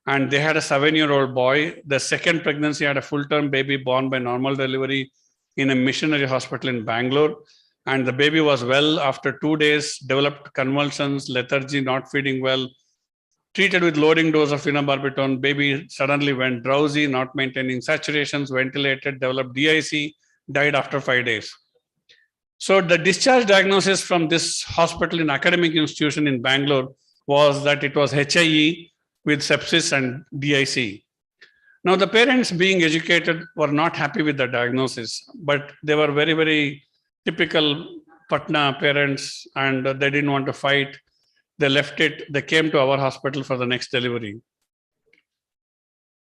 And they had a 7-year-old boy. The second pregnancy had a full-term baby born by normal delivery in a missionary hospital in Bangalore. And the baby was well after 2 days, developed convulsions, lethargy, not feeding well, treated with loading dose of phenobarbital. Baby suddenly went drowsy, not maintaining saturations, ventilated, developed DIC, died after 5 days. So the discharge diagnosis from this hospital in academic institution in Bangalore was that it was HIE with sepsis and DIC. Now the parents, being educated, were not happy with the diagnosis, but they were very, very typical Patna parents, and they didn't want to fight. They left it. They came to our hospital for the next delivery.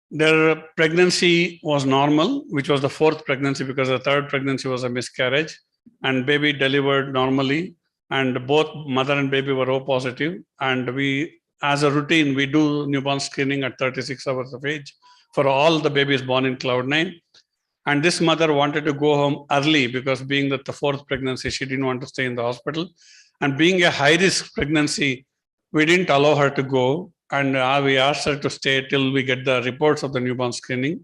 Their pregnancy was normal, which was the 4th pregnancy, because the 3rd pregnancy was a miscarriage, and baby delivered normally, and both mother and baby were O positive. And we, as a routine, we do newborn screening at 36 hours of age for all the babies born in Cloud9. And this mother wanted to go home early because, being that the 4th pregnancy, she didn't want to stay in the hospital. And being a high-risk pregnancy, we didn't allow her to go. And we asked her to stay till we get the reports of the newborn screening.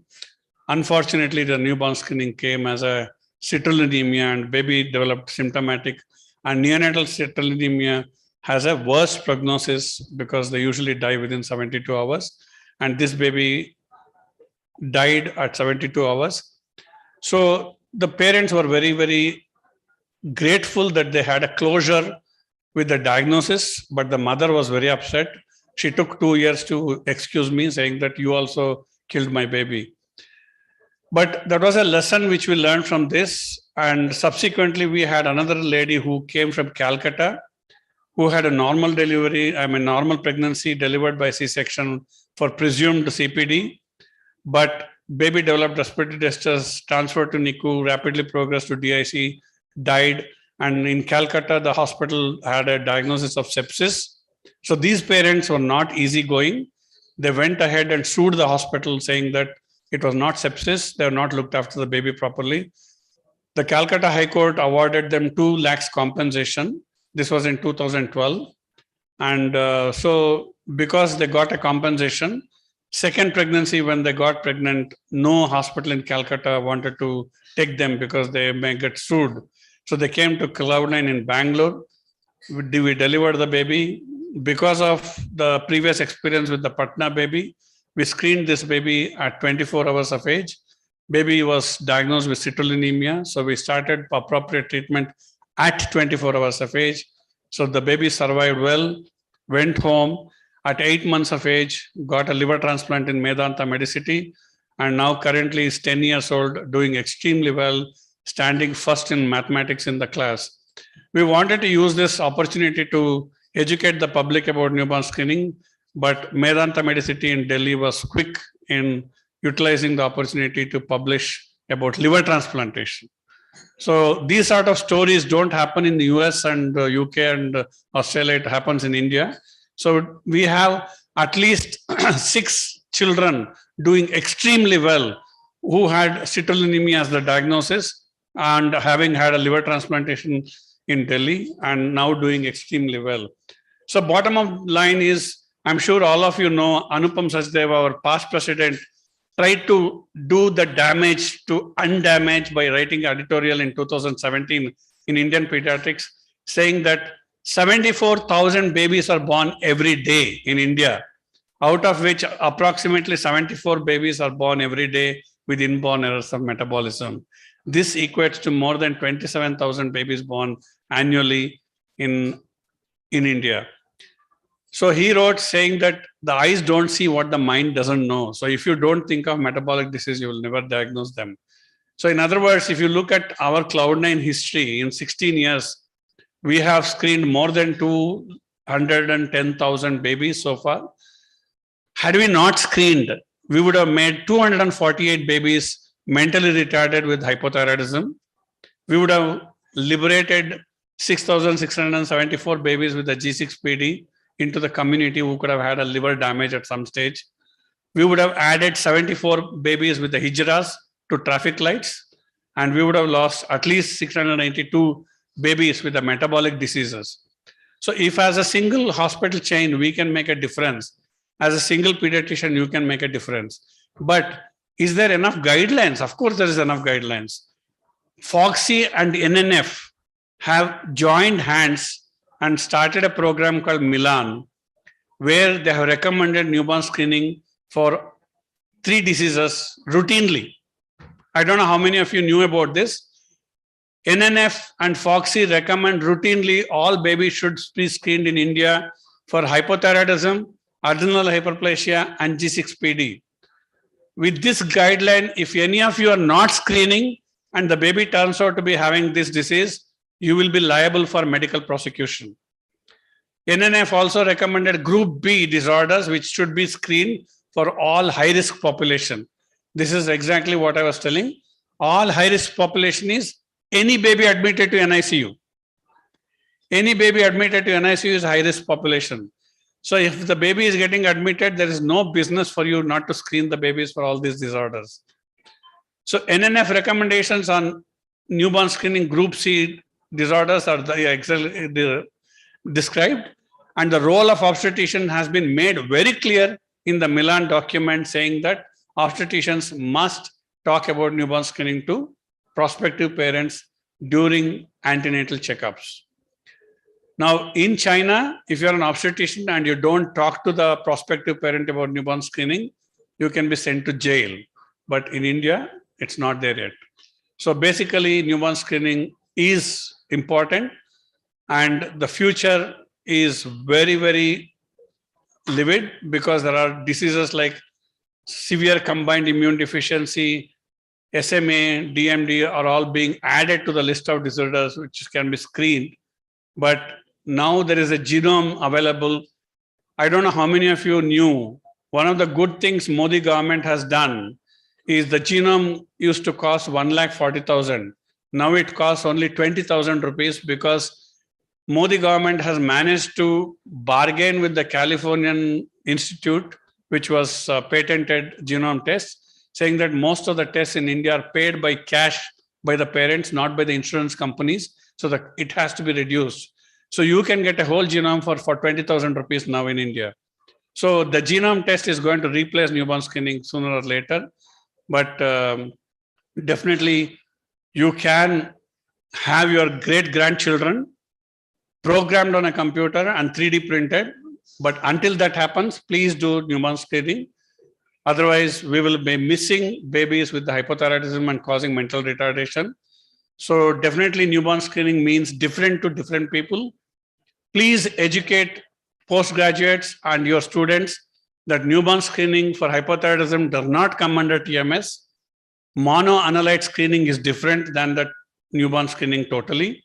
Unfortunately, the newborn screening came as a citrullinemia, and baby developed symptomatic. And neonatal citrullinemia has a worse prognosis because they usually die within 72 hours. And this baby died at 72 hours. So the parents were very, very grateful that they had a closure with the diagnosis, but the mother was very upset. She took 2 years to excuse me, saying that you also killed my baby. But that was a lesson which we learned from this. And subsequently, we had another lady who came from Calcutta, who had a normal delivery, normal pregnancy, delivered by C-section for presumed CPD. But baby developed respiratory distress, transferred to NICU, rapidly progressed to DIC, died. And in Calcutta, the hospital had a diagnosis of sepsis. So these parents were not easygoing. They went ahead and sued the hospital, saying that it was not sepsis. They have not looked after the baby properly. The Calcutta High Court awarded them 2 lakhs compensation. This was in 2012. And so because they got a compensation, second pregnancy, when they got pregnant, no hospital in Calcutta wanted to take them because they may get sued. So they came to Cloud9 in Bangalore. We delivered the baby. Because of the previous experience with the Patna baby, we screened this baby at 24 hours of age. Baby was diagnosed with citrullinemia. So we started appropriate treatment at 24 hours of age. So the baby survived well, went home at 8 months of age, got a liver transplant in Medanta Medicity, and now currently is 10 years old, doing extremely well, standing first in mathematics in the class. We wanted to use this opportunity to educate the public about newborn screening, but Medanta Medicity in Delhi was quick in utilizing the opportunity to publish about liver transplantation. So these sort of stories don't happen in the US and UK and Australia, it happens in India. So we have at least 6 children doing extremely well who had citrullinemia as the diagnosis and having had a liver transplantation in Delhi and now doing extremely well. So bottom of line is, I'm sure all of you know Anupam Sachdev, our past president, tried to do the damage to undamage by writing editorial in 2017 in Indian Pediatrics, saying that 74,000 babies are born every day in India, out of which approximately 74 babies are born every day with inborn errors of metabolism. This equates to more than 27,000 babies born annually in India. So he wrote saying that the eyes don't see what the mind doesn't know. So if you don't think of metabolic disease, you will never diagnose them. So in other words, if you look at our Cloud9 history, in 16 years, we have screened more than 210,000 babies so far. Had we not screened, we would have made 248 babies mentally retarded with hypothyroidism. We would have liberated 6,674 babies with the G6PD into the community who could have had a liver damage at some stage. We would have added 74 babies with the hijras to traffic lights, and we would have lost at least 692 babies with the metabolic diseases. So if as a single hospital chain, we can make a difference, as a single pediatrician, you can make a difference. But is there enough guidelines? Of course, there is enough guidelines. FOGSI and NNF have joined hands and started a program called Milan, where they have recommended newborn screening for 3 diseases routinely. I don't know how many of you knew about this. NNF and FOGSI recommend routinely all babies should be screened in India for hypothyroidism, adrenal hyperplasia, and G6PD. With this guideline, if any of you are not screening and the baby turns out to be having this disease, you will be liable for medical prosecution. NNF also recommended Group B disorders, which should be screened for all high-risk population. This is exactly what I was telling. All high-risk population is any baby admitted to NICU. Any baby admitted to NICU is high-risk population. So if the baby is getting admitted, there is no business for you not to screen the babies for all these disorders. So NNF recommendations on newborn screening Group C disorders are described, and the role of obstetrician has been made very clear in the Milan document, saying that obstetricians must talk about newborn screening to prospective parents during antenatal checkups. Now, in China, if you're an obstetrician and you don't talk to the prospective parent about newborn screening, you can be sent to jail. But in India, it's not there yet. So basically, newborn screening is important, and the future is very, very livid because there are diseases like severe combined immune deficiency, SMA, DMD are all being added to the list of disorders which can be screened. But now there is a genome available. I don't know how many of you knew, one of the good things Modi government has done is the genome used to cost 1,40,000. Now it costs only 20,000 rupees because Modi government has managed to bargain with the Californian Institute, which was patented genome tests, saying that most of the tests in India are paid by cash by the parents, not by the insurance companies. So that it has to be reduced. So you can get a whole genome for 20,000 rupees now in India. So the genome test is going to replace newborn screening sooner or later. But definitely you can have your great-grandchildren programmed on a computer and 3D printed. But until that happens, please do newborn screening. Otherwise, we will be missing babies with the hypothyroidism and causing mental retardation. So definitely newborn screening means different to different people. Please educate postgraduates and your students that newborn screening for hypothyroidism does not come under TMS. Monoanalyte screening is different than the newborn screening totally.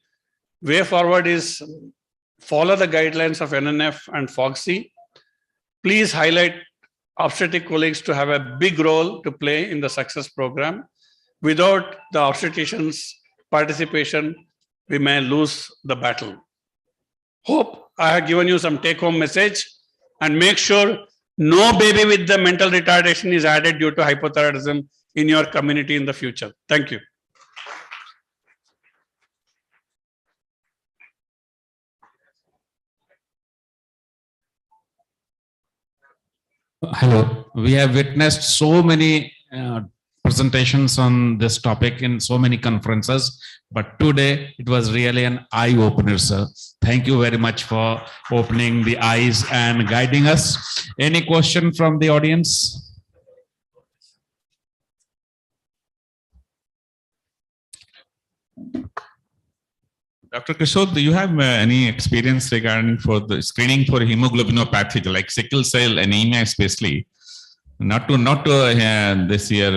Way forward is follow the guidelines of NNF and FOGSI. Please highlight obstetric colleagues to have a big role to play in the success program. Without the obstetricians' participation, we may lose the battle. Hope I have given you some take-home message, and make sure no baby with the mental retardation is added due to hypothyroidism in your community in the future. Thank you. Hello. We have witnessed so many presentations on this topic in so many conferences, but today it was really an eye-opener, sir. Thank you very much for opening the eyes and guiding us. Any question from the audience? Dr. Kishore, do you have any experience regarding for the screening for hemoglobinopathy, like sickle cell anemia, especially? Not to this year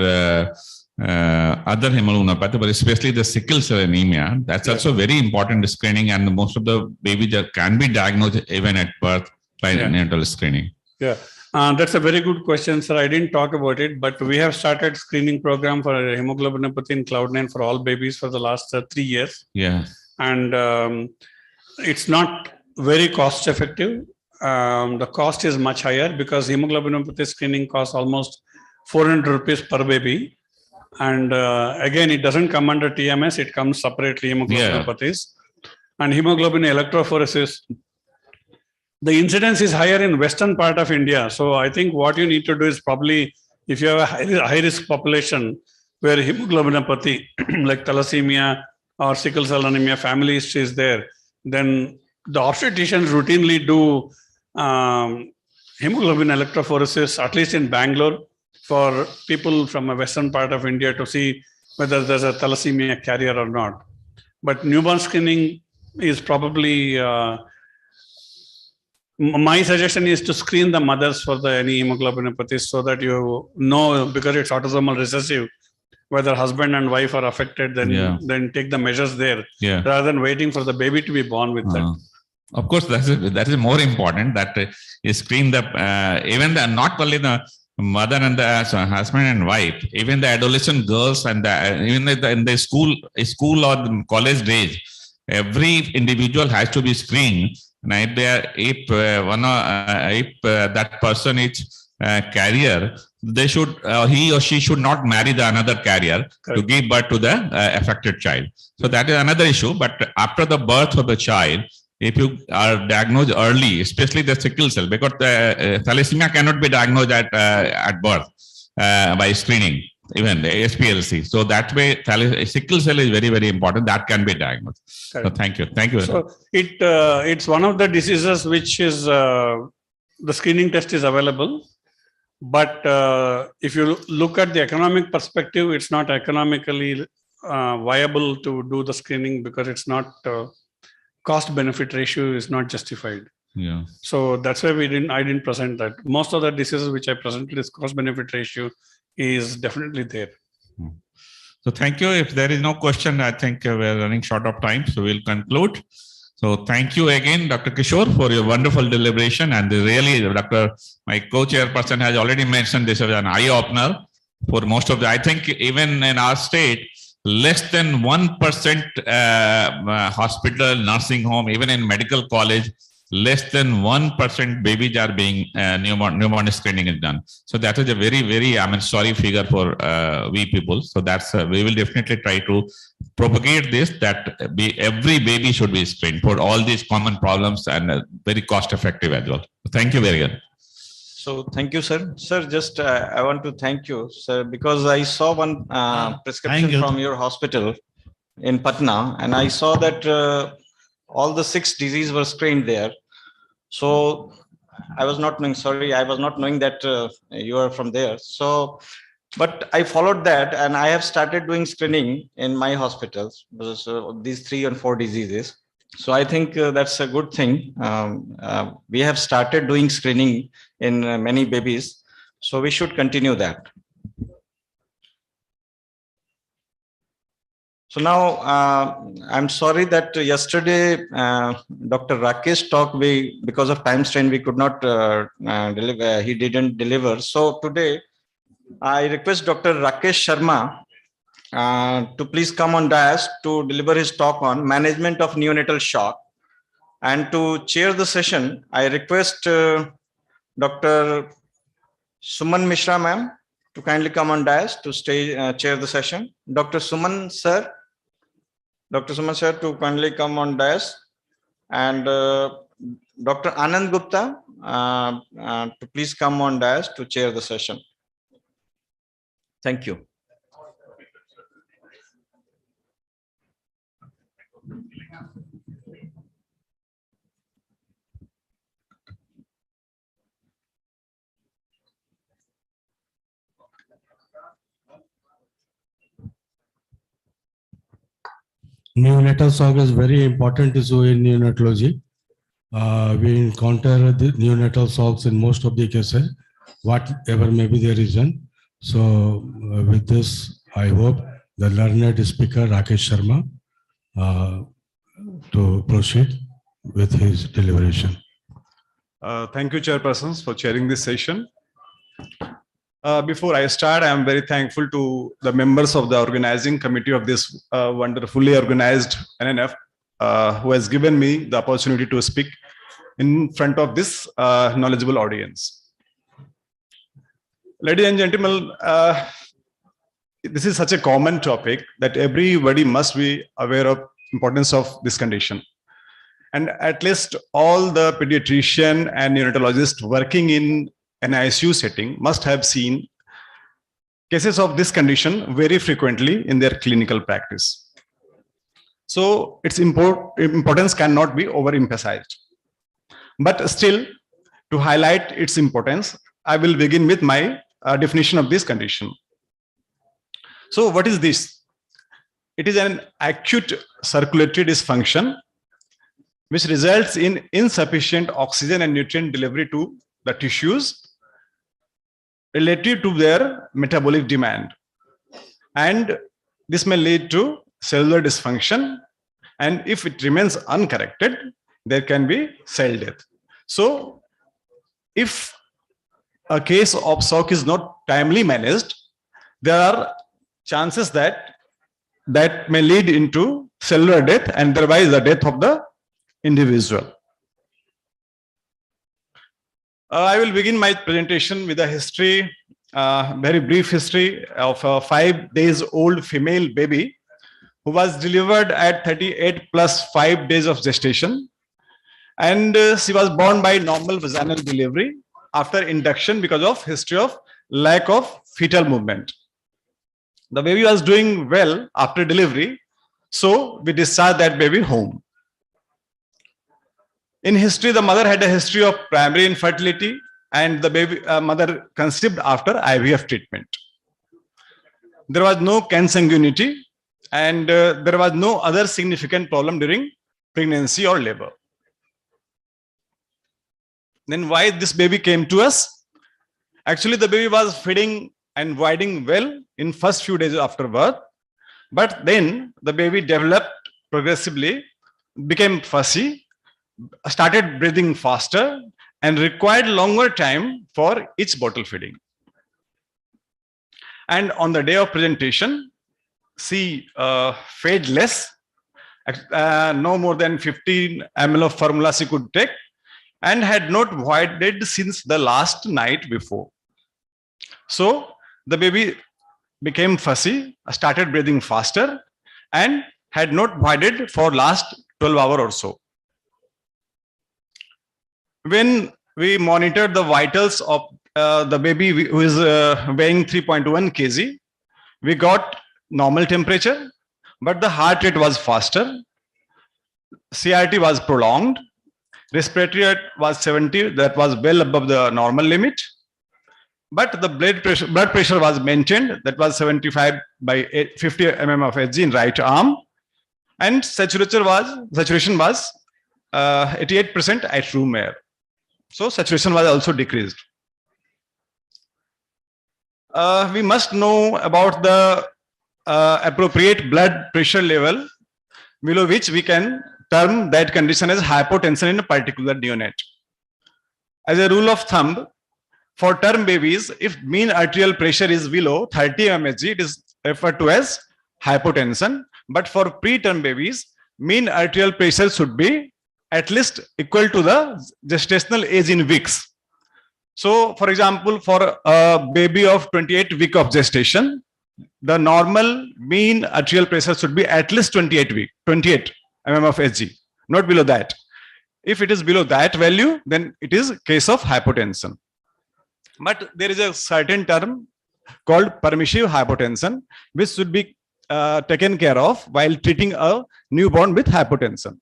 other hemoglobinopathy, but especially the sickle cell anemia. That's also very important screening, and most of the babies can be diagnosed even at birth by neonatal screening. Yeah, that's a very good question, sir. I didn't talk about it, but we have started screening program for hemoglobinopathy in Cloud9 for all babies for the last 3 years. Yeah. And it's not very cost effective. The cost is much higher because hemoglobinopathy screening costs almost 400 rupees per baby. And again, it doesn't come under TMS, it comes separately, hemoglobinopathies. And hemoglobin electrophoresis, the incidence is higher in western part of India. So I think what you need to do is probably, if you have a high risk population where hemoglobinopathy like thalassemia or sickle cell anemia family history is there, then the obstetricians routinely do hemoglobin electrophoresis, at least in Bangalore, for people from a western part of India to see whether there's a thalassemia carrier or not. But newborn screening is probably, my suggestion is to screen the mothers for any hemoglobinopathies so that you know, because it's autosomal recessive, whether husband and wife are affected, then take the measures there, rather than waiting for the baby to be born with that. Of course, that is more important, that you screen the even not only the mother and the husband and wife, even the adolescent girls and even in the school or the college days, every individual has to be screened. And if that person is carrier, they should he or she should not marry the another carrier to give birth to the affected child. So that is another issue. But after the birth of the child, if you are diagnosed early, especially the sickle cell, because thalassemia cannot be diagnosed at birth by screening, even the SPLC. So that way, sickle cell is very, very important. That can be diagnosed. So thank you. Thank you. So it's one of the diseases which is the screening test is available. But if you look at the economic perspective, it's not economically viable to do the screening because it's not cost benefit ratio is not justified. Yeah. So that's why I didn't present that. Most of the diseases which I presented is cost benefit ratio is definitely there. So thank you. If there is no question, I think we're running short of time, so we'll conclude. So thank you again, Dr. Kishore, for your wonderful deliberation. And really, my co-chairperson has already mentioned this as an eye-opener for most of I think even in our state, less than 1% hospital, nursing home, even in medical college, less than 1% babies are being newborn screening is done. So that is a very, very, sorry figure for we people. So that's, we will definitely try to propagate this, that every baby should be screened for all these common problems and very cost effective as well. Thank you very much. So thank you, sir. Sir, just I want to thank you, sir, because I saw one prescription from your hospital in Patna, and I saw that all the 6 diseases were screened there. So I was not knowing, sorry, I was not knowing that you are from there. So, but I followed that and I have started doing screening in my hospitals, these 3 and 4 diseases. So I think that's a good thing. We have started doing screening in many babies. So we should continue that. So now I'm sorry that yesterday Dr. Rakesh talk, because of time strain, we could not deliver. He didn't deliver. So today I request Dr. Rakesh Sharma to please come on dais to deliver his talk on management of neonatal shock. And to chair the session, I request Dr. Suman Mishra ma'am to kindly come on dais to chair the session. Dr. Suman sir to kindly come on dais, and Dr. Anand Gupta to please come on dais to chair the session. Thank you. Neonatal shock is very important issue in neonatology. We encounter the neonatal shocks in most of the cases, whatever may be the reason. So with this, I hope the learned speaker Rakesh Sharma to proceed with his deliberation. Thank you, chairpersons, for chairing this session. Before I start, I am very thankful to the members of the organizing committee of this wonderfully organized NNF, who has given me the opportunity to speak in front of this knowledgeable audience. Ladies and gentlemen, this is such a common topic that everybody must be aware of importance of this condition. And at least all the pediatrician and neonatologists working in an ICU setting must have seen cases of this condition very frequently in their clinical practice. So its importance cannot be overemphasized. But still, to highlight its importance, I will begin with my definition of this condition. So what is this? It is an acute circulatory dysfunction which results in insufficient oxygen and nutrient delivery to the tissues relative to their metabolic demand. And this may lead to cellular dysfunction. And if it remains uncorrected, there can be cell death. So if a case of shock is not timely managed, there are chances that may lead into cellular death and thereby the death of the individual. I will begin my presentation with a history, very brief history of a 5 days old female baby who was delivered at 38 plus 5 days of gestation. And she was born by normal vaginal delivery after induction because of history of lack of fetal movement. The baby was doing well after delivery, so we discharged that baby home. In history, the mother had a history of primary infertility and the baby mother conceived after IVF treatment. There was no consanguinity and there was no other significant problem during pregnancy or labor. Then why this baby came to us? Actually, the baby was feeding and voiding well in first few days after birth, but then the baby developed progressively, became fussy, started breathing faster and required longer time for each bottle feeding. And on the day of presentation, she fed less, no more than 15 ml of formula she could take and had not voided since the last night before. So the baby became fussy, started breathing faster and had not voided for last 12 hours or so. When we monitored the vitals of the baby who is weighing 3.1 kg, we got normal temperature, but the heart rate was faster, CRT was prolonged, respiratory rate was 70, that was well above the normal limit, but the blood pressure was maintained, that was 75 by 50 mm of Hg in right arm, and saturation was 88% at room air. So saturation was also decreased. We must know about the appropriate blood pressure level below which we can term that condition as hypotension in a particular neonate. As a rule of thumb, for term babies, if mean arterial pressure is below 30 mmHg, it is referred to as hypotension. But for preterm babies, mean arterial pressure should be at least equal to the gestational age in weeks. So, for example, for a baby of 28 weeks of gestation, the normal mean arterial pressure should be at least 28 mm of Hg, not below that. If it is below that value, then it is a case of hypotension. But there is a certain term called permissive hypotension, which should be taken care of while treating a newborn with hypotension.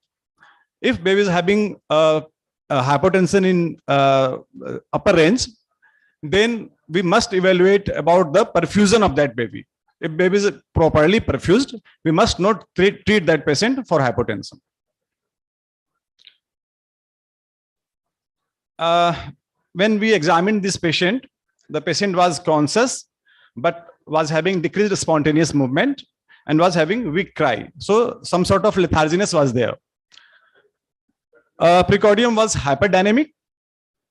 If baby is having hypotension in upper range, then we must evaluate about the perfusion of that baby. if baby is properly perfused, we must not treat that patient for hypotension. When we examined this patient, the patient was conscious, but was having decreased spontaneous movement and was having weak cry. So some sort of letharginess was there. Precordium was hyperdynamic,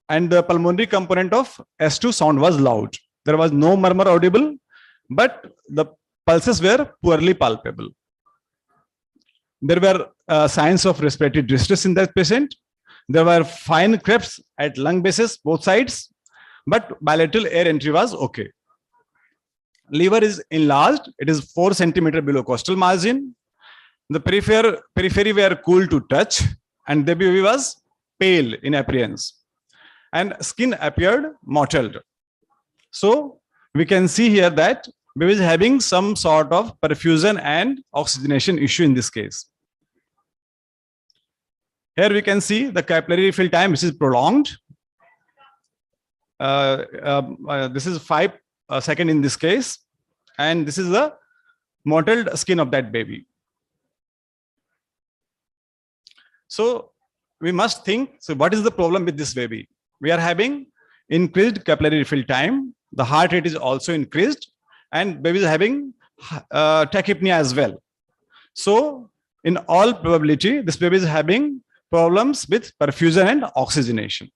and the pulmonary component of S2 sound was loud. There was no murmur audible, but the pulses were poorly palpable. There were signs of respiratory distress in that patient. There were fine crepes at lung bases, both sides, but bilateral air entry was okay. Liver is enlarged. It is 4 centimeters below costal margin. The periphery were cool to touch, and the baby was pale in appearance, and skin appeared mottled. So we can see here that baby is having some sort of perfusion and oxygenation issue in this case. Here we can see the capillary refill time, which is prolonged. This is 5 seconds in this case, and this is the mottled skin of that baby. So we must think, so what is the problem with this baby? We are having increased capillary refill time. The heart rate is also increased, and baby is having tachypnea as well. So in all probability, this baby is having problems with perfusion and oxygenation.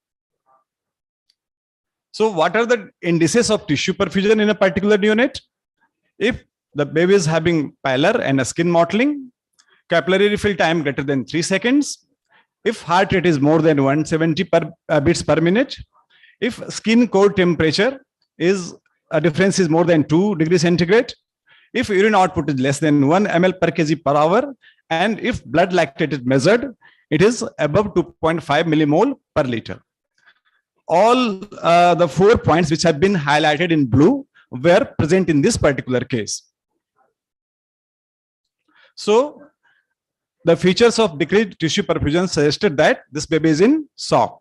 So what are the indices of tissue perfusion in a particular unit? If the baby is having pallor and a skin mottling, capillary refill time greater than 3 seconds, if heart rate is more than 170 beats per minute, if skin core temperature is a difference is more than 2 degrees centigrade, if urine output is less than 1 ml per kg per hour, and if blood lactate is measured, it is above 2.5 millimole per liter. All the 4 points which have been highlighted in blue were present in this particular case. So the features of decreased tissue perfusion suggested that this baby is in shock.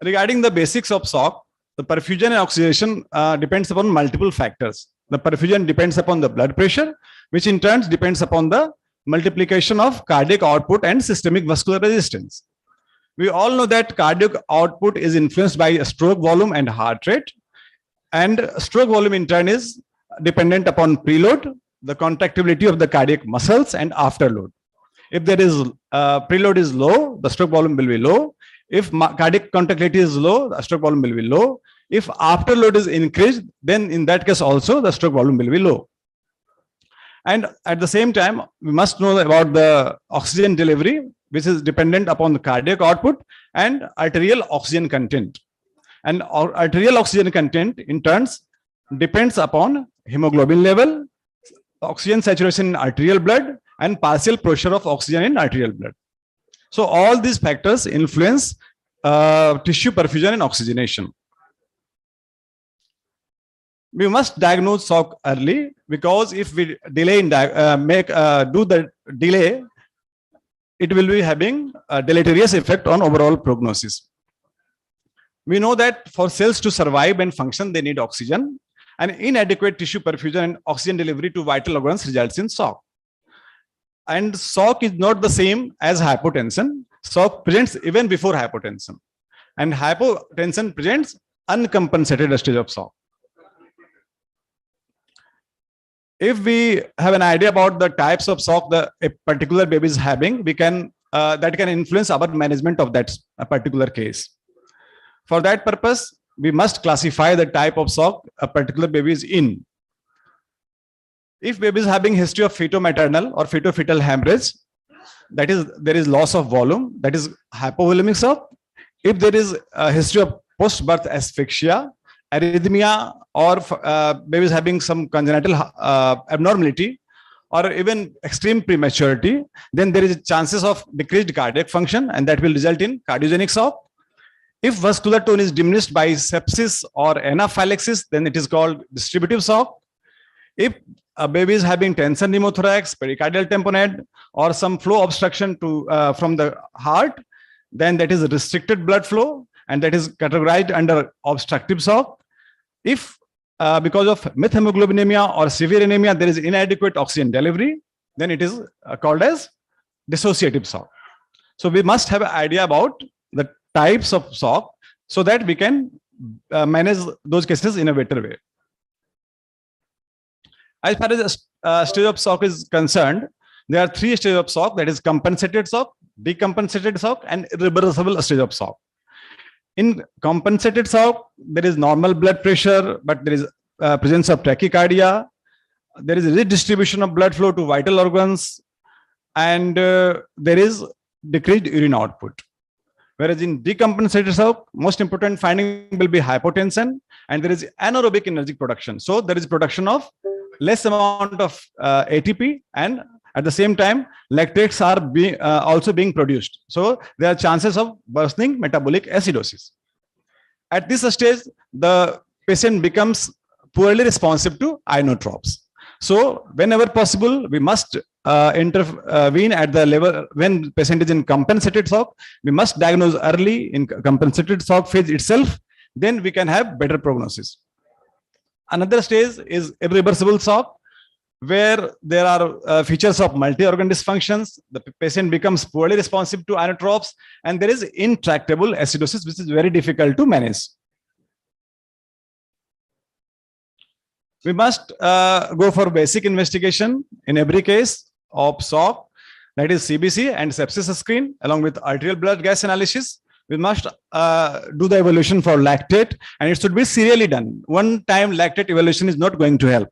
Regarding the basics of shock, the perfusion and oxygenation depends upon multiple factors. The perfusion depends upon the blood pressure, which in turn depends upon the multiplication of cardiac output and systemic vascular resistance. We all know that cardiac output is influenced by stroke volume and heart rate, and stroke volume in turn is dependent upon preload, the contractility of the cardiac muscles, and afterload. If there is preload is low, the stroke volume will be low. If cardiac contractility is low, the stroke volume will be low. If afterload is increased, then in that case also the stroke volume will be low. And at the same time, we must know about the oxygen delivery, which is dependent upon the cardiac output and arterial oxygen content. And arterial oxygen content in turns depends upon hemoglobin level, oxygen saturation in arterial blood, and partial pressure of oxygen in arterial blood. So all these factors influence tissue perfusion and oxygenation. We must diagnose shock early, because if we delay in do the delay, it will be having a deleterious effect on overall prognosis. We know that for cells to survive and function, they need oxygen, and inadequate tissue perfusion and oxygen delivery to vital organs results in shock. And shock is not the same as hypotension. Shock presents even before hypotension, and hypotension presents uncompensated stage of shock. If we have an idea about the types of shock a particular baby is having, we can that can influence our management of that particular case. For that purpose, we must classify the type of shock a particular baby is in. If baby is having history of feto-maternal or feto-fetal hemorrhage, that is, there is loss of volume, that is hypovolemic shock. If there is a history of post-birth asphyxia, arrhythmia, or baby is having some congenital abnormality, or even extreme prematurity, then there is chances of decreased cardiac function, and that will result in cardiogenic shock. If vascular tone is diminished by sepsis or anaphylaxis, then it is called distributive shock. If a baby is having tension pneumothorax, pericardial tamponade, or some flow obstruction from the heart, then that is restricted blood flow, and that is categorized under obstructive shock. If because of methemoglobinemia or severe anemia, there is inadequate oxygen delivery, then it is called as dissociative shock. So we must have an idea about the types of shock so that we can manage those cases in a better way. As far as the stage of shock is concerned, there are 3 stages of shock, that is compensated shock, decompensated shock, and irreversible stage of shock. In compensated shock, there is normal blood pressure, but there is presence of tachycardia. There is a redistribution of blood flow to vital organs, and there is decreased urine output. Whereas in decompensated shock, most important finding will be hypotension, and there is anaerobic energy production. So there is production of less amount of ATP, and at the same time, lactates are also being produced. So there are chances of worsening metabolic acidosis. At this stage, the patient becomes poorly responsive to inotropes. So whenever possible, we must intervene at the level when patient is in compensated shock. We must diagnose early in compensated shock phase itself. Then we can have better prognosis. Another stage is irreversible shock, where there are features of multi-organ dysfunctions. The patient becomes poorly responsive to inotropes, and there is intractable acidosis, which is very difficult to manage. We must go for basic investigation in every case of shock, that is CBC and sepsis screen, along with arterial blood gas analysis. We must do the evaluation for lactate, and it should be serially done. One time lactate evaluation is not going to help.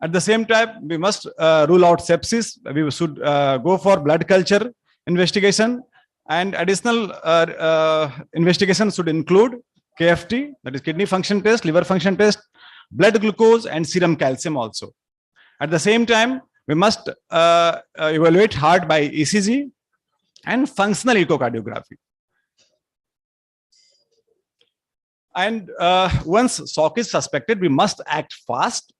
At the same time, we must rule out sepsis. We should go for blood culture investigation, and additional investigation should include KFT, that is kidney function test, liver function test, blood glucose, and serum calcium also. At the same time, we must evaluate heart by ECG and functional echocardiography. And once shock is suspected, we must act fast.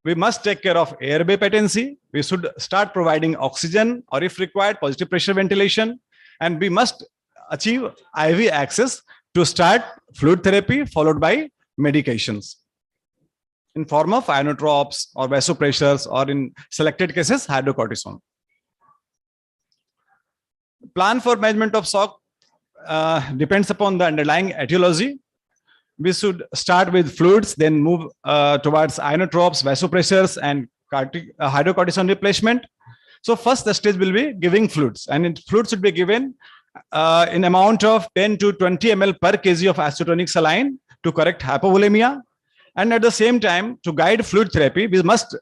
We must take care of airway patency. We should start providing oxygen, or if required, positive pressure ventilation. And we must achieve IV access to start fluid therapy, followed by medications in form of inotropes or vasopressors, or in selected cases, hydrocortisone. Plan for management of shock depends upon the underlying etiology. We should start with fluids, then move towards inotropes, vasopressors, and hydrocortisone replacement. So first, the stage will be giving fluids, and fluids should be given in amount of 10 to 20 ml per kg of acetonic saline to correct hypovolemia. And at the same time, to guide fluid therapy, we must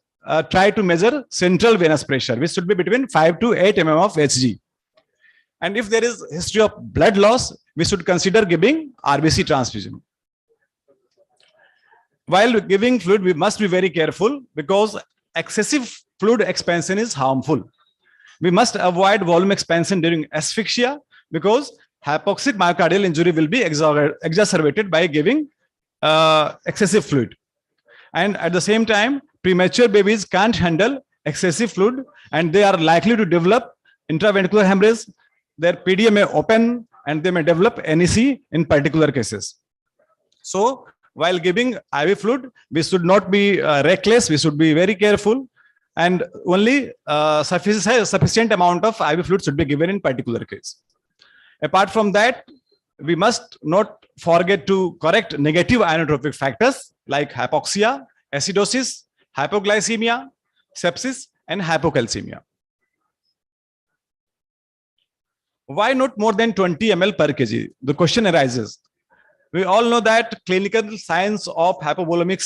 try to measure central venous pressure, which should be between 5 to 8 mm of Hg. And if there is history of blood loss, we should consider giving RBC transfusion. While giving fluid, we must be very careful, because excessive fluid expansion is harmful. We must avoid volume expansion during asphyxia, because hypoxic myocardial injury will be exacerbated by giving excessive fluid. And at the same time, premature babies can't handle excessive fluid, and they are likely to develop intraventricular hemorrhage. Their PDA may open, and they may develop NEC in particular cases. So while giving IV fluid, we should not be reckless. We should be very careful, and only sufficient amount of IV fluid should be given in particular case. Apart from that, we must not forget to correct negative inotropic factors like hypoxia, acidosis, hypoglycemia, sepsis, and hypocalcemia. Why not more than 20 ml per kg? The question arises. We all know that clinical signs of hypovolemic